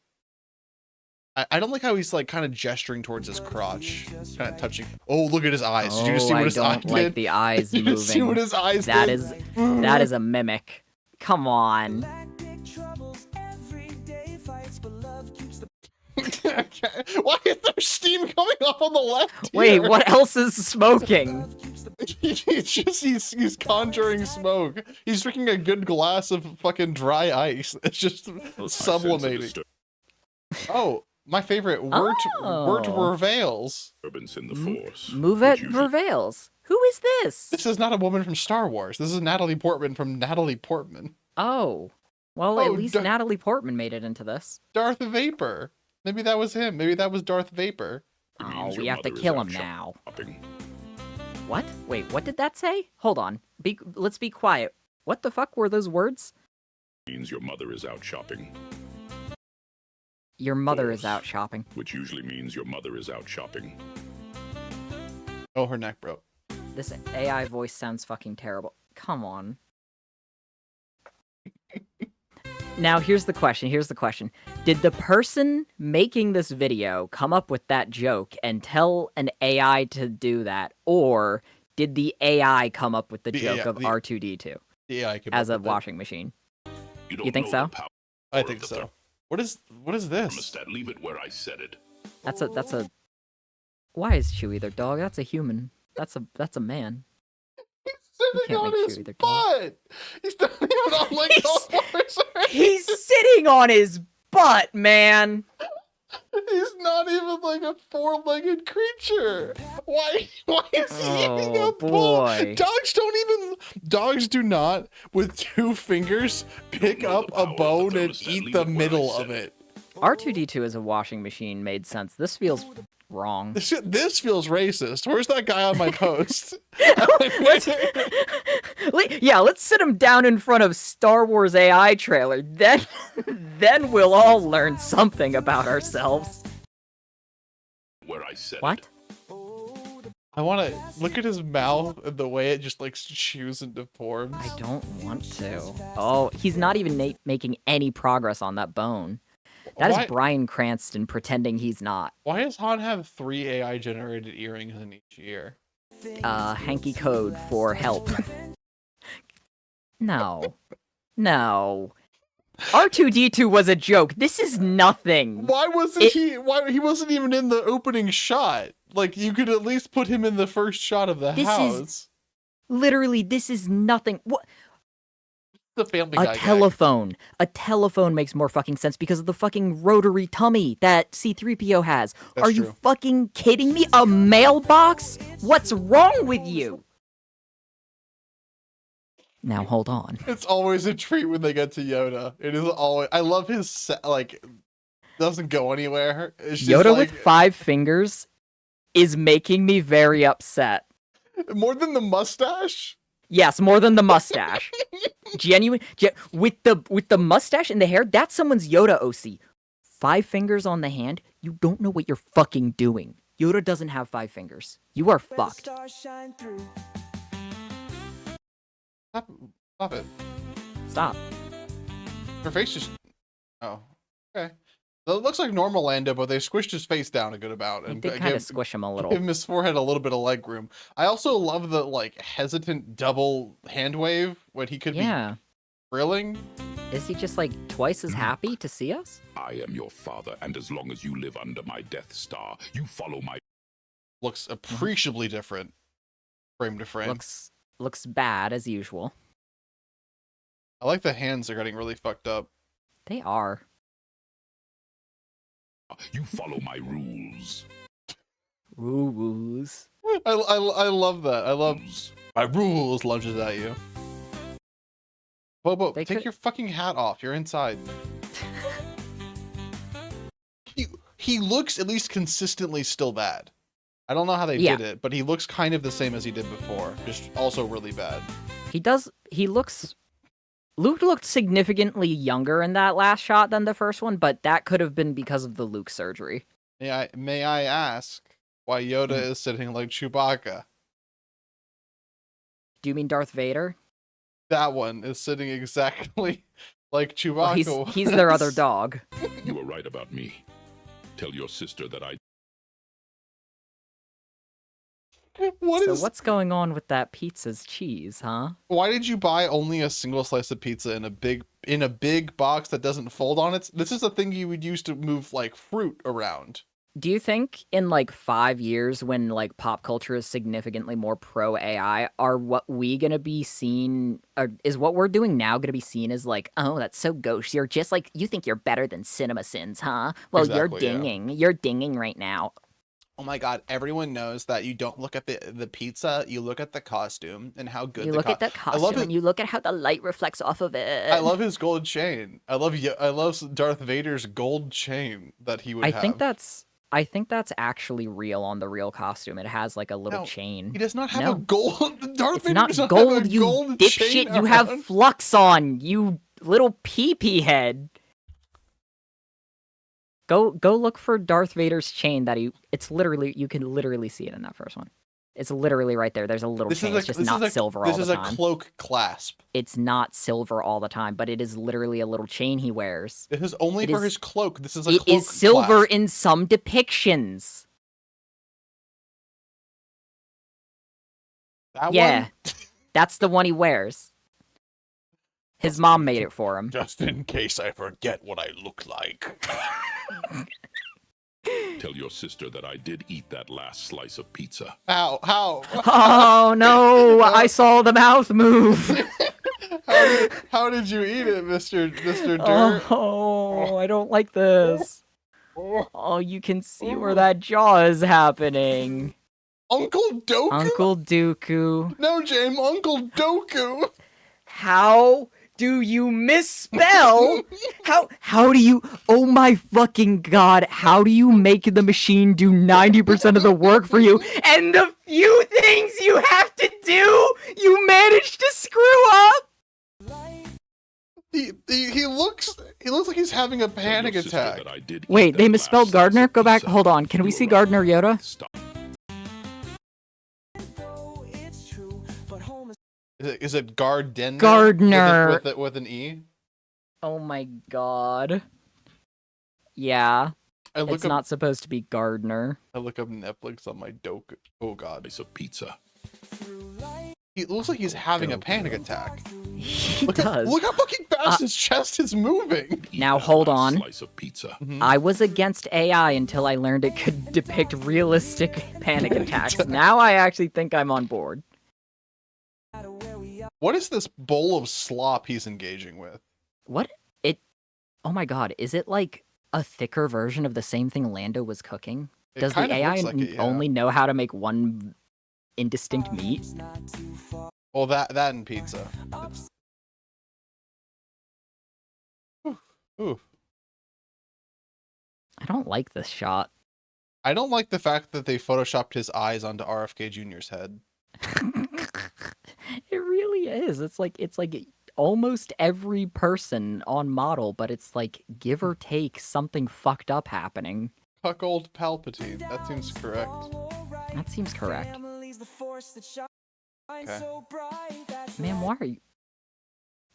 I don't like how he's like kind of gesturing towards his crotch, kind of touching. Oh, look at his eyes! Did you just see what his eyes did? I don't like the eyes Did moving. you see what his eyes That did? that is a mimic. Come on. Why is there steam coming off on the left? Wait, here? what else is smoking? he's conjuring smoke. He's drinking a good glass of fucking dry ice. It's just sublimating. Oh, my favorite Wirt Vervails. In the Force. Movet Vervails. Who is this? This is not a woman from Star Wars. This is Natalie Portman from Natalie Portman. Oh. Well, Oh, at least Natalie Portman made it into this. Darth Vapor. Maybe that was him. Maybe that was Darth Vapor. Oh, we have to kill him now. What? Wait, what did that say? Hold on. Let's be quiet. What the fuck were those words? Means your mother is out shopping. Your mother is Force. out shopping. Which usually means your mother is out shopping. Oh, her neck broke. This AI voice sounds fucking terrible. Come on. Now, here's the question. Did the person making this video come up with that joke and tell an AI to do that? Or did the AI come up with the joke of R2-D2 The AI came as up a with it. washing machine? You think know so? the power I of think the so. What is this? thermostat. Leave it where I said it. That's a... Why is Chewie their dog? That's a human. That's a man. He's sitting can't on make his Chewie their dog. butt. He's not even on like He's- all fours already. He's sitting on his butt, man! He's not even like a four-legged creature. Why is he eating Oh, a bone? boy. Dogs do not with 2 fingers pick know up the a power of bone the and thermostat. eat Leave the it where I middle said of it. R2-D2 as a washing machine made sense. This feels wrong. This feels racist. Where's that guy on my post? Let's sit him down in front of Star Wars AI trailer. Then we'll all learn something about ourselves. Where I said What? it. I want to look at his mouth and the way it just like chews and deforms. I don't want to. Oh, he's not even making any progress on that bone. That is Why- Bryan Cranston pretending he's not. Why does Han have 3 AI generated earrings in each ear? Hanky code for help. No. R2-D2 was a joke. This is nothing. Why wasn't he wasn't even in the opening shot? Like you could at least put him in the first shot of the house. Literally, this is nothing. What? The Family A Guy gag. telephone. A telephone makes more fucking sense because of the fucking rotary tummy that C-3PO has. That's Are you true. fucking kidding me? A mailbox? What's wrong with you? Now hold on. It's always a treat when they get to Yoda. It is always. I love his doesn't go anywhere. It's just Yoda like, with 5 fingers is making me very upset. more than the mustache. Yes, more than the mustache. With the mustache and the hair, that's someone's Yoda OC. 5 fingers on the hand, you don't know what you're fucking doing. Yoda doesn't have 5 fingers. You are fucked. Stop it. Stop. Her face just. Oh, okay. So it looks like normal Lando, but they squished his face down a good amount You and did kind of squish him a give little. him his forehead a little bit of leg room. I also love the like hesitant double hand wave when he could Yeah. be grilling. Is he just like twice as happy to see us? I am your father, and as long as you live under my Death Star, you follow my... Looks appreciably different, frame to frame. Looks bad as usual. I like the hands are getting really fucked up. They are. You follow my rules. Woo-woos. I love that. I love my rules lunges at you. Bobo, They take could- your fucking hat off. You're inside. He looks at least consistently still bad. I don't know how they did it, but he looks kind of the same as he did before, just also really bad. Luke looked significantly younger in that last shot than the first one, but that could have been because of the Luke surgery. May I ask why Yoda is sitting like Chewbacca? Do you mean Darth Vader? That one is sitting exactly like Chewbacca. Well, he's their other dog. You were right about me. Tell your sister that I... What's going on with that pizza's cheese, huh? Why did you buy only a single slice of pizza in a big box that doesn't fold on it? This is a thing you would use to move like fruit around. Do you think in like 5 years when like pop culture is significantly more pro AI, are what we gonna be seen, or is what we're doing now gonna be seen as like, oh, that's so gauche, you're just like, you think you're better than CinemaSins, huh? Well, Exactly, yeah. you're dinging right now. Oh my god, everyone knows that you don't look at the pizza, you look at the costume and how good You the look at the costume and you look at how the light reflects off of it. I love his gold chain. I love Darth Vader's gold chain that he would have. I think that's actually real on the real costume. It has like a little chain. He does not have No. a gold. Darth It's Vader not does not gold, have a you gold dipshit. chain You have around. flux on, you little pee-pee head. Go look for Darth Vader's chain that it's literally, you can literally see it in that first one. It's literally right there. There's a little chain. It's just not silver all the time. This is a cloak clasp. It's not silver all the time, but it is literally a little chain he wears. It is only for his cloak. This is a cloak. It is silver clasp. in some depictions. That yeah, one? That's the one he wears. His mom made it for him. Just in case I forget what I look like. Tell your sister that I did eat that last slice of pizza. How? Oh no! I saw the mouth move. How did you eat it, Mr. Dirt? Oh, I don't like this. Oh, you can see where that jaw is happening. Uncle Doku? Uncle Dooku. No, James, Uncle Doku. How do you misspell? How do you? Oh my fucking god! How do you make the machine do 90% of the work for you, and the few things you have to do, you manage to screw up? He looks like he's having a panic attack. Wait, they misspelled Gardner? Go back. Hold on. Can we see Gardner Yoda? Is it Garden? Gardner with an E? Oh my god. Yeah. It's not supposed to be Gardner. I look up Netflix on my Doku. Oh god. It's a pizza. He looks like he's having a panic attack. He does. Look how fucking fast his chest is moving. Now hold on. Slice of pizza. I was against AI until I learned it could depict realistic panic attacks. Now I actually think I'm on board. What is this bowl of slop he's engaging with? What? Oh my god, is it like a thicker version of the same thing Lando was cooking? Does the AI only know how to make one indistinct meat? Well, that and pizza. Ooh. I don't like this shot. I don't like the fact that they photoshopped his eyes onto RFK Jr.'s head. It really is. It's like almost every person on model, but it's like give or take something fucked up happening. Cuckold Palpatine. That seems correct. That seems correct. Okay. Man, why are you?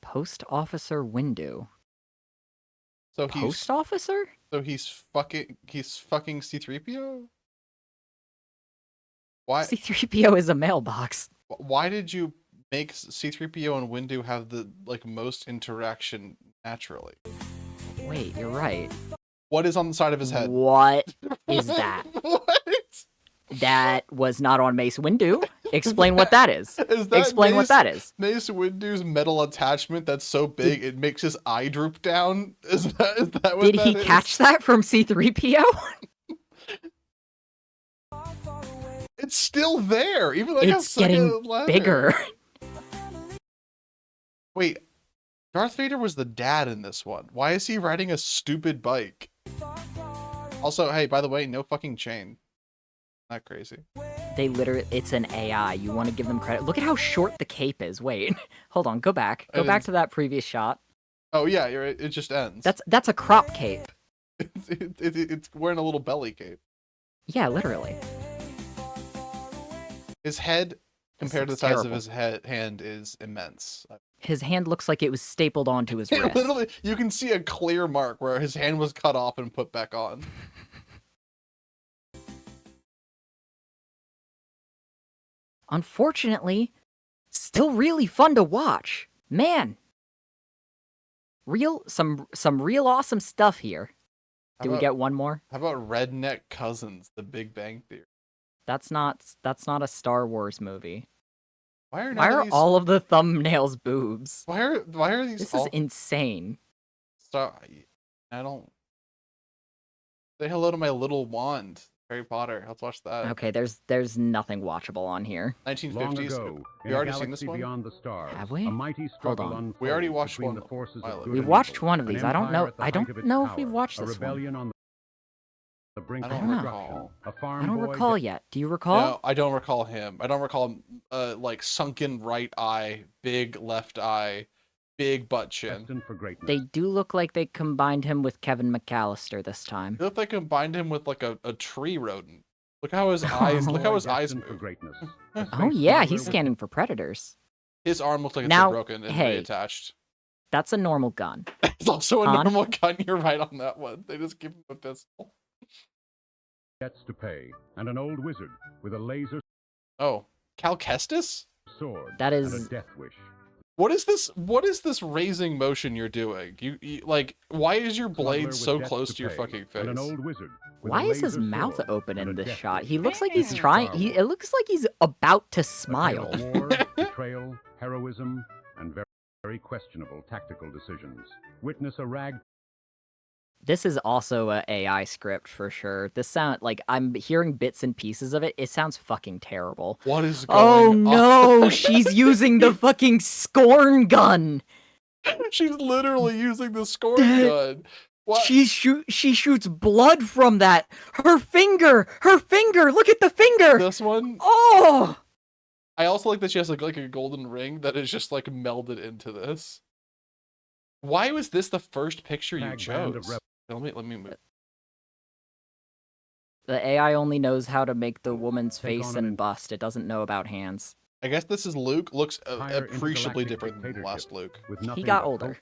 Post Officer Windu. So Post Officer? So he's fucking C-3PO? Why? C-3PO is a mailbox. Why did you make C-3PO and Windu have the most interaction naturally? Wait, you're right. What is on the side of his head? What is that? What? That was not on Mace Windu. Explain what that is. Explain what that is. Mace Windu's metal attachment that's so big it makes his eye droop down? Is that what Did he catch that from C-3PO? It's still there, even like it's getting bigger. Wait, Darth Vader was the dad in this one. Why is he riding a stupid bike? Also, hey, by the way, no fucking chain. Not crazy. They literally, it's an AI. You want to give them credit. Look at how short the cape is. Wait, hold on. Go back. Go back to that previous shot. Oh yeah, you're right. It just ends. That's a crop cape. It's wearing a little belly cape. Yeah, literally. His head, compared to the size of his hand, is immense. His hand looks like it was stapled onto his wrist. Literally, you can see a clear mark where his hand was cut off and put back on. Unfortunately, still really fun to watch. Man. Some real awesome stuff here. Do we get one more? How about Redneck Cousins, The Big Bang Theory? That's not a Star Wars movie. Why are all of the thumbnails boobs? Why are these? This is insane. I don't. Say hello to my little wand, Harry Potter. Let's watch that. Okay, there's nothing watchable on here. 1950s. We already seen this one. Have we? Hold on. We already watched one. We watched one of these. I don't know if we've watched this one. I don't recall yet. Do you recall? No, I don't recall him. I don't recall like sunken right eye, big left eye, big butt chin. Destined for greatness. They do look like they combined him with Kevin McAllister this time. Look like they combined him with like a tree rodent. Look how his eyes. Look how his eyes Destined for move. greatness. Oh yeah, he's scanning for predators. His arm looks like it's Now, been broken and hey. reattached. That's a normal gun. It's also a Han? normal gun. You're right on that one. They just give him a pistol. Debts to pay, and an old wizard with a laser Oh, Cal Kestis? sword That and is- a death wish. What is this? What is this raising motion you're doing? You like? Why is your Smuggler blade with so debts close to your pay, fucking and an face? old wizard with Why a is his laser mouth sword open and in a this death shot? wish. He looks like he's trying. It looks like he's about to smile. A tale of war, betrayal, heroism, and very, very questionable tactical decisions. Witness a rag. This is also a AI script for sure. This sound like I'm hearing bits and pieces of it. It sounds fucking terrible. What is going Oh on? no, she's using the fucking scorn gun. She's literally using the scoring gun. What? She shoots blood from that. Her finger. Look at the finger. This one? Oh. I also like that she has like a golden ring that is just like melded into this. Why was this the first picture you Tag band of chose? Let me move. The AI only knows how to make the woman's Take face on an and bust. It doesn't know about hands. I guess this is Luke. Looks Higher appreciably intergalactic different than dictatorship last Luke. with He nothing got but older. hope.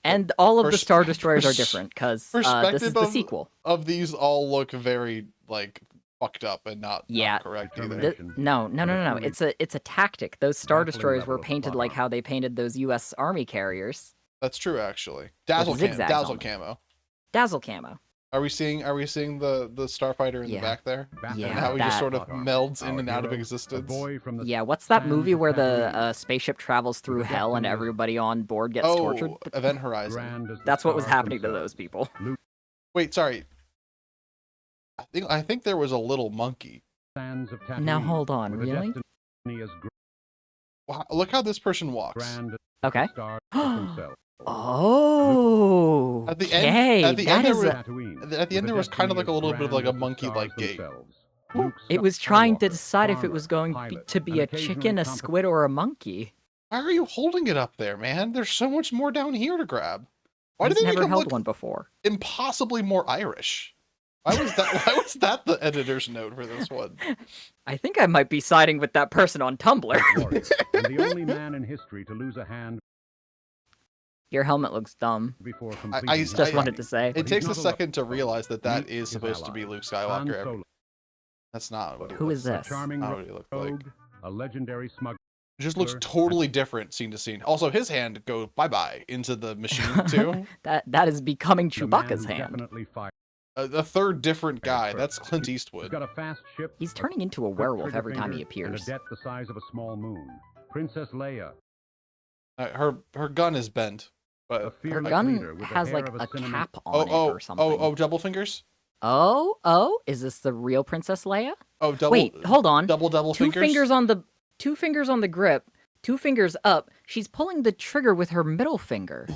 And all of the Star Perspe- Destroyers are pers- different because this perspective is the of- sequel. Of these, all look very like fucked up and not Yeah. correct either. Determination. No. Truly It's a tactic. Those Star baffling Destroyers level were of painted spot like on. how they painted those U.S. Army carriers. That's true, actually. zigzags on Dazzle them. camo. Dazzle camo. Are we seeing the starfighter in Yeah. the back there? Baffling Yeah, And how he just that- sort of spot on. melds in Our and out of hero, a existence. boy from the Yeah, what's that sands movie of where the Tatooine, spaceship travels through the hell and destiny of- everybody on board gets tortured? Oh, Event Horizon. grand as the That's what was stars happening to themselves. those people. Wait, sorry. I think there was a little monkey. Sands of Now Tatooine, hold on, with a really? destiny as Wow, look how this person walks. grand as Okay. the stars themselves. Oh. At the end- okay, at the that end there is was- a- Tatooine, At the end, with there a was kind of like a destiny little as bit of like a grand as the monkey-like stars gait. themselves. Luke It was trying to Skywalker, decide if it farmer, was going pilot, to be and a occasionally chicken, a competent squid, or a monkey. Why are you holding it up there, man? There's so much more down here to grab. Why did He's they make never him held look one before. impossibly more Irish? Why was that? Why was that the editor's note for this one? I think I might be siding with that person on Tumblr. warrior, and the only man in history to lose a hand Your helmet looks dumb. before completing I his Just I- wanted to say. It But he's takes a not alone. second to realize that that Meet is his supposed to be ally, Luke Han Skywalker. Solo, That's not what he Who looks is like. a this? charming Not what he looked like. rogue, a legendary smuggler. It just looks totally different scene to scene. Also, his hand go bye-bye into the machine too. That is becoming and a man Chewbacca's who hand. definitely fired. A third different guy. first. That's Clint He's Eastwood. got a fast ship. He's turning into a quick werewolf trigger every time he finger, and a appears. debt the size of a small moon. Princess Leia, Her gun is bent. a But Her fearless gun leader with the has hair like of a cinnamon. cap on it or something. oh, double fingers. Oh, is this the real Princess Leia? Oh, double. Wait, hold on. Double Two fingers. fingers on the grip, 2 fingers up. She's pulling the trigger with her middle finger.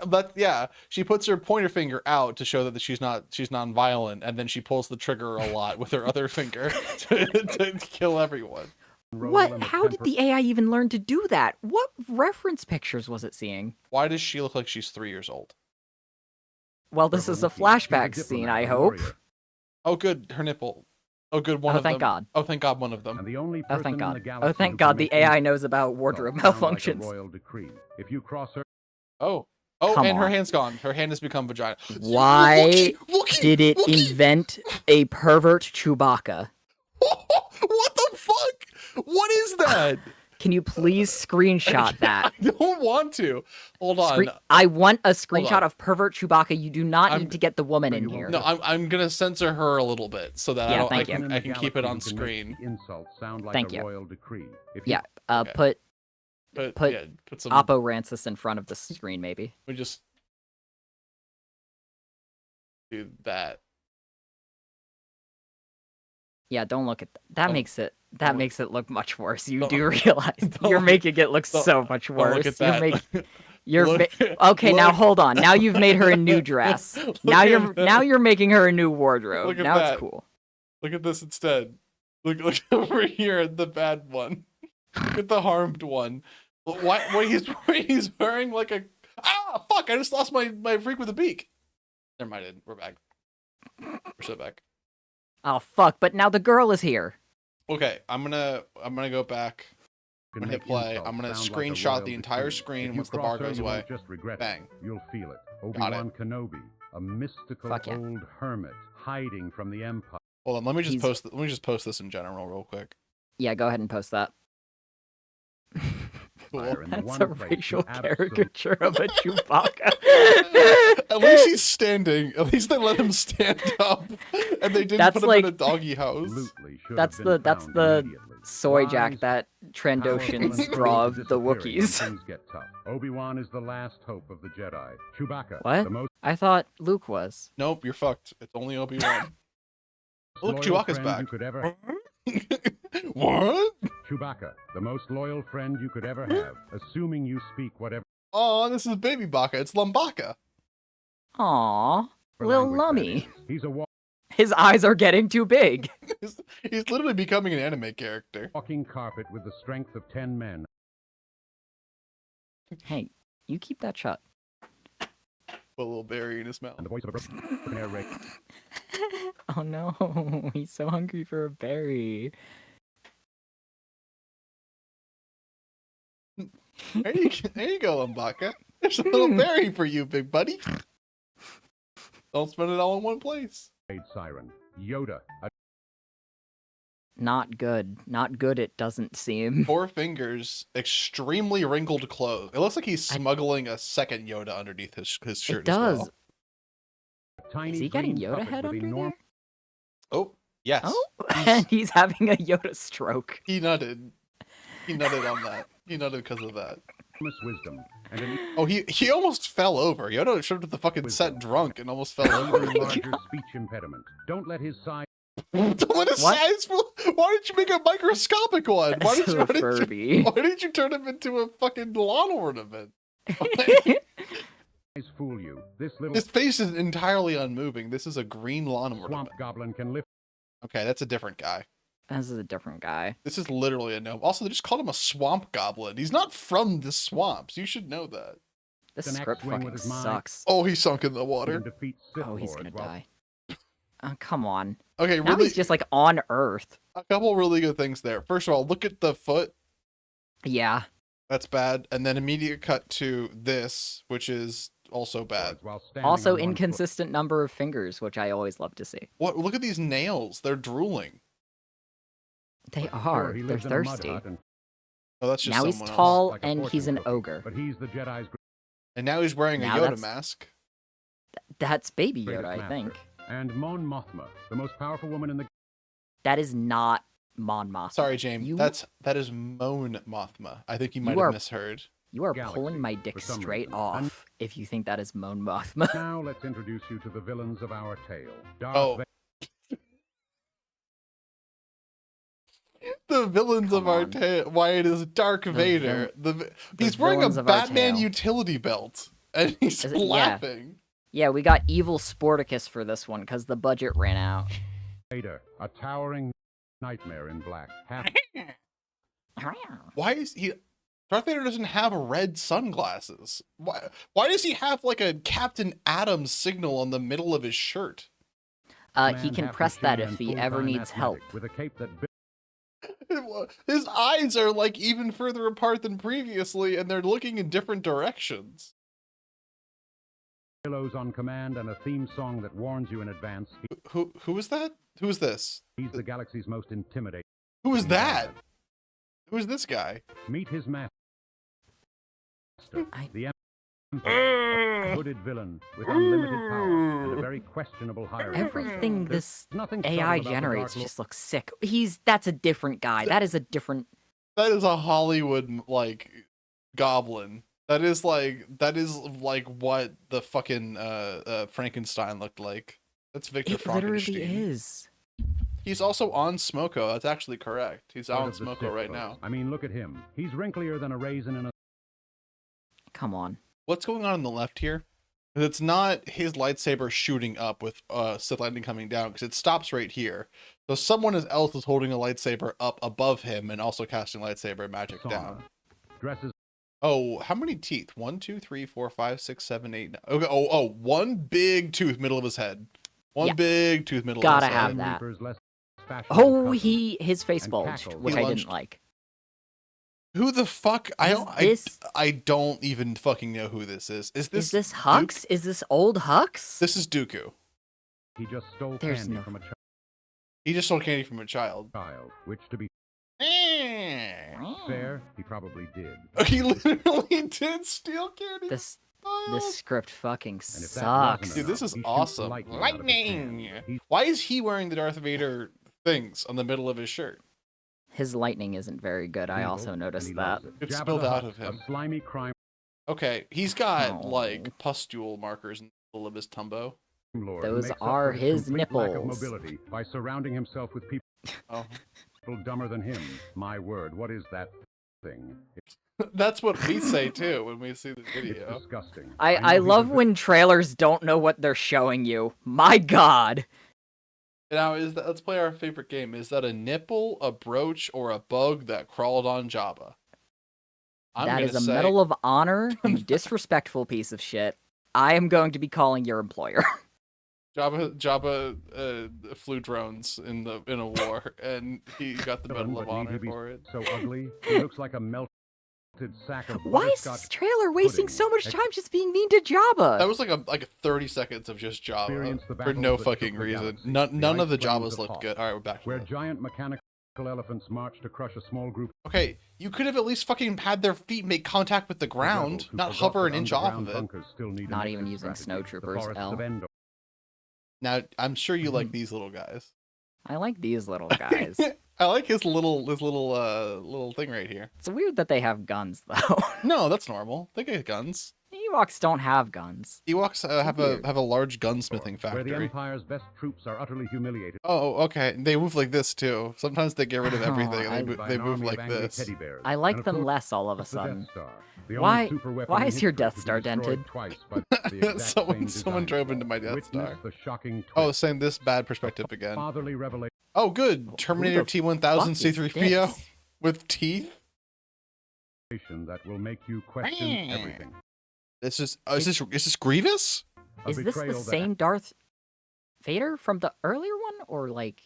But yeah, she puts her pointer finger out to show that she's non-violent, and then she pulls the trigger a lot with her other finger to kill everyone. role What? in the How did temper- the AI even learn to do that? What reference pictures was it seeing? Why does she look like she's 3 years old? Well, this is a Revolution. She's a flashback scene, diplomat, I a hope. warrior, Oh, good, her nipple. Oh, good, one Oh, of thank them. God. Oh, thank God, one of and them. the only Oh, person thank in God. the galaxy Oh, thank who God can the make AI things knows about wardrobe sound like a malfunctions. royal decree. If you cross her, Oh, Come and her on. hand's gone. Her hand has become vagina. Why Wookie, did it Wookie. invent a pervert Chewbacca? What the fuck? What is that? Can you please screenshot that? I don't want to. Hold on. I want a screenshot on. of pervert Chewbacca. You do not I'm- need to get the woman in you here. won't No, I'm gonna censor her a little bit so that Yeah, I thank can, you. I can keep it on Galaxy who can make screen. Insults sound like Thank a you. royal decree. If you Yeah, Okay. put But Put yeah, put some. Oppo Rancis in front of the screen, maybe. We just do that. Yeah, don't look at that. Don't- Makes it don't- makes it look much worse. You don't- do realize don't you're look- making it look don't- so much Don't worse. look at that. You're Look- okay. Now look- hold on. Now you've made her a new dress. Look now at you're that. making her a new wardrobe. Look at Now that. it's cool. Look at this instead. Look over here at the bad one. Look at the harmed one. Why? He's wearing like a fuck! I just lost my freak with a beak. Never mind. I didn't. We're back. We're so back. Oh fuck! But now the girl is here. Okay, I'm gonna go back. I'm gonna hit play. I'm gonna screenshot the entire screen once the bar goes away. Just regret Bang. it. You'll feel it. Got it. Obi-Wan Kenobi, a mystical Fuck yeah. old hermit hiding from the Empire. Hold on, let me just He's- post. Let me just post this in general real quick. Yeah, go ahead and post that. Cool. In the That's one a place racial you absolutely- caricature of a Chewbacca. At least he's standing. At least they let him stand up, and they didn't That's put him like- in a doggy house. Absolutely should That's have been that's found the immediately. soy Wise, jack that powerful, Trandoshans and draw of disappearing the when Wookiees. things get tough. Obi-Wan is the last hope of the Jedi. Chewbacca, What? the most I thought Luke was. Nope, you're fucked. It's only Obi-Wan. Look, loyal Chewbacca's friend back. you could ever What? Chewbacca, the most loyal friend you could ever have, assuming you speak whatever Oh, this is Baby Baka. It's Lumbaka. Aww, Lil language that Lummy. is. He's a His eyes are getting too big. He's literally becoming an anime character. walking carpet with the strength of 10 men. Hey, you keep that shut. Put a little berry in his mouth. And the voice of a broken air race. Oh no, he's so hungry for a berry. There you go, Lumbaka. There's a little berry for you, big buddy. Don't spend it all in one place. Siren. Yoda, a Not good. Not good, it doesn't seem. 4 fingers, extremely wrinkled clothes. It looks like he's smuggling a second Yoda underneath his shirt It does. as well. tiny Is he getting green Yoda puppet head with under enormous there? Oh, yes. Oh, and he's having a Yoda stroke. He nutted. He nutted on that. He nutted because of that. wisdom and an Oh, he almost fell over. Yoda showed up at the fucking set drunk and almost fell over. even larger speech impediment. Don't let his size Don't let his What? size. Why didn't you make a microscopic one? Why did So you? Why did you, Furby. why did you turn him into a fucking lawn ornament? fool you. This little His face is entirely unmoving. This is a green lawn ornament. swamp goblin can lift Okay, that's a different guy. This is a different guy. This is literally a gnome. Also, they just called him a swamp goblin. He's not from the swamps. You should know that. This An script X-wing fucking with his mind. sucks. Oh, he sunk in the and water. defeat Sith Oh, he's lords gonna while die. Oh, come on. Okay, Now really, he's just like on Earth. a couple really good things there. First of all, look at the foot. Yeah. That's bad. And then immediate cut to this, which is also bad. while standing Also on one foot. inconsistent number of fingers, which I always love to see. What? Look at these nails. They're drooling. They Sure, are. he They're lives in a mud thirsty. hut and Oh, that's just Now he's someone else. tall like a and he's fortune an cookie, ogre. But he's the Jedi's And now he's wearing Now a Yoda that's- mask. That's Baby greatest Yoda, I master. think. And Mon Mothma, the most powerful woman in the That is not Mon Mothma. Sorry, James. You- That is Mon Mothma. I think you might You have are- misheard. You are Galaxy, pulling my dick for some straight reason. off if you think that is Mon Mothma. Now let's introduce you to the villains of our tale. Darth Oh. The villains of Come our on. tale. Why it is Dark Vader. He's wearing a villains of our Batman tale. utility belt, and he's Is it- yeah. laughing. Yeah, we got evil Sporticus for this one because the budget ran out. Vader, a towering nightmare in black. Half Why is he? Darth Vader doesn't have red sunglasses. Why does he have like a Captain Adams signal on the middle of his shirt? He man, can half press that machine if and he ever full-time needs help. athletic, with a cape that His eyes are like even further apart than previously, and they're looking in different directions. billows on command and a theme song that warns you in advance. Who is that? Who is this? He's the galaxy's most intimidating. Who is that? Who is this guy? Meet his master, I- the Emperor, a hooded villain with unlimited power and a very questionable hierarchy. Everything There's this nothing AI subtle about the generates Dark Lord. just looks sick. That's a different guy. That is a different. That is a Hollywood like goblin. That is like what the fucking Frankenstein looked like. That's Victor It literally Frankenstein. is. He's also on Smoko. That's actually correct. He's Lord on of the Smoko Sith, right folks. now. I mean, look at him. He's wrinklier than a raisin in a Come on. What's going on the left here? 'Cause it's not his lightsaber shooting up with Sith lightning coming down, because it stops right here. So someone else is holding a lightsaber up above him and also casting lightsaber magic sauna. down. Dresses Oh, how many teeth? 1, 2, 3, 4, 5, 6, 7, 8. Okay. Oh, one big tooth middle of his head. One Yeah. big tooth middle Gotta of his have head. that. Reaper's less fashionable Oh, cousin, his face and bulged, cackled. which He I lunged. didn't like. Who the fuck? I Is don't. this- I don't even fucking know who this is. Is Is this Duke? Hux? Is this old Hux? This is Dooku. He just stole There's candy no- from a He just stole candy from a child. child, which, to be Oh. fair, he probably did. He literally did steal candy. This from a this child. script fucking And if that sucks. wasn't Dude, this is He shoots awesome. lightning out of his hand. Lightning. He- Why is he wearing the Darth Vader things on the middle of his shirt? His lightning isn't very good. I evil, also and noticed he that. loves it. It Jabba spilled the out Hutt, of him. A slimy crime Okay, he's got Oh. like pustule markers in the middle of his tumbo. lord who Those makes up are for his complete lack of nipples. mobility by surrounding himself with Oh, people dumber than him. My word, what is that thing? that's what we say too when we see the It's video. disgusting. I know he's love a when trailers don't know what they're showing you. My god. Now, let's play our favorite game. Is that a nipple, a brooch, or a bug that crawled on Jabba? I'm That gonna is a say Medal of Honor, you disrespectful piece of shit. I am going to be calling your employer. Jabba flew drones in a war, and he got the villain, Medal of but need Honor he be for it. so ugly? He looks like a melted sack of Why is butterscotch this trailer wasting pudding. so much time just being mean to Jabba? That was like a 30 seconds of just Jabba Experience the for no battles that fucking shook the reason. galaxy. None The of the ice flames Jabbas of looked Hoth, good. All right, we're back. where giant mechanical elephants march to crush a small group Okay, you could have at least fucking had their feet make contact with the of ground, rebels who not forgot hover an that inch off underground of it. bunkers still need an Not exit even using strategy. The snowtroopers, forests L. of Endor Now, I'm sure you Mm-hmm. like these little guys. I like these little guys. I like his little thing right here. It's weird that they have guns, though. No, that's normal. They get guns. Ewoks don't have guns. Ewoks have weird. a large gunsmithing where the factory. Empire's best troops are utterly humiliated Oh, okay. They move like this too. Sometimes they get rid of everything. I- and by they an move army of like angry this. teddy bears. I like And of them course, less all of a the Death sudden. Star, the Why- only super weapon why in is your history Death to be Star destroyed dented? Twice by the exact Someone same drove design into my Death Witness Star. the shocking Oh, twist. saying this bad perspective again. Fatherly revelation. Oh, good. Terminator Who the T1000 fuck is C3PO this? with teeth. That will make you question everything. This is is this Grievous? A Is this the betrayal that same Darth Vader from the earlier one, or like?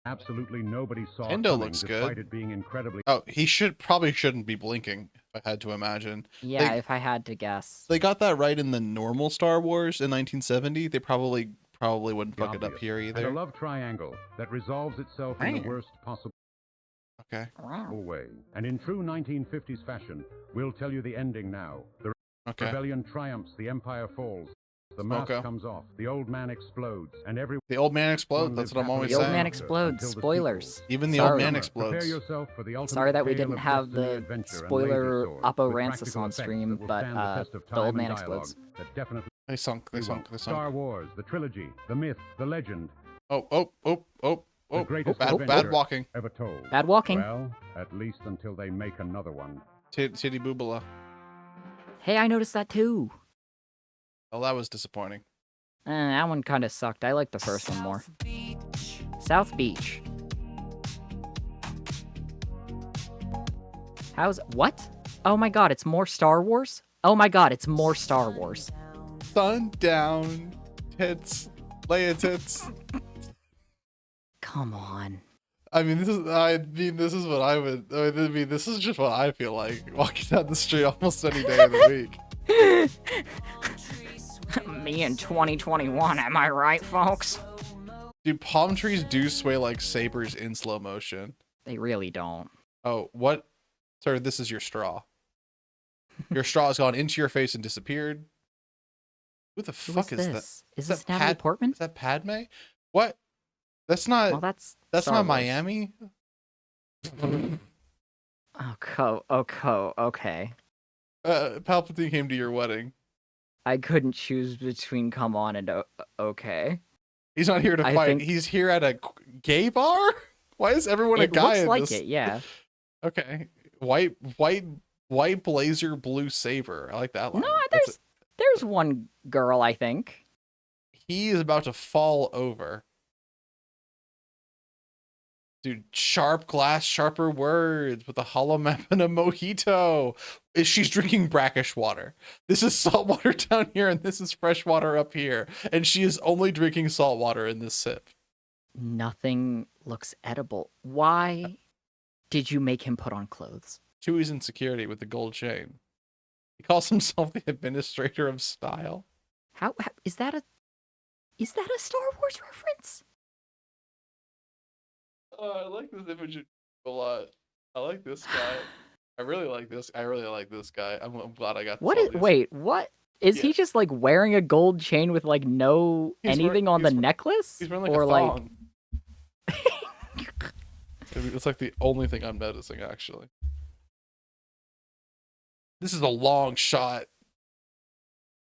absolutely nobody saw Endo coming, looks despite good. it being incredibly Oh, he probably shouldn't be blinking. If I had to imagine. Yeah, They- if I had to guess. They got that right in the normal Star Wars in 1970. They probably wouldn't fuck it up obvious, here and a either. love triangle that resolves itself in the Man. worst possible Okay. way. And in true 1950s fashion, we'll tell you the ending now. The Okay. rebellion triumphs, the empire falls, the mask Okay. comes off, the old man explodes, and everyone The old man explodes. lives That's what I'm always The old saying. man after, explodes. until the Spoilers. sequel. Even the Sorry. old man Prepare explodes. yourself for the ultimate Sorry that we tale didn't of have destiny, the adventure, and spoiler laser sword, Oppo with Rancis practical on effects stream, that will but stand the test of the old time man and dialogue explodes. that definitely They sunk. They we sunk. won't. They sunk. Star Wars, the trilogy, the myth, the legend, Oh. the greatest Bad adventure walking. ever told. Bad walking. Well, at least until they make another one. Titty boobala. Hey, I noticed that too. Oh, that was disappointing. That one kind of sucked. I like the first one more. South Beach. What? Oh my god, it's more Star Wars? Oh my god, it's more Star Wars. Sundown. Tits. Leia tits. Come on. I mean, this is what I would. I mean, this is just what I feel like walking down the street almost any day of the week. Me in 2021, am I right, folks? Dude, palm trees do sway like sabers in slow motion. They really don't. Oh, what? Sir, this is your straw. Your straw has gone into your face and disappeared. Who the Who fuck is is that? this? Is that this Natalie Portman? Is that Padme? What? That's not. Well, that's that's Star not Wars. Miami. Okay. Palpatine came to your wedding. I couldn't choose between come on and okay. He's not here to I fight. think- He's here at a gay bar. Why is everyone a It guy looks in like this? it, yeah. Okay. White blazer, blue saber. I like that line. No, That's there's one girl, I think. He is about to fall over. Dude, sharp glass, sharper words with a hollow map and a mojito. She's drinking brackish water. This is salt water down here, and this is fresh water up here. And she is only drinking salt water in this sip. Nothing looks edible. Why did you make him put on clothes? Chewie's insecurity with the gold chain. He calls himself the administrator of style. How is that a Star Wars reference? I like this image a lot. I like this guy. I really like this. I really like this guy. I'm glad I got. What is? Wait, what is he just like wearing a gold chain with like no anything on the necklace? He's wearing like or a like thong. It's like the only thing I'm noticing actually. This is a long shot.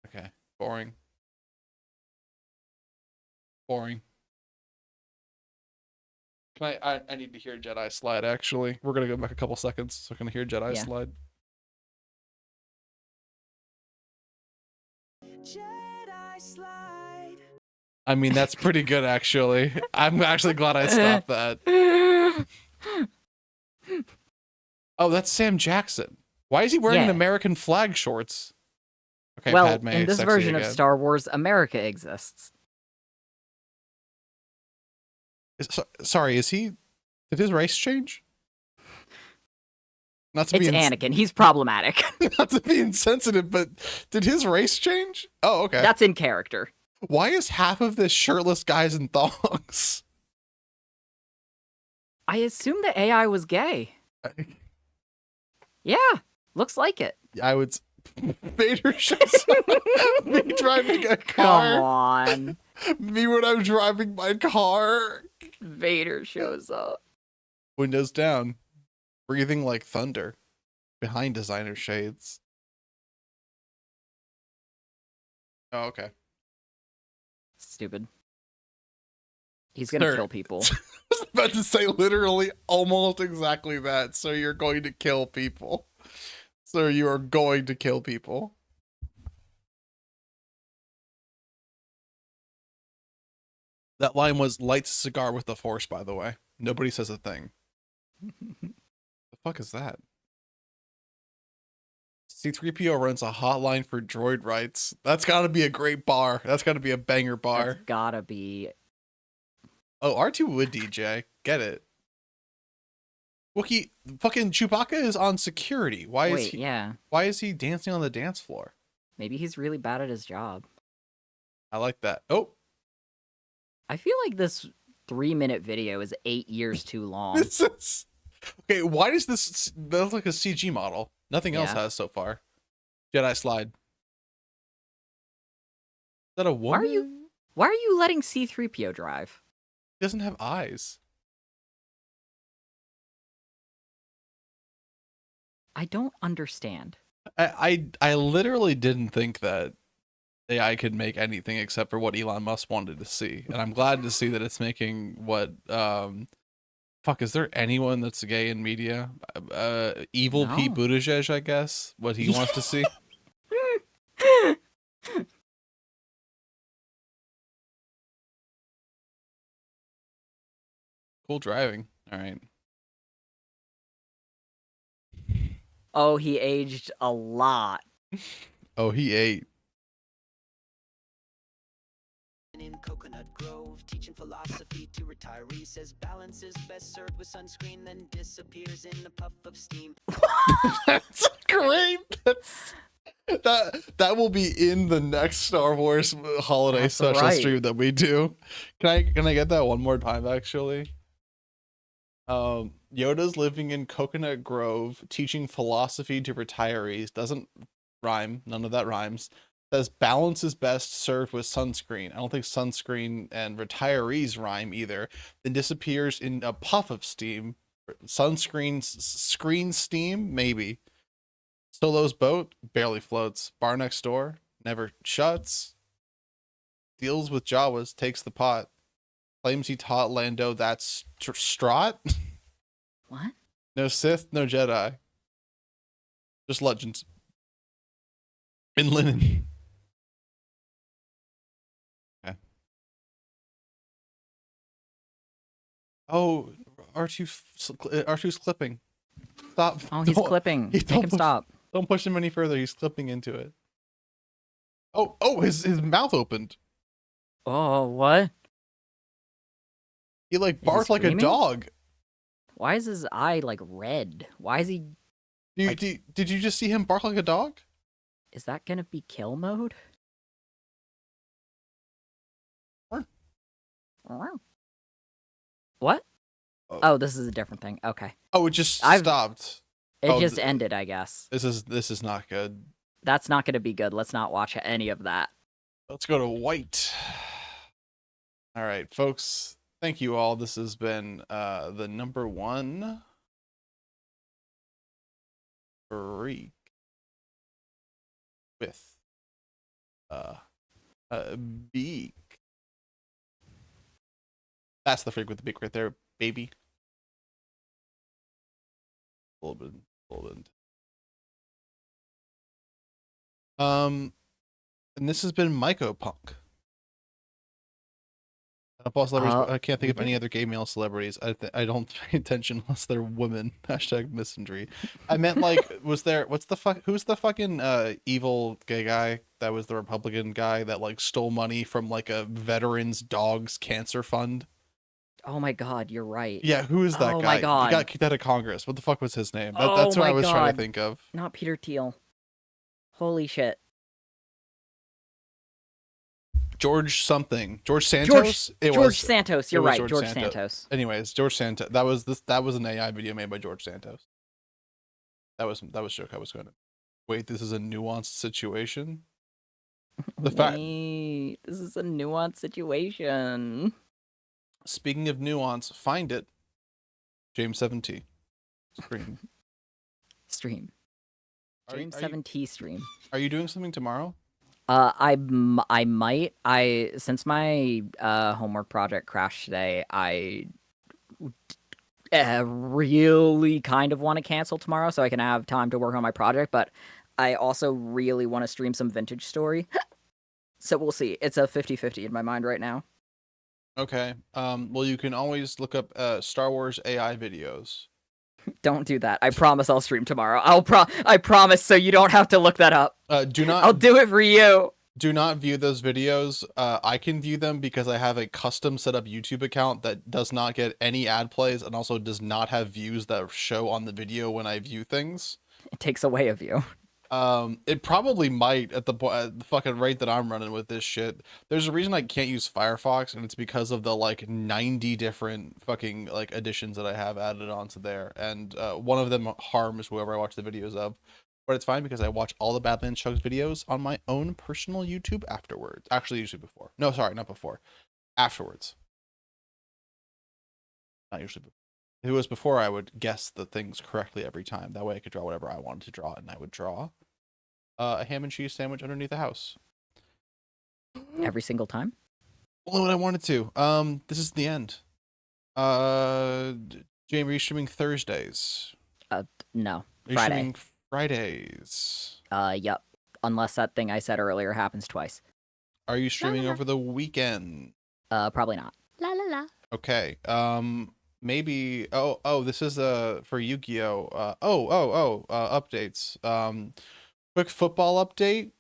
Okay, boring. Boring. Can I need to hear Jedi slide actually. We're gonna go back a couple seconds, so can I hear Jedi slide? Jedi slide. I mean, that's pretty good actually. I'm actually glad I stopped that. Oh, that's Sam Jackson. Why is he wearing an American flag shorts? Okay, well, Padme, in this sexy version again. of Star Wars, America exists. Sorry, did his race change? Not to It's be Anakin. He's problematic. Not to be insensitive, but did his race change? Oh, okay. That's in character. Why is half of this shirtless guys in thongs? I assume the AI was gay. Yeah, looks like it. I would. Vader shows up. Me driving a car. Come on. Me when I'm driving my car. Vader shows up. Windows down. Breathing like thunder. Behind designer shades. Oh, okay. Stupid. He's gonna kill people. I was about to say literally almost exactly that. So you're going to kill people. So you are going to kill people. That line was lights a cigar with the Force, by the way. Nobody says a thing. The fuck is that? C-3PO runs a hotline for droid rights. That's gotta be a great bar. That's gotta be a banger bar. That's gotta be. Oh, R2 would DJ. Get it. Wookie, fucking Chewbacca is on security. Why is he? Yeah. Why is he dancing on the dance floor? Maybe he's really bad at his job. I like that. Oh, I feel like this 3-minute video is 8 years too long. this is okay. Why does this look like a CG model? Nothing else has so far. Jedi slide. Is that a woman? Why are you letting C-3PO drive? He doesn't have eyes. I don't understand. I literally didn't think that AI could make anything except for what Elon Musk wanted to see, and I'm glad to see that it's making what. Fuck, is there anyone that's gay in media? Evil No. Pete Buttigieg, I guess. What he wants to see. Cool driving. All right. Oh, he aged a lot. Oh, he ate. In Coconut Grove, teaching philosophy to retirees, says balance is best served with sunscreen, then disappears in a puff of steam. That's great. That will be in the next Star Wars holiday special stream that we do. Can I get that one more time actually? Yoda's living in Coconut Grove, teaching philosophy to retirees. Doesn't rhyme. None of that rhymes. Says balance is best served with sunscreen. I don't think sunscreen and retirees rhyme either. Then disappears in a puff of steam. Sunscreen screen steam, maybe. Solo's boat barely floats. Bar next door never shuts. Deals with Jawas, takes the pot. Claims he taught Lando that's Strahd. What? No Sith, no Jedi. Just legends. In linen. Okay. Oh, R2's clipping. Stop. Oh, he's clipping. Make him stop. Don't push him any further. He's clipping into it. Oh, his mouth opened. Oh, what? He like barked like a screaming? dog. Why is his eye like red? Why is he? Did you just see him bark like a dog? Is that gonna be kill mode? What? Oh, this is a different thing. Okay. Oh, it just stopped. It just ended, I guess. This is not good. That's not gonna be good. Let's not watch any of that. Let's go to white. All right, folks. Thank you all. This has been the number one freak with a beak. That's the freak with the beak right there, baby. A little bit. And this has been mycopunk. I can't think of any other gay male celebrities. I don't pay attention unless they're women. Hashtag misandry. I meant like, who's the fucking evil gay guy that was the Republican guy that like stole money from like a veterans dogs cancer fund? Oh my god, you're right. Yeah, who is that guy? Oh my god. He got kicked out of Congress. What the fuck was his name? That's what I was trying to think of. Not Peter Thiel. Holy shit. George something. George Santos? George Santos. You're right. George Santos. Anyways, George Santos. That was an AI video made by George Santos. That was joke I was going to. Wait, this is a nuanced situation? This is a nuanced situation. Speaking of nuance, find it. James 7T. Stream. James 7T stream. Are you doing something tomorrow? I might. Since my homework project crashed today, I really kind of want to cancel tomorrow so I can have time to work on my project, but I also really want to stream some Vintage Story. So we'll see. It's a 50-50 in my mind right now. Okay. Well, you can always look up Star Wars AI videos. Don't do that. I promise I'll stream tomorrow. I promise, so you don't have to look that up. I'll do it for you. Do not view those videos. I can view them because I have a custom set up YouTube account that does not get any ad plays and also does not have views that show on the video when I view things. It takes away a view. It probably might at the fucking rate that I'm running with this shit. There's a reason I can't use Firefox, and it's because of the like 90 different fucking like additions that I have added onto there, and one of them harms whoever I watch the videos of. But it's fine because I watch all the Badlands Chugs videos on my own personal YouTube afterwards. Actually, usually before. No, sorry, not before. Afterwards. Not usually before. If it was before, I would guess the things correctly every time. That way I could draw whatever I wanted to draw, and I would draw a ham and cheese sandwich underneath the house. Every single time? Only when I wanted to. This is the end. Jamie, are you streaming Thursdays? No. Are you Friday. streaming Fridays? Yep. Unless that thing I said earlier happens twice. Are you streaming over the weekend? Probably not. La la la. Okay. Maybe. Oh. This is for Yu-Gi-Oh. Updates. Quick football update.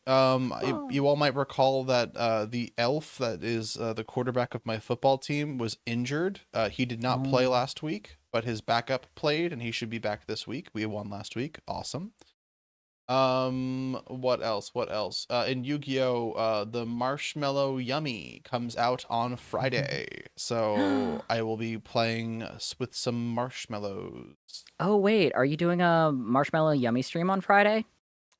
You all might recall that the elf that is the quarterback of my football team was injured. He did not play last week, but his backup played, and he should be back this week. We won last week. Awesome. What else? In Yu-Gi-Oh, the Marshmallow Yummy comes out on Friday, so I will be playing with some marshmallows. Oh wait, are you doing a Marshmallow Yummy stream on Friday?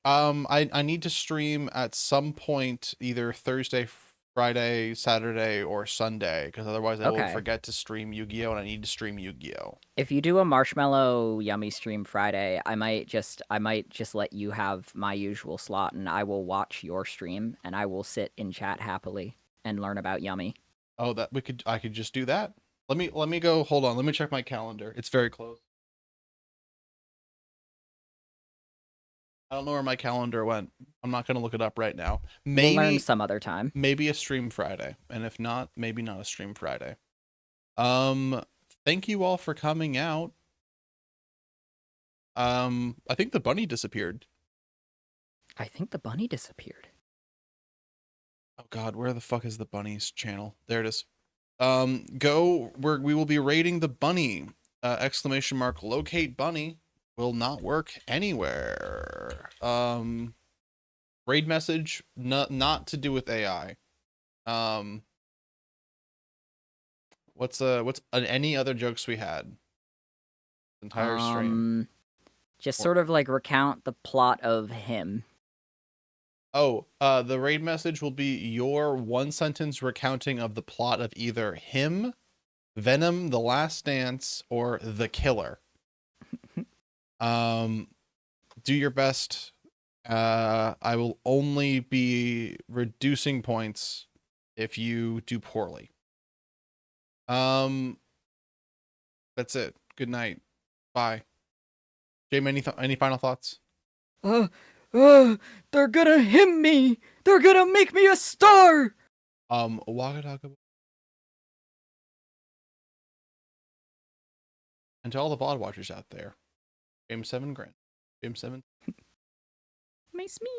I need to stream at some point, either Thursday, Friday, Saturday, or Sunday, because otherwise I will forget to stream Yu-Gi-Oh, and I need to stream Yu-Gi-Oh. If you do a Marshmallow Yummy stream Friday, I might just let you have my usual slot, and I will watch your stream, and I will sit in chat happily and learn about Yummy. Oh, I could just do that. Let me go. Hold on. Let me check my calendar. It's very close. I don't know where my calendar went. I'm not going to look it up right now. Maybe we'll learn some other time. Maybe a stream Friday. And if not, maybe not a stream Friday. thank you all for coming out. I think the bunny disappeared. I think the bunny disappeared. Oh God, where the fuck is the bunny's channel? There it is. We will be raiding the bunny. Exclamation mark locate bunny will not work anywhere. Raid message, not to do with AI. What's any other jokes we had? Entire stream. Just sort of like recount the plot of him. Oh, the raid message will be your one sentence recounting of the plot of either him, Venom, The Last Dance, or The Killer. Do your best. I will only be reducing points if you do poorly. That's it. Good night. Bye. Jamie, any final thoughts? They're gonna him me! They're gonna make me a star! Wagadaka. And to all the VOD watchers out there, Game 7 Grand. Game 7. Miss me.